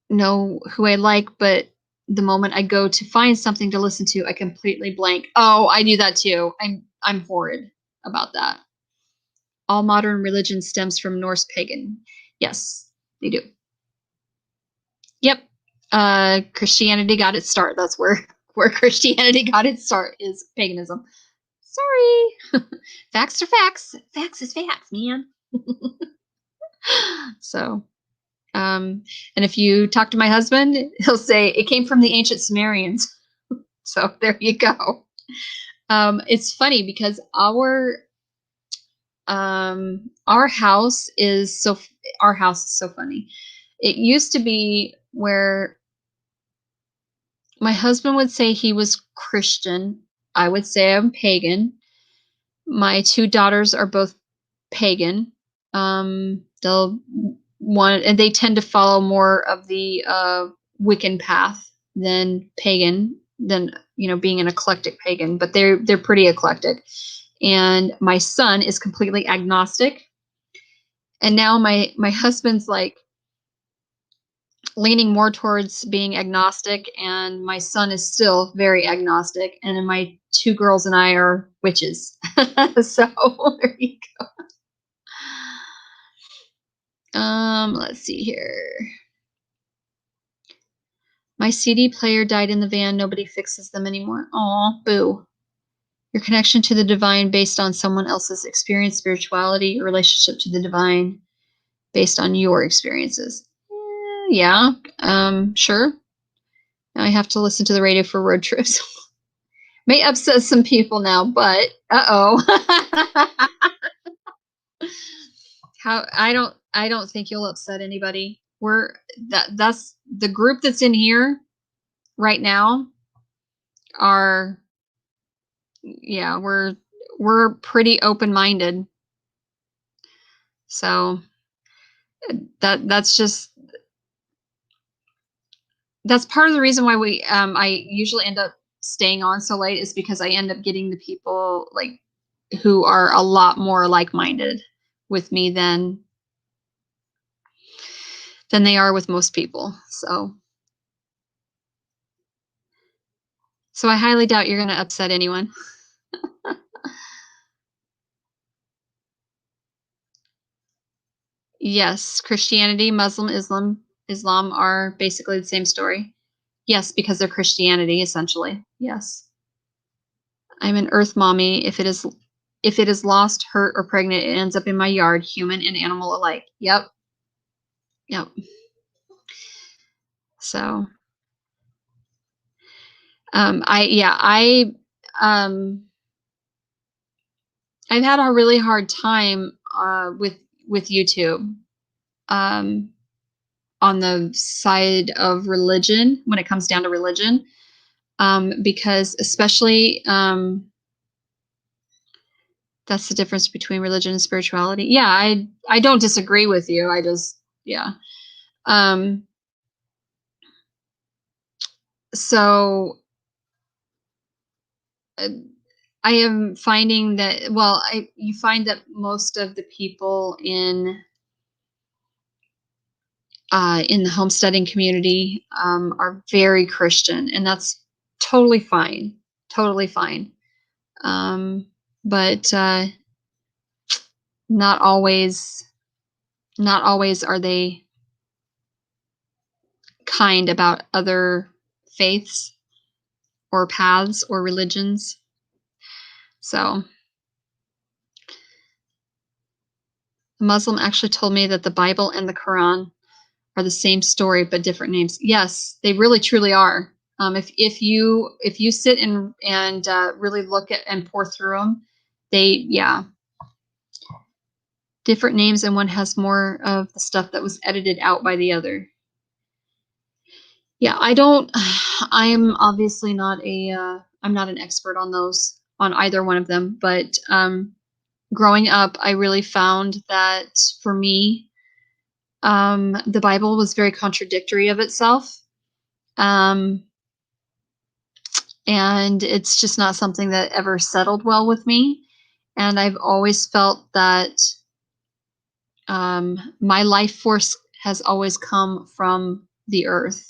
know who I like, but the moment I go to find something to listen to, I completely blank. Oh, I do that too. I'm horrid about that. All modern religion stems from Norse pagan. Yes, they do. Yep. Christianity got its start. That's where Christianity got its start is paganism. Sorry. Facts are facts. Facts is facts, man. So, and if you talk to my husband, he'll say it came from the ancient Sumerians. So there you go. It's funny because our house is so our house is so funny. It used to be where my husband would say he was Christian. I would say I'm pagan. My two daughters are both pagan. They'll want, and they tend to follow more of the Wiccan path than pagan, than being an eclectic pagan. But they're pretty eclectic. And my son is completely agnostic. And now my husband's like leaning more towards being agnostic, and my son is still very agnostic, and then my two girls and I are witches. So there you go. Let's see here. My CD player died in the van. Nobody fixes them anymore. Aw, boo. Your connection to the divine based on someone else's experience, spirituality, your relationship to the divine based on your experiences. Yeah, sure. Now I have to listen to the radio for road trips. May upset some people now, but uh-oh. How I don't think you'll upset anybody. That's the group that's in here right now are, yeah, we're pretty open-minded. So that's part of the reason why I usually end up staying on so late, is because I end up getting the people like who are a lot more like-minded with me than they are with most people. So I highly doubt you're going to upset anyone. Yes, Christianity, Muslim, Islam are basically the same story. Yes, because they're Christianity essentially. Yes. I'm an earth mommy. If it is lost, hurt, or pregnant, it ends up in my yard, human and animal alike. Yep. Yep. So, I've had a really hard time with YouTube, on the side of religion when it comes down to religion, because especially that's the difference between religion and spirituality. Yeah, I don't disagree with you. I just, yeah. So I am finding that, well, you find that most of the people in the homesteading community are very Christian, and that's totally fine. Totally fine. But not always are they kind about other faiths or paths or religions. So a Muslim actually told me that the Bible and the Quran are the same story but different names. Yes, they really truly are. If you sit and really look at and pour through them, yeah, different names, and one has more of the stuff that was edited out by the other. Yeah, I'm obviously not I'm not an expert on those, on either one of them, but growing up, I really found that for me, the Bible was very contradictory of itself. Um, and it's just not something that ever settled well with me. And I've always felt that my life force has always come from the earth.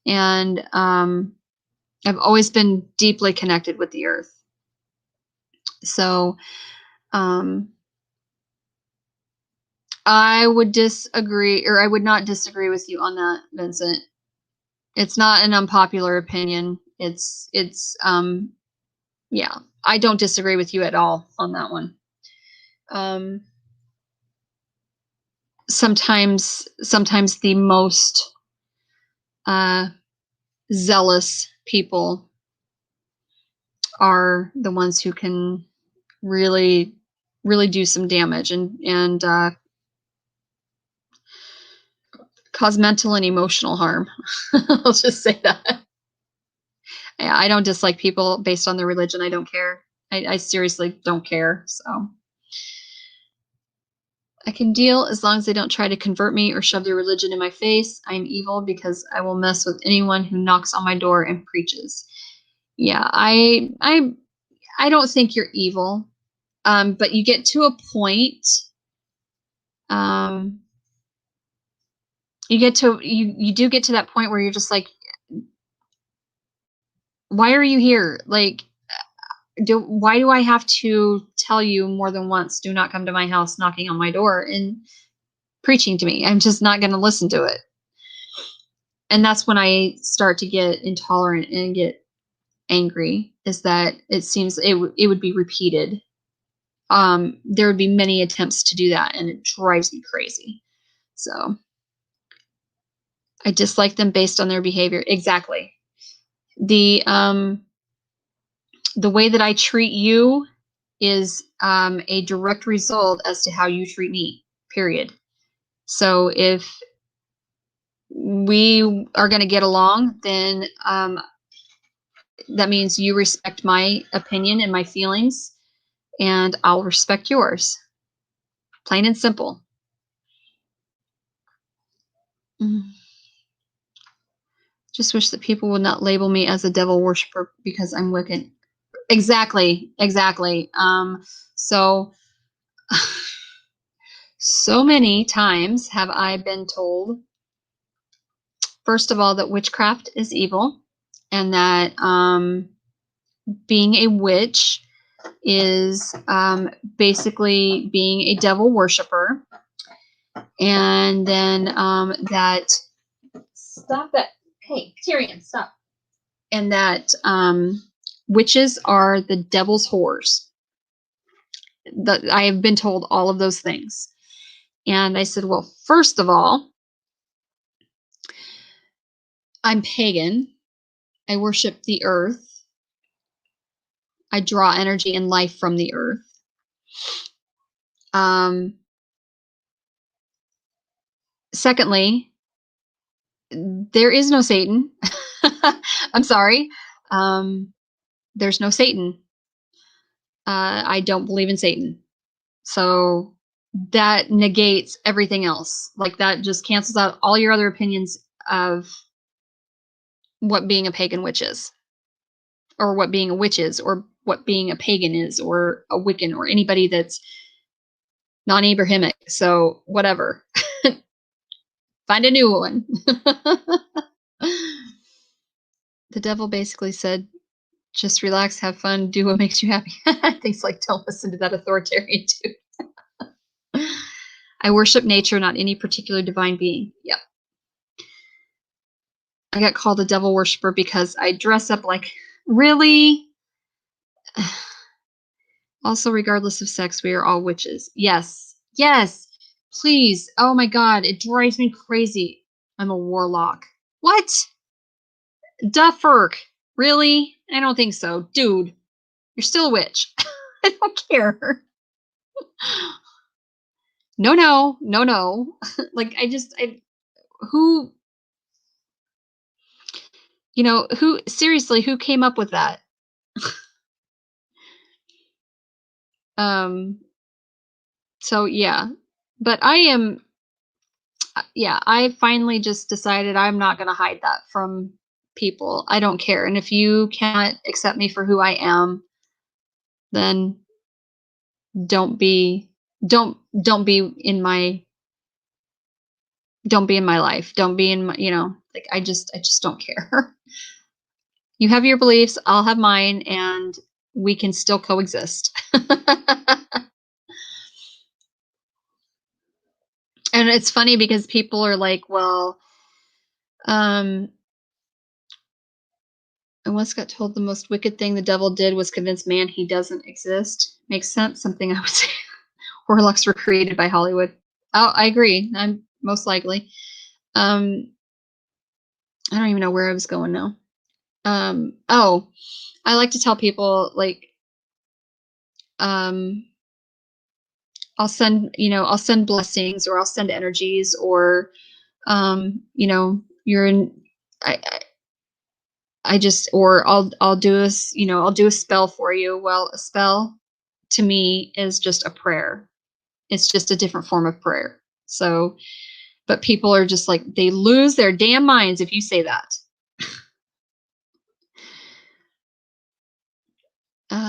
And I've always been deeply connected with the earth. So um, I would disagree, or I would not disagree with you on that, Vincent. It's not an unpopular opinion. Yeah, I don't disagree with you at all on that one. Um, sometimes the most zealous people are the ones who can really, really do some damage and cause mental and emotional harm. I'll just say that. I don't dislike people based on their religion. I don't care. I seriously don't care. So I can deal as long as they don't try to convert me or shove their religion in my face. I'm evil because I will mess with anyone who knocks on my door and preaches. Yeah, I don't think you're evil. But you get to a point, um, you do get to that point where you're just like, why are you here? Like, why do I have to tell you more than once, do not come to my house knocking on my door and preaching to me? I'm just not going to listen to it. And that's when I start to get intolerant and get angry, is that it seems it would be repeated. There would be many attempts to do that, and it drives me crazy. So I dislike them based on their behavior. Exactly. The way that I treat you is a direct result as to how you treat me, period. So if we are going to get along, then that means you respect my opinion and my feelings, and I'll respect yours. Plain and simple. Just wish that people would not label me as a devil worshiper because I'm wicked. Exactly. So so many times have I been told, first of all, that witchcraft is evil, and that being a witch is basically being a devil worshiper, and then that stop that. Hey, Tyrion, stop. And that witches are the devil's whores. I have been told all of those things. And I said, well, first of all, I'm pagan. I worship the earth. I draw energy and life from the earth. Secondly, there is no Satan. I'm sorry. There's no Satan. I don't believe in Satan. So that negates everything else. Like, that just cancels out all your other opinions of what being a pagan witch is, or what being a witch is, or what being a pagan is, or a Wiccan, or anybody that's non-Abrahamic. So whatever. Find a new one. The devil basically said, just relax, have fun, do what makes you happy. Things like, don't listen to that authoritarian dude. I worship nature, not any particular divine being. Yep. I got called a devil worshiper because I dress up like, really? Also, regardless of sex, we are all witches. Yes. Yes. Please. Oh my God. It drives me crazy. I'm a warlock. What? Dufferk. Really? I don't think so. Dude, you're still a witch. I don't care. No. Like, who? You know, who came up with that? Um, so yeah. But yeah, I finally just decided I'm not gonna hide that from people. I don't care. And if you can't accept me for who I am, then don't be don't be in my don't be in my life. Don't be in my, like I just don't care. You have your beliefs, I'll have mine, and we can still coexist. And it's funny because people are like, well, um, I once got told the most wicked thing the devil did was convince man he doesn't exist. Makes sense. Something I would say. Warlocks were created by Hollywood. Oh, I agree. I'm most likely. Um, I don't even know where I was going now. Oh, I like to tell people like, um, I'll send blessings or I'll send energies or, you're in, I, I just, or I'll do I'll do a spell for you. Well, a spell to me is just a prayer. It's just a different form of prayer. So, but people are just like, they lose their damn minds if you say that.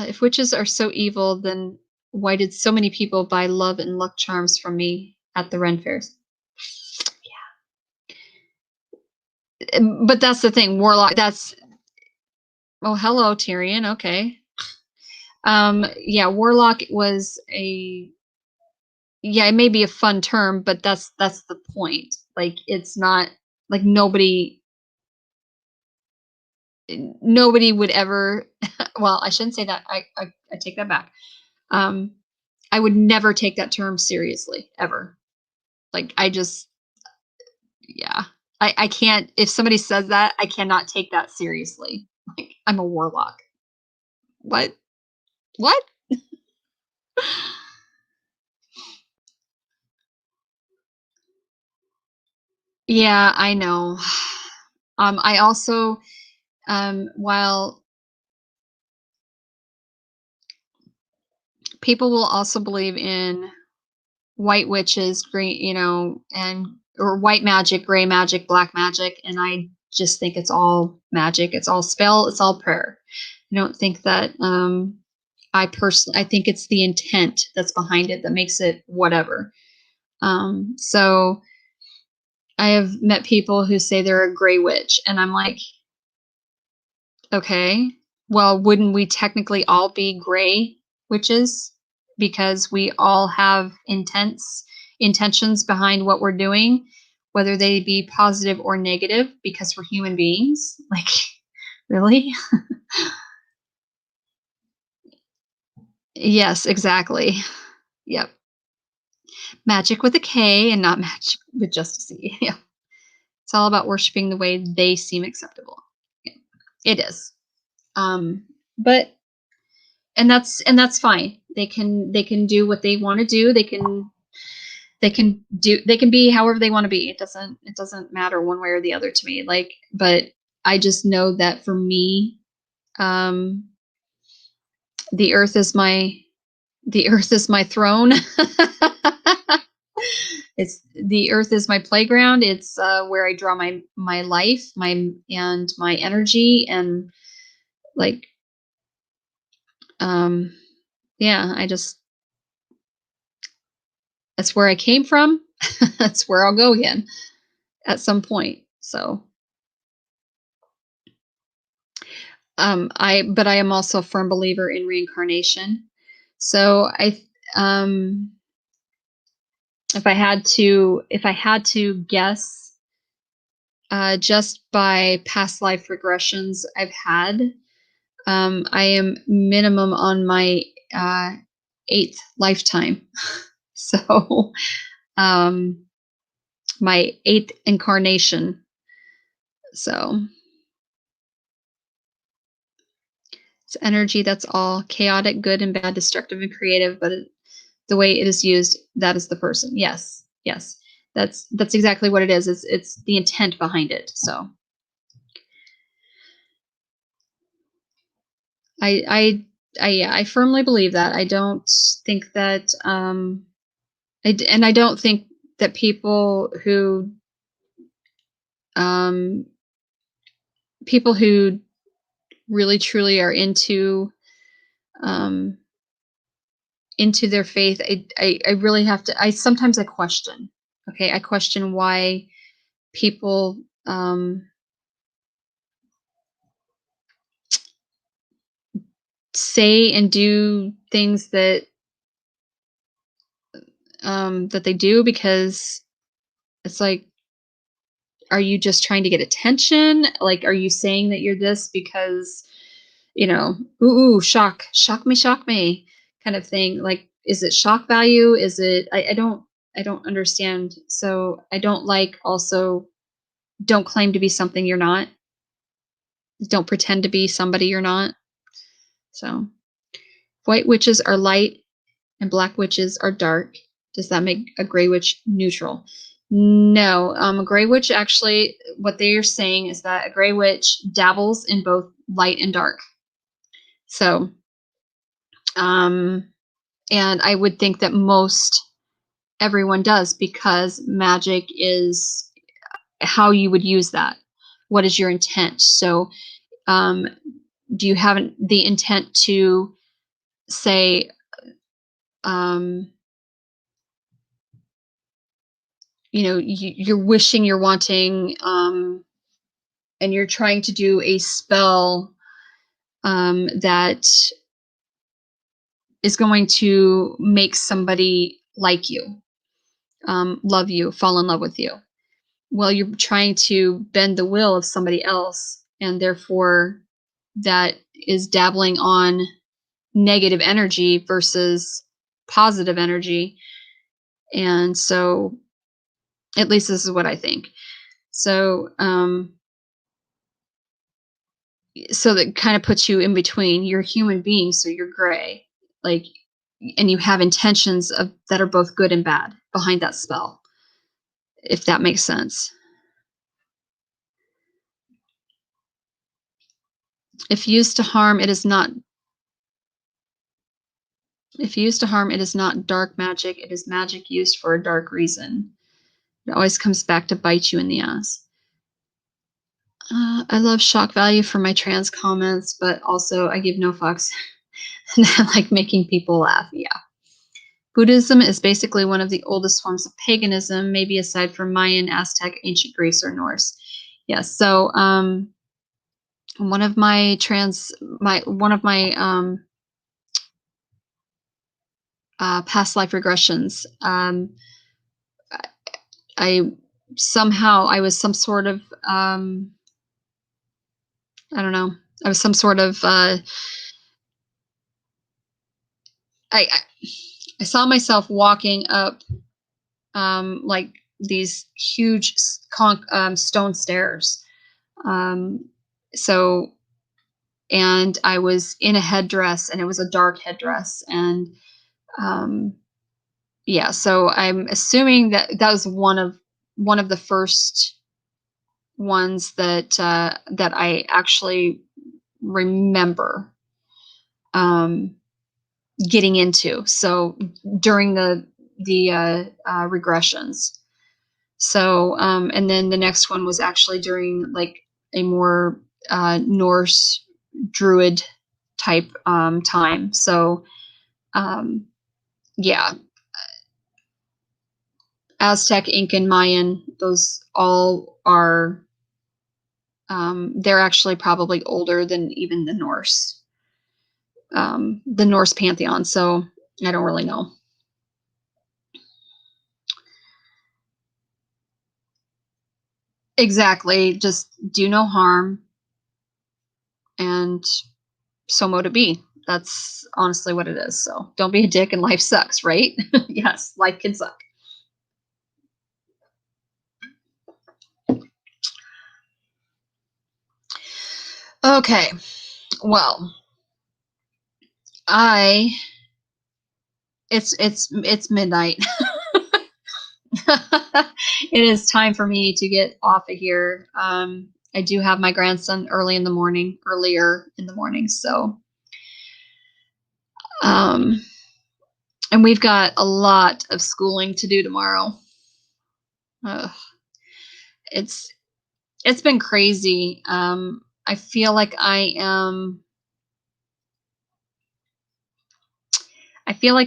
If witches are so evil, then why did so many people buy love and luck charms from me at the Ren fairs? But that's the thing, warlock. Oh, hello, Tyrion. Okay. Yeah, warlock was it may be a fun term, but that's the point. Like, it's not like nobody would ever. Well, I shouldn't say that. I take that back. Um, I would never take that term seriously ever. Like, yeah, I can't. If somebody says that, I cannot take that seriously. Like, I'm a warlock. What? What? Yeah, I know. I also, while people will also believe in white witches, green, and or white magic, gray magic, black magic, and I just think it's all magic. It's all spell. It's all prayer. I don't think that. I think it's the intent that's behind it that makes it whatever. So I have met people who say they're a gray witch, and I'm like, okay, well, wouldn't we technically all be gray witches because we all have intentions behind what we're doing, whether they be positive or negative, because we're human beings? Like, really? Yes, exactly. Yep. Magic with a K and not magic with just a C. Yeah. It's all about worshiping the way they seem acceptable. Yeah, it is. Um, but and that's fine. They can do what they want to do. They can be however they want to be. It doesn't matter one way or the other to me. Like, but I just know that for me, um, the earth is my the earth is my throne. It's the earth is my playground. It's where I draw my life, my energy, and like, um, yeah, that's where I came from. That's where I'll go again at some point. So, but I am also a firm believer in reincarnation. So um, if I had to guess, just by past life regressions I've had, I am minimum on my eighth lifetime. So, um, my eighth incarnation. So it's energy that's all chaotic, good and bad, destructive and creative, but the way it is used, that is the person. Yes, yes, that's exactly what it is. It's the intent behind it. So, I firmly believe that. I don't think that, and I don't think that um, people who really truly are um, into their faith, I really have to. I question. Okay, I question why people say and do things that they do, because it's like, are you just trying to get attention? Like, are you saying that you're this because, shock me kind of thing? Like, is it shock value? Is it, I don't understand. So I don't like, also, don't claim to be something you're not. Don't pretend to be somebody you're not. So white witches are light and black witches are dark. Does that make a gray witch neutral? No, a gray witch, actually, what they are saying is that a gray witch dabbles in both light and dark. So, and I would think that most everyone does, because magic is how you would use that. What is your intent? So, do you have the intent to say, um, you're wishing, you're wanting, and you're trying to do a spell that is going to make somebody like you, love you, fall in love with you. Well, you're trying to bend the will of somebody else, and therefore that is dabbling on negative energy versus positive energy. And so, at least this is what I think. So, so that kind of puts you in between. You're a human being, so you're gray, like, and you have intentions that are both good and bad behind that spell, if that makes sense. If used to harm, it is not. If used to harm, it is not dark magic. It is magic used for a dark reason. It always comes back to bite you in the ass. I love shock value for my trans comments, but also I give no fucks. I like making people laugh. Yeah. Buddhism is basically one of the oldest forms of paganism, maybe aside from Mayan, Aztec, ancient Greece, or Norse. Yes. So, one of my past life regressions, I I was some sort of, I don't know. I was some sort of, I I saw myself walking up, like, these huge stone stairs. Um, so, and I was in a headdress, and it was a dark headdress, and, um, yeah. So I'm assuming that that was one of the first ones that I actually remember, um, getting into. So during the regressions. So, and then the next one was actually during, like, a more Norse druid type time. So, um, yeah, Aztec, Incan, Mayan, those all are, they're actually probably older than even the Norse pantheon. So I don't really know. Exactly. Just do no harm, and so mote it be. That's honestly what it is. So don't be a dick, and life sucks, right? Yes, life can suck. Okay. Well, I it's midnight. It is time for me to get off of here. I do have my grandson earlier in the morning, so And we've got a lot of schooling to do tomorrow. Ugh. It's been crazy. I feel like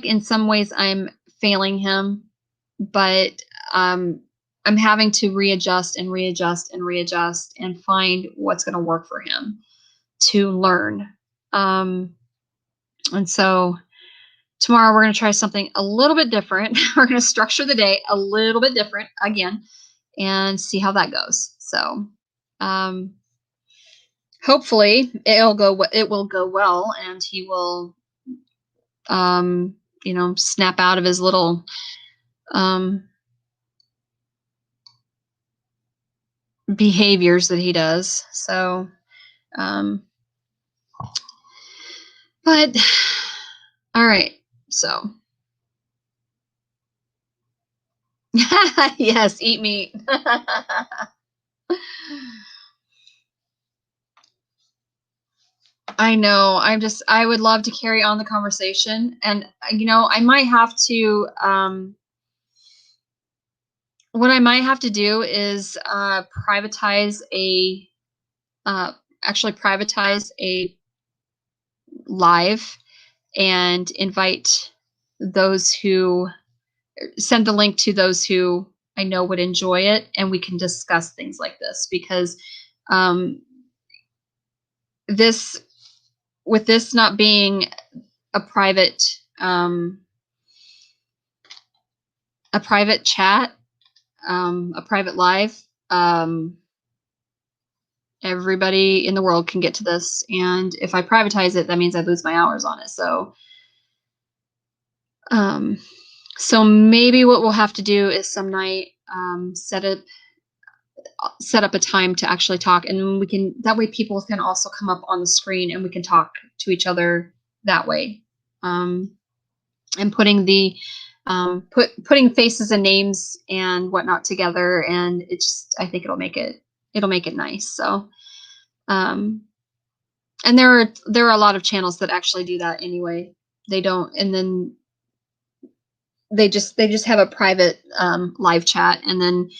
in some ways I'm failing him, but I'm having to readjust and find what's going to work for him to learn. And so tomorrow we're going to try something a little bit different. We're going to structure the day a little bit different again and see how that goes. So, hopefully it will go well and he will, snap out of his little, behaviors that he does. So, but all right. So, yes, eat meat. I know. I would love to carry on the conversation. And, I might have to, what I might have to do is privatize a live and invite those who send the link to those who I know would enjoy it, and we can discuss things like this because this not being a private chat, a private live, everybody in the world can get to this, and if I privatize it, that means I lose my hours on it. So maybe what we'll have to do is some night set up a time to actually talk, and that way people can also come up on the screen and we can talk to each other that way. And putting putting faces and names and whatnot together, and I think it'll make it nice. So, and there are a lot of channels that actually do that anyway. They don't, and then they just have a private live chat, and then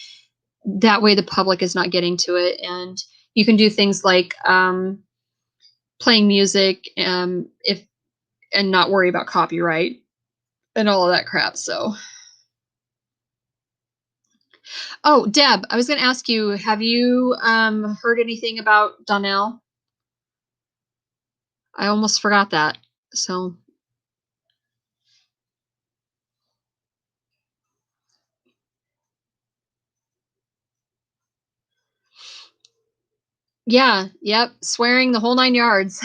that way the public is not getting to it, and you can do things like playing music if and not worry about copyright and all of that crap. So, oh, Deb, I was going to ask you, have you heard anything about Donnell? I almost forgot that. So, yeah, yep, swearing the whole 9 yards.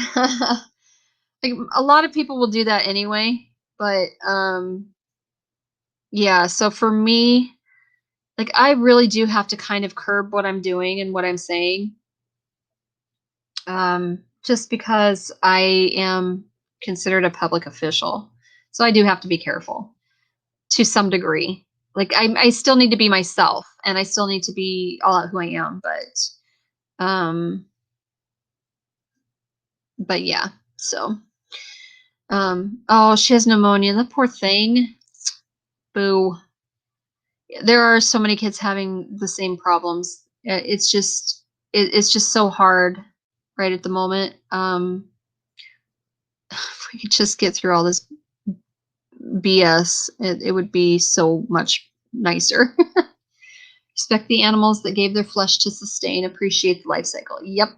Like, a lot of people will do that anyway, but yeah, so for me, like, I really do have to kind of curb what I'm doing and what I'm saying. Just because I am considered a public official. So I do have to be careful to some degree. Like, I still need to be myself, and I still need to be all out who I am, but yeah. So, oh, she has pneumonia. The poor thing. Boo. There are so many kids having the same problems. It's just so hard right at the moment. If we could just get through all this BS, it would be so much nicer. Respect the animals that gave their flesh to sustain. Appreciate the life cycle. Yep.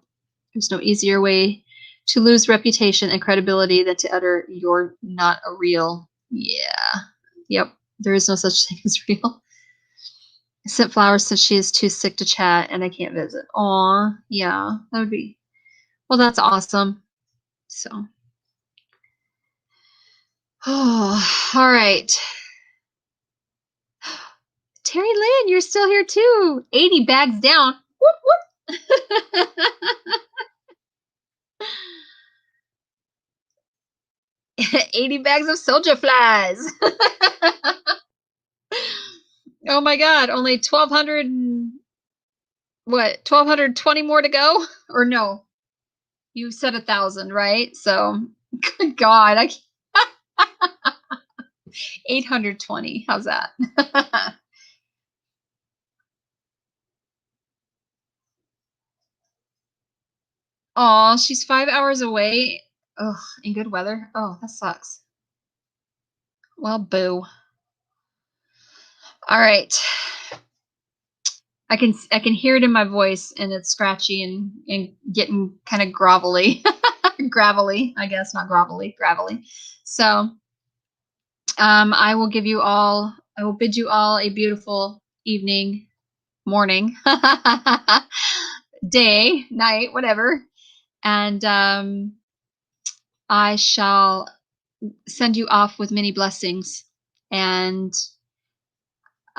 There's no easier way to lose reputation and credibility than to utter, "You're not a real." Yeah. Yep. There is no such thing as real. I sent flowers since she is too sick to chat and I can't visit. Aw, yeah, that would be, well, that's awesome. So, oh, all right. Terry Lynn, you're still here too. 80 bags down. Whoop, whoop. 80 bags of soldier flies. Oh my God, only 1,200, what, 1,220 more to go? Or no, you said 1,000, right? So, good God, 820. How's that? Oh, she's 5 hours away. Ugh, in good weather. Oh, that sucks. Well, boo. All right. I can hear it in my voice, and it's scratchy and getting kind of grovelly, gravelly. I guess not grovelly, gravelly. So, I will give you all. I will bid you all a beautiful evening, morning, day, night, whatever, and I shall send you off with many blessings, and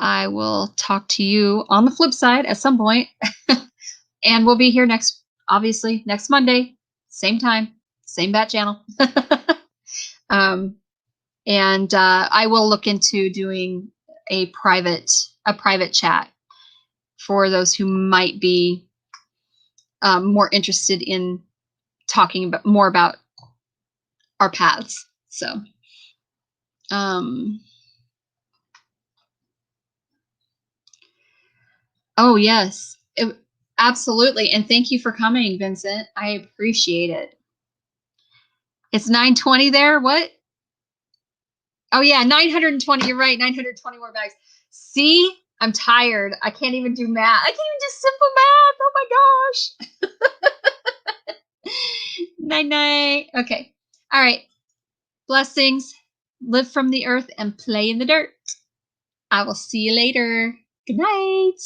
I will talk to you on the flip side at some point. And we'll be here obviously, next Monday, same time, same bat channel. um, and I will look into doing a private chat for those who might be more interested in talking more about our paths. So, oh yes, absolutely. And thank you for coming, Vincent. I appreciate it. It's 920 there. What? Oh yeah, 920. You're right. 920 more bags. See, I'm tired. I can't even do math. I can't even do simple math. Oh my gosh. Night night. Okay. All right. Blessings. Live from the earth and play in the dirt. I will see you later. Good night.